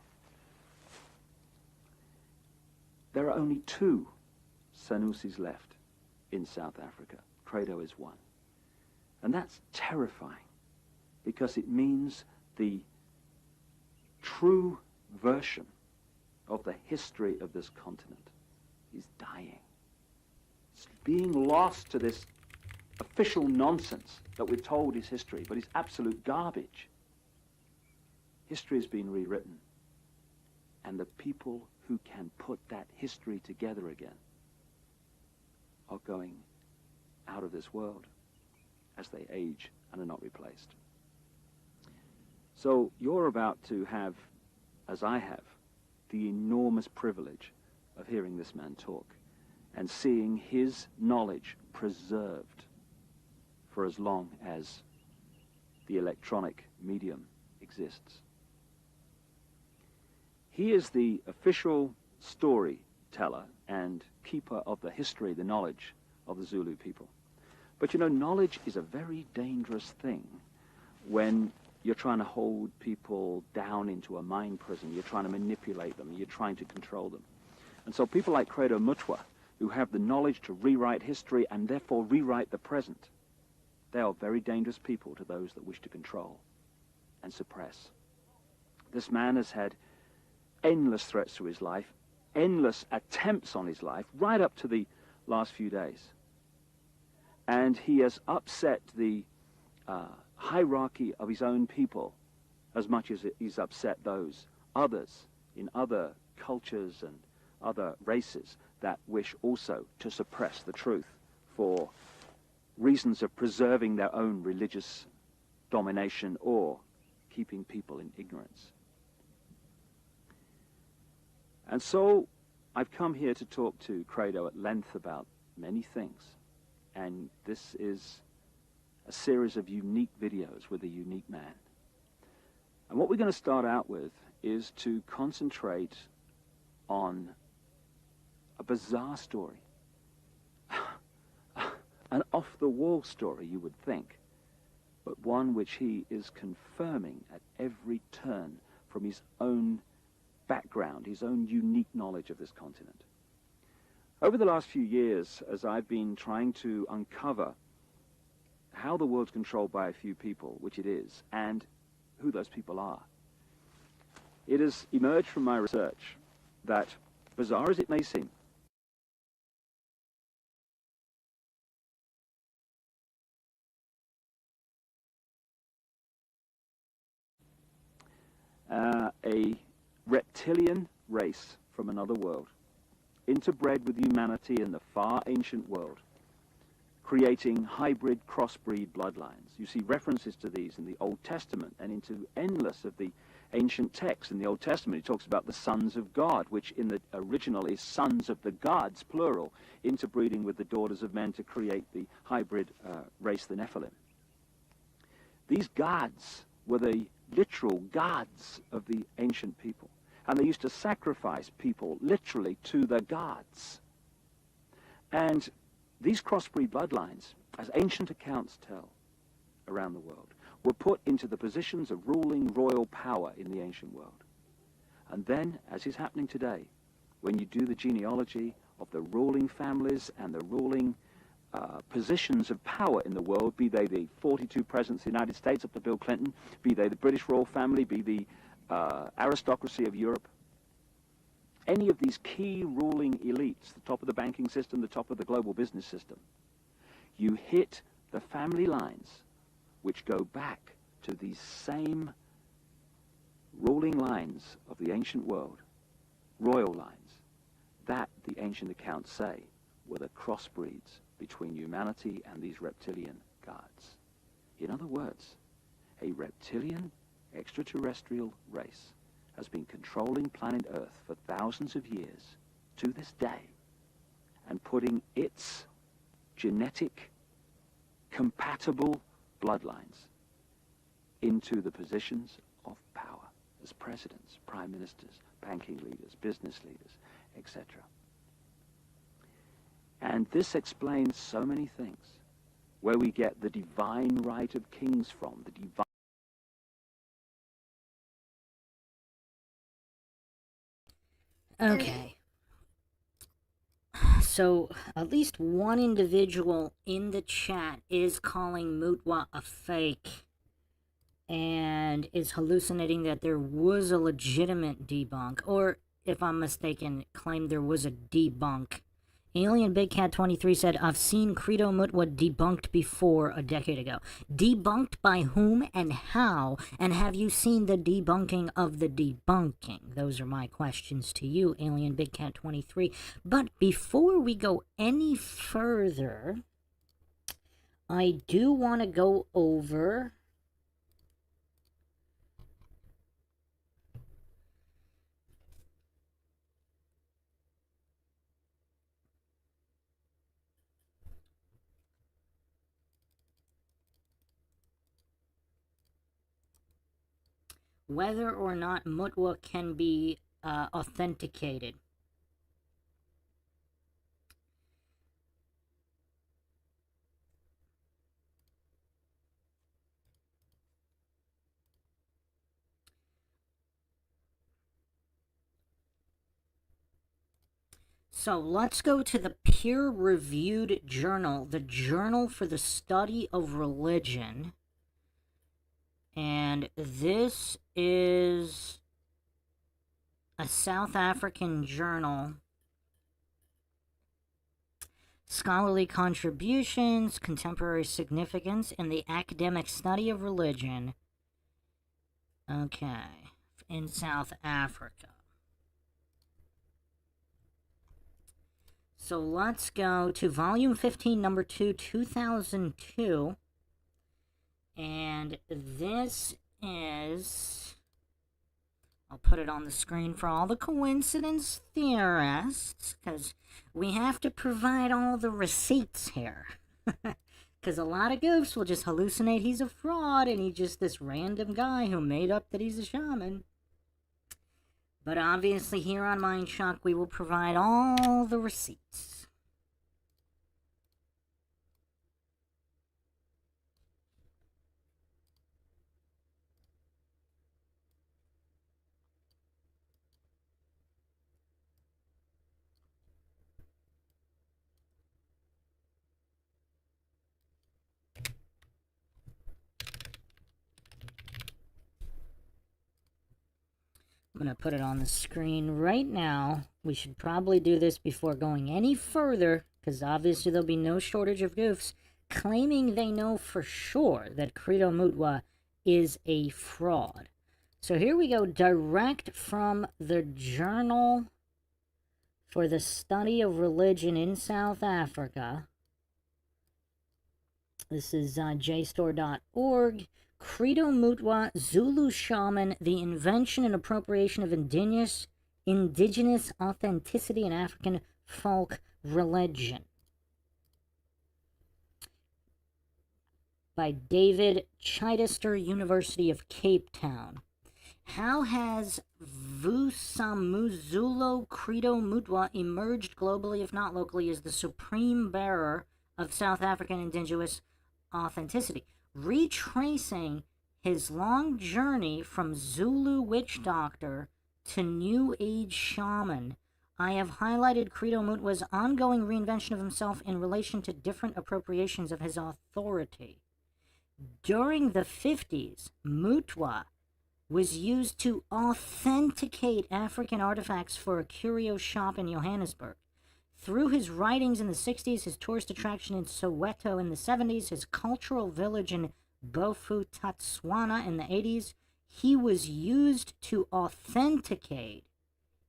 There are only 2 Senussis left in South Africa. Credo is one. And that's terrifying, because it means the true version of the history of this continent is dying. It's being lost to this official nonsense that we're told is history, but it's absolute garbage. History has been rewritten, and the people who can put that history together again are going out of this world as they age and are not replaced. So you're about to have, as I have, the enormous privilege of hearing this man talk and seeing his knowledge preserved for as long as the electronic medium exists. He is the official storyteller and keeper of the history, the knowledge of the Zulu people. But you know, knowledge is a very dangerous thing when you're trying to hold people down into a mind prison, you're trying to manipulate them, you're trying to control them. And so people like Credo Mutwa, who have the knowledge to rewrite history and therefore rewrite the present, they are very dangerous people to those that wish to control and suppress. This man has had endless threats to his life, endless attempts on his life, right up to the last few days. And he has upset the hierarchy of his own people as much as he's upset those others in other cultures and other races that wish also to suppress the truth for reasons of preserving their own religious domination or keeping people in ignorance. And so I've come here to talk to Credo at length about many things. And this is a series of unique videos with a unique man. And what we're going to start out with is to concentrate on a bizarre story. An off-the-wall story, you would think, but one which he is confirming at every turn from his own background, his own unique knowledge of this continent. Over the last few years, as I've been trying to uncover how the world's controlled by a few people, which it is, and who those people are, it has emerged from my research that, bizarre as it may seem, a reptilian race from another world, interbred with humanity in the far ancient world, creating hybrid crossbreed bloodlines. You see references to these in the Old Testament and into endless of the ancient texts. In the Old Testament, it talks about the sons of God, which in the original is sons of the gods, plural, interbreeding with the daughters of men to create the hybrid race, the Nephilim. These gods were the literal gods of the ancient people. And they used to sacrifice people literally to the gods. And these crossbreed bloodlines, as ancient accounts tell around the world, were put into the positions of ruling royal power in the ancient world. And then, as is happening today, when you do the genealogy of the ruling families and the ruling positions of power in the world, be they the 42 presidents of the United States up to Bill Clinton, be they the British royal family, be the aristocracy of Europe, any of these key ruling elites, the top of the banking system, the top of the global business system, you hit the family lines which go back to these same ruling lines of the ancient world, royal lines, that the ancient accounts say were the crossbreeds between humanity and these reptilian gods. In other words, a reptilian extraterrestrial race has been controlling planet Earth for thousands of years to this day and putting its genetic compatible bloodlines into the positions of power as presidents, prime ministers, banking leaders, business leaders, etc. And this explains so many things. where we get the divine right of kings from, the divine. Okay. So, at least one individual in the chat is calling Mutwa a fake and is hallucinating that there was a legitimate debunk, or, if I'm mistaken, claimed there was a debunk. Alien Big Cat 23 said, I've seen Credo Mutwa debunked before a decade ago. Debunked by whom and how? And have you seen the debunking of the debunking? Those are my questions to you, Alien Big Cat 23. But before we go any further, I do want to go over whether or not Mutwa can be authenticated. So let's go to the peer-reviewed journal, the Journal for the Study of Religion. And this is a South African journal. Scholarly Contributions, Contemporary Significance in the Academic Study of Religion. Okay, in South Africa. So let's go to volume 15, number 2, 2002. And this is, I'll put it on the screen for all the coincidence theorists, because we have to provide all the receipts here. Because a lot of goofs will just hallucinate he's a fraud and he's just this random guy who made up that he's a shaman. But obviously here on MindShock we will provide all the receipts. I'm going to put it on the screen right now. We should probably do this before going any further, because obviously there'll be no shortage of goofs claiming they know for sure that Credo Mutwa is a fraud. So here we go, direct from the Journal for the Study of Religion in South Africa. This is JSTOR.org. Credo Mutwa, Zulu Shaman, the invention and appropriation of indigenous authenticity in African folk religion. By David Chidester, University of Cape Town. How has Vusamuzulu Credo Mutwa emerged globally, if not locally, as the supreme bearer of South African indigenous authenticity? Retracing his long journey from Zulu witch doctor to New Age shaman, I have highlighted Credo Mutwa's ongoing reinvention of himself in relation to different appropriations of his authority. During the 50s, Mutwa was used to authenticate African artifacts for a curio shop in Johannesburg. Through his writings in the 60s, his tourist attraction in Soweto in the 70s, his cultural village in Bofu, Tatswana in the 80s, he was used to authenticate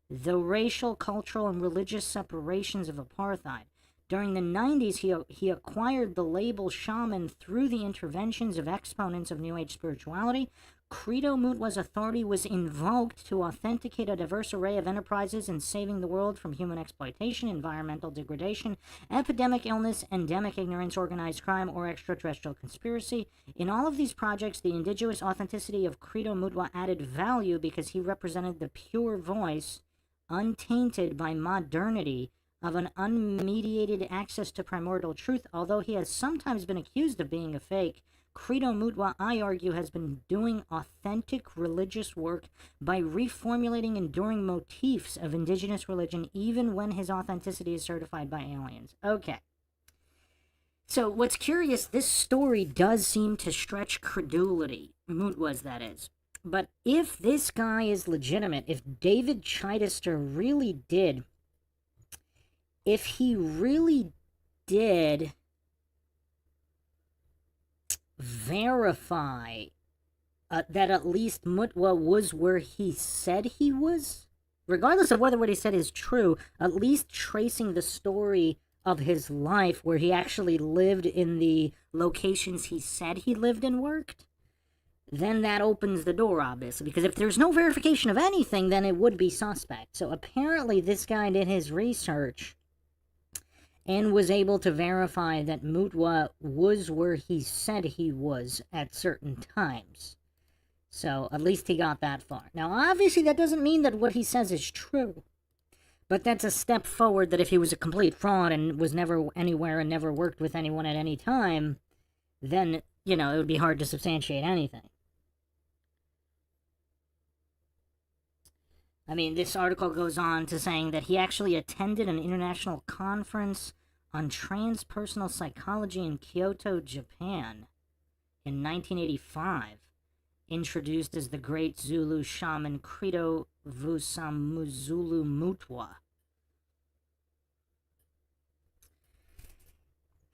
the racial, cultural, and religious separations of apartheid. During the 90s, he acquired the label shaman through the interventions of exponents of New Age spirituality. Credo Mutwa's authority was invoked to authenticate a diverse array of enterprises in saving the world from human exploitation, environmental degradation, epidemic illness, endemic ignorance, organized crime, or extraterrestrial conspiracy. In all of these projects, the indigenous authenticity of Credo Mutwa added value because he represented the pure voice, untainted by modernity, of an unmediated access to primordial truth. Although he has sometimes been accused of being a fake, Credo Mutwa, I argue, has been doing authentic religious work by reformulating enduring motifs of indigenous religion, even when his authenticity is certified by aliens. Okay. So what's curious, this story does seem to stretch credulity. Mutwa's, that is. But if this guy is legitimate, if David Chidester really did, if he really did verify that at least Mutwa was where he said he was, regardless of whether what he said is true, at least tracing the story of his life where he actually lived in the locations he said he lived and worked, then that opens the door, obviously, because if there's no verification of anything, then it would be suspect. So apparently this guy did his research and was able to verify that Mutwa was where he said he was at certain times. So at least he got that far. Now, obviously, that doesn't mean that what he says is true. But that's a step forward that if he was a complete fraud and was never anywhere and never worked with anyone at any time, then, you know, it would be hard to substantiate anything. I mean, this article goes on to saying that he actually attended an international conference on transpersonal psychology in Kyoto, Japan in 1985, introduced as the great Zulu shaman Credo Mutwa.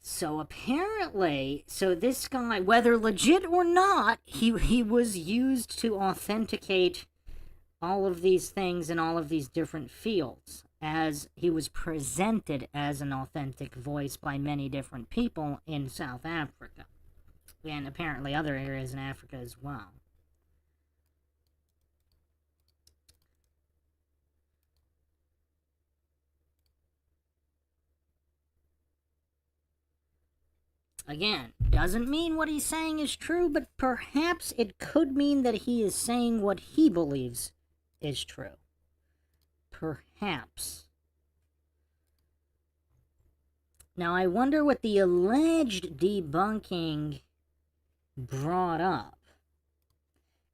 So apparently, this guy, whether legit or not, he was used to authenticate all of these things in all of these different fields, as he was presented as an authentic voice by many different people in South Africa, and apparently other areas in Africa as well. Again, doesn't mean what he's saying is true, but perhaps it could mean that he is saying what he believes is true. Perhaps. Now, I wonder what the alleged debunking brought up.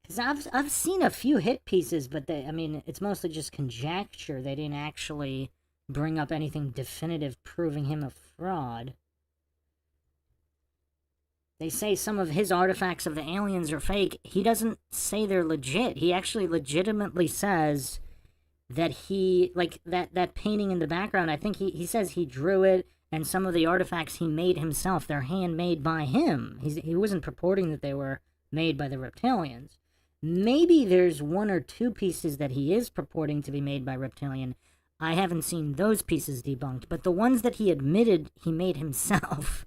Because I've seen a few hit pieces, but it's mostly just conjecture. They didn't actually bring up anything definitive proving him a fraud. They say some of his artifacts of the aliens are fake. He doesn't say they're legit. He actually legitimately says that he, like, that painting in the background, I think he says he drew it, and some of the artifacts he made himself. They're handmade by him. He wasn't purporting that they were made by the reptilians. Maybe there's one or two pieces that he is purporting to be made by reptilian. I haven't seen those pieces debunked, but the ones that he admitted he made himself,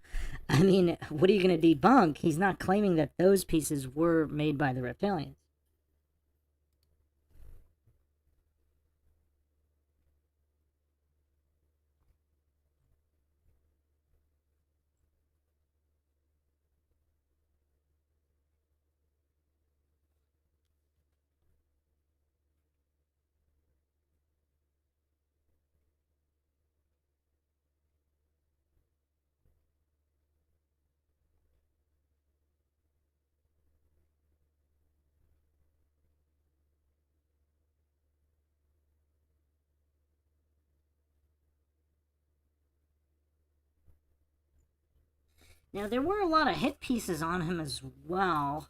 I mean, what are you going to debunk? He's not claiming that those pieces were made by the reptilians. Now, there were a lot of hit pieces on him as well.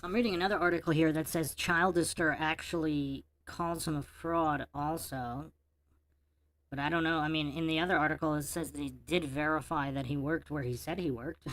I'm reading another article here that says Chidester actually calls him a fraud also. But I don't know. I mean, in the other article, it says that he did verify that he worked where he said he worked.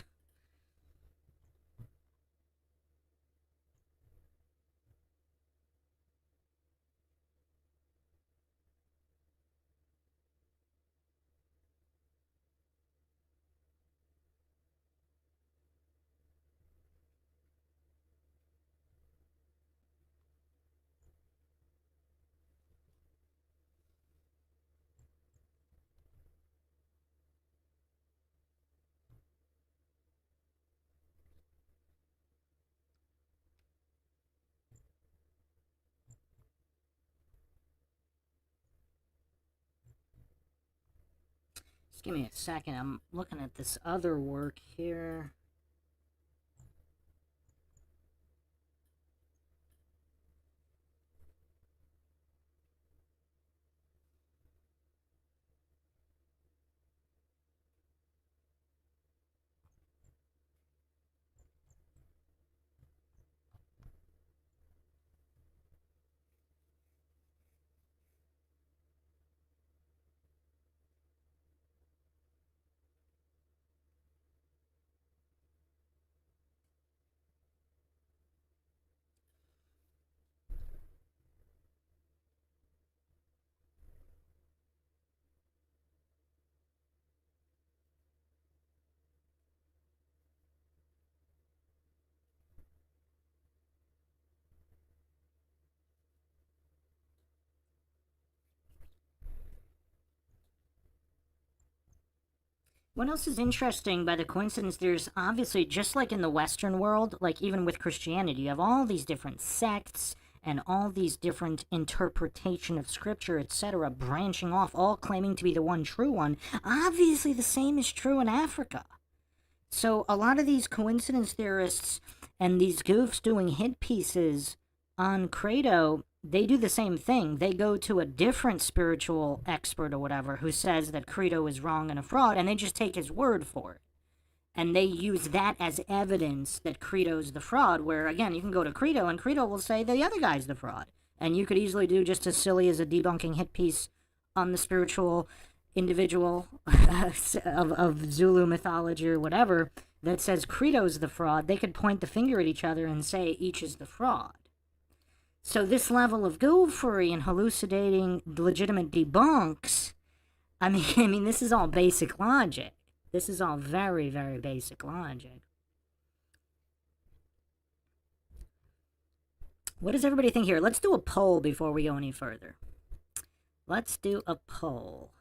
Just give me a second. I'm looking at this other work here. What else is interesting by the coincidence, there's obviously, just like in the Western world, like even with Christianity, you have all these different sects and all these different interpretation of scripture, etc., branching off, all claiming to be the one true one. Obviously, the same is true in Africa. So a lot of these coincidence theorists and these goofs doing hit pieces on Credo, they do the same thing. They go to a different spiritual expert or whatever who says that Credo is wrong and a fraud, and they just take his word for it. And they use that as evidence that Credo's the fraud, where, again, you can go to Credo, and Credo will say the other guy's the fraud. And you could easily do just as silly as a debunking hit piece on the spiritual individual of Zulu mythology or whatever that says Credo's the fraud. They could point the finger at each other and say each is the fraud. So this level of goofery and hallucinating legitimate debunks, I mean, this is all basic logic. This is all very, very basic logic. What does everybody think here? Let's do a poll before we go any further. Let's do a poll.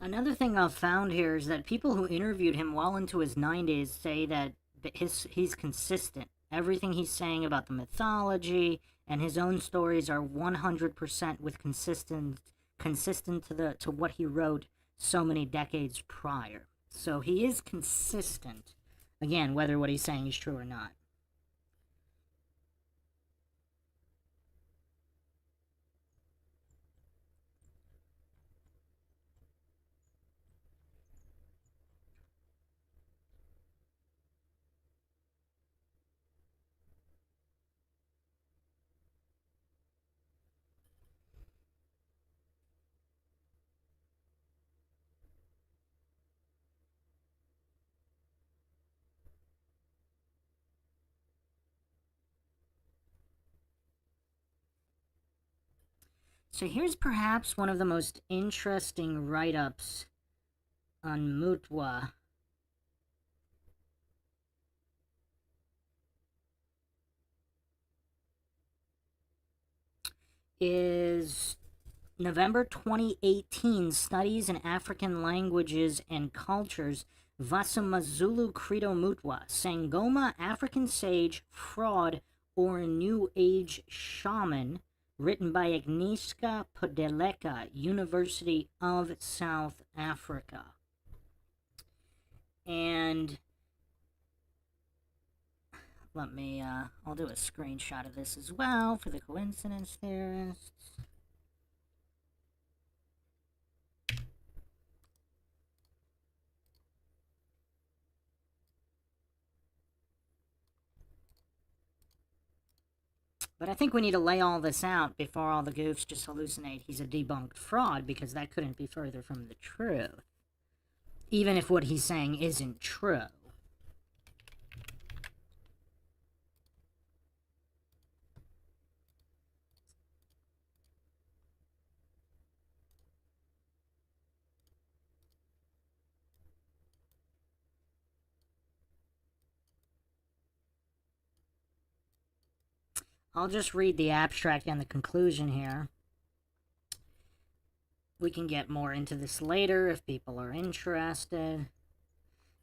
Another thing I've found here is that people who interviewed him well into his 90s say that he's consistent. Everything he's saying about the mythology and his own stories are 100% with consistent to what he wrote so many decades prior. So he is consistent, again, whether what he's saying is true or not. So here's perhaps one of the most interesting write-ups on Mutwa. Is November 2018, Studies in African Languages and Cultures, Vasumazulu Credo Mutwa, Sangoma, African Sage, Fraud, or New Age Shaman, written by Agnieszka Podeleka, University of South Africa. And let me, I'll do a screenshot of this as well for the coincidence theorists. But I think we need to lay all this out before all the goofs just hallucinate he's a debunked fraud, because that couldn't be further from the truth. Even if what he's saying isn't true. I'll just read the abstract and the conclusion here. We can get more into this later if people are interested.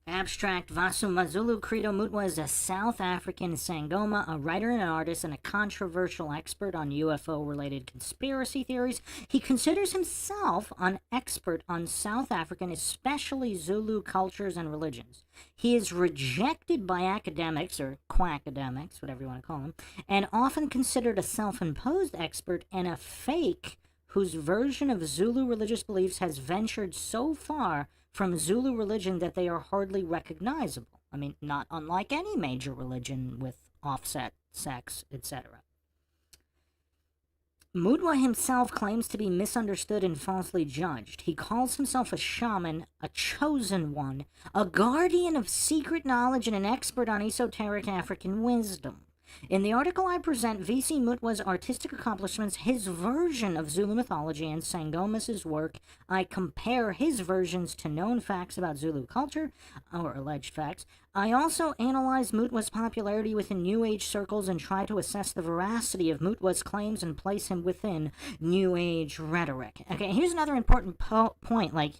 Abstract: Vasumazulu Credo Mutwa is a South African Sangoma, a writer and an artist, and a controversial expert on UFO-related conspiracy theories. He considers himself an expert on South African, especially Zulu cultures and religions. He is rejected by academics, or quackademics, whatever you want to call them, and often considered a self-imposed expert and a fake whose version of Zulu religious beliefs has ventured so far from Zulu religion that they are hardly recognizable. I mean, not unlike any major religion with offset sects, etc. Mutwa himself claims to be misunderstood and falsely judged. He calls himself a shaman, a chosen one, a guardian of secret knowledge, and an expert on esoteric African wisdom. In the article I present VC Mutwa's artistic accomplishments, his version of Zulu mythology, and Sangomas' work, I compare his versions to known facts about Zulu culture, or alleged facts. I also analyze Mutwa's popularity within New Age circles and try to assess the veracity of Mutwa's claims and place him within New Age rhetoric. Okay, here's another important point, like,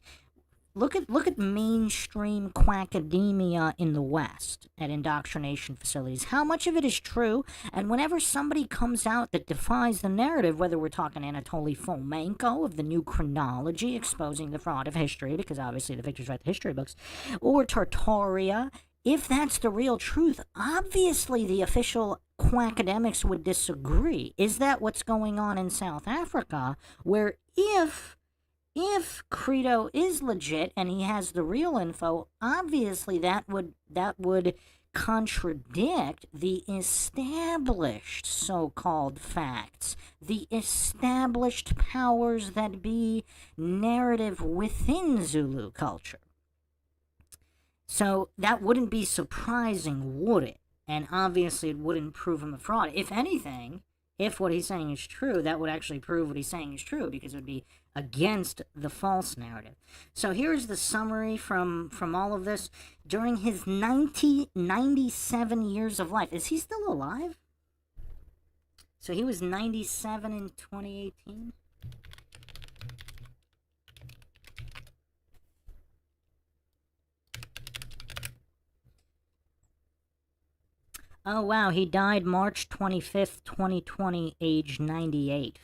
Look at mainstream quackademia in the West at indoctrination facilities. How much of it is true? And whenever somebody comes out that defies the narrative, whether we're talking Anatoly Fomenko of the New Chronology exposing the fraud of history, because obviously the victors write the history books, or Tartaria, if that's the real truth, obviously the official quackademics would disagree. Is that what's going on in South Africa, where if Credo is legit and he has the real info, obviously that would contradict the established so-called facts, the established powers that be narrative within Zulu culture. So that wouldn't be surprising, would it? And obviously it wouldn't prove him a fraud. If anything, if what he's saying is true, that would actually prove what he's saying is true, because it would be against the false narrative. So here's the summary from all of this. During his 97 years of life, is he still alive? So he was 97 in 2018? Oh, wow, he died March 25th, 2020, age 98.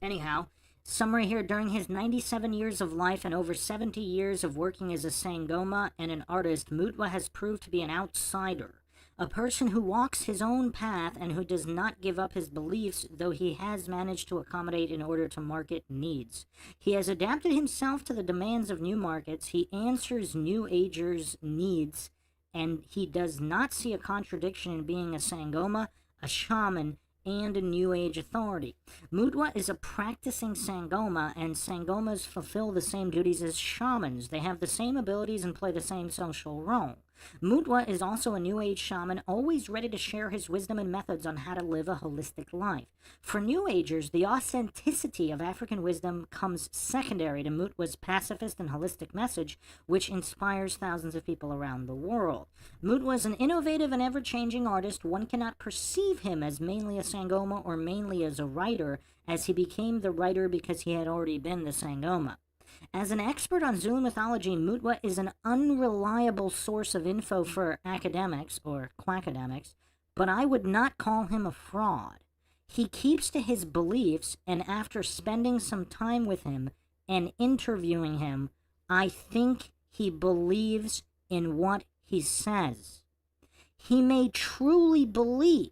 Anyhow, summary here: during his 97 years of life and over 70 years of working as a Sangoma and an artist, Mutwa has proved to be an outsider, a person who walks his own path and who does not give up his beliefs, though he has managed to accommodate in order to market needs. He has adapted himself to the demands of new markets, he answers New Agers' needs, and he does not see a contradiction in being a Sangoma, a shaman, and a New Age authority. Mutwa is a practicing Sangoma, and Sangomas fulfill the same duties as shamans. They have the same abilities and play the same social role. Mutwa is also a New Age shaman, always ready to share his wisdom and methods on how to live a holistic life. For New Agers, the authenticity of African wisdom comes secondary to Mutwa's pacifist and holistic message, which inspires thousands of people around the world. Mutwa is an innovative and ever-changing artist. One cannot perceive him as mainly a Sangoma or mainly as a writer, as he became the writer because he had already been the Sangoma. As an expert on Zulu mythology, Mutwa is an unreliable source of info for academics, or quackademics, but I would not call him a fraud. He keeps to his beliefs, and after spending some time with him and interviewing him, I think he believes in what he says. He may truly believe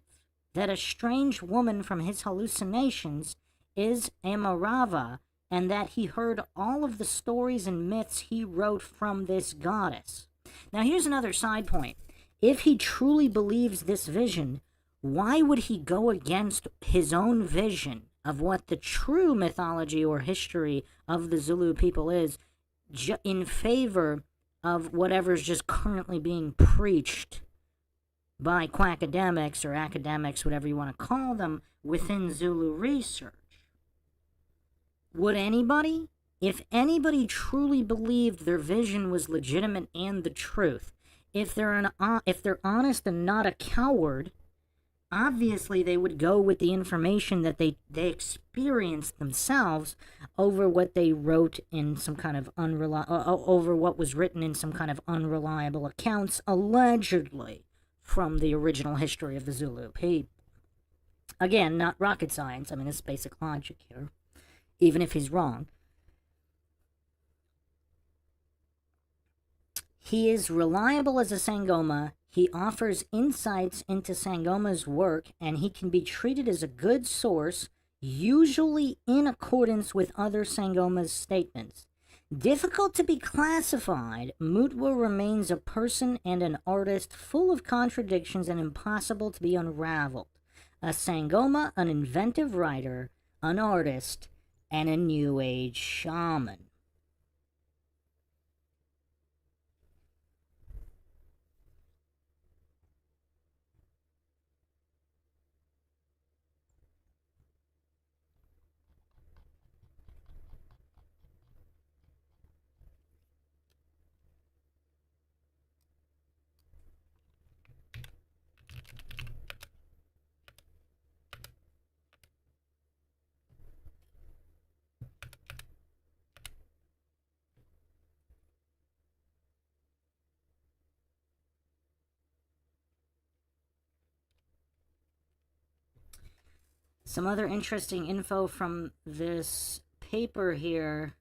that a strange woman from his hallucinations is Amarava, and that he heard all of the stories and myths he wrote from this goddess. Now here's another side point. If he truly believes this vision, why would he go against his own vision of what the true mythology or history of the Zulu people is in favor of whatever's just currently being preached by quackademics or academics, whatever you want to call them, within Zulu research? Would anybody, if anybody truly believed their vision was legitimate and the truth, if they're honest and not a coward, obviously they would go with the information that they experienced themselves over what they wrote in some kind of over what was written in some kind of unreliable accounts, allegedly from the original history of the Zulu people. Again, not rocket science. I mean, it's basic logic here, even if he's wrong. He is reliable as a Sangoma. He offers insights into Sangoma's work, and he can be treated as a good source, usually in accordance with other Sangoma's statements. Difficult to be classified, Mutwa remains a person and an artist full of contradictions and impossible to be unraveled. A Sangoma, an inventive writer, an artist, and a New Age shaman. Some other interesting info from this paper here.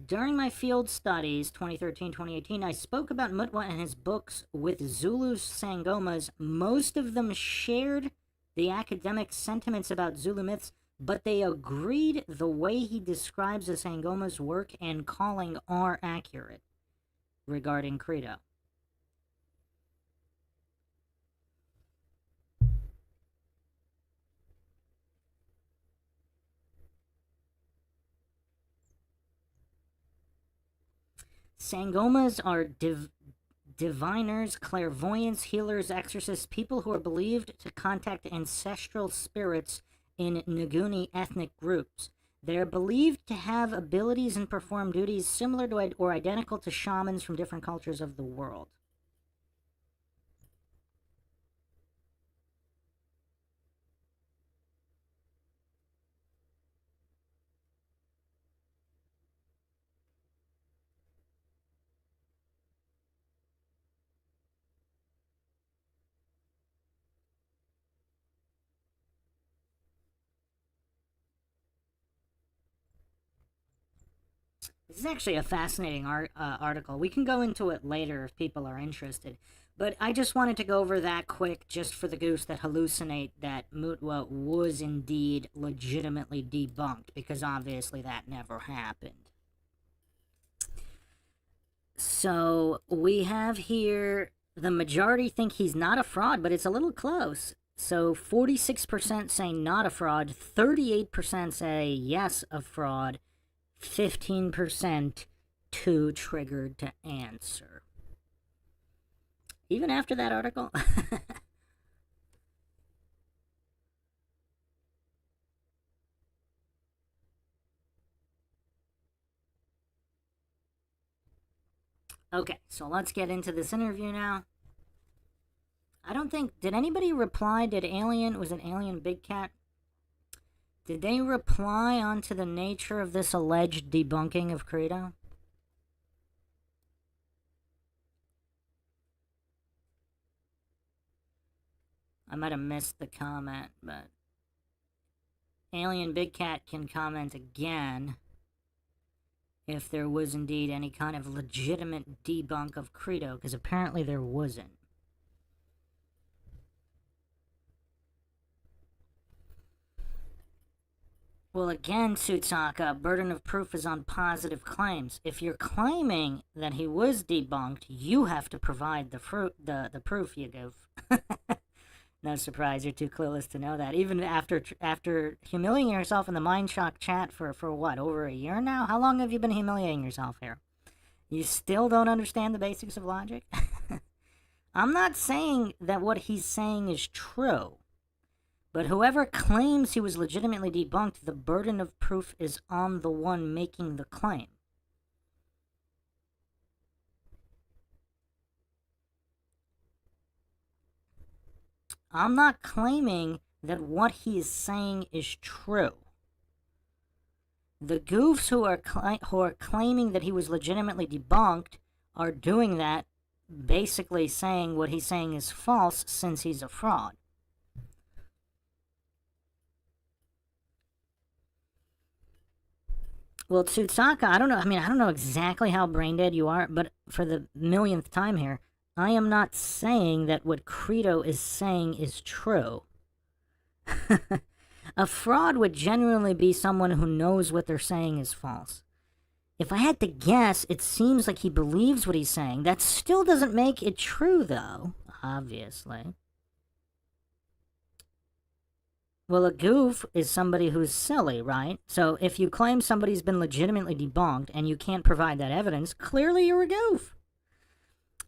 During my field studies, 2013-2018, I spoke about Mutwa and his books with Zulu Sangomas. Most of them shared the academic sentiments about Zulu myths, but they agreed the way he describes the Sangoma's work and calling are accurate regarding Credo. Sangomas are diviners, clairvoyants, healers, exorcists, people who are believed to contact ancestral spirits in Nguni ethnic groups. They are believed to have abilities and perform duties similar to or identical to shamans from different cultures of the world. This is actually a fascinating article. We can go into it later if people are interested. But I just wanted to go over that quick just for the goose that hallucinate that Mutwa was indeed legitimately debunked, because obviously that never happened. So we have here the majority think he's not a fraud, but it's a little close. So 46% say not a fraud, 38% say yes, a fraud, 15% too triggered to answer. Even after that article? Okay, so let's get into this interview now. I don't think... Did anybody reply? Did Alien... Was it Alien Big Cat? Did they reply onto the nature of this alleged debunking of Credo? I might have missed the comment, but... Alien Big Cat can comment again if there was indeed any kind of legitimate debunk of Credo, because apparently there wasn't. Well, again, Tsutsaka, burden of proof is on positive claims. If you're claiming that he was debunked, you have to provide the proof, you goof. No surprise, you're too clueless to know that. Even after humiliating yourself in the MINDSHOCK chat for what, over a year now? How long have you been humiliating yourself here? You still don't understand the basics of logic? I'm not saying that what he's saying is true. But whoever claims he was legitimately debunked, the burden of proof is on the one making the claim. I'm not claiming that what he is saying is true. The goofs who are claiming that he was legitimately debunked are doing that, basically saying what he's saying is false since he's a fraud. Well, Tsutsaka, I don't know exactly how brain dead you are, but for the millionth time here, I am not saying that what Credo is saying is true. A fraud would genuinely be someone who knows what they're saying is false. If I had to guess, it seems like he believes what he's saying. That still doesn't make it true, though, obviously. Well, a goof is somebody who's silly, right? So if you claim somebody's been legitimately debunked and you can't provide that evidence, clearly you're a goof.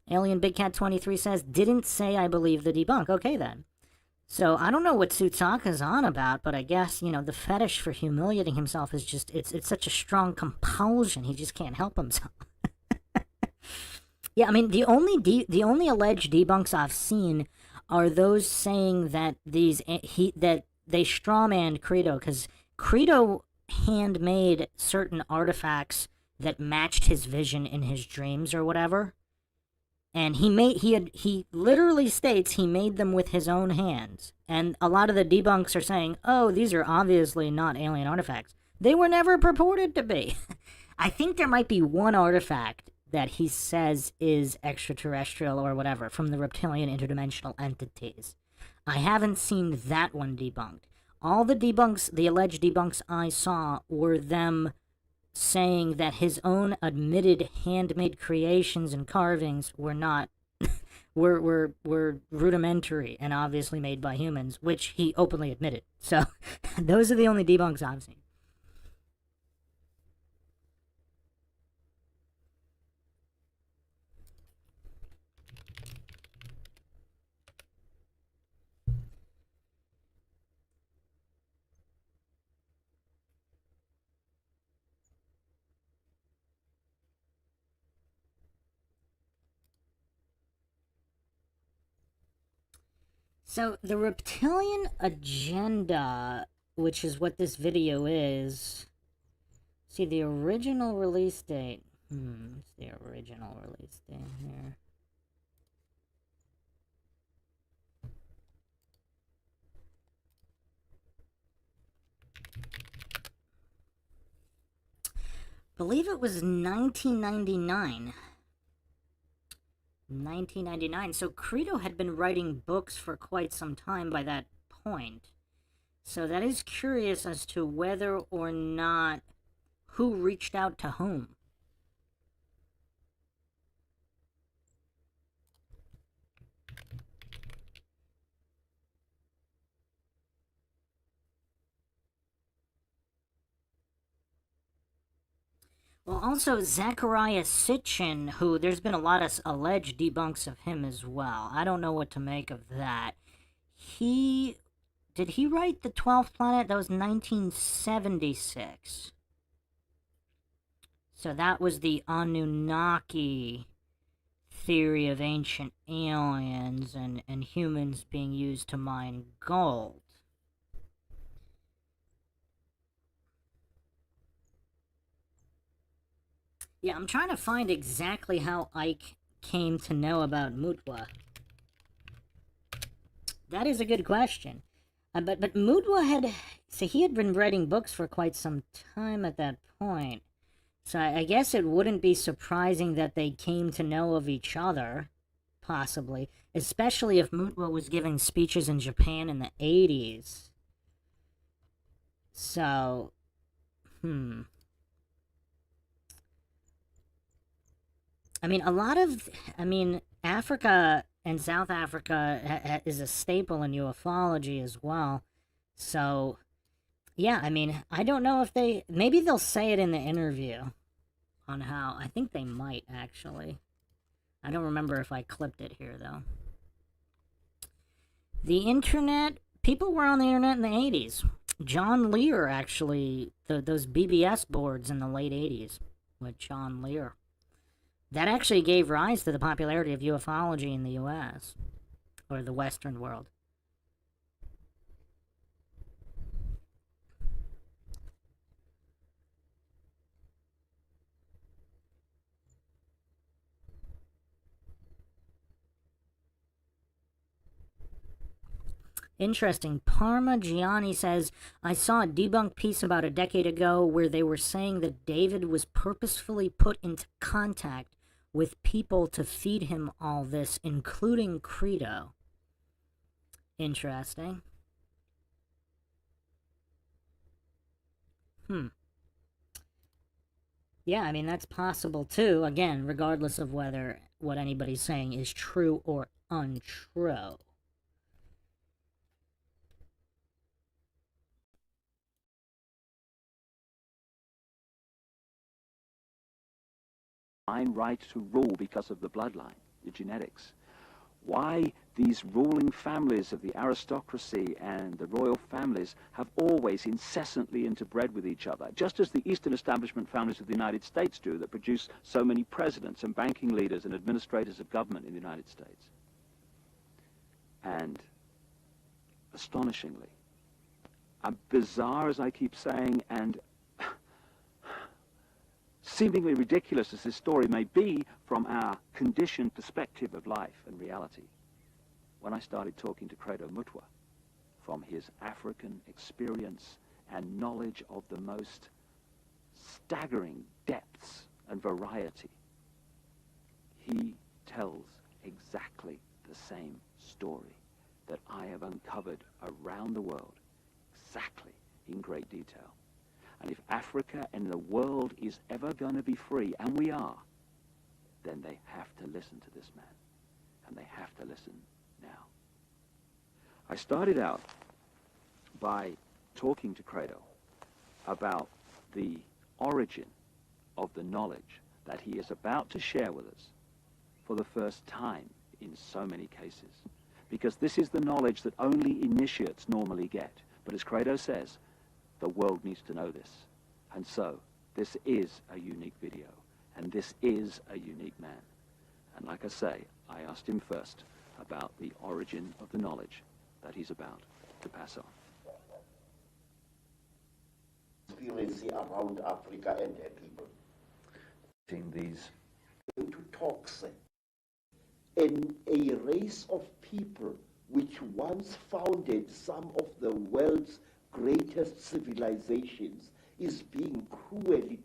Alien Big Cat 23 says, didn't say I believe the debunk. Okay, then. So I don't know what Tsutsaka's on about, but I guess, you know, the fetish for humiliating himself is just, it's such a strong compulsion, he just can't help himself. Yeah, I mean, the only alleged debunks I've seen are those saying that they strawmanned Credo, because Credo handmade certain artifacts that matched his vision in his dreams or whatever. And he literally states he made them with his own hands. And a lot of the debunks are saying, oh, these are obviously not alien artifacts. They were never purported to be. I think there might be one artifact that he says is extraterrestrial or whatever from the reptilian interdimensional entities. I haven't seen that one debunked. All the debunks, the alleged debunks I saw, were them saying that his own admitted handmade creations and carvings were not, were rudimentary and obviously made by humans, which he openly admitted. So, those are the only debunks I've seen. So, the reptilian agenda, which is what this video is... See, the original release date... what's the original release date here? I believe it was 1999. 1999. So Credo had been writing books for quite some time by that point. So that is curious as to whether or not who reached out to whom. Well, also Zachariah Sitchin, who there's been a lot of alleged debunks of him as well. I don't know what to make of that. Did he write The 12th Planet? That was 1976. So that was the Anunnaki theory of ancient aliens and humans being used to mine gold. Yeah, I'm trying to find exactly how Ike came to know about Mutwa. That is a good question. But Mutwa he had been writing books for quite some time at that point. So I guess it wouldn't be surprising that they came to know of each other, possibly. Especially if Mutwa was giving speeches in Japan in the 80s. So, Africa and South Africa is a staple in ufology as well. So, yeah, I don't know if maybe they'll say it in the interview on how, I think they might, actually. I don't remember if I clipped it here, though. The internet, people were on the internet in the 80s. John Lear, actually, those BBS boards in the late 80s with John Lear. That actually gave rise to the popularity of ufology in the U.S. or the Western world. Interesting. Parma Gianni says, I saw a debunked piece about a decade ago where they were saying that David was purposefully put into contact with people to feed him all this, including Credo. Interesting. Yeah, that's possible too. Again, regardless of whether what anybody's saying is true or untrue. Right to rule because of the bloodline, the genetics. Why these ruling families of the aristocracy and the royal families have always incessantly interbred with each other, just as the Eastern establishment families of the United States do, that produce so many presidents and banking leaders and administrators of government in the United States. And astonishingly, bizarre as I keep saying, and seemingly ridiculous as this story may be from our conditioned perspective of life and reality, when I started talking to Credo Mutwa from his African experience and knowledge of the most staggering depths and variety, he tells exactly the same story that I have uncovered around the world, exactly in great detail. And if Africa and the world is ever going to be free, and we are, then they have to listen to this man. And they have to listen now. I started out by talking to Credo about the origin of the knowledge that he is about to share with us for the first time in so many cases. Because this is the knowledge that only initiates normally get. But as Credo says, the world needs to know this. And so, this is a unique video. And this is a unique man. And like I say, I asked him first about the origin of the knowledge that he's about to pass on. Conspiracy around Africa and her people. Seeing these. To talk, in a race of people which once founded some of the world's greatest civilizations is being cruelly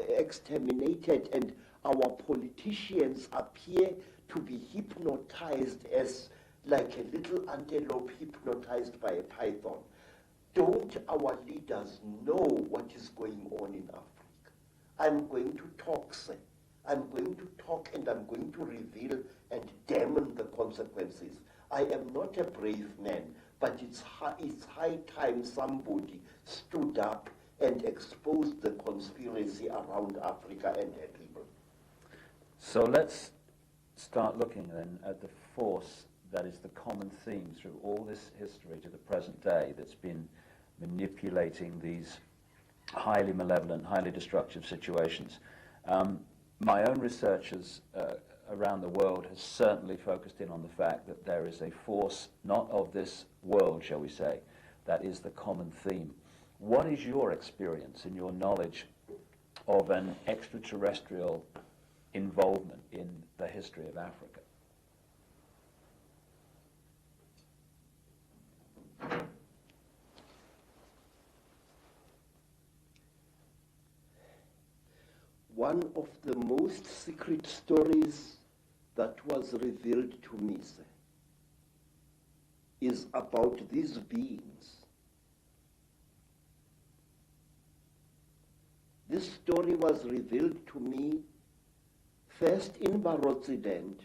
exterminated, and our politicians appear to be hypnotized as like a little antelope hypnotized by a python. Don't our leaders know what is going on in Africa? I'm going to talk, sir. I'm going to talk, and I'm going to reveal and damn the consequences. I am not a brave man, but it's high time somebody stood up and expose the conspiracy around Africa and her people. So let's start looking then at the force that is the common theme through all this history to the present day that's been manipulating these highly malevolent, highly destructive situations. My own researchers around the world has certainly focused in on the fact that there is a force not of this world, shall we say, that is the common theme. What is your experience and your knowledge of an extraterrestrial involvement in the history of Africa? One of the most secret stories that was revealed to me, sir, is about these beings. This story was revealed to me first in Barotseland,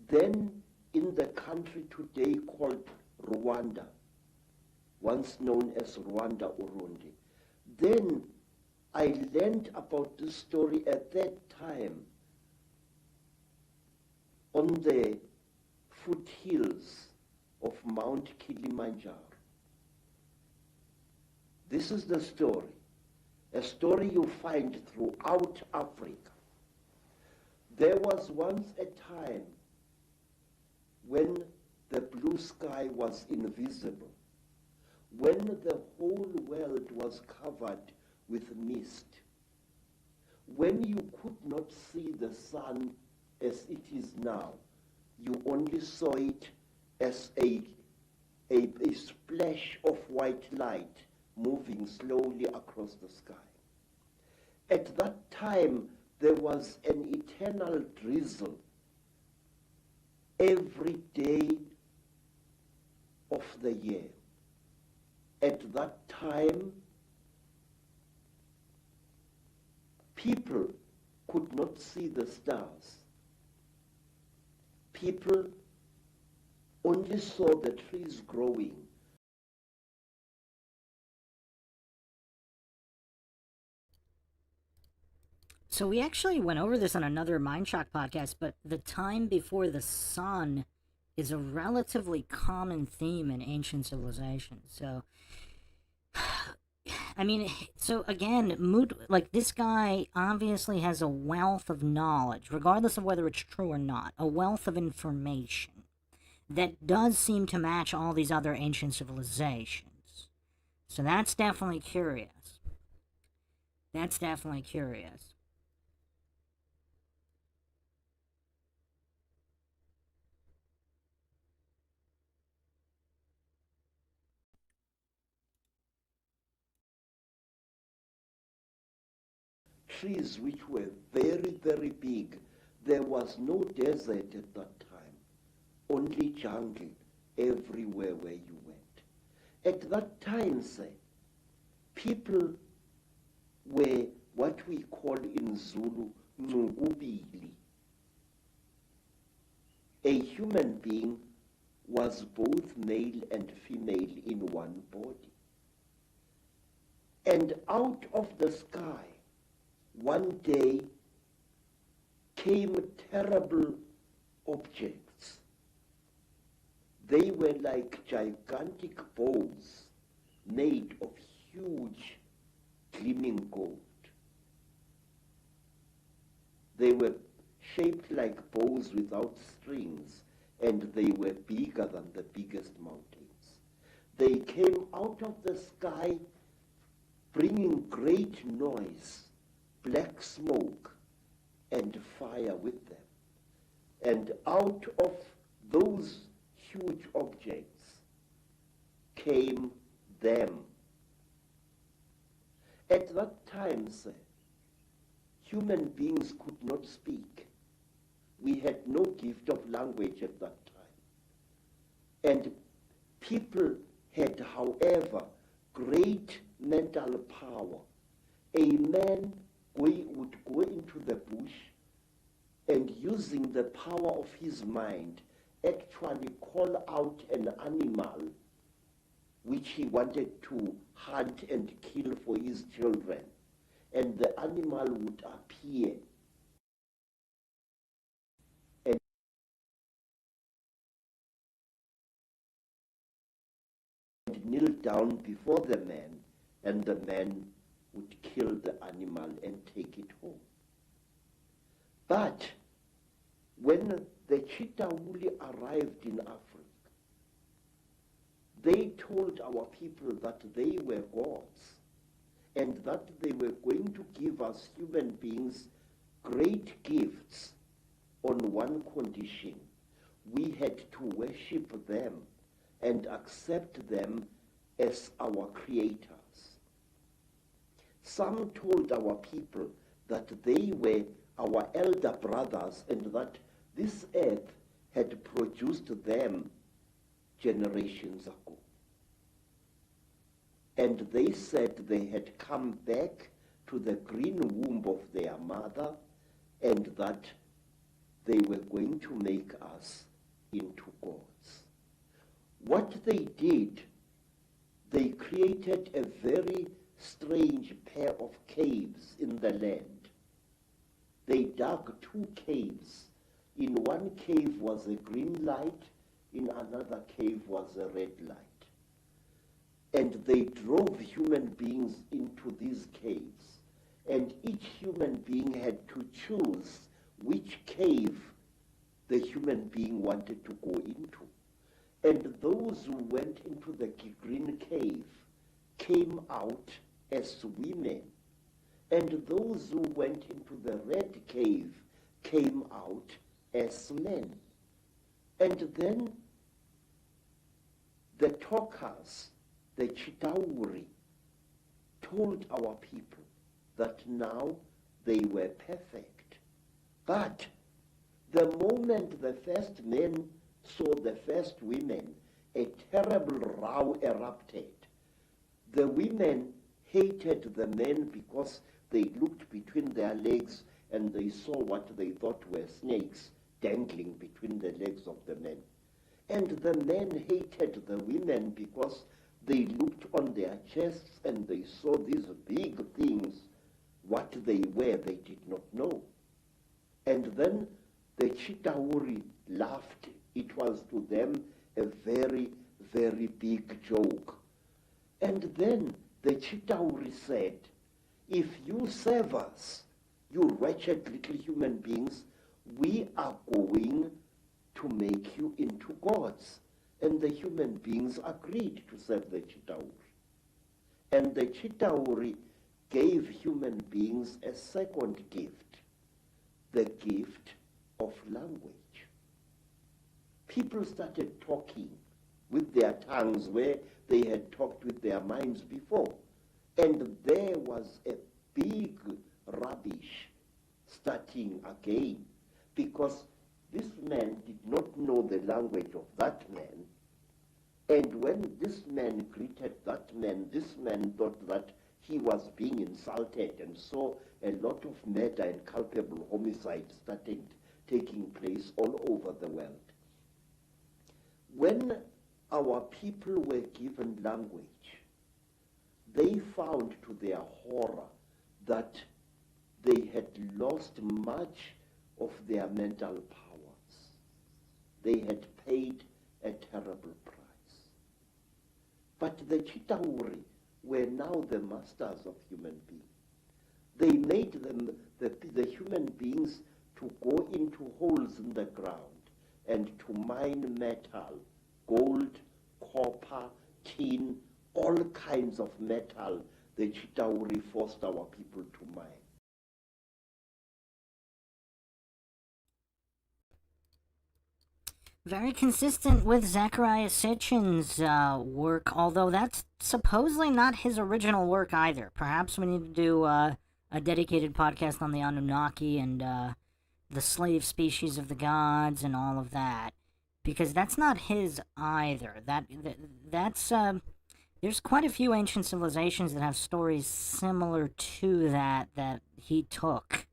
then in the country today called Rwanda, once known as Rwanda Urundi. Then I learned about this story at that time on the foothills of Mount Kilimanjaro. This is the story, a story you find throughout Africa. There was once a time when the blue sky was invisible, when the whole world was covered with mist, when you could not see the sun as it is now, you only saw it as a splash of white light moving slowly across the sky. At that time, there was an eternal drizzle every day of the year. At that time, people could not see the stars. People only saw the trees growing. So we actually went over this on another MindShock podcast, but the time before the sun is a relatively common theme in ancient civilizations. So, I mean, so again, like this guy obviously has a wealth of knowledge, regardless of whether it's true or not, a wealth of information that does seem to match all these other ancient civilizations. So that's definitely curious. That's definitely curious. Trees which were very, very big. There was no desert at that time, only jungle everywhere where you went. At that time, sir, people were what we call in Zulu, ngubili. A human being was both male and female in one body. And out of the sky, one day came terrible objects. They were like gigantic bows made of huge gleaming gold. They were shaped like bows without strings, and they were bigger than the biggest mountains. They came out of the sky bringing great noise, black smoke, and fire with them. And out of those huge objects came them. At that time, sir, human beings could not speak. We had no gift of language at that time. And people had, however, great mental power. A man would go into the bush and, using the power of his mind, actually call out an animal which he wanted to hunt and kill for his children. And the animal would appear and kneel down before the man, and the man would kill the animal and take it home. But when the Chitauri arrived in Africa, they told our people that they were gods and that they were going to give us human beings great gifts on one condition. We had to worship them and accept them as our creators. Some told our people that they were our elder brothers and that this earth had produced them generations ago. And they said they had come back to the green womb of their mother and that they were going to make us into gods. What they did, they created a very strange pair of caves in the land. They dug 2 caves. In one cave was a green light, in another cave was a red light. And they drove human beings into these caves. And each human being had to choose which cave the human being wanted to go into. And those who went into the green cave came out as women. And those who went into the red cave came out as men. And then the talkers, the Chitauri, told our people that now they were perfect. But the moment the first men saw the first women, a terrible row erupted. The women hated the men because they looked between their legs and they saw what they thought were snakes dangling between the legs of the men. And the men hated the women because they looked on their chests and they saw these big things. What they were, they did not know. And then the Chitauri laughed. It was to them a very, very big joke. And then the Chitauri said, if you serve us, you wretched little human beings, we are going to make you into gods. And the human beings agreed to serve the Chitauri. And the Chitauri gave human beings a second gift, the gift of language. People started talking with their tongues where they had talked with their minds before. And there was a big rubbish starting again, because this man did not know the language of that man. And when this man greeted that man, this man thought that he was being insulted, and saw a lot of murder and culpable homicide taking place all over the world. When our people were given language, they found to their horror that they had lost much of their mental powers. They had paid a terrible price. But the Chitauri were now the masters of human beings. They made them, the human beings, to go into holes in the ground and to mine metal, gold, copper, tin, all kinds of metal. The Chitauri forced our people to mine. Very consistent with Zechariah Sitchin's work, although that's supposedly not his original work either. Perhaps we need to do a dedicated podcast on the Anunnaki and the slave species of the gods and all of that, because that's not his either. That's there's quite a few ancient civilizations that have stories similar to that he took.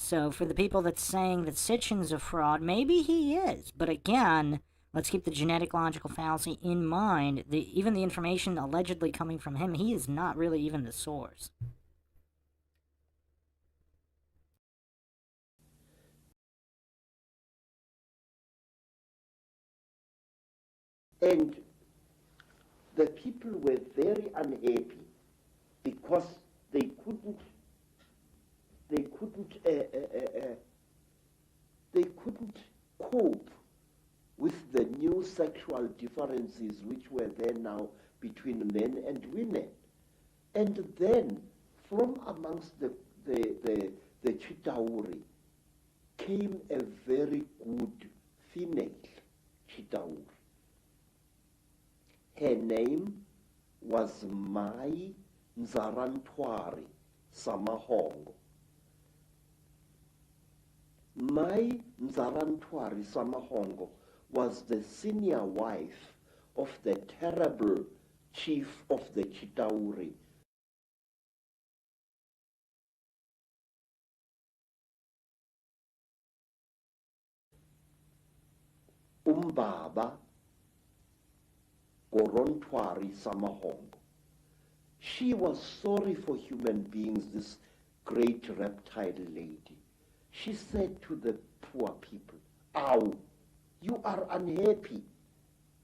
So for the people that's saying that Sitchin's a fraud, maybe he is. But again, Let's keep the genetic logical fallacy in mind. Even the information allegedly coming from him, he is not really even the source. And the people were very unhappy because they couldn't cope with the new sexual differences which were there now between men and women. And then from amongst the Chitauri came a very good female Chitauri. Her name was Mai Nzarantwari Samahongo. Mai Nzarantwari Samahongo was the senior wife of the terrible chief of the Chitauri, Umbaba Gorontwari Samahongo. She was sorry for human beings, this great reptile lady. She said to the poor people, "Ow, you are unhappy."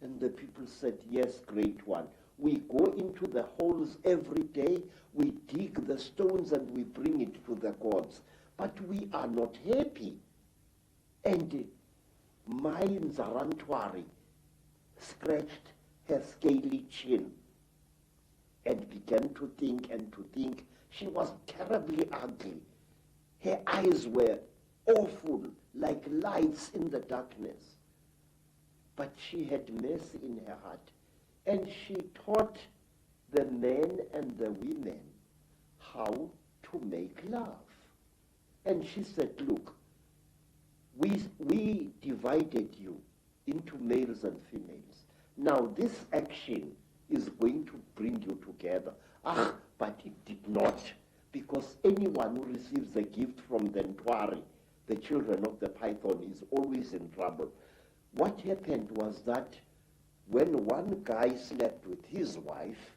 And the people said, "Yes, great one. We go into the holes every day, we dig the stones and we bring it to the gods, but we are not happy." And Mai Nzarantwari scratched her scaly chin and began to think and to think. She was terribly ugly. Her eyes were awful, like lights in the darkness. But she had mercy in her heart, and she taught the men and the women how to make love. And she said, "Look, we divided you into males and females. Now this action is going to bring you together." But it did not, because anyone who receives a gift from the Ntwari, the children of the python, is always in trouble. What happened was that when one guy slept with his wife,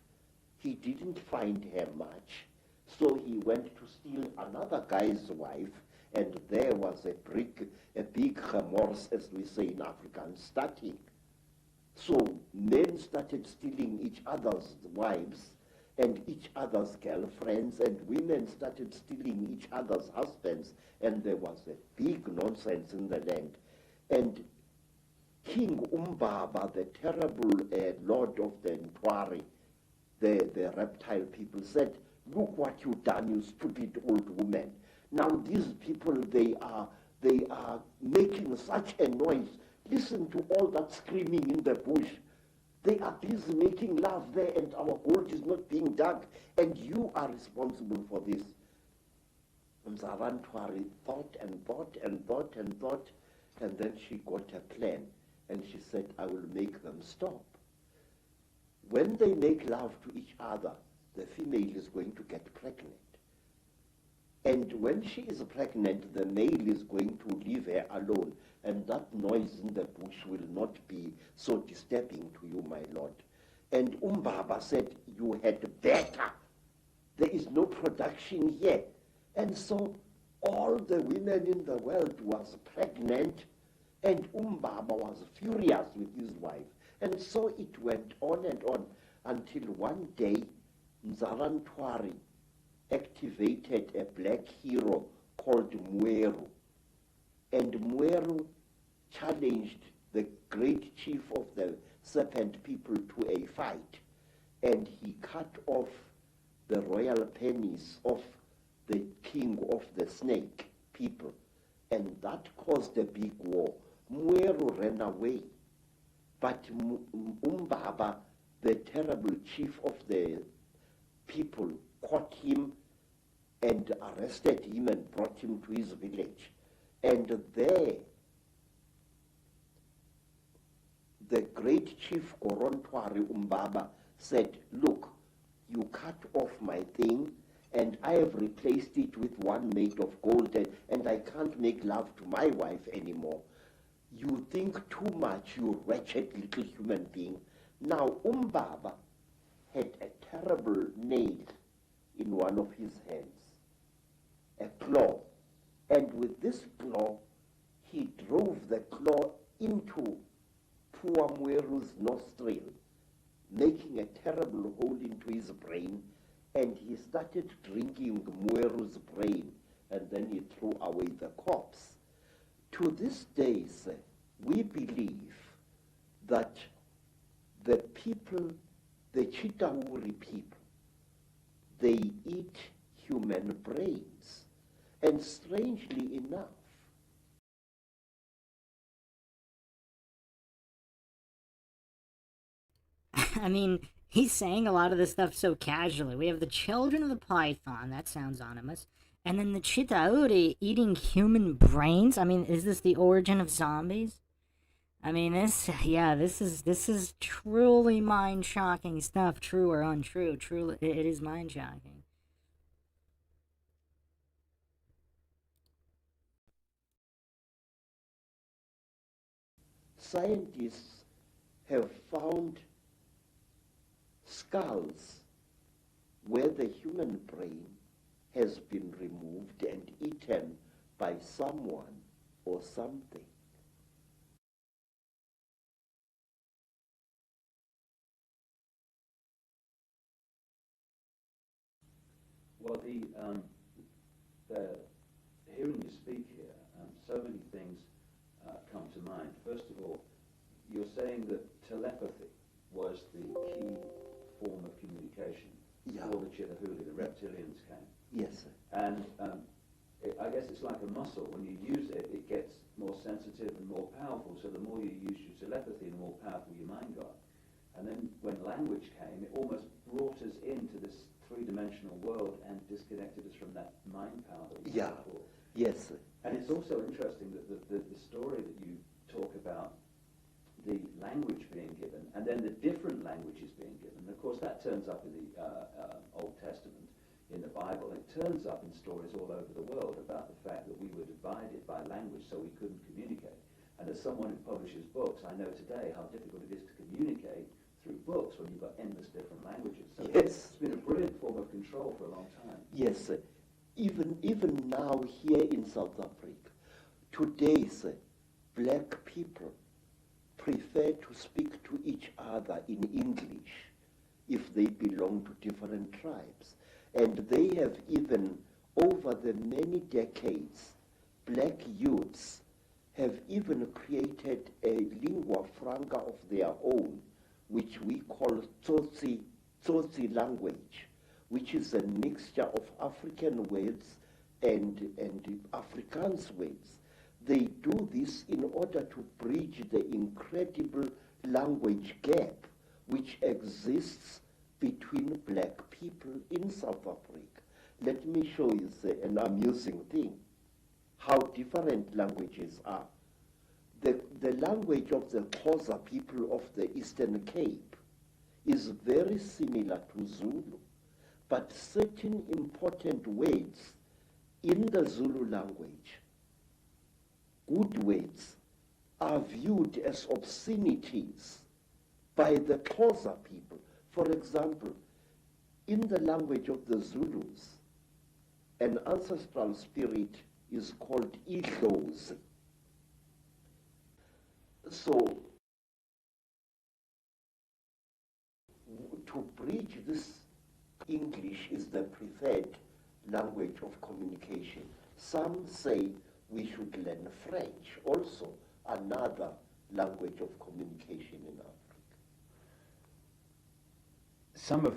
he didn't find her much, so he went to steal another guy's wife, and there was a big remorse, as we say in Afrikaans, starting. So men started stealing each other's wives and each other's girlfriends, and women started stealing each other's husbands, and there was a big nonsense in the land. And King Umbaba, the terrible lord of the Ntwari, the reptile people, said, "Look what you've done, you stupid old woman. Now these people, they are making such a noise. Listen to all that screaming in the bush. They are busy making love there, and our gold is not being dug, and you are responsible for this." Nzarantwari thought and thought and thought and thought, and then she got a plan, and she said, "I will make them stop. When they make love to each other, the female is going to get pregnant. And when she is pregnant, the male is going to leave her alone, and that noise in the bush will not be so disturbing to you, my lord." And Umbaba said, "You had better. There is no production here." And so all the women in the world was pregnant, and Umbaba was furious with his wife. And so it went on and on until one day Nzarantwari activated a black hero called Mweru. And Mweru challenged the great chief of the serpent people to a fight. And he cut off the royal penis of the king of the snake people. And that caused a big war. Mweru ran away. But Umbaba, the terrible chief of the people, caught him and arrested him and brought him to his village. And there, the great chief Gorontwari Umbaba said, "Look, you cut off my thing, and I have replaced it with one made of gold, and I can't make love to my wife anymore. You think too much, you wretched little human being. Now, Baba had a terrible nail in one of his hands, a claw. And with this claw, he drove the claw into poor Mweru's nostril, making a terrible hole into his brain, and he started drinking Mweru's brain, and then he threw away the corpse. To this day, sir, we believe that the people, the Chitauri people, they eat human brains. And strangely enough, I mean, he's saying a lot of this stuff so casually. We have the children of the python, that sounds ominous, and then the Chitauri eating human brains. I mean, is this the origin of zombies? I mean, this is truly mind-shocking stuff, true or untrue. Truly, it is mind-shocking. scientists have found skulls where the human brain has been removed and eaten by someone or something. Well, hearing you speak here, so many things come to mind. First of all, you're saying that telepathy was the key form of communication before the Chitauri, the reptilians came. Yes, sir. And I guess it's like a muscle. When you use it, it gets more sensitive and more powerful. So the more you use your telepathy, the more powerful your mind got. And then when language came, it almost brought us into this three-dimensional world and disconnected us from that mind power that we had before. Yes, sir. And it's also interesting that the story that you talk about, the language being given, and then the different languages being given. And of course, that turns up in the Old Testament, in the Bible. It turns up in stories all over the world about the fact that we were divided by language, so we couldn't communicate. And as someone who publishes books, I know today how difficult it is to communicate through books when you've got endless different languages. So yes. It's been a brilliant form of control for a long time. Yes, sir. Even now here in South Africa, today, sir, black people prefer to speak to each other in English if they belong to different tribes. And they have even, over the many decades, black youths have even created a lingua franca of their own, which we call Tsotsi language, which is a mixture of African words and Afrikaans words. They do this in order to bridge the incredible language gap which exists between black people in South Africa. Let me show you an amusing thing, how different languages are. The language of the Xhosa people of the Eastern Cape is very similar to Zulu, but certain important words in the Zulu language, good words, are viewed as obscenities by the Xhosa people. For example, in the language of the Zulus, an ancestral spirit is called Idlozi. So, to bridge this, English is the preferred language of communication. Some say we should learn French, also another language of communication in Africa. Some of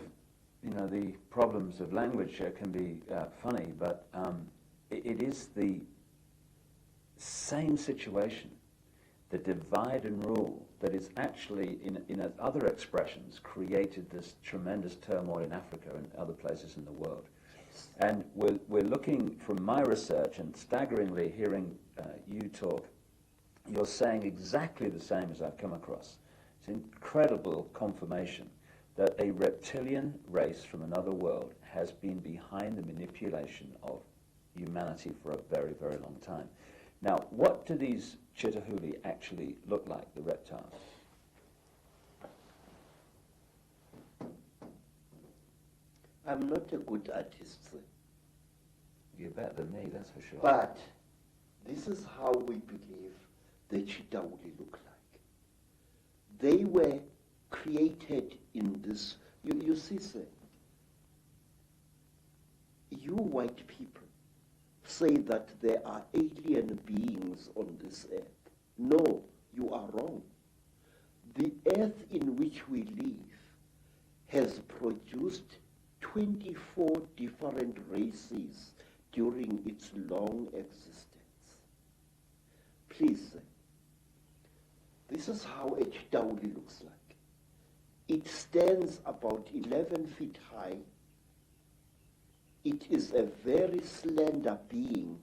the problems of language can be funny, but it is the same situation, the divide and rule, that is actually, in other expressions, created this tremendous turmoil in Africa and other places in the world. Yes. And we're looking, from my research, and staggeringly hearing you talk, you're saying exactly the same as I've come across. It's incredible confirmation that a reptilian race from another world has been behind the manipulation of humanity for a very, very long time. Now, what do these Chitahuli actually look like, the reptiles? I'm not a good artist, sir. You're better than me, that's for sure. But this is how we believe the Chitahuli look like. They were created in this. You see, sir, you white people say that there are alien beings on this earth. No, you are wrong. The earth in which we live has produced 24 different races during its long existence. Please, sir, this is how a Chitahuli looks like. It stands about 11 feet high. It is a very slender being.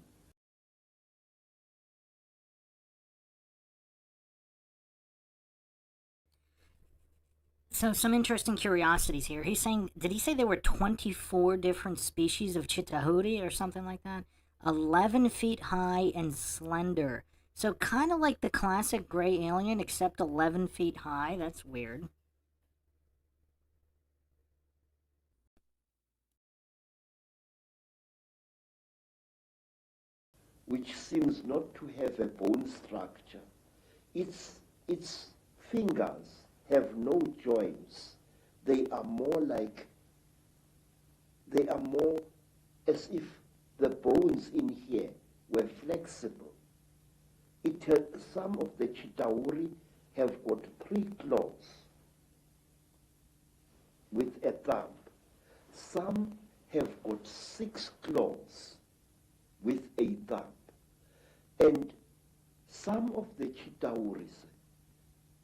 So some interesting curiosities here. He's saying, did he say there were 24 different species of Chitahuri or something like that? 11 feet high and slender. So kind of like the classic gray alien, except 11 feet high. That's weird. Which seems not to have a bone structure. Its fingers have no joints. They are more as if the bones in here were flexible. Some of the Chitahuri have got 3 claws with a thumb. Some have got 6 claws with a thumb. And some of the Chitahuris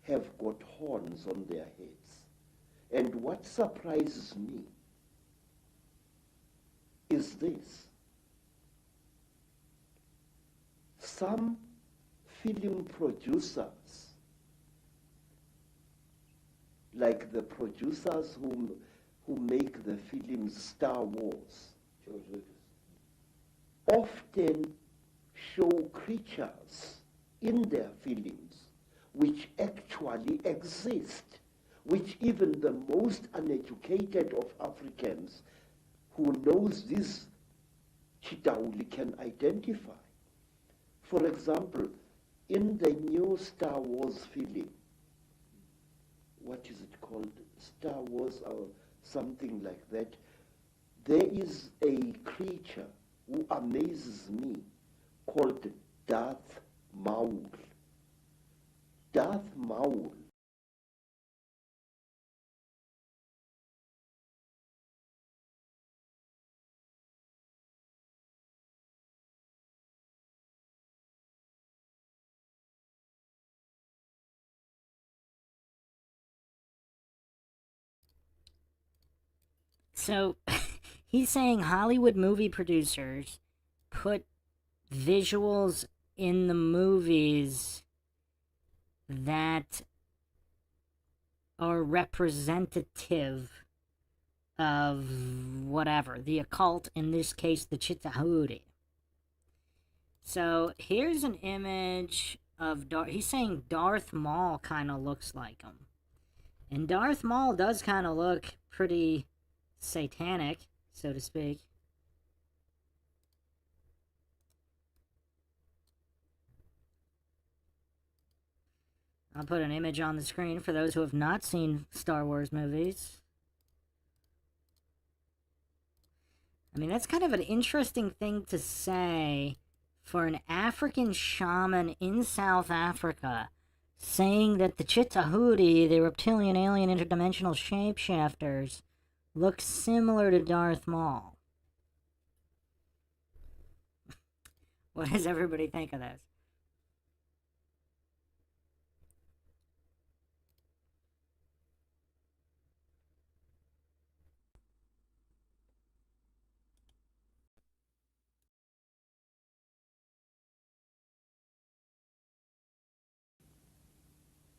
have got horns on their heads. And what surprises me is this. Some film producers, like the producers who make the film Star Wars, George Lucas, often show creatures in their films which actually exist, which even the most uneducated of Africans who knows this Chitahuli can identify. For example, in the new Star Wars film, what is it called? Star Wars or something like that. There is a creature who amazes me called Darth Maul. Darth Maul So he's saying Hollywood movie producers put visuals in the movies that are representative of whatever, the occult, in this case the Chitahuri. So here's an image of he's saying Darth Maul kind of looks like him. And Darth Maul does kind of look pretty satanic, so to speak. I'll put an image on the screen for those who have not seen Star Wars movies. I mean, that's kind of an interesting thing to say for an African shaman in South Africa, saying that the Chitahuri, the reptilian alien interdimensional shapeshifters, look similar to Darth Maul. What does everybody think of this?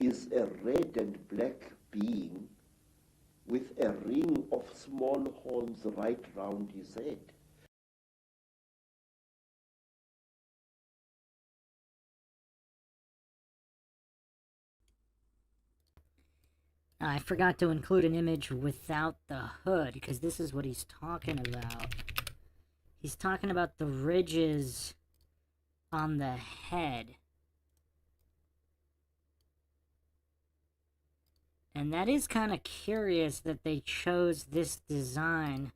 is a red and black being with a ring of small horns right round his head. I forgot to include an image without the hood, because this is what he's talking about. He's talking about the ridges on the head. And that is kind of curious that they chose this design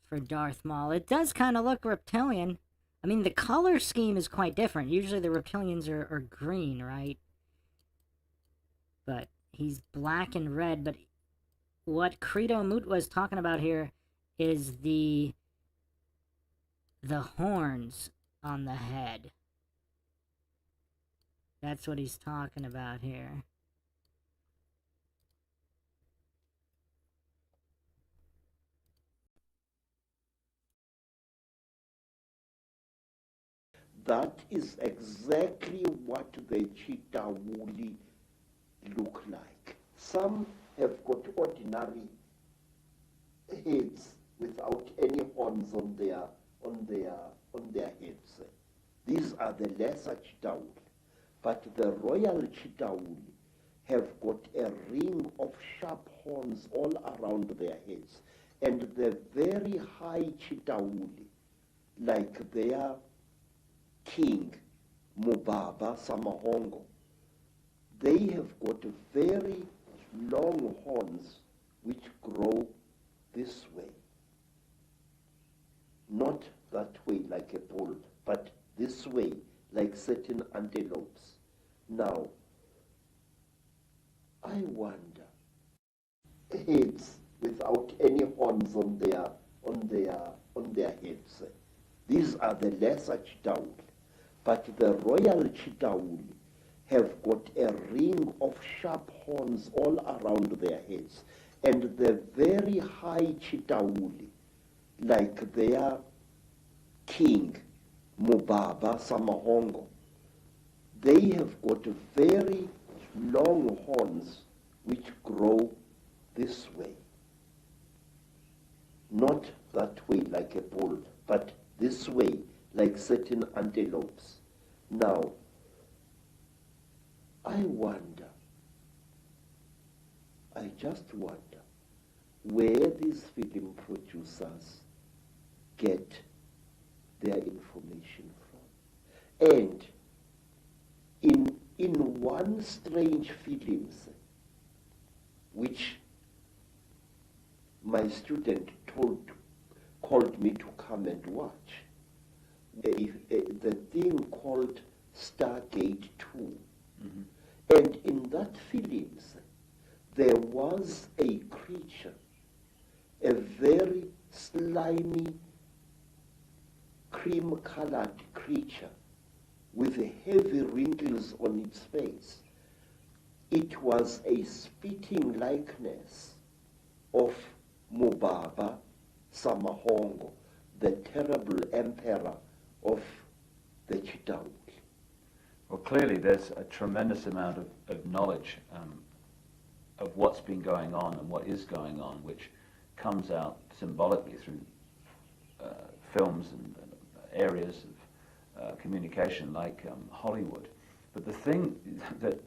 for Darth Maul. It does kind of look reptilian. I mean, the color scheme is quite different. Usually the reptilians are green, right? But he's black and red. But what Credo Mutwa is talking about here is the horns on the head. That's what he's talking about here. That is exactly what the cheetah woolly look like. Some have got ordinary heads without any horns on their heads. These are the lesser cheetah wool. But the royal cheetah wool have got a ring of sharp horns all around their heads. And the very high cheetah wool, like their king, Mubaba Samahongo, they have got very long horns which grow this way. Not that way like a bull, but this way like certain antelopes. Now, I wonder, heads without any horns on their heads. These are the lesser cheetah wool. But the royal cheetah wool have got a ring of sharp horns all around their heads. And the very high cheetah wool, like their king, Mubaba Samahongo, they have got very long horns which grow this way. Not that way like a bull, but this way like certain antelopes. Now, I wonder, I just wonder where these film producers get their information from. And in one strange films, which my student called me to come and watch, the thing called Stargate 2. Mm-hmm. And in that films, there was a creature, a very slimy, cream-colored creature with heavy wrinkles on its face. It was a spitting likeness of Mubaba Samahongo, the terrible emperor of the cheetah wool. Well, clearly there's a tremendous amount of knowledge of what's been going on and what is going on, which comes out symbolically through films and areas of communication like Hollywood. But the thing that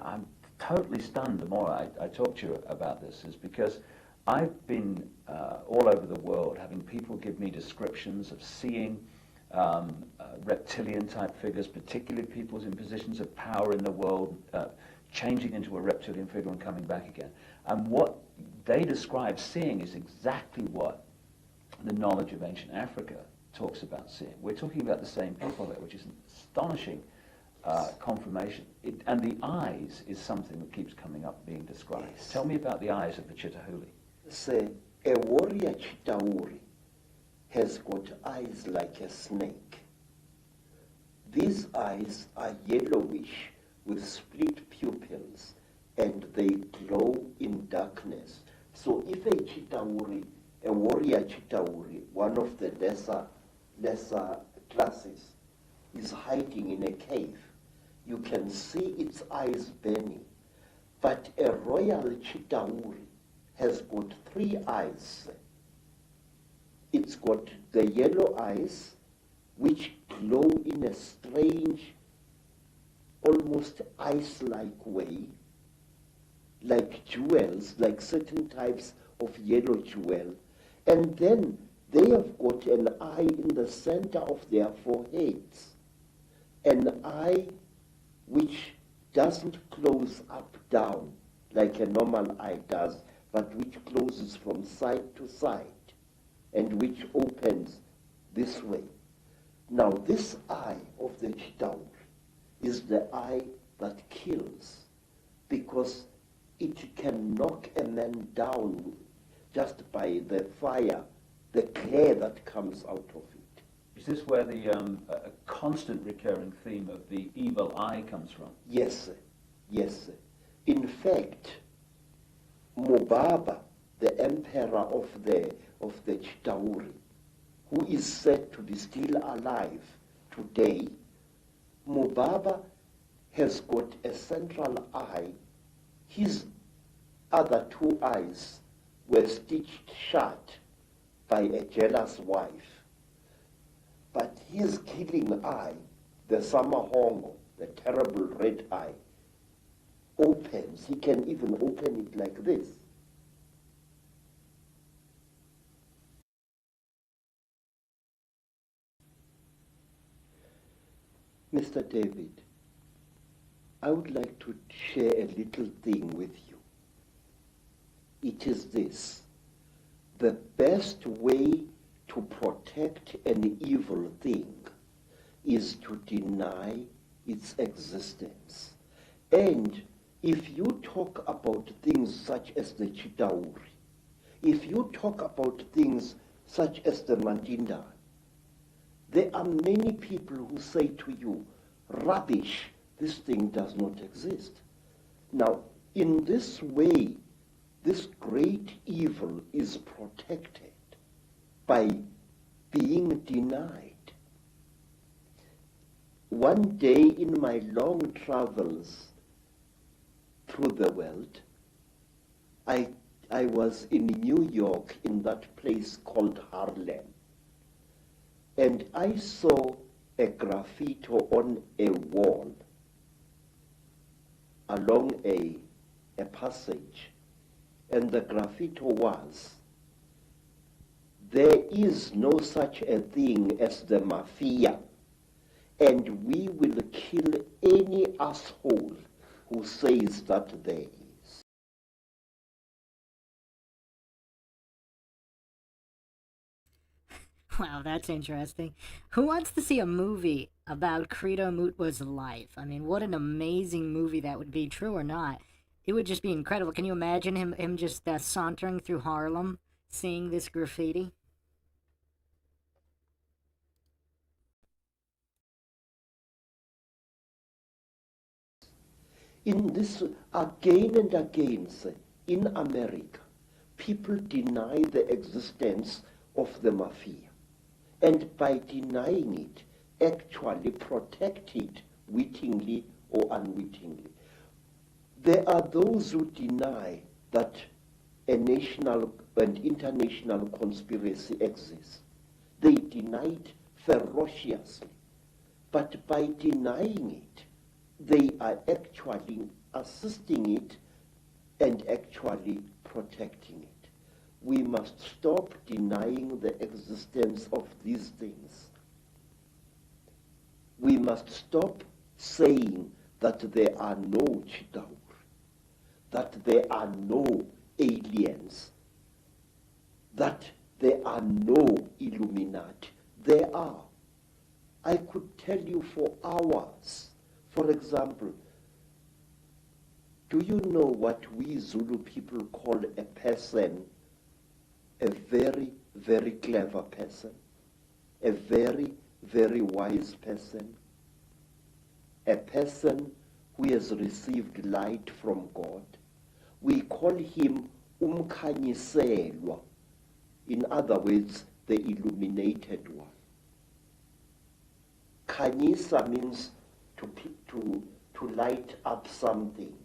I'm totally stunned the more I talk to you about this is because I've been all over the world having people give me descriptions of seeing reptilian type figures, particularly people in positions of power in the world, changing into a reptilian figure and coming back again. And what they describe seeing is exactly what the knowledge of ancient Africa talks about seeing. We're talking about the same people there, which is an astonishing confirmation. And the eyes is something that keeps coming up being described. Yes. Tell me about the eyes of the Chitahuli. Say, a warrior Chitahuri has got eyes like a snake. These eyes are yellowish with split pupils and they glow in darkness. So if a Chitahuri, a warrior Chitahuri, one of the lesser classes, is hiding in a cave, you can see its eyes burning. But a royal Chitahuri has got 3 eyes. It's got the yellow eyes, which glow in a strange, almost ice-like way, like jewels, like certain types of yellow jewel. And then they have got an eye in the center of their foreheads, an eye which doesn't close up down like a normal eye does, but which closes from side to side and which opens this way. Now this eye of the Chitauri is the eye that kills, because it can knock a man down just by the fire, the glare that comes out of it. Is this where the constant recurring theme of the evil eye comes from? Yes, sir. Yes, sir. In fact, Mubaba, the emperor of the Chitauri, who is said to be still alive today, Mubaba has got a central eye. His other two eyes were stitched shut by a jealous wife. But his killing eye, the Samahongo, the terrible red eye, opens. He can even open it like this. Mr. David, I would like to share a little thing with you. It is this: the best way to protect an evil thing is to deny its existence. And if you talk about things such as the Chitauri, if you talk about things such as the Mandinda, there are many people who say to you, rubbish, this thing does not exist. Now, in this way, this great evil is protected by being denied. One day in my long travels through the world, I was in New York, in that place called Harlem, and I saw a graffiti on a wall along a passage, and the graffiti was, "There is no such a thing as the mafia, and we will kill any asshole who says that there is." Wow, that's interesting. Who wants to see a movie about Credo Mutwa's life? I mean, what an amazing movie that would be, true or not. It would just be incredible. Can you imagine him just sauntering through Harlem, seeing this graffiti? In this, again and again, in America, people deny the existence of the mafia, and by denying it, actually protect it wittingly or unwittingly. There are those who deny that a national and international conspiracy exists. They deny it ferociously, but by denying it, they are actually assisting it and actually protecting it. We must stop denying the existence of these things. We must stop saying that there are no Chitauri, that there are no aliens, that there are no Illuminati. There are. I could tell you for hours. For example, do you know what we Zulu people call a person? A very, very clever person, a very, very wise person, a person who has received light from God. We call him Umkhanyiselwa, in other words, the illuminated one. Khanyisa means to light up something,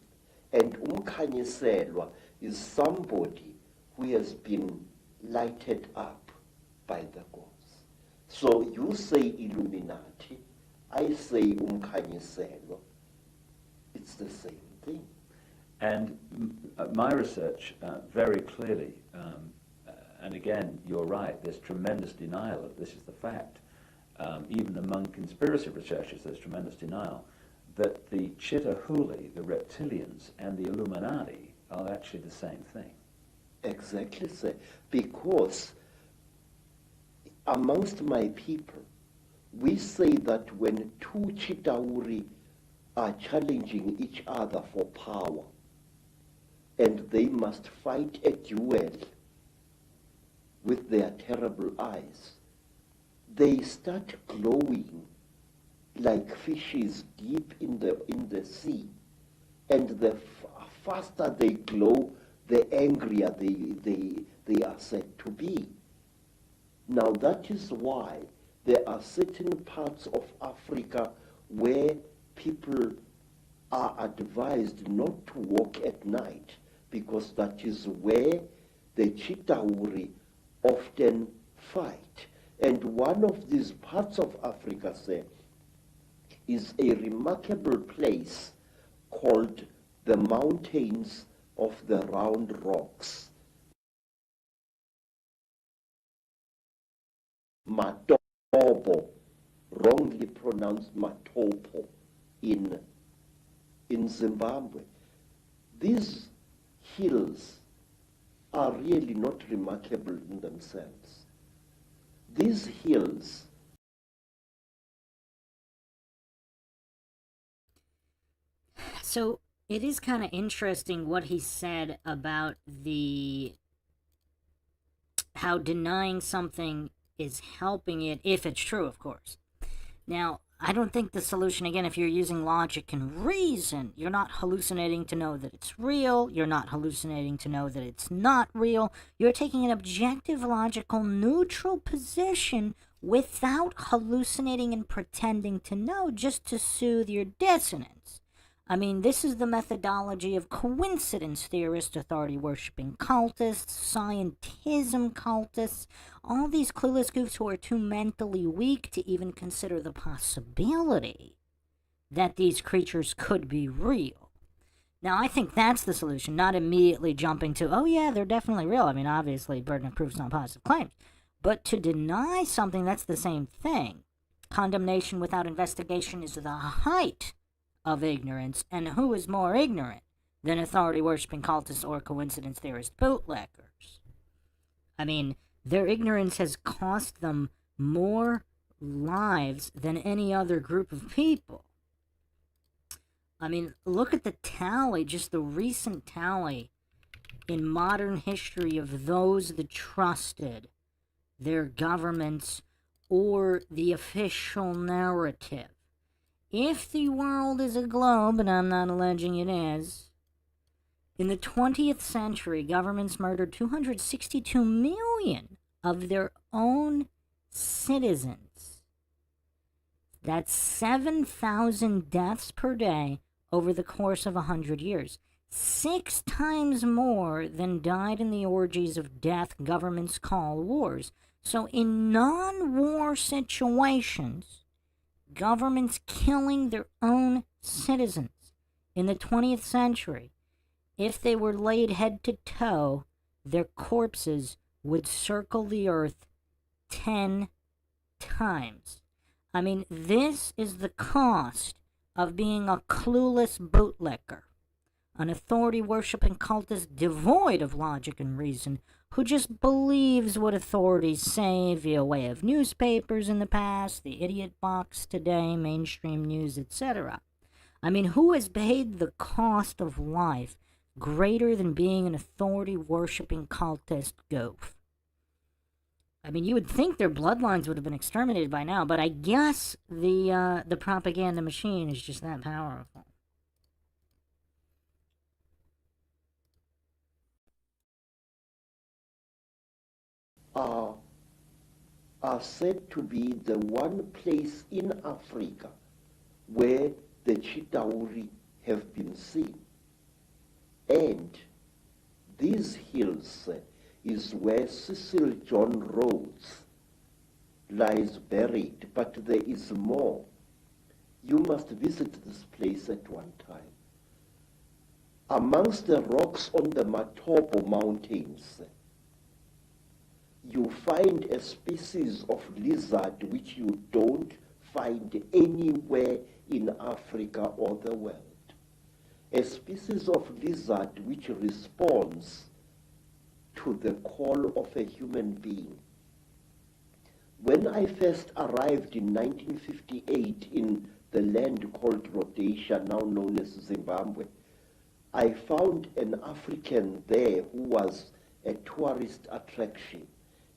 and Umkhanyiselwa is somebody who has been lighted up by the gods. So you say Illuminati, I say Umkhanyiselwa. It's the same thing. And my research very clearly, and again, you're right, there's tremendous denial of this is the fact. Even among conspiracy researchers, there's tremendous denial that the Chitahuli, the reptilians, and the Illuminati are actually the same thing. Exactly, sir. Because amongst my people, we say that when two Chitauri are challenging each other for power, and they must fight a duel with their terrible eyes, they start glowing like fishes deep in the sea. And the faster they glow, the angrier they are said to be. Now that is why there are certain parts of Africa where people are advised not to walk at night, because that is where the Chitauri often fight. And one of these parts of Africa, sir, is a remarkable place called the Mountains of the Round Rocks. Matopo, wrongly pronounced Matopo, in Zimbabwe. These hills are really not remarkable in themselves. These hills So it is kind of interesting what he said about how denying something is helping it, if it's true, of course. Now, I don't think the solution, again, if you're using logic and reason, you're not hallucinating to know that it's real, you're not hallucinating to know that it's not real, you're taking an objective, logical, neutral position without hallucinating and pretending to know, just to soothe your dissonance. I mean, this is the methodology of coincidence theorists, authority-worshipping cultists, scientism cultists, all these clueless goofs who are too mentally weak to even consider the possibility that these creatures could be real. Now, I think that's the solution, not immediately jumping to, oh yeah, they're definitely real. I mean, obviously, burden of proof is not positive claims. But to deny something, that's the same thing. Condemnation without investigation is the height of ignorance, and who is more ignorant than authority-worshipping cultists or coincidence theorist bootleggers? I mean, their ignorance has cost them more lives than any other group of people. I mean, look at the tally, just the recent tally in modern history of those that trusted their governments or the official narrative. If the world is a globe, and I'm not alleging it is, in the 20th century, governments murdered 262 million of their own citizens. That's 7,000 deaths per day over the course of 100 years. 6 times more than died in the orgies of death governments call wars. So in non-war situations, governments killing their own citizens in the 20th century, if they were laid head to toe, their corpses would circle the earth 10 times. I mean, this is the cost of being a clueless bootlicker, an authority-worshipping cultist devoid of logic and reason, who just believes what authorities say via way of newspapers in the past, the idiot box today, mainstream news, etc. I mean, who has paid the cost of life greater than being an authority-worshipping cultist goof? I mean, you would think their bloodlines would have been exterminated by now, but I guess the propaganda machine is just that powerful. Are said to be the one place in Africa where the Chitauri have been seen. And these hills is where Cecil John Rhodes lies buried, but there is more. You must visit this place at one time. amongst the rocks on the Matopo Mountains, you find a species of lizard which you don't find anywhere in Africa or the world. A species of lizard which responds to the call of a human being. When I first arrived in 1958 in the land called Rhodesia, now known as Zimbabwe, I found an African there who was a tourist attraction.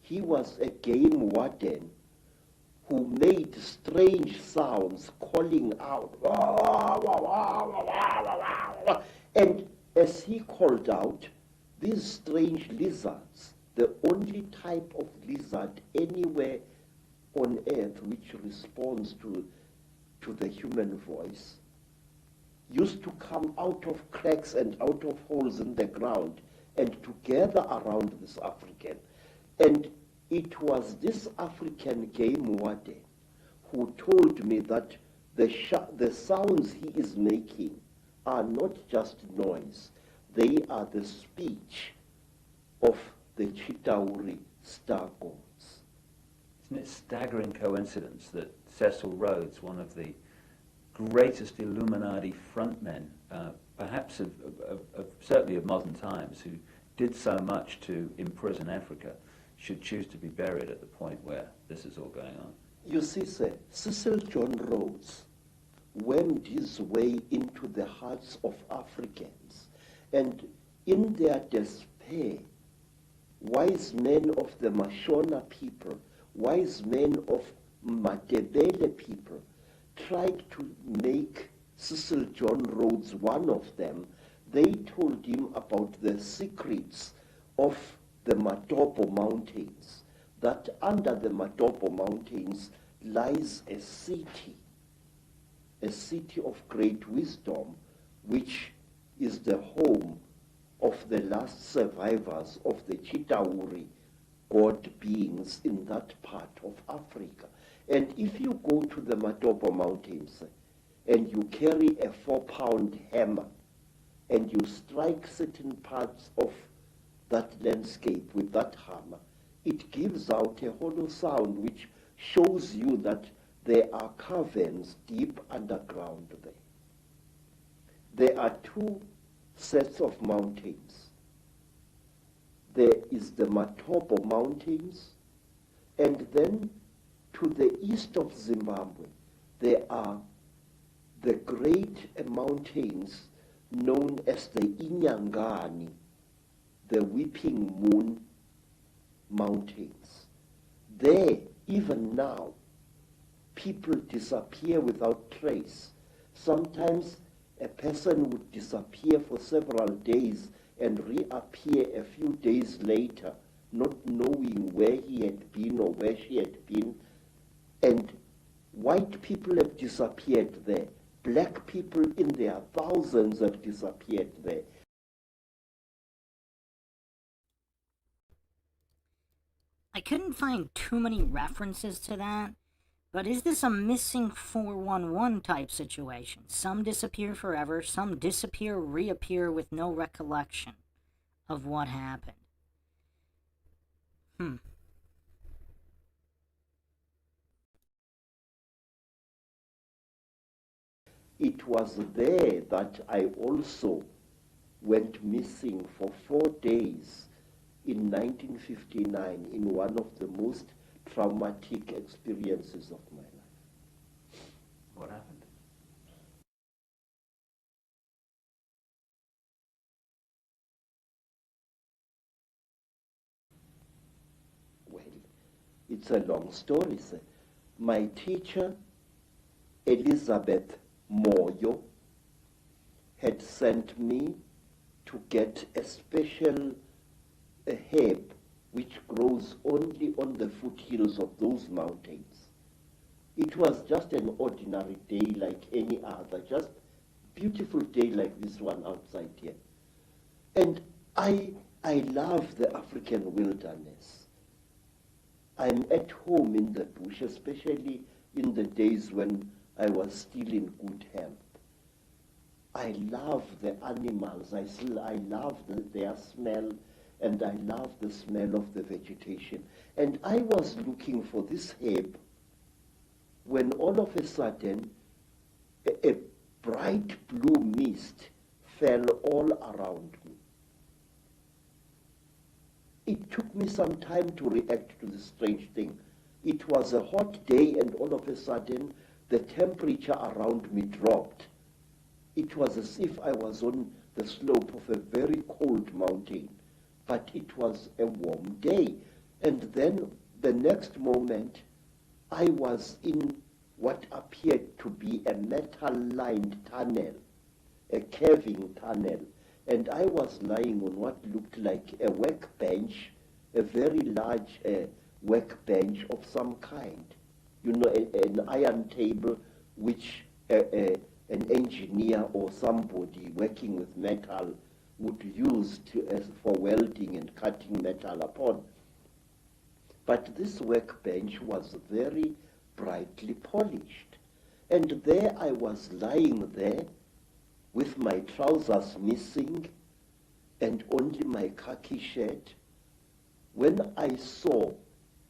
He was a game warden who made strange sounds calling out. And as he called out, these strange lizards, the only type of lizard anywhere on earth which responds to the human voice, used to come out of cracks and out of holes in the ground and to gather around this African. And it was this African game warden who told me that the sounds he is making are not just noise, they are the speech of the Chitauri star gods. Isn't it a staggering coincidence that Cecil Rhodes, one of the greatest Illuminati frontmen, perhaps certainly of modern times, who did so much to imprison Africa, should choose to be buried at the point where this is all going on? You see, sir, Cecil John Rhodes went his way into the hearts of Africans, and in their despair, wise men of the Mashona people, wise men of Matebele people, tried to make Cecil John Rhodes one of them. They told him about the secrets of the Matopo Mountains, that under the Matopo Mountains lies a city of great wisdom, which is the home of the last survivors of the Chitauri god beings in that part of Africa. And if you go to the Matopo Mountains and you carry a 4-pound hammer and you strike certain parts of that landscape with that hammer, it gives out a hollow sound which shows you that there are caverns deep underground there. There are two sets of mountains. There is the Matopo Mountains, and then to the east of Zimbabwe, there are the great mountains known as the Inyangani, the Weeping Moon Mountains. There, even now, people disappear without trace. Sometimes a person would disappear for several days and reappear a few days later, not knowing where he had been or where she had been. And white people have disappeared there. Black people in their thousands have disappeared there. I couldn't find too many references to that, but is this a missing 411 type situation? Some disappear forever, some disappear, reappear with no recollection of what happened. It was there that I also went missing for 4 days in 1959 in one of the most traumatic experiences of my life. What happened? Well, it's a long story, sir. My teacher, Elizabeth Moyo, had sent me to get a special herb which grows only on the foothills of those mountains. It was just an ordinary day like any other, just beautiful day like this one outside here. And I love the African wilderness. I'm at home in the bush, especially in the days when I was still in good health. I love the animals. I love their smell, and I love the smell of the vegetation. And I was looking for this herb when all of a sudden a bright blue mist fell all around me. It took me some time to react to this strange thing. It was a hot day, and all of a sudden the temperature around me dropped. It was as if I was on the slope of a very cold mountain, but it was a warm day. And then the next moment, I was in what appeared to be a metal-lined tunnel, a caving tunnel, and I was lying on what looked like a workbench, a very large workbench of some kind. You know, an iron table which an engineer or somebody working with metal would use for welding and cutting metal upon. But this workbench was very brightly polished. And there I was lying there with my trousers missing and only my khaki shirt, when I saw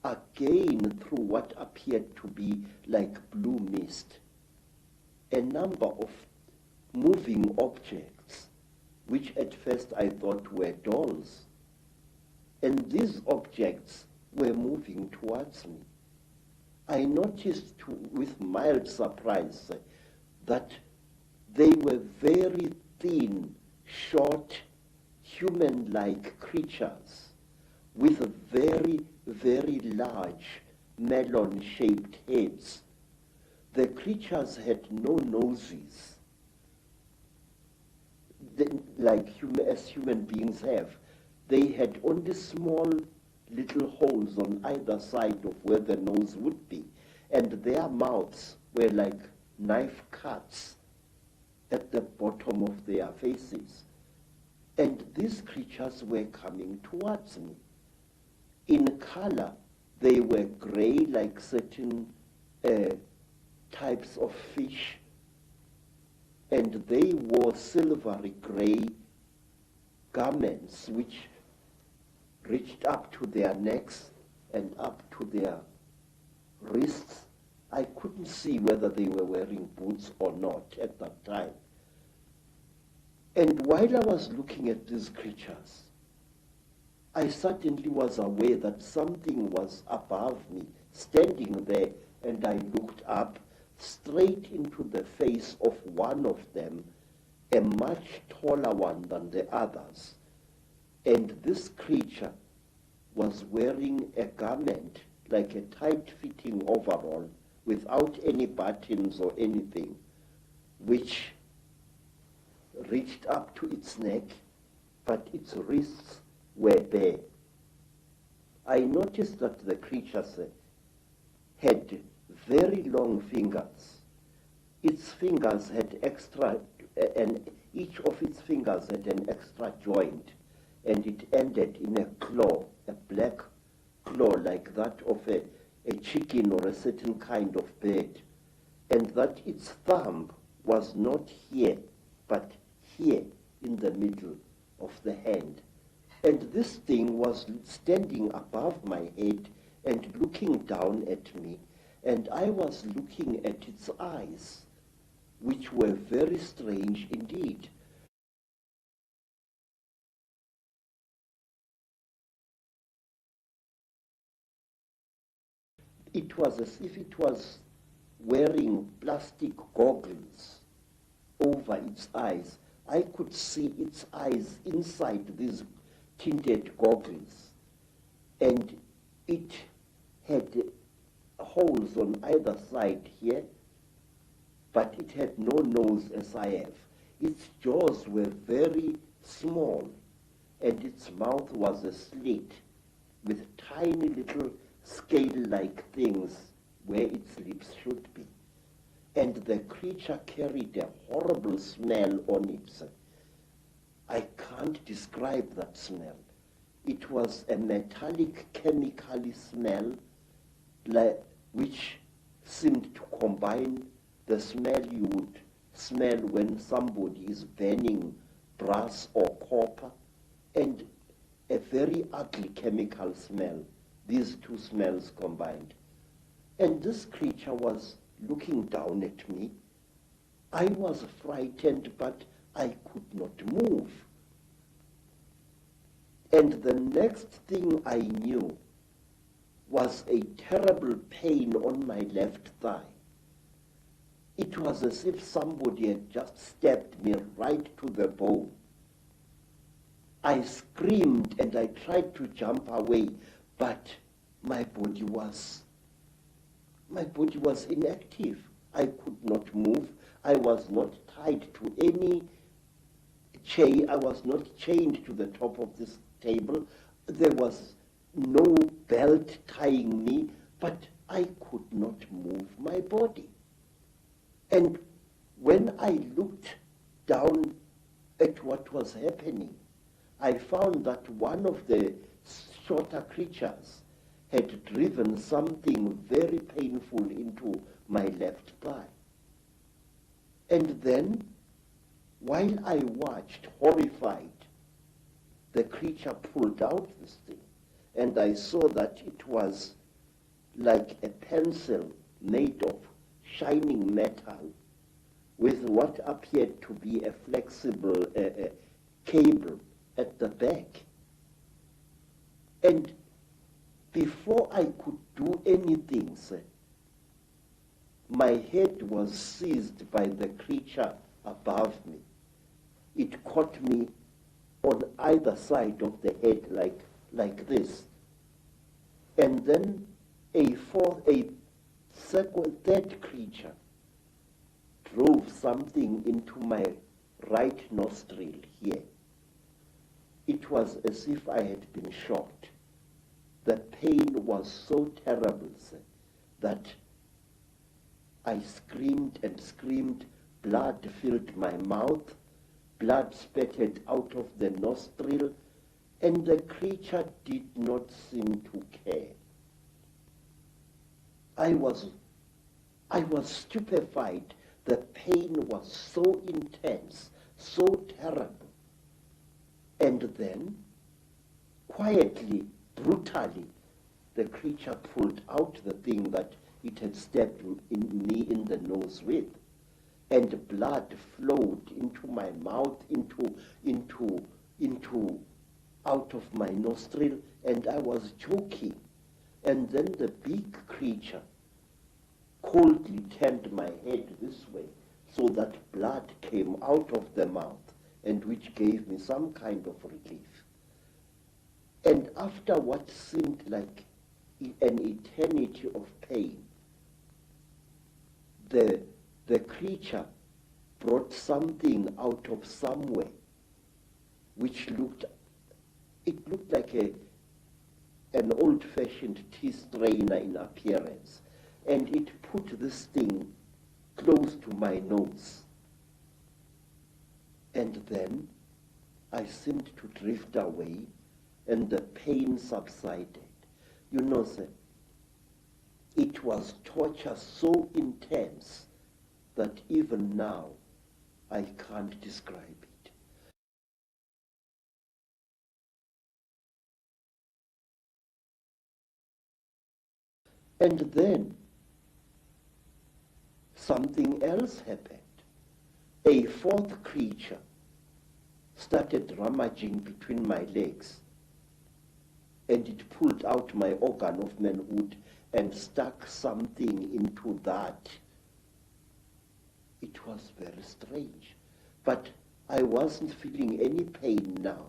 again through what appeared to be like blue mist a number of moving objects, which at first I thought were dolls. And these objects were moving towards me. I noticed with mild surprise that they were very thin, short, human-like creatures with very, very large melon-shaped heads. The creatures had no noses, as human beings have. They had only small little holes on either side of where the nose would be, and their mouths were like knife cuts at the bottom of their faces. And these creatures were coming towards me. In color, they were gray, like certain types of fish, and they wore silvery gray garments which reached up to their necks and up to their wrists. I couldn't see whether they were wearing boots or not at that time. And while I was looking at these creatures, I suddenly was aware that something was above me, standing there, and I looked up straight into the face of one of them, a much taller one than the others. And this creature was wearing a garment, like a tight-fitting overall, without any buttons or anything, which reached up to its neck, but its wrists were bare. I noticed that the creatures had very long fingers. Its fingers had extra, and each of its fingers had an extra joint, and it ended in a claw, a black claw like that of a chicken or a certain kind of bird, and that its thumb was not here, but here in the middle of the hand. And this thing was standing above my head and looking down at me, and I was looking at its eyes, which were very strange indeed. It was as if it was wearing plastic goggles over its eyes. I could see its eyes inside these tinted goggles, and it had holes on either side here, but it had no nose as I have. Its jaws were very small, and its mouth was a slit with tiny little scale-like things where its lips should be. And the creature carried a horrible smell on it. I can't describe that smell. It was a metallic, chemically smell which seemed to combine the smell you would smell when somebody is burning brass or copper, and a very ugly chemical smell, these two smells combined. And this creature was looking down at me. I was frightened, but I could not move. And the next thing I knew was a terrible pain on my left thigh. It was as if somebody had just stabbed me right to the bone. I screamed and I tried to jump away, but my body was inactive. I could not move. I was not tied to any chain. I was not chained to the top of this table. There was no belt tying me, but I could not move my body. And when I looked down at what was happening, I found that one of the shorter creatures had driven something very painful into my left thigh. And then, while I watched, horrified, the creature pulled out this thing, and I saw that it was like a pencil made of shining metal with what appeared to be a flexible cable at the back. And before I could do anything, sir, my head was seized by the creature above me. It caught me on either side of the head like this. And then a third creature drove something into my right nostril here. It was as if I had been shot. The pain was so terrible, sir, that I screamed and screamed. Blood filled my mouth. Blood spattered out of the nostril, and the creature did not seem to care. I was stupefied. The pain was so intense, so terrible. And then, quietly, brutally, the creature pulled out the thing that it had stabbed me in the nose with, and blood flowed into my mouth, out of my nostril, and I was choking. And then the big creature coldly turned my head this way, so that blood came out of the mouth, and which gave me some kind of relief. And after what seemed like an eternity of pain, the creature brought something out of somewhere which looked like an old-fashioned tea strainer in appearance, and it put this thing close to my nose. And then I seemed to drift away, and the pain subsided. You know, sir, it was torture so intense that even now I can't describe it. And then something else happened. A fourth creature started rummaging between my legs, and it pulled out my organ of manhood and stuck something into that. It was very strange, but I wasn't feeling any pain now.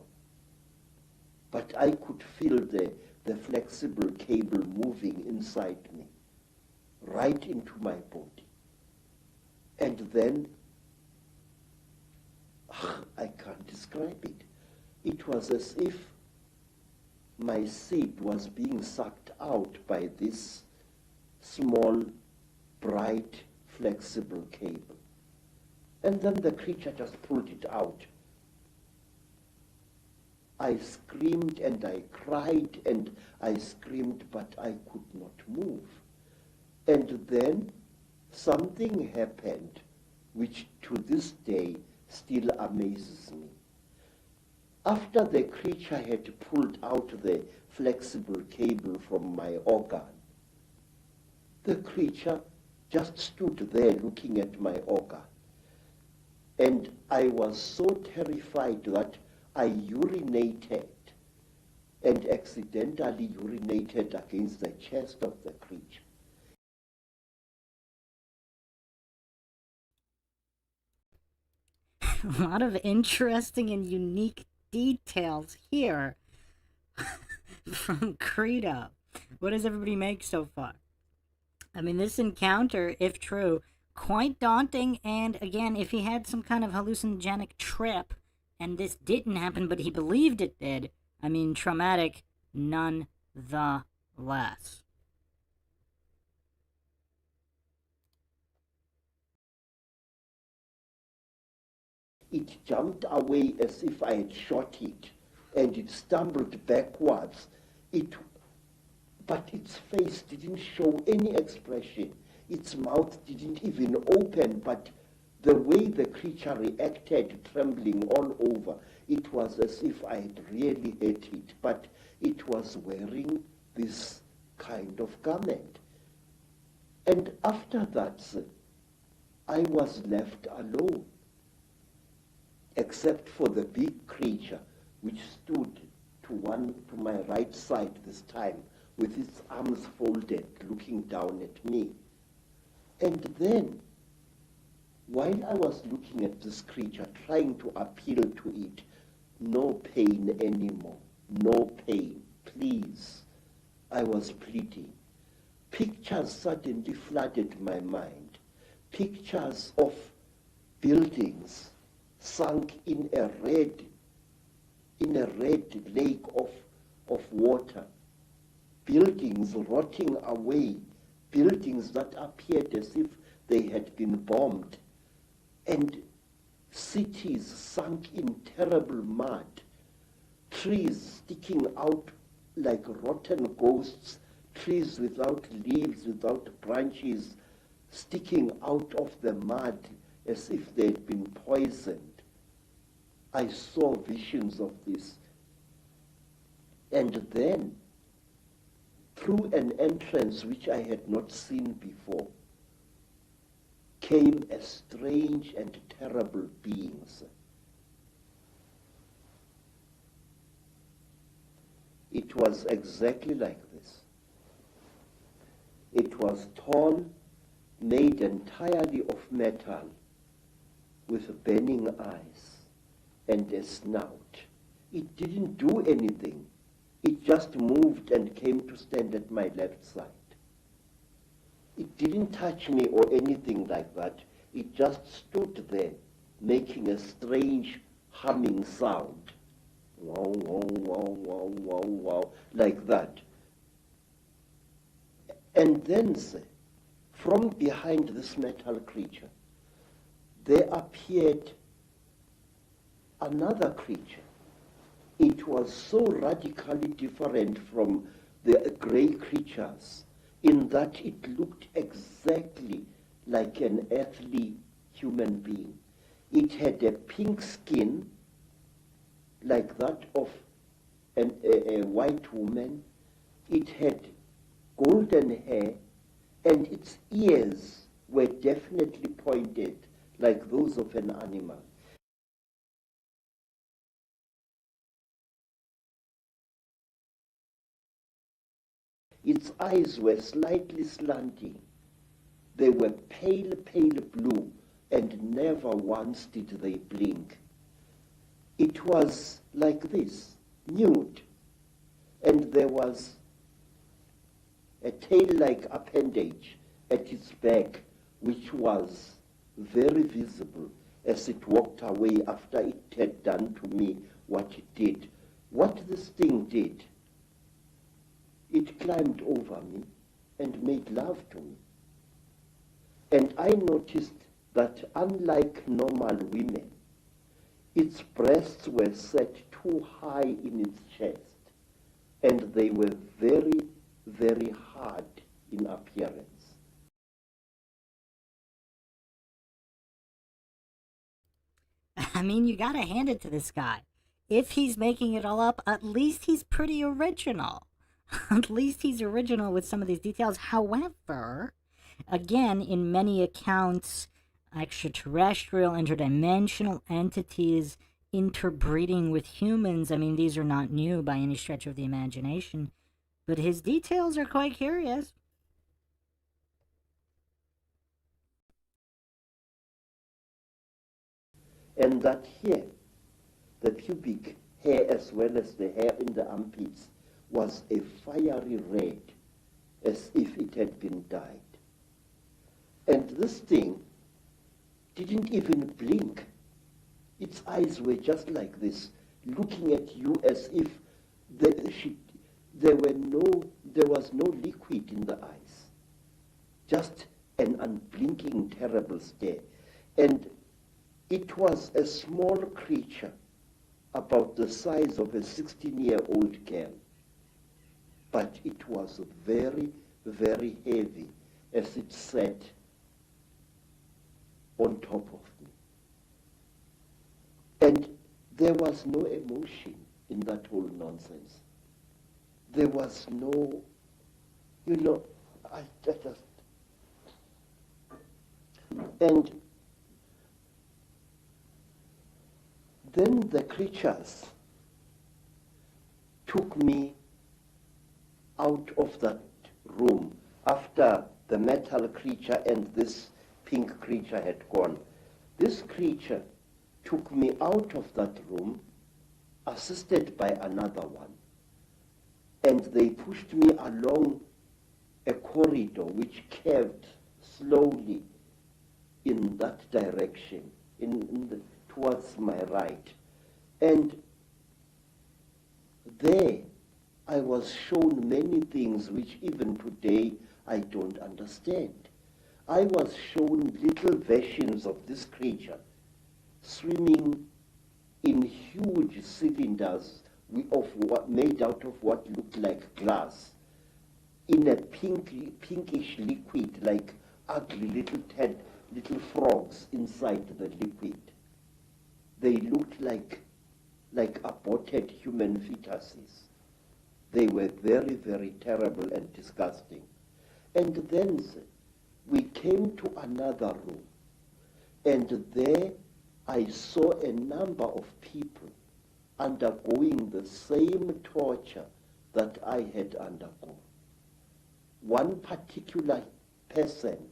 But I could feel the flexible cable moving inside me, right into my body. And then, I can't describe it. It was as if my seed was being sucked out by this small, bright, flexible cable. And then the creature just pulled it out. I screamed and I cried and I screamed, but I could not move. And then something happened which to this day still amazes me. After the creature had pulled out the flexible cable from my organ, the creature just stood there looking at my organ. And I was so terrified that I urinated and accidentally urinated against the chest of the creature. A lot of interesting and unique details here from Credo. What does everybody make so far? I mean, this encounter, if true, quite daunting, and again, if he had some kind of hallucinogenic trip, and this didn't happen, but he believed it did, I mean, traumatic nonetheless. It jumped away as if I had shot it, and it stumbled backwards. But its face didn't show any expression. Its mouth didn't even open, but the way the creature reacted, trembling all over, it was as if I had really hurt it, but it was wearing this kind of garment. And after that, I was left alone, except for the big creature, which stood to my right side this time, with its arms folded, looking down at me. And then, while I was looking at this creature, trying to appeal to it, no pain anymore, no pain, please, I was pleading. Pictures suddenly flooded my mind, pictures of buildings sunk in a red lake of water, buildings rotting away, buildings that appeared as if they had been bombed, and cities sunk in terrible mud, trees sticking out like rotten ghosts, trees without leaves, without branches, sticking out of the mud as if they had been poisoned. I saw visions of this. And then, through an entrance which I had not seen before, came a strange and terrible being. It was exactly like this. It was tall, made entirely of metal, with burning eyes and a snout. It didn't do anything. It just moved and came to stand at my left side. It didn't touch me or anything like that. It just stood there, making a strange humming sound. Wow, wow, wow, wow, wow, wow, like that. And then, from behind this metal creature, there appeared another creature. It was so radically different from the gray creatures in that it looked exactly like an earthly human being. It had a pink skin like that of a white woman. It had golden hair, and its ears were definitely pointed like those of an animal. Its eyes were slightly slanting. They were pale, pale blue, and never once did they blink. It was like this, nude, and there was a tail-like appendage at its back, which was very visible as it walked away after it had done to me what it did. What this thing did, it climbed over me and made love to me. And I noticed that unlike normal women, its breasts were set too high in its chest, and they were very, very hard in appearance. I mean, you gotta hand it to this guy. If he's making it all up, at least he's pretty original. At least he's original with some of these details. However, again, in many accounts, extraterrestrial, interdimensional entities interbreeding with humans, I mean, these are not new by any stretch of the imagination, but his details are quite curious. And that hair, the pubic hair as well as the hair in the armpits, was a fiery red, as if it had been dyed. And this thing didn't even blink. Its eyes were just like this, looking at you as if there was no liquid in the eyes. Just an unblinking, terrible stare. And it was a small creature, about the size of a 16-year-old girl. But it was very, very heavy as it sat on top of me. And there was no emotion in that whole nonsense. There was no, I just... And then the creatures took me out of that room after the metal creature and this pink creature had gone. This creature took me out of that room, assisted by another one, and they pushed me along a corridor which curved slowly in that direction, towards my right. And there I was shown many things which even today I don't understand. I was shown little versions of this creature swimming in huge cylinders made out of what looked like glass, in a pinkish liquid, like ugly little frogs inside the liquid. They looked like aborted human fetuses. They were very, very terrible and disgusting. And then we came to another room, and there I saw a number of people undergoing the same torture that I had undergone. One particular person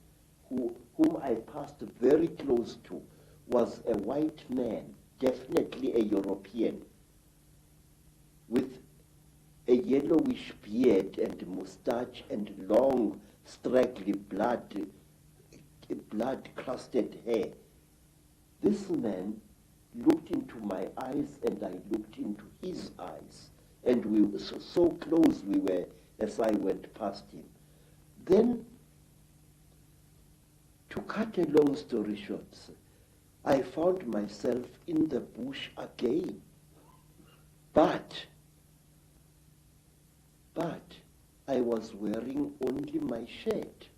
whom I passed very close to was a white man, definitely a European, with a yellowish beard and mustache and long, straggly blood-crusted hair. This man looked into my eyes and I looked into his eyes, and we were so close we were as I went past him. Then, to cut a long story short, I found myself in the bush again. But I was wearing only my shirt.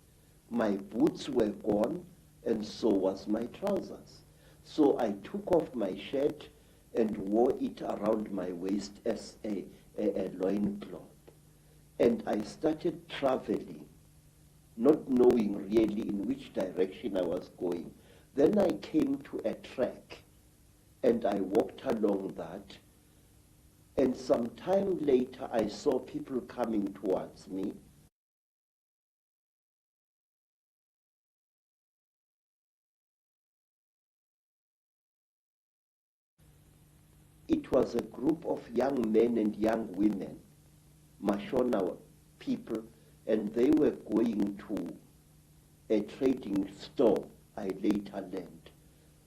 My boots were gone, and so was my trousers. So I took off my shirt and wore it around my waist as a loincloth. And I started traveling, not knowing really in which direction I was going. Then I came to a track, and I walked along that, and some time later I saw people coming towards me. It was a group of young men and young women, Mashona people, and they were going to a trading store I later learned.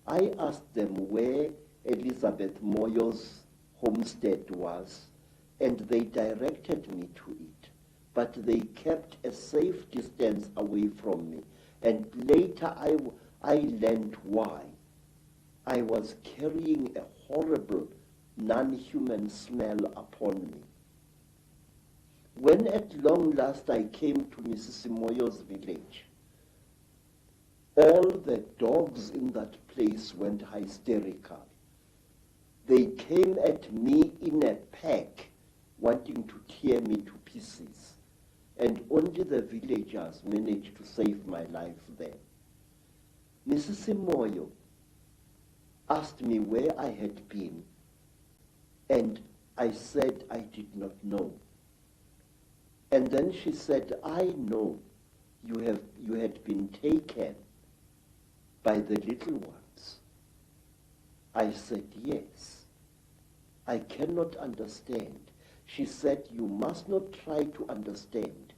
I asked them where Elizabeth Moyo's homestead was, and they directed me to it, but they kept a safe distance away from me. And later I learned why. I was carrying a horrible non-human smell upon me. When at long last I came to Mrs. Moyo's village, all the dogs in that place went hysterical. They came at me in a pack, wanting to tear me to pieces, and only the villagers managed to save my life there. Mrs. Simoyo asked me where I had been, and I said I did not know. And then she said, I know you had been taken by the little ones. I said, yes. I cannot understand. She said, you must not try to understand.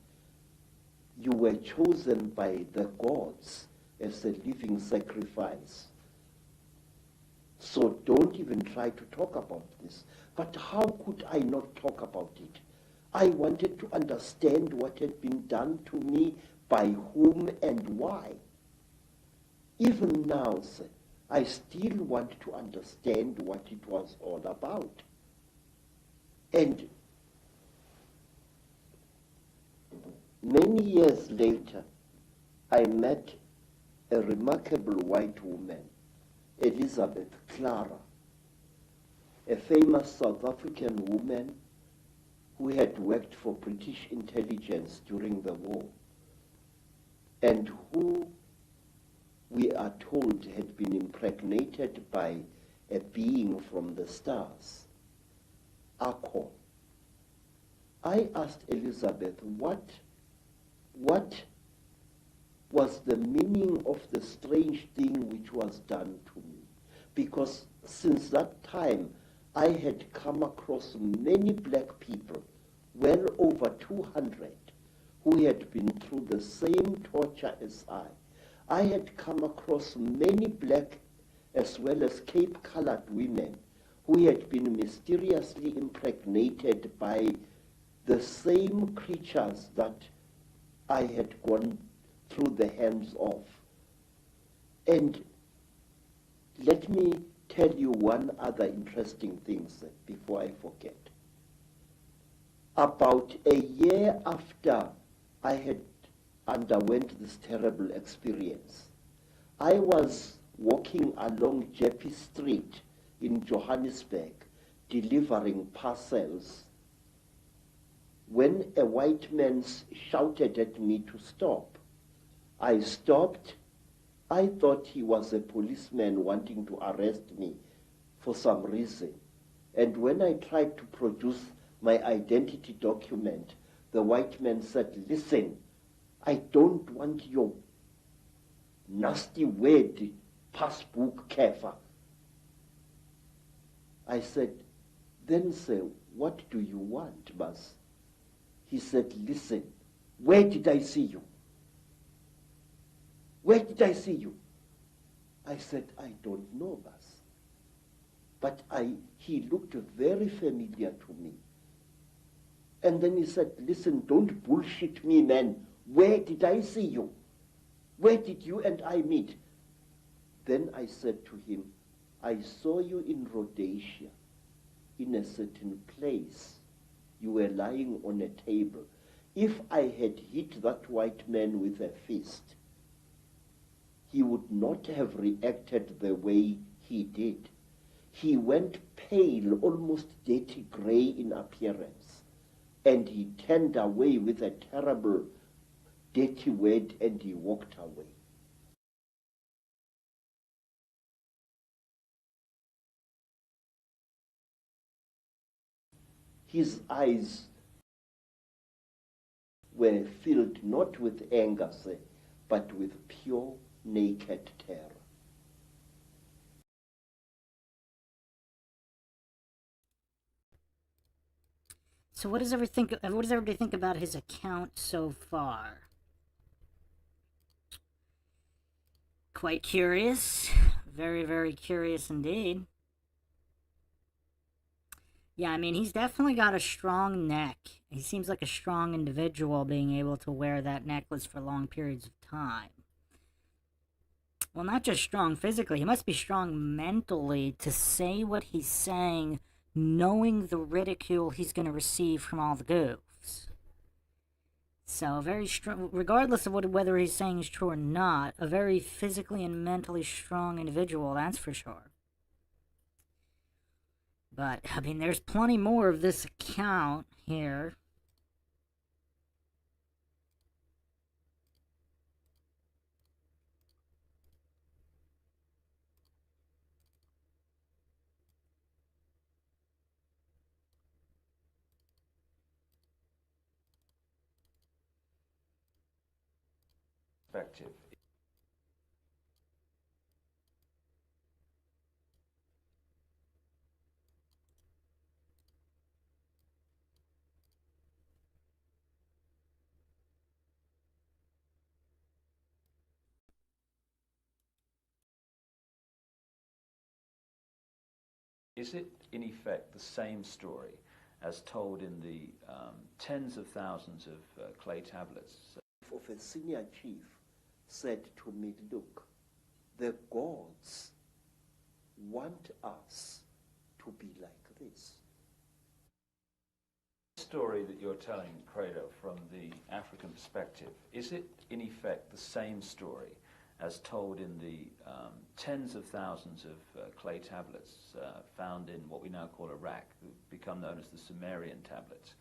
You were chosen by the gods as a living sacrifice. So don't even try to talk about this. But how could I not talk about it? I wanted to understand what had been done to me, by whom and why. Even now, sir, I still want to understand what it was all about. And many years later, I met a remarkable white woman, Elizabeth Clara, a famous South African woman who had worked for British intelligence during the war, and who, we are told, had been impregnated by a being from the stars, Akon. I asked Elizabeth what was the meaning of the strange thing which was done to me, because since that time I had come across many black people, well over 200, who had been through the same torture as I. I had come across many black as well as Cape-colored women who had been mysteriously impregnated by the same creatures that I had gone through the hands of. And let me tell you one other interesting thing, sir, before I forget. About a year after I had underwent this terrible experience, I was walking along Jeppe Street in Johannesburg delivering parcels when a white man shouted at me to stop. I stopped. I thought he was a policeman wanting to arrest me for some reason. And when I tried to produce my identity document, the white man said, listen, I don't want your nasty word, passbook kefa. I said, then sir, what do you want, Bas? He said, listen, where did I see you? Where did I see you? I said, I don't know, Bas. But he looked very familiar to me. And then he said, listen, don't bullshit me, man. Where did I see you? Where did you and I meet? Then I said to him, I saw you in Rhodesia, in a certain place. You were lying on a table. If I had hit that white man with a fist, he would not have reacted the way he did. He went pale, almost dirty gray in appearance, and he turned away with a terrible, dirty word, and he walked away. His eyes were filled not with anger, sir, but with pure, naked terror. So what does everybody think about his account so far? Quite curious. Very, very curious indeed. Yeah, I mean, he's definitely got a strong neck. He seems like a strong individual being able to wear that necklace for long periods of time. Well, not just strong physically, he must be strong mentally to say what he's saying, knowing the ridicule he's going to receive from all the goofs. So, very strong, regardless of whether he's saying is true or not, a very physically and mentally strong individual, that's for sure. But, I mean, there's plenty more of this account here. Perspective. Is it, in effect, the same story as told in the tens of thousands of clay tablets? Of a senior chief said to me, look, the gods want us to be like this. The story that you're telling, Credo, from the African perspective, is it, in effect, the same story as told in the tens of thousands of clay tablets found in what we now call Iraq, who've become known as the Sumerian tablets,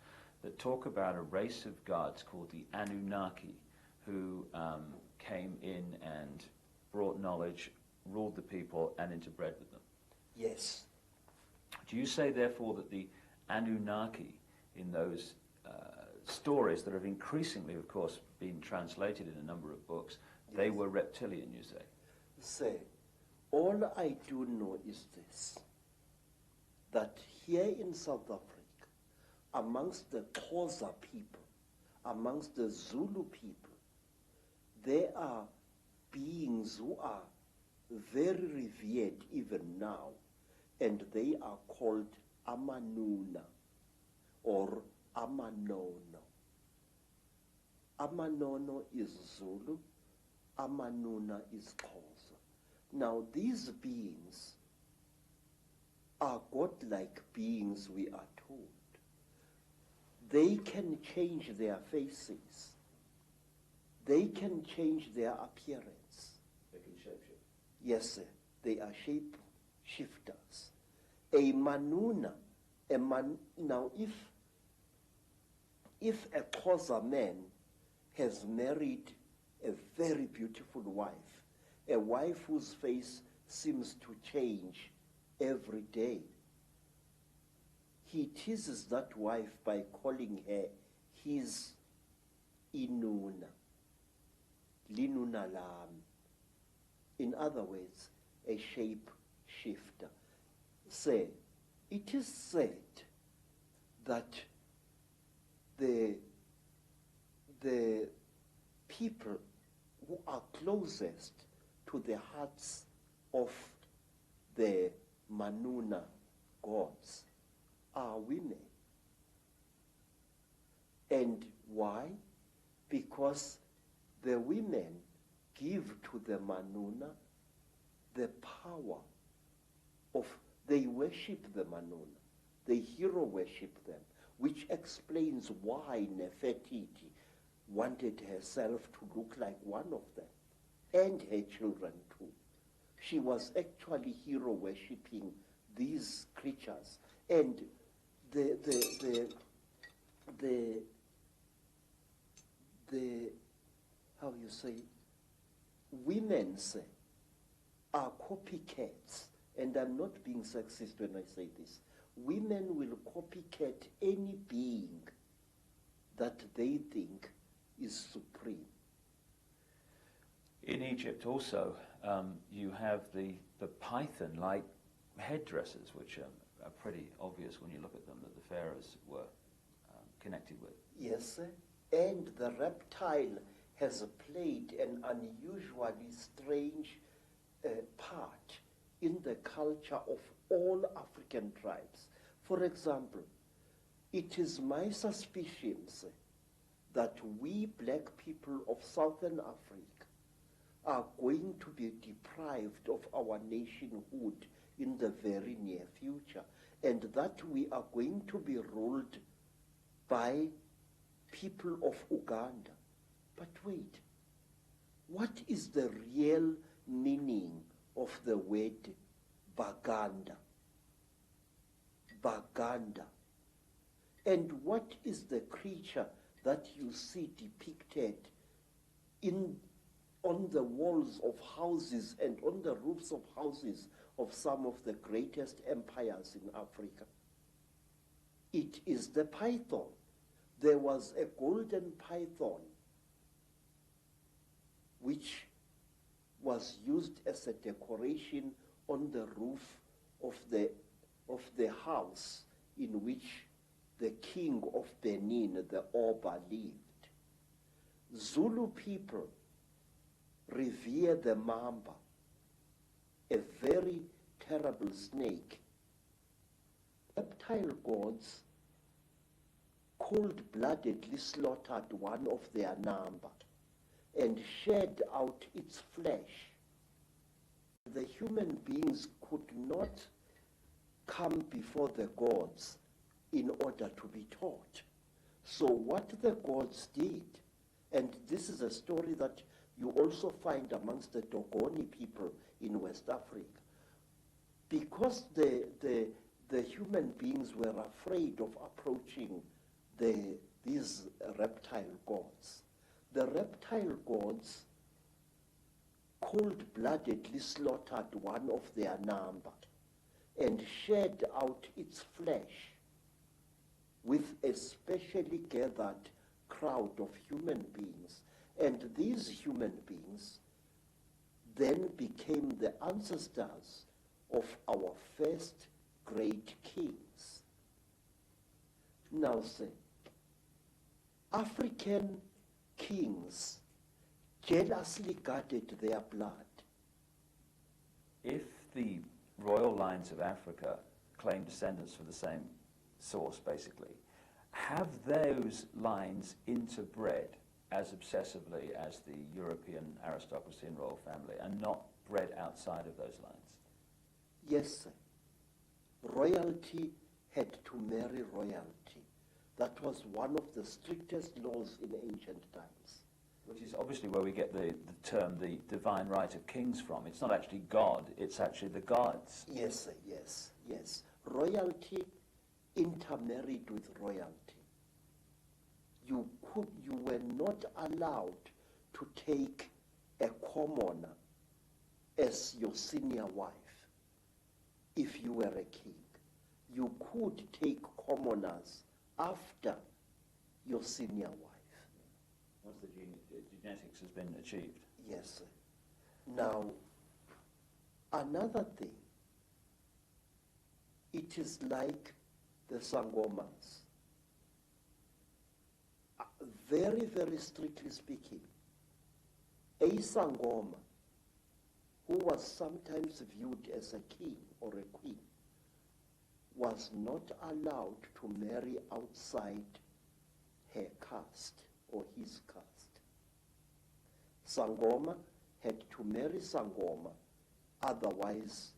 that talk about a race of gods called the Anunnaki, who came in and brought knowledge, ruled the people, and interbred with them? Yes. Do you say, therefore, that the Anunnaki in those stories that have increasingly, of course, been translated in a number of books, they were reptilian, you say? Say, all I do know is this, that here in South Africa, amongst the Xhosa people, amongst the Zulu people, there are beings who are very revered even now, and they are called Amanuna or Amanono. Amanono is Zulu, Amanuna is Xhosa. Now these beings are godlike beings, we are told. They can change their faces. They can change their appearance. They can shapeshift. Yes, sir. They are shapeshifters. A manuna, now if a Xhosa man has married a very beautiful wife, a wife whose face seems to change every day, he teases that wife by calling her his inuna, linuna lam. In other words, a shape shifter. Say, it is said that the people who are closest to the hearts of the Manuna gods are women. And why? Because the women give to the Manuna the power of, they worship the Manuna, they hero worship them, which explains why Nefertiti wanted herself to look like one of them, and her children too. She was actually hero worshipping these creatures, and the how you say, women say, are copycats, and I'm not being sexist when I say this. Women will copycat any being that they think is supreme. In Egypt also, you have the python-like headdresses, which are pretty obvious when you look at them, that the pharaohs were connected with. Yes, sir. And the reptile has played an unusually strange part in the culture of all African tribes. For example, it is my suspicion, sir, that we black people of Southern Africa are going to be deprived of our nationhood in the very near future, and that we are going to be ruled by people of Uganda. But wait, what is the real meaning of the word Baganda? Baganda. And what is the creature that you see depicted on the walls of houses and on the roofs of houses of some of the greatest empires in Africa? It is the python. There was a golden python which was used as a decoration on the roof of the house in which the king of Benin, the Oba, lived. Zulu people revere the mamba, a very terrible snake. Reptile gods cold-bloodedly slaughtered one of their number and shed out its flesh. The human beings could not come before the gods in order to be taught. So what the gods did, and this is a story that you also find amongst the Dogoni people in West Africa, because the human beings were afraid of approaching these reptile gods. The reptile gods cold-bloodedly slaughtered one of their number and shed out its flesh with a specially gathered crowd of human beings. And these human beings then became the ancestors of our first great kings. Now say, African kings jealously guarded their blood. If the royal lines of Africa claim descendants from the same source, basically, have those lines interbred as obsessively as the European aristocracy and royal family, and not bred outside of those lines? Yes, sir. Royalty had to marry royalty. That was one of the strictest laws in ancient times. Which is obviously where we get the term the divine right of kings from. It's not actually God, it's actually the gods. Yes, sir, yes, yes. Royalty intermarried with royalty. You were not allowed to take a commoner as your senior wife if you were a king. You could take commoners after your senior wife. Once the genetics has been achieved. Yes, sir. Now, another thing, it is like the Sangomas. Very, very strictly speaking, a Sangoma who was sometimes viewed as a king or a queen was not allowed to marry outside her caste or his caste. Sangoma had to marry Sangoma, otherwise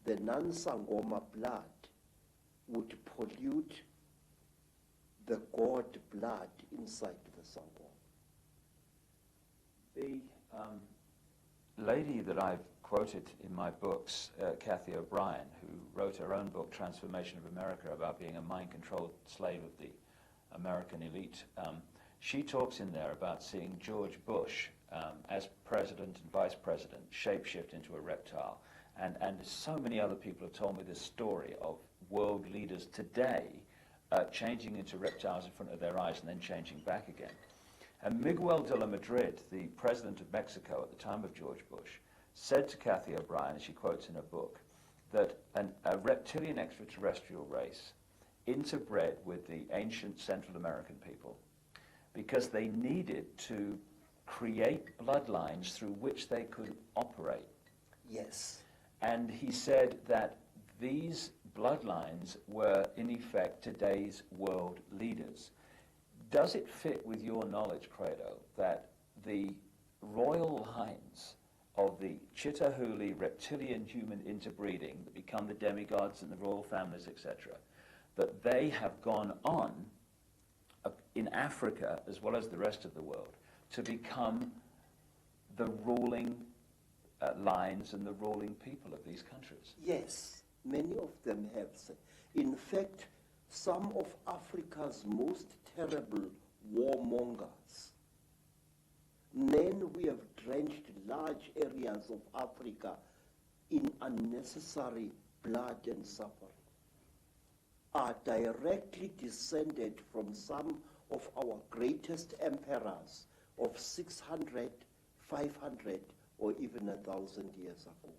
the non-Sangoma blood would pollute the god blood inside the Sangoma. The lady that I've quoted in my books, Kathy O'Brien, who wrote her own book, Transformation of America, about being a mind-controlled slave of the American elite, she talks in there about seeing George Bush as president and vice president shapeshift into a reptile. And so many other people have told me this story of world leaders today changing into reptiles in front of their eyes and then changing back again. And Miguel de la Madrid, the president of Mexico at the time of George Bush, said to Kathy O'Brien, as she quotes in her book, that a reptilian extraterrestrial race interbred with the ancient Central American people because they needed to create bloodlines through which they could operate. Yes. And he said that these bloodlines were, in effect, today's world leaders. Does it fit with your knowledge, Credo, that the royal lines of the Chittahooly reptilian human interbreeding that become the demigods and the royal families, etc., that they have gone on in Africa, as well as the rest of the world, to become the ruling lines and the ruling people of these countries? Yes, many of them have. In fact, some of Africa's most terrible warmongers, men who have drenched large areas of Africa in unnecessary blood and suffering, are directly descended from some of our greatest emperors of 600, 500, or even 1,000 years ago.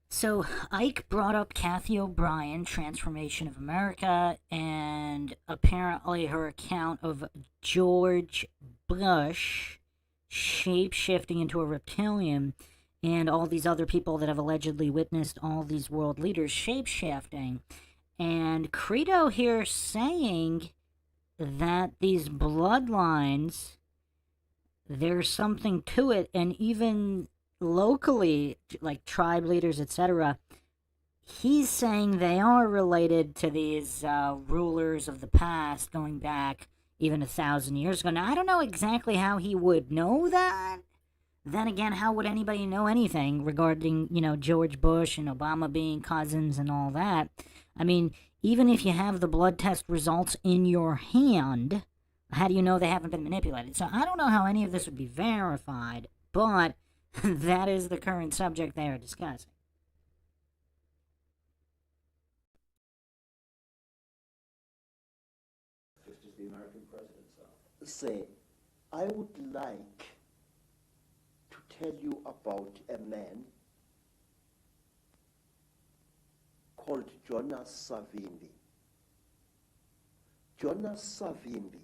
So Ike brought up Kathy O'Brien, Transformation of America, and apparently her account of George Bush shape-shifting into a reptilian, and all these other people that have allegedly witnessed all these world leaders shape-shifting. And Credo here saying that these bloodlines, there's something to it, and even locally, like tribe leaders, etc., he's saying they are related to these rulers of the past going back even 1,000 years ago. Now, I don't know exactly how he would know that. Then again, how would anybody know anything regarding, George Bush and Obama being cousins and all that? I mean, even if you have the blood test results in your hand, how do you know they haven't been manipulated? So I don't know how any of this would be verified, but that is the current subject they are discussing. Just as the American presidents are. Say, I would like to tell you about a man called Jonas Savimbi. Jonas Savimbi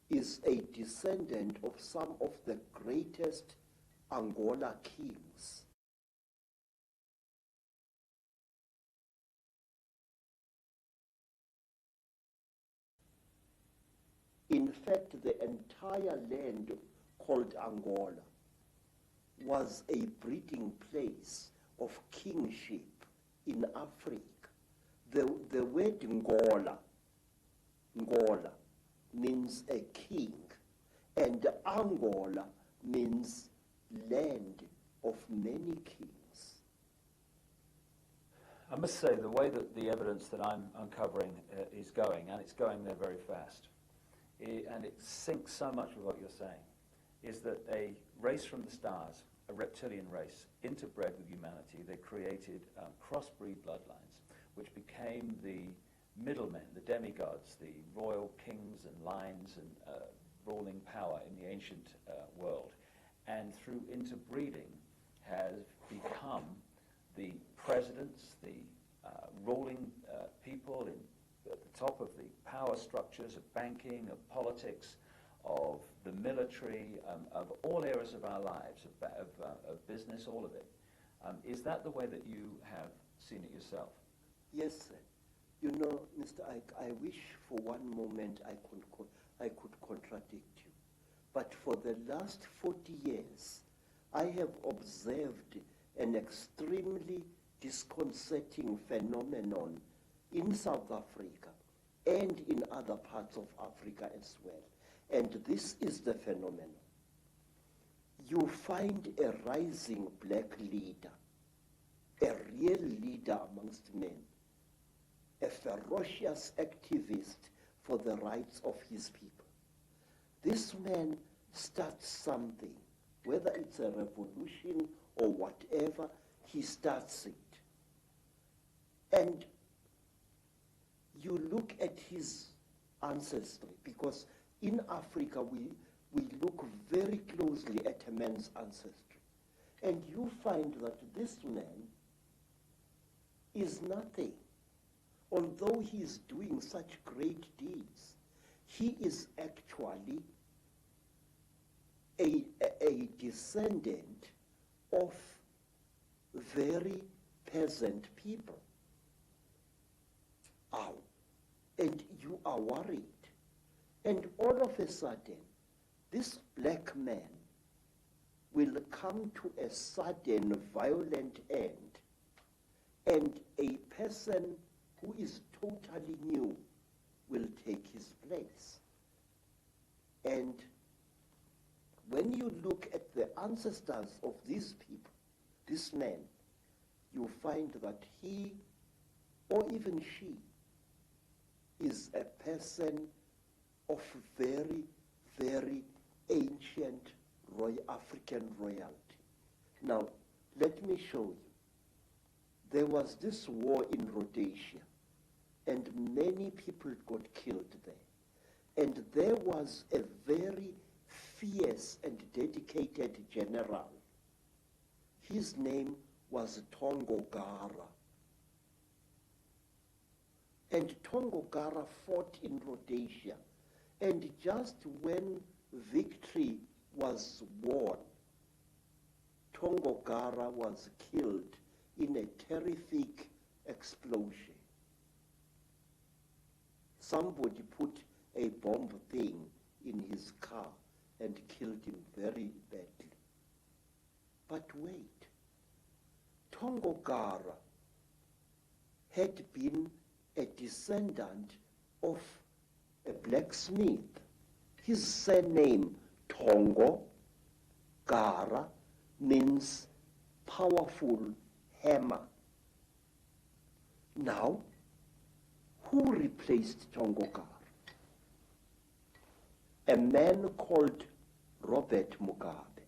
is a descendant of some of the greatest Angola kings. In fact, the entire land called Angola was a breeding place of kingship in Africa. The word Ngola means a king, and Angola means land of many kings. I must say, the way that the evidence that I'm uncovering is going, and it's going there very fast, and it syncs so much with what you're saying, is that a race from the stars, a reptilian race, interbred with humanity, they created crossbreed bloodlines, which became the middlemen, the demigods, the royal kings and lines and ruling power in the ancient world. And through interbreeding have become the presidents, the ruling people at the top of the power structures of banking, of politics, of the military, of all areas of our lives, of business, all of it. Is that the way that you have seen it yourself? Yes, sir. You know, Mr. Ike, I wish for one moment I could contradict you. But for the last 40 years, I have observed an extremely disconcerting phenomenon in South Africa and in other parts of Africa as well. And this is the phenomenon. You find a rising black leader, a real leader amongst men, a ferocious activist for the rights of his people. This man starts something, whether it's a revolution or whatever, he starts it. And you look at his ancestry, because in Africa we look very closely at a man's ancestry. And you find that this man is nothing. Although he is doing such great deeds, he is actually a descendant of very peasant people. And you are worried. And all of a sudden, this black man will come to a sudden violent end, and a person who is totally new will take his place. And when you look at the ancestors of these people, this man, you find that he, or even she, is a person of very, very ancient African royalty. Now, let me show you. There was this war in Rhodesia, and many people got killed there. And there was a very fierce and dedicated general. His name was Tongogara. And Tongogara fought in Rhodesia. And just when victory was won, Tongogara was killed in a terrific explosion. Somebody put a bomb thing in his car and killed him very badly. But wait, Tongogara had been a descendant of a blacksmith. His surname, Tongo Gara, means powerful hammer. Now, who replaced Tongogara? A man called Robert Mugabe.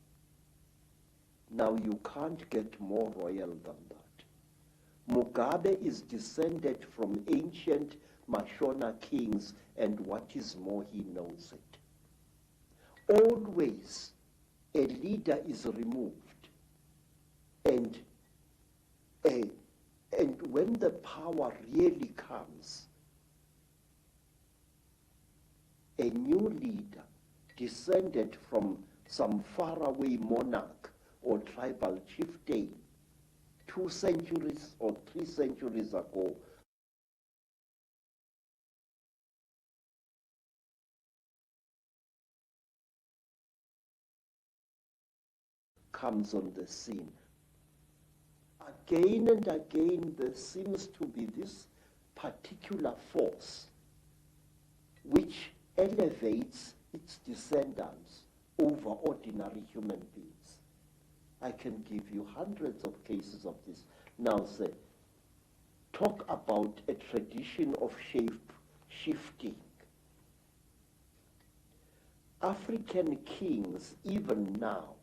Now, you can't get more royal than that. Mugabe is descended from ancient Mashona kings, and what is more, he knows it. Always, a leader is removed, and when the power really comes, a new leader descended from some faraway monarch or tribal chieftain 2 centuries or 3 centuries ago comes on the scene. Again and again, there seems to be this particular force which elevates its descendants over ordinary human beings. I can give you hundreds of cases of this. Now, say, talk about a tradition of shape-shifting. African kings, even now,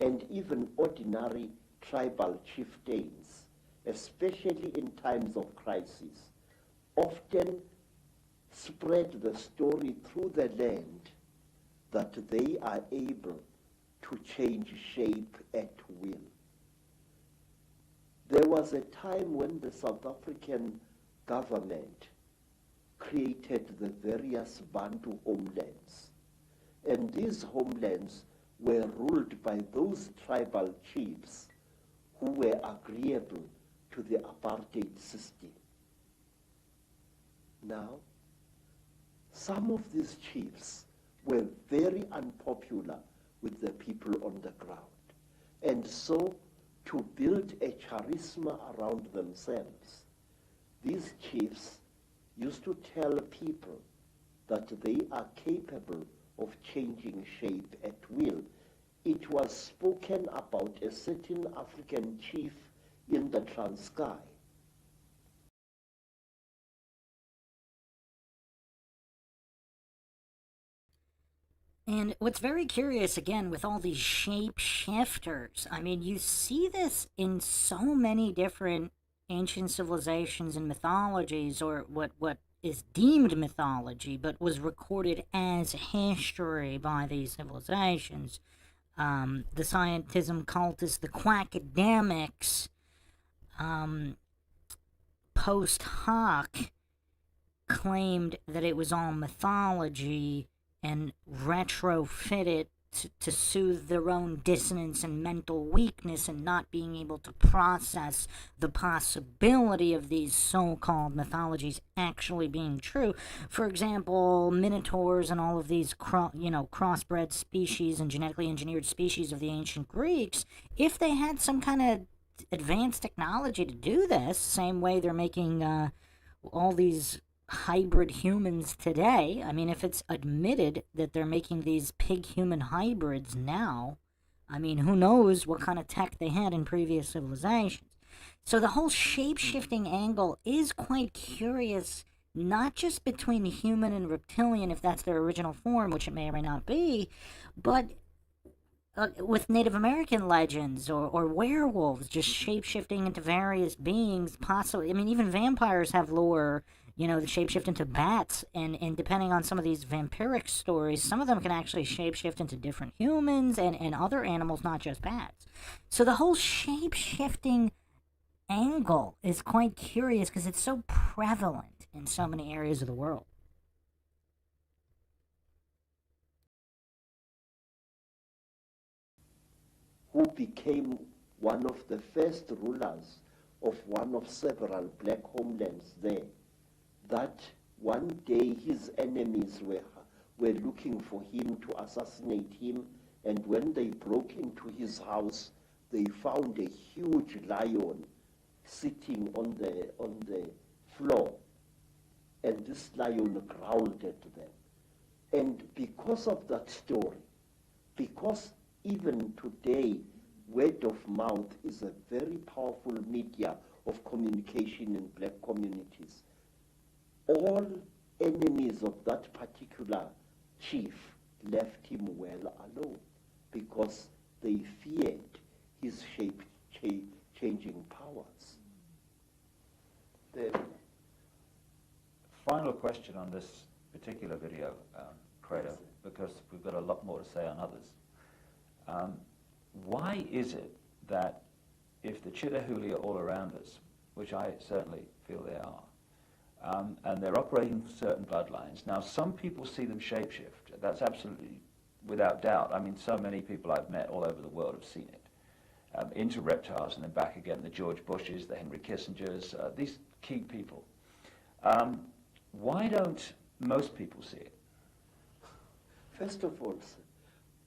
and even ordinary tribal chieftains, especially in times of crisis, often spread the story through the land that they are able to change shape at will. There was a time when the South African government created the various Bantu homelands, and these homelands were ruled by those tribal chiefs who were agreeable to the apartheid system. Now, some of these chiefs were very unpopular with the people on the ground. And so, to build a charisma around themselves, these chiefs used to tell people that they are capable of changing shape at will. It was spoken about a certain African chief in the Transkei. And what's very curious, again, with all these shapeshifters, I mean, you see this in so many different ancient civilizations and mythologies, or what is deemed mythology, but was recorded as history by these civilizations. The scientism cultists, the quackademics, post hoc claimed that it was all mythology and retrofit it to soothe their own dissonance and mental weakness and not being able to process the possibility of these so-called mythologies actually being true. For example, minotaurs and all of these crossbred species and genetically engineered species of the ancient Greeks, if they had some kind of advanced technology to do this, same way they're making all these hybrid humans today. I mean, if it's admitted that they're making these pig-human hybrids now, I mean, who knows what kind of tech they had in previous civilizations. So the whole shape-shifting angle is quite curious, not just between human and reptilian, if that's their original form, which it may or may not be, but with Native American legends or werewolves just shape-shifting into various beings, possibly. I mean, even vampires have lore, that shapeshift into bats, and depending on some of these vampiric stories, some of them can actually shapeshift into different humans and other animals, not just bats. So the whole shape-shifting angle is quite curious because it's so prevalent in so many areas of the world. Who became one of the first rulers of one of several black homelands there, that one day his enemies were looking for him to assassinate him, and when they broke into his house, they found a huge lion sitting on the floor, and this lion growled at them. And because of that story, because even today, word of mouth is a very powerful media of communication in black communities. All enemies of that particular chief left him well alone because they feared his shape-changing powers. The final question on this particular video, Credo, because we've got a lot more to say on others. Why is it that if the Chitahuli are all around us, which I certainly feel they are, and they're operating for certain bloodlines, now some people see them shapeshift, that's absolutely without doubt. I mean, so many people I've met all over the world have seen it, into reptiles and then back again, the George Bushes, the Henry Kissingers, these key people. Why don't most people see it? First of all, sir,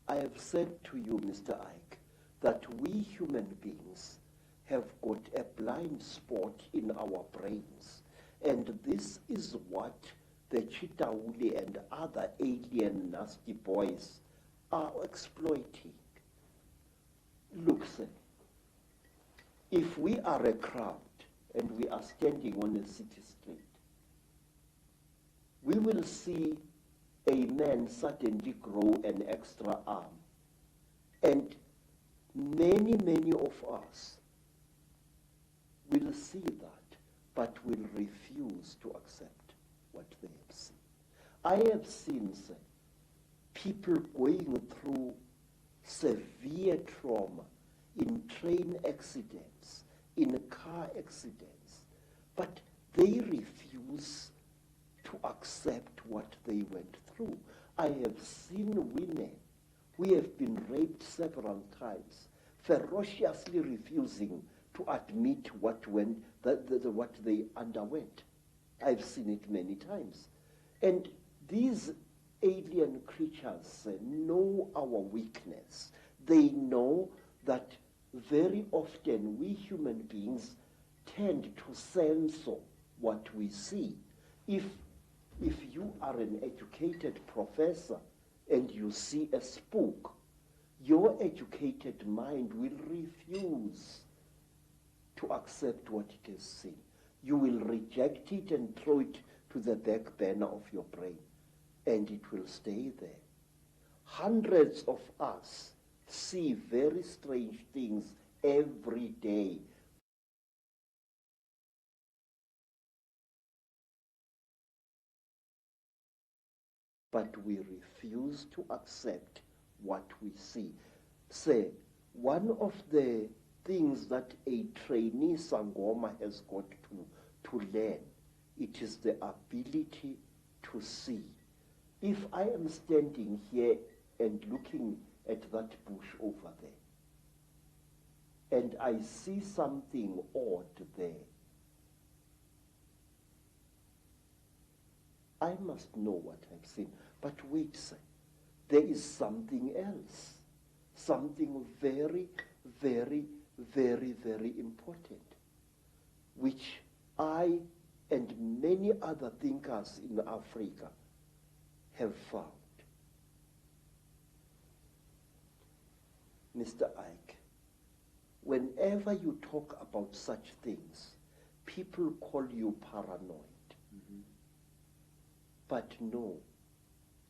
I have said to you, Mr. Ike, that we human beings have got a blind spot in our brains. And this is what the Chitauli and other alien nasty boys are exploiting. Look, sir, if we are a crowd and we are standing on a city street, we will see a man suddenly grow an extra arm. And many, many of us will see that, but will refuse to accept what they have seen. I have seen, sir, people going through severe trauma in train accidents, in car accidents, but they refuse to accept what they went through. I have seen women who have been raped several times, ferociously refusing to admit what they underwent. I've seen it many times. And these alien creatures know our weakness. They know that very often we human beings tend to censor what we see. If you are an educated professor and you see a spook, your educated mind will refuse to accept what it has seen. You will reject it and throw it to the back burner of your brain, and it will stay there. Hundreds of us see very strange things every day. But we refuse to accept what we see. Say, one of the things that a trainee Sangoma has got to learn, it is the ability to see. If I am standing here and looking at that bush over there, and I see something odd there, I must know what I've seen. But wait, sir, there is something else, something very, very, very, very important, which I and many other thinkers in Africa have found. Mr. Ike, whenever you talk about such things, people call you paranoid. But no,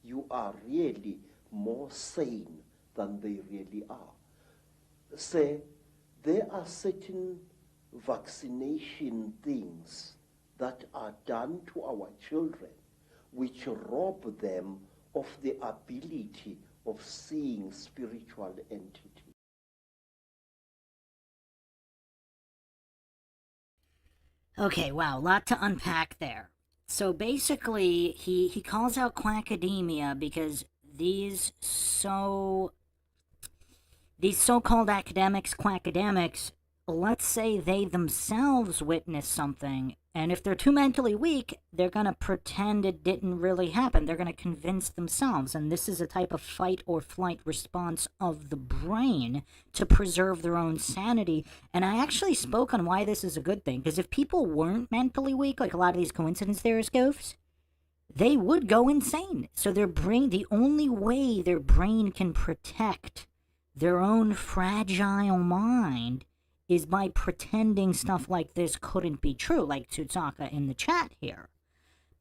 you are really more sane than they really are. Say, there are certain vaccination things that are done to our children which rob them of the ability of seeing spiritual entities. Okay, wow, a lot to unpack there. So basically, he calls out quackademia because these so-called academics, quackademics, let's say they themselves witness something, and if they're too mentally weak, they're going to pretend it didn't really happen. They're going to convince themselves, and this is a type of fight or flight response of the brain to preserve their own sanity. And I actually spoke on why this is a good thing, because if people weren't mentally weak, like a lot of these coincidence theorist goofs, they would go insane. So their brain, the only way their brain can protect their own fragile mind is by pretending stuff like this couldn't be true, like Tsutsaka in the chat here.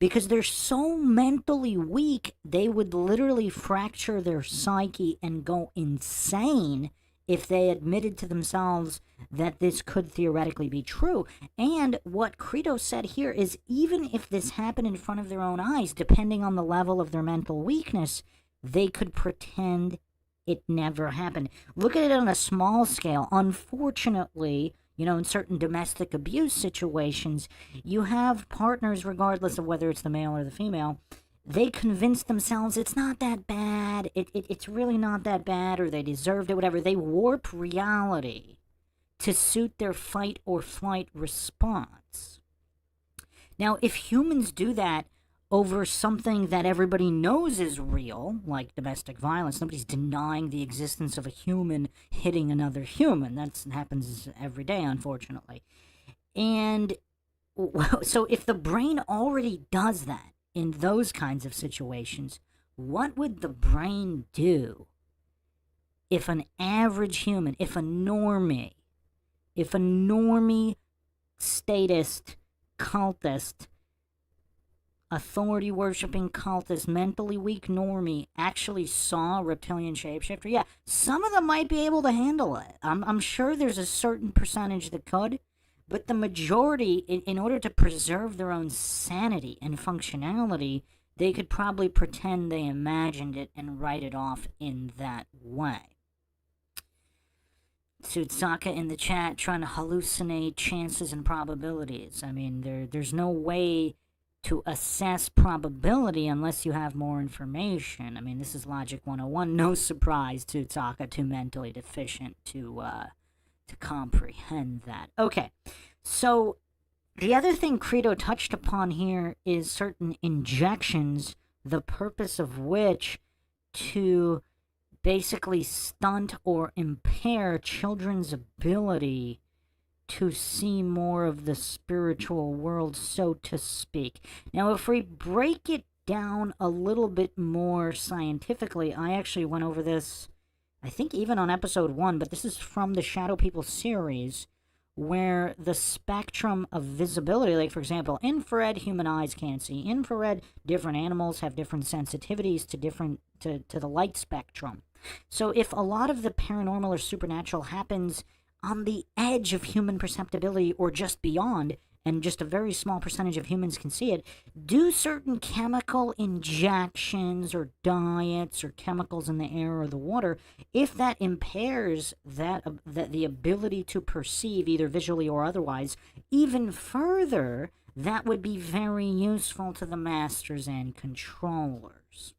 Because they're so mentally weak, they would literally fracture their psyche and go insane if they admitted to themselves that this could theoretically be true. And what Credo said here is even if this happened in front of their own eyes, depending on the level of their mental weakness, they could pretend it never happened. Look at it on a small scale. Unfortunately, you know, in certain domestic abuse situations, you have partners, regardless of whether it's the male or the female, they convince themselves it's not that bad, it's really not that bad, or they deserved it, whatever. They warp reality to suit their fight or flight response. Now, if humans do that over something that everybody knows is real, like domestic violence, nobody's denying the existence of a human hitting another human. That happens every day, unfortunately. And so if the brain already does that in those kinds of situations, what would the brain do if an average human, if a normie statist, cultist, authority-worshipping cultist, mentally weak normie actually saw a reptilian shapeshifter? Yeah, some of them might be able to handle it. I'm sure there's a certain percentage that could, but the majority, in order to preserve their own sanity and functionality, they could probably pretend they imagined it and write it off in that way. Tsutsaka in the chat trying to hallucinate chances and probabilities. I mean, there's no way to assess probability unless you have more information. I mean, this is Logic 101. No surprise Tsutsaka too mentally deficient to comprehend that. Okay, so the other thing Credo touched upon here is certain injections, the purpose of which to basically stunt or impair children's ability to see more of the spiritual world, so to speak. Now, if we break it down a little bit more scientifically, I actually went over this, I think even on episode 1, but this is from the Shadow People series, where the spectrum of visibility, like for example, infrared, human eyes can't see infrared, different animals have different sensitivities to the light spectrum. So if a lot of the paranormal or supernatural happens on the edge of human perceptibility or just beyond, and just a very small percentage of humans can see it, do certain chemical injections or diets or chemicals in the air or the water, if that impairs the ability to perceive, either visually or otherwise, even further, that would be very useful to the masters and controllers.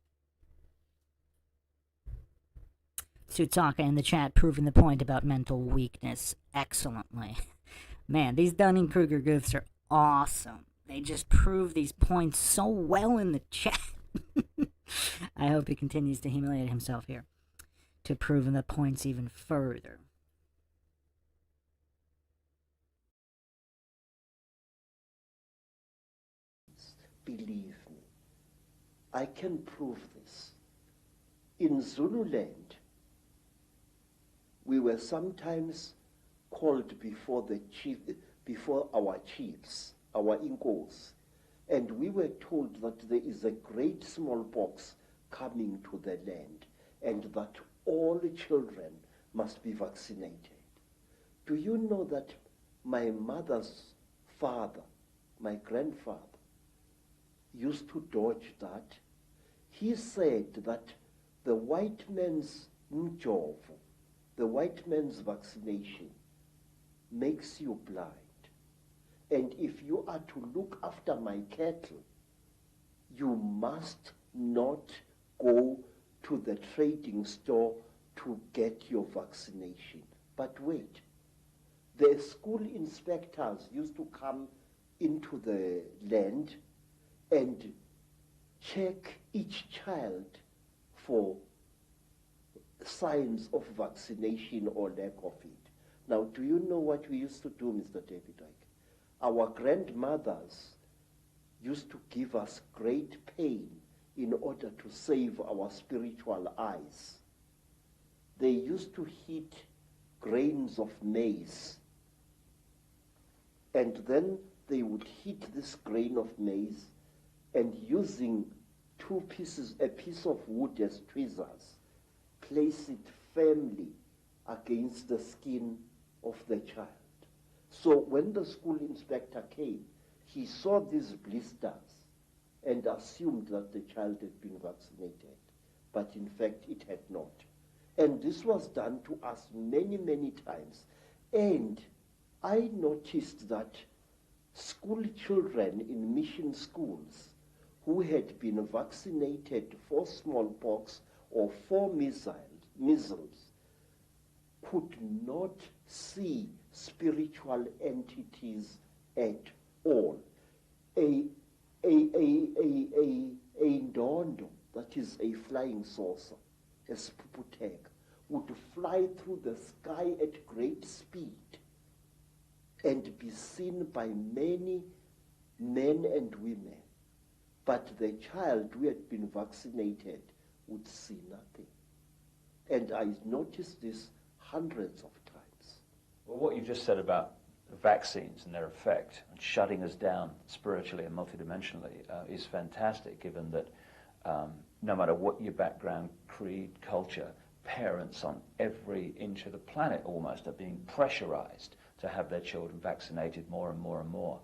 Tsutsaka in the chat proving the point about mental weakness excellently. Man, these Dunning-Kruger goofs are awesome. They just prove these points so well in the chat. I hope he continues to humiliate himself here to prove the points even further. believe me, I can prove this. In Zululand, we were sometimes called before our chiefs, our Inkos, and we were told that there is a great smallpox coming to the land and that all children must be vaccinated. Do you know that my mother's father, my grandfather, used to dodge that? He said that the white man's mjovo, the white man's vaccination, makes you blind. And if you are to look after my cattle, you must not go to the trading store to get your vaccination. But wait, the school inspectors used to come into the land and check each child for signs of vaccination or lack of it. Now, do you know what we used to do, Mr. David Icke? Our grandmothers used to give us great pain in order to save our spiritual eyes. They used to heat grains of maize, and then they would heat this grain of maize, and using a piece of wood as tweezers, place it firmly against the skin of the child. So when the school inspector came, he saw these blisters and assumed that the child had been vaccinated, but in fact it had not. And this was done to us many, many times. And I noticed that school children in mission schools who had been vaccinated for smallpox or for measles could not see spiritual entities at all. A ndondo, that is a flying saucer, a spuputeg, would fly through the sky at great speed and be seen by many men and women. But the child who had been vaccinated would see nothing. And I noticed this hundreds of times. Well, what you just said about vaccines and their effect and shutting us down spiritually and multidimensionally is fantastic, given that no matter what your background, creed, culture, parents on every inch of the planet almost are being pressurized to have their children vaccinated more and more and more.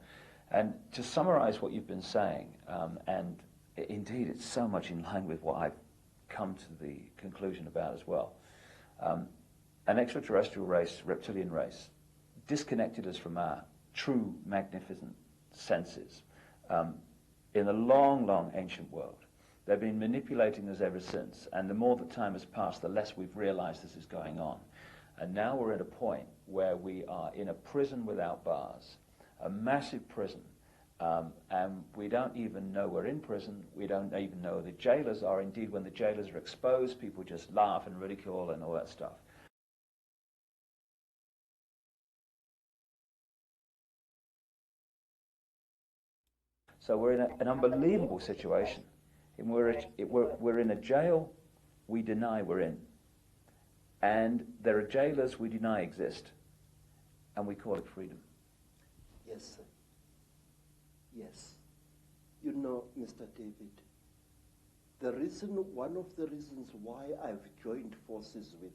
And to summarize what you've been saying, and indeed it's so much in line with what I've come to the conclusion about as well, an extraterrestrial race, reptilian race, disconnected us from our true magnificent senses in a long, long ancient world. They've been manipulating us ever since, and the more that time has passed, the less we've realized this is going on. And now we're at a point where we are in a prison without bars, a massive prison, and we don't even know we're in prison. We don't even know the jailers are. Indeed, when the jailers are exposed, people just laugh and ridicule and all that stuff. So we're in an unbelievable situation. And we're in a jail we deny we're in. And there are jailers we deny exist. And we call it freedom. Yes, sir. Yes. You know, Mr. David, one of the reasons why I've joined forces with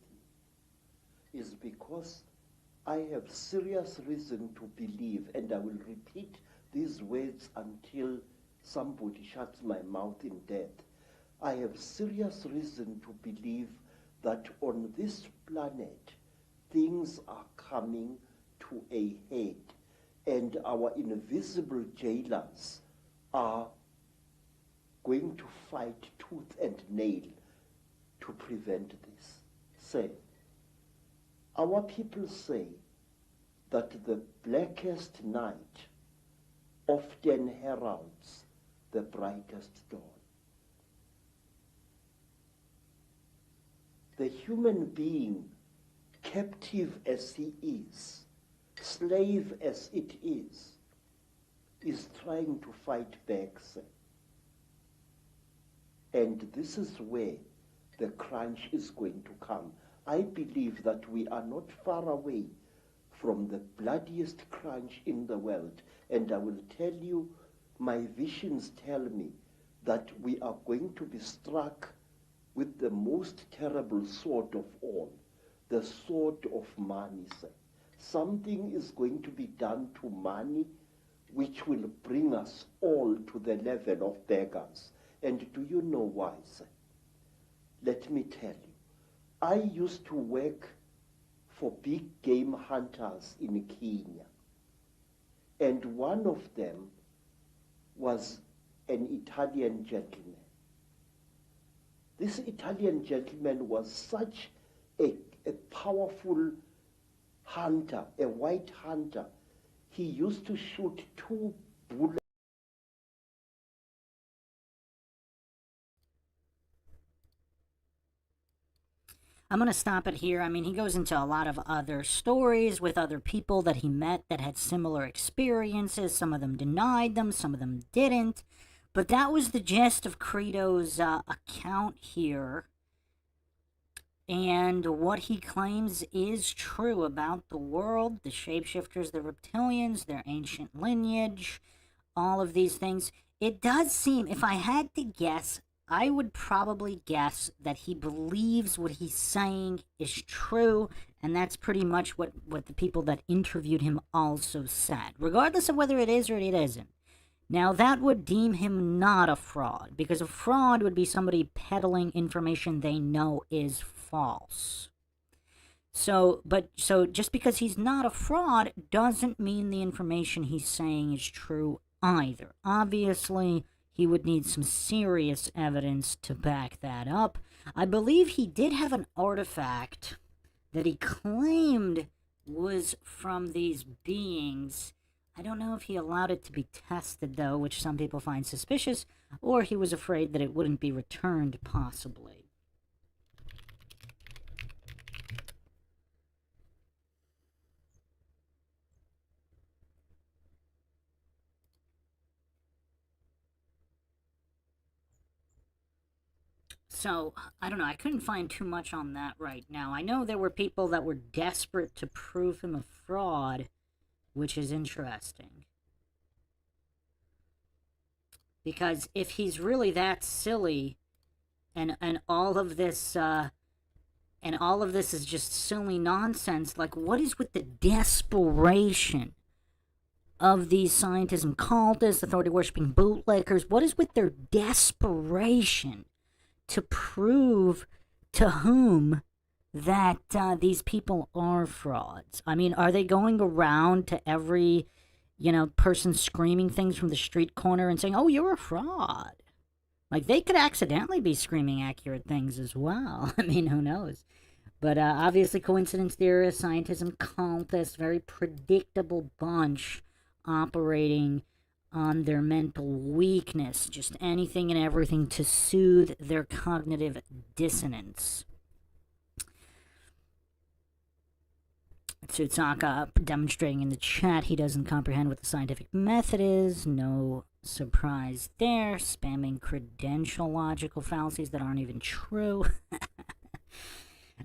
you is because I have serious reason to believe, and I will repeat these words until somebody shuts my mouth in death. I have serious reason to believe that on this planet, things are coming to a head, and our invisible jailers are going to fight tooth and nail to prevent this. Say, our people say that the blackest night often heralds the brightest dawn. The human being, captive as he is, slave as it is, is trying to fight back, sir. And this is where the crunch is going to come. I believe that we are not far away from the bloodiest crunch in the world. And I will tell you, my visions tell me that we are going to be struck with the most terrible sword of all, the sword of money, sir. Something is going to be done to money which will bring us all to the level of beggars. And do you know why, sir? Let me tell you. I used to work for big game hunters in Kenya. And one of them was an Italian gentleman. This Italian gentleman was such a powerful hunter, a white hunter. He used to shoot 2 bullets. I'm going to stop it here. I mean, he goes into a lot of other stories with other people that he met that had similar experiences. Some of them denied them, some of them didn't. But that was the gist of Credo's account here. And what he claims is true about the world, the shapeshifters, the reptilians, their ancient lineage, all of these things. It does seem, if I had to guess, I would probably guess that he believes what he's saying is true, and that's pretty much what the people that interviewed him also said, regardless of whether it is or it isn't. Now, that would deem him not a fraud, because a fraud would be somebody peddling information they know is false. So just because he's not a fraud doesn't mean the information he's saying is true either. Obviously, he would need some serious evidence to back that up. I believe he did have an artifact that he claimed was from these beings. I don't know if he allowed it to be tested, though, which some people find suspicious, or he was afraid that it wouldn't be returned, possibly. So, I don't know, I couldn't find too much on that right now. I know there were people that were desperate to prove him a fraud, which is interesting. Because if he's really that silly, and all of this, is just silly nonsense, like, what is with the desperation of these scientism cultists, authority-worshipping bootlickers? What is with their desperation to prove to whom that these people are frauds? I mean, are they going around to every, person screaming things from the street corner and saying, oh, you're a fraud? Like, they could accidentally be screaming accurate things as well. I mean, who knows? But obviously, coincidence theorists, scientism cultists, very predictable bunch operating on their mental weakness, just anything and everything to soothe their cognitive dissonance. Tsutsaka demonstrating in the chat he doesn't comprehend what the scientific method is. No surprise there. Spamming credential logical fallacies that aren't even true.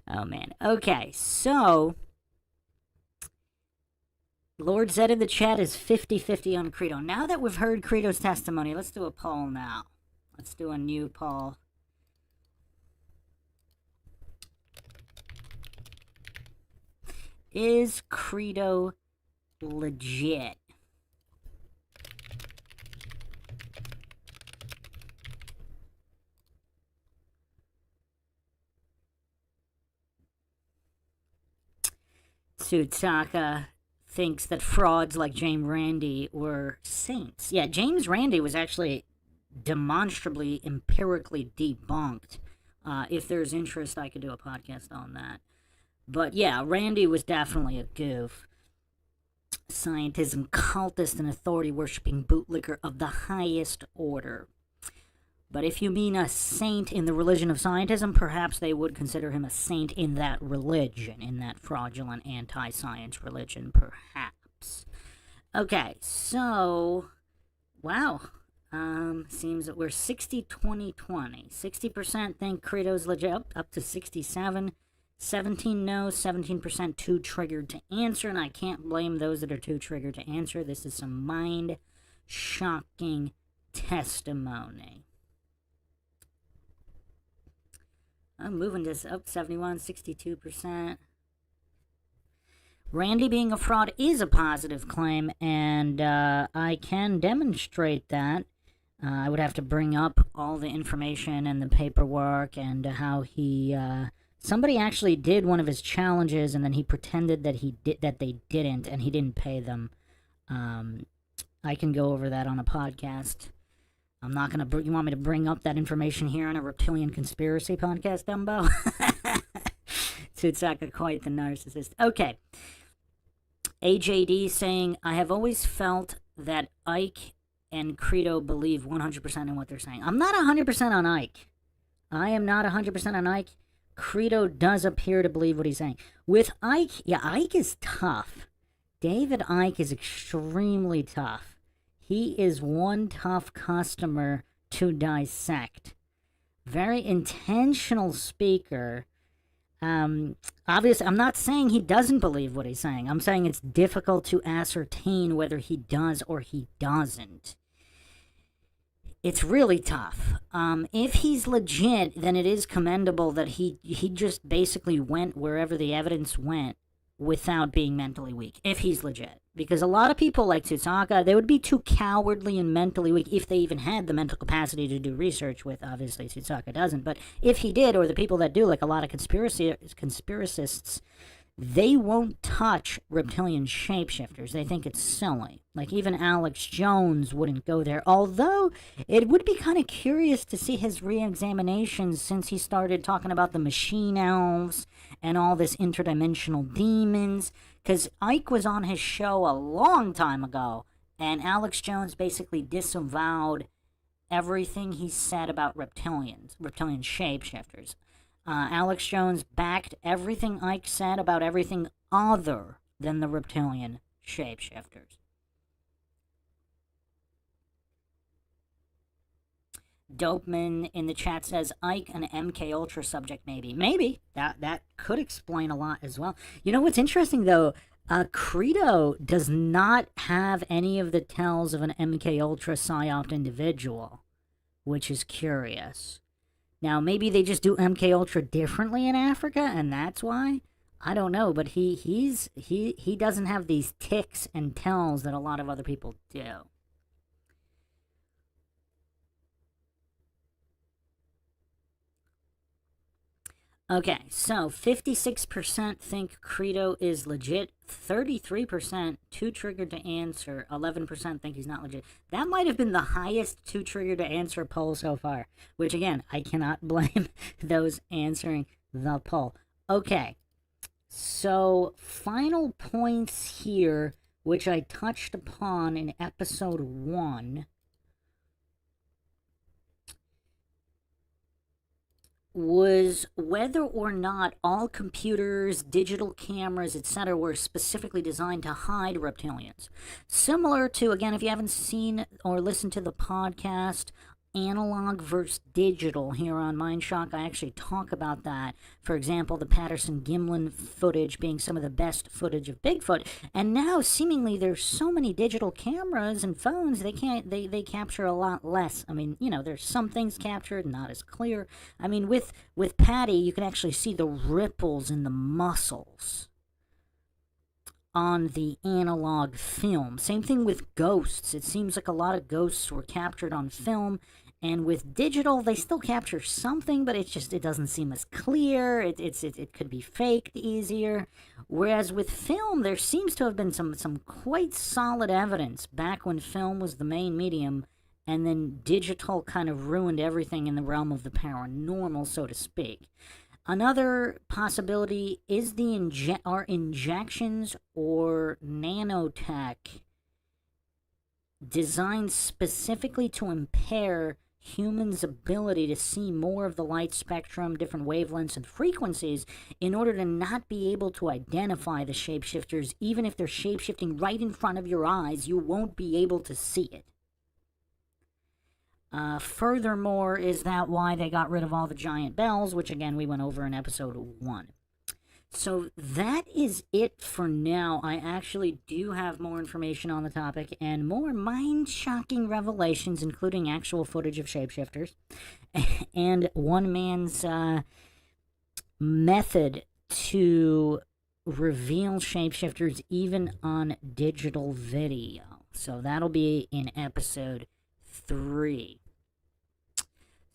Oh, man. Okay, so Lord Zed in the chat is 50-50 on Credo. Now that we've heard Credo's testimony, let's do a poll now. Let's do a new poll. Is Credo legit? Tsutsaka thinks that frauds like James Randi were saints. Yeah, James Randi was actually demonstrably, empirically debunked. If there's interest, I could do a podcast on that. But yeah, Randi was definitely a goof. Scientism cultist and authority-worshipping bootlicker of the highest order. But if you mean a saint in the religion of scientism, perhaps they would consider him a saint in that religion, in that fraudulent anti-science religion, perhaps. Okay, so Wow. Seems that we're 60-20-20. 60% think Credo's legit, up to 67. 17 no, 17% too triggered to answer, and I can't blame those that are too triggered to answer. This is some mind-shocking testimony. I'm moving this up 71, 62%. Randy being a fraud is a positive claim, and I can demonstrate that. I would have to bring up all the information and the paperwork and how he... somebody actually did one of his challenges, and then he pretended that they didn't, and he didn't pay them. I can go over that on a podcast. I'm not going to... You want me to bring up that information here on a Reptilian Conspiracy podcast, Dumbo? Tsutsaka, quite the narcissist. Okay. AJD saying, I have always felt that Ike and Credo believe 100% in what they're saying. I'm not 100% on Ike. I am not 100% on Ike. Credo does appear to believe what he's saying. With Ike, yeah, Ike is tough. David Ike is extremely tough. He is one tough customer to dissect. Very intentional speaker. Obviously, I'm not saying he doesn't believe what he's saying. I'm saying it's difficult to ascertain whether he does or he doesn't. It's really tough. If he's legit, then it is commendable that he just basically went wherever the evidence went without being mentally weak, if he's legit. Because a lot of people like Tsutsaka, they would be too cowardly and mentally weak if they even had the mental capacity to do research, with obviously Tsutsaka doesn't. But if he did, or the people that do, like a lot of conspiracists, they won't touch reptilian shapeshifters. They think it's silly. Like, even Alex Jones wouldn't go there. Although, it would be kind of curious to see his re-examinations since he started talking about the machine elves and all this interdimensional demons. Because Ike was on his show a long time ago, and Alex Jones basically disavowed everything he said about reptilian shapeshifters. Alex Jones backed everything Ike said about everything other than the reptilian shapeshifters. Dopeman in the chat says Ike an MK Ultra subject, maybe. Maybe. That could explain a lot as well. You know what's interesting though? Credo does not have any of the tells of an MK Ultra psyopt individual, which is curious. Now, maybe they just do MK Ultra differently in Africa, and that's why? I don't know, but he doesn't have these ticks and tells that a lot of other people do. Okay, so 56% think Credo is legit, 33% too triggered to answer, 11% think he's not legit. That might have been the highest too triggered to answer poll so far, which again, I cannot blame those answering the poll. Okay, so final points here, which I touched upon in episode 1. Was whether or not all computers, digital cameras, etc. were specifically designed to hide reptilians. Similar to, again, if you haven't seen or listened to the podcast, Analog versus Digital here on MindShock, I actually talk about that. For example, the Patterson-Gimlin footage being some of the best footage of Bigfoot. And now, seemingly, there's so many digital cameras and phones, they capture a lot less. I mean, you know, there's some things captured, not as clear. I mean, with Patty, you can actually see the ripples in the muscles on the analog film. Same thing with ghosts. It seems like a lot of ghosts were captured on film, and with digital, they still capture something, but it doesn't seem as clear. It could be faked easier. Whereas with film, there seems to have been some quite solid evidence back when film was the main medium, and then digital kind of ruined everything in the realm of the paranormal, so to speak. Another possibility is are injections or nanotech designed specifically to impair humans' ability to see more of the light spectrum, different wavelengths and frequencies, in order to not be able to identify the shapeshifters. Even if they're shapeshifting right in front of your eyes, you won't be able to see it. Furthermore, is that why they got rid of all the giant bells, which again we went over in episode 1. So that is it for now. I actually do have more information on the topic and more mind-shocking revelations, including actual footage of shapeshifters and one man's method to reveal shapeshifters even on digital video. So that'll be in episode 3.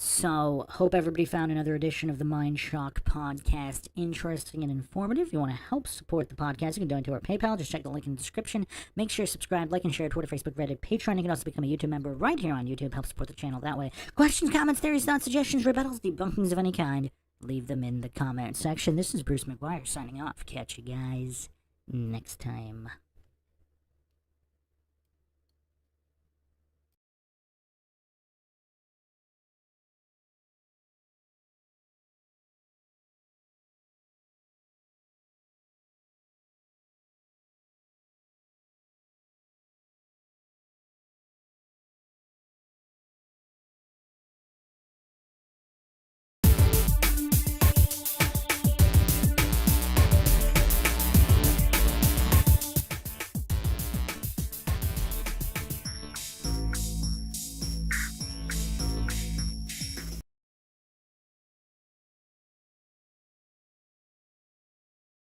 So, hope everybody found another edition of the MindShock podcast interesting and informative. If you want to help support the podcast, you can donate to our PayPal. Just check the link in the description. Make sure to subscribe, like, and share Twitter, Facebook, Reddit, Patreon. You can also become a YouTube member right here on YouTube. Help support the channel that way. Questions, comments, theories, thoughts, suggestions, rebuttals, debunkings of any kind, leave them in the comment section. This is Bruce McGuire signing off. Catch you guys next time.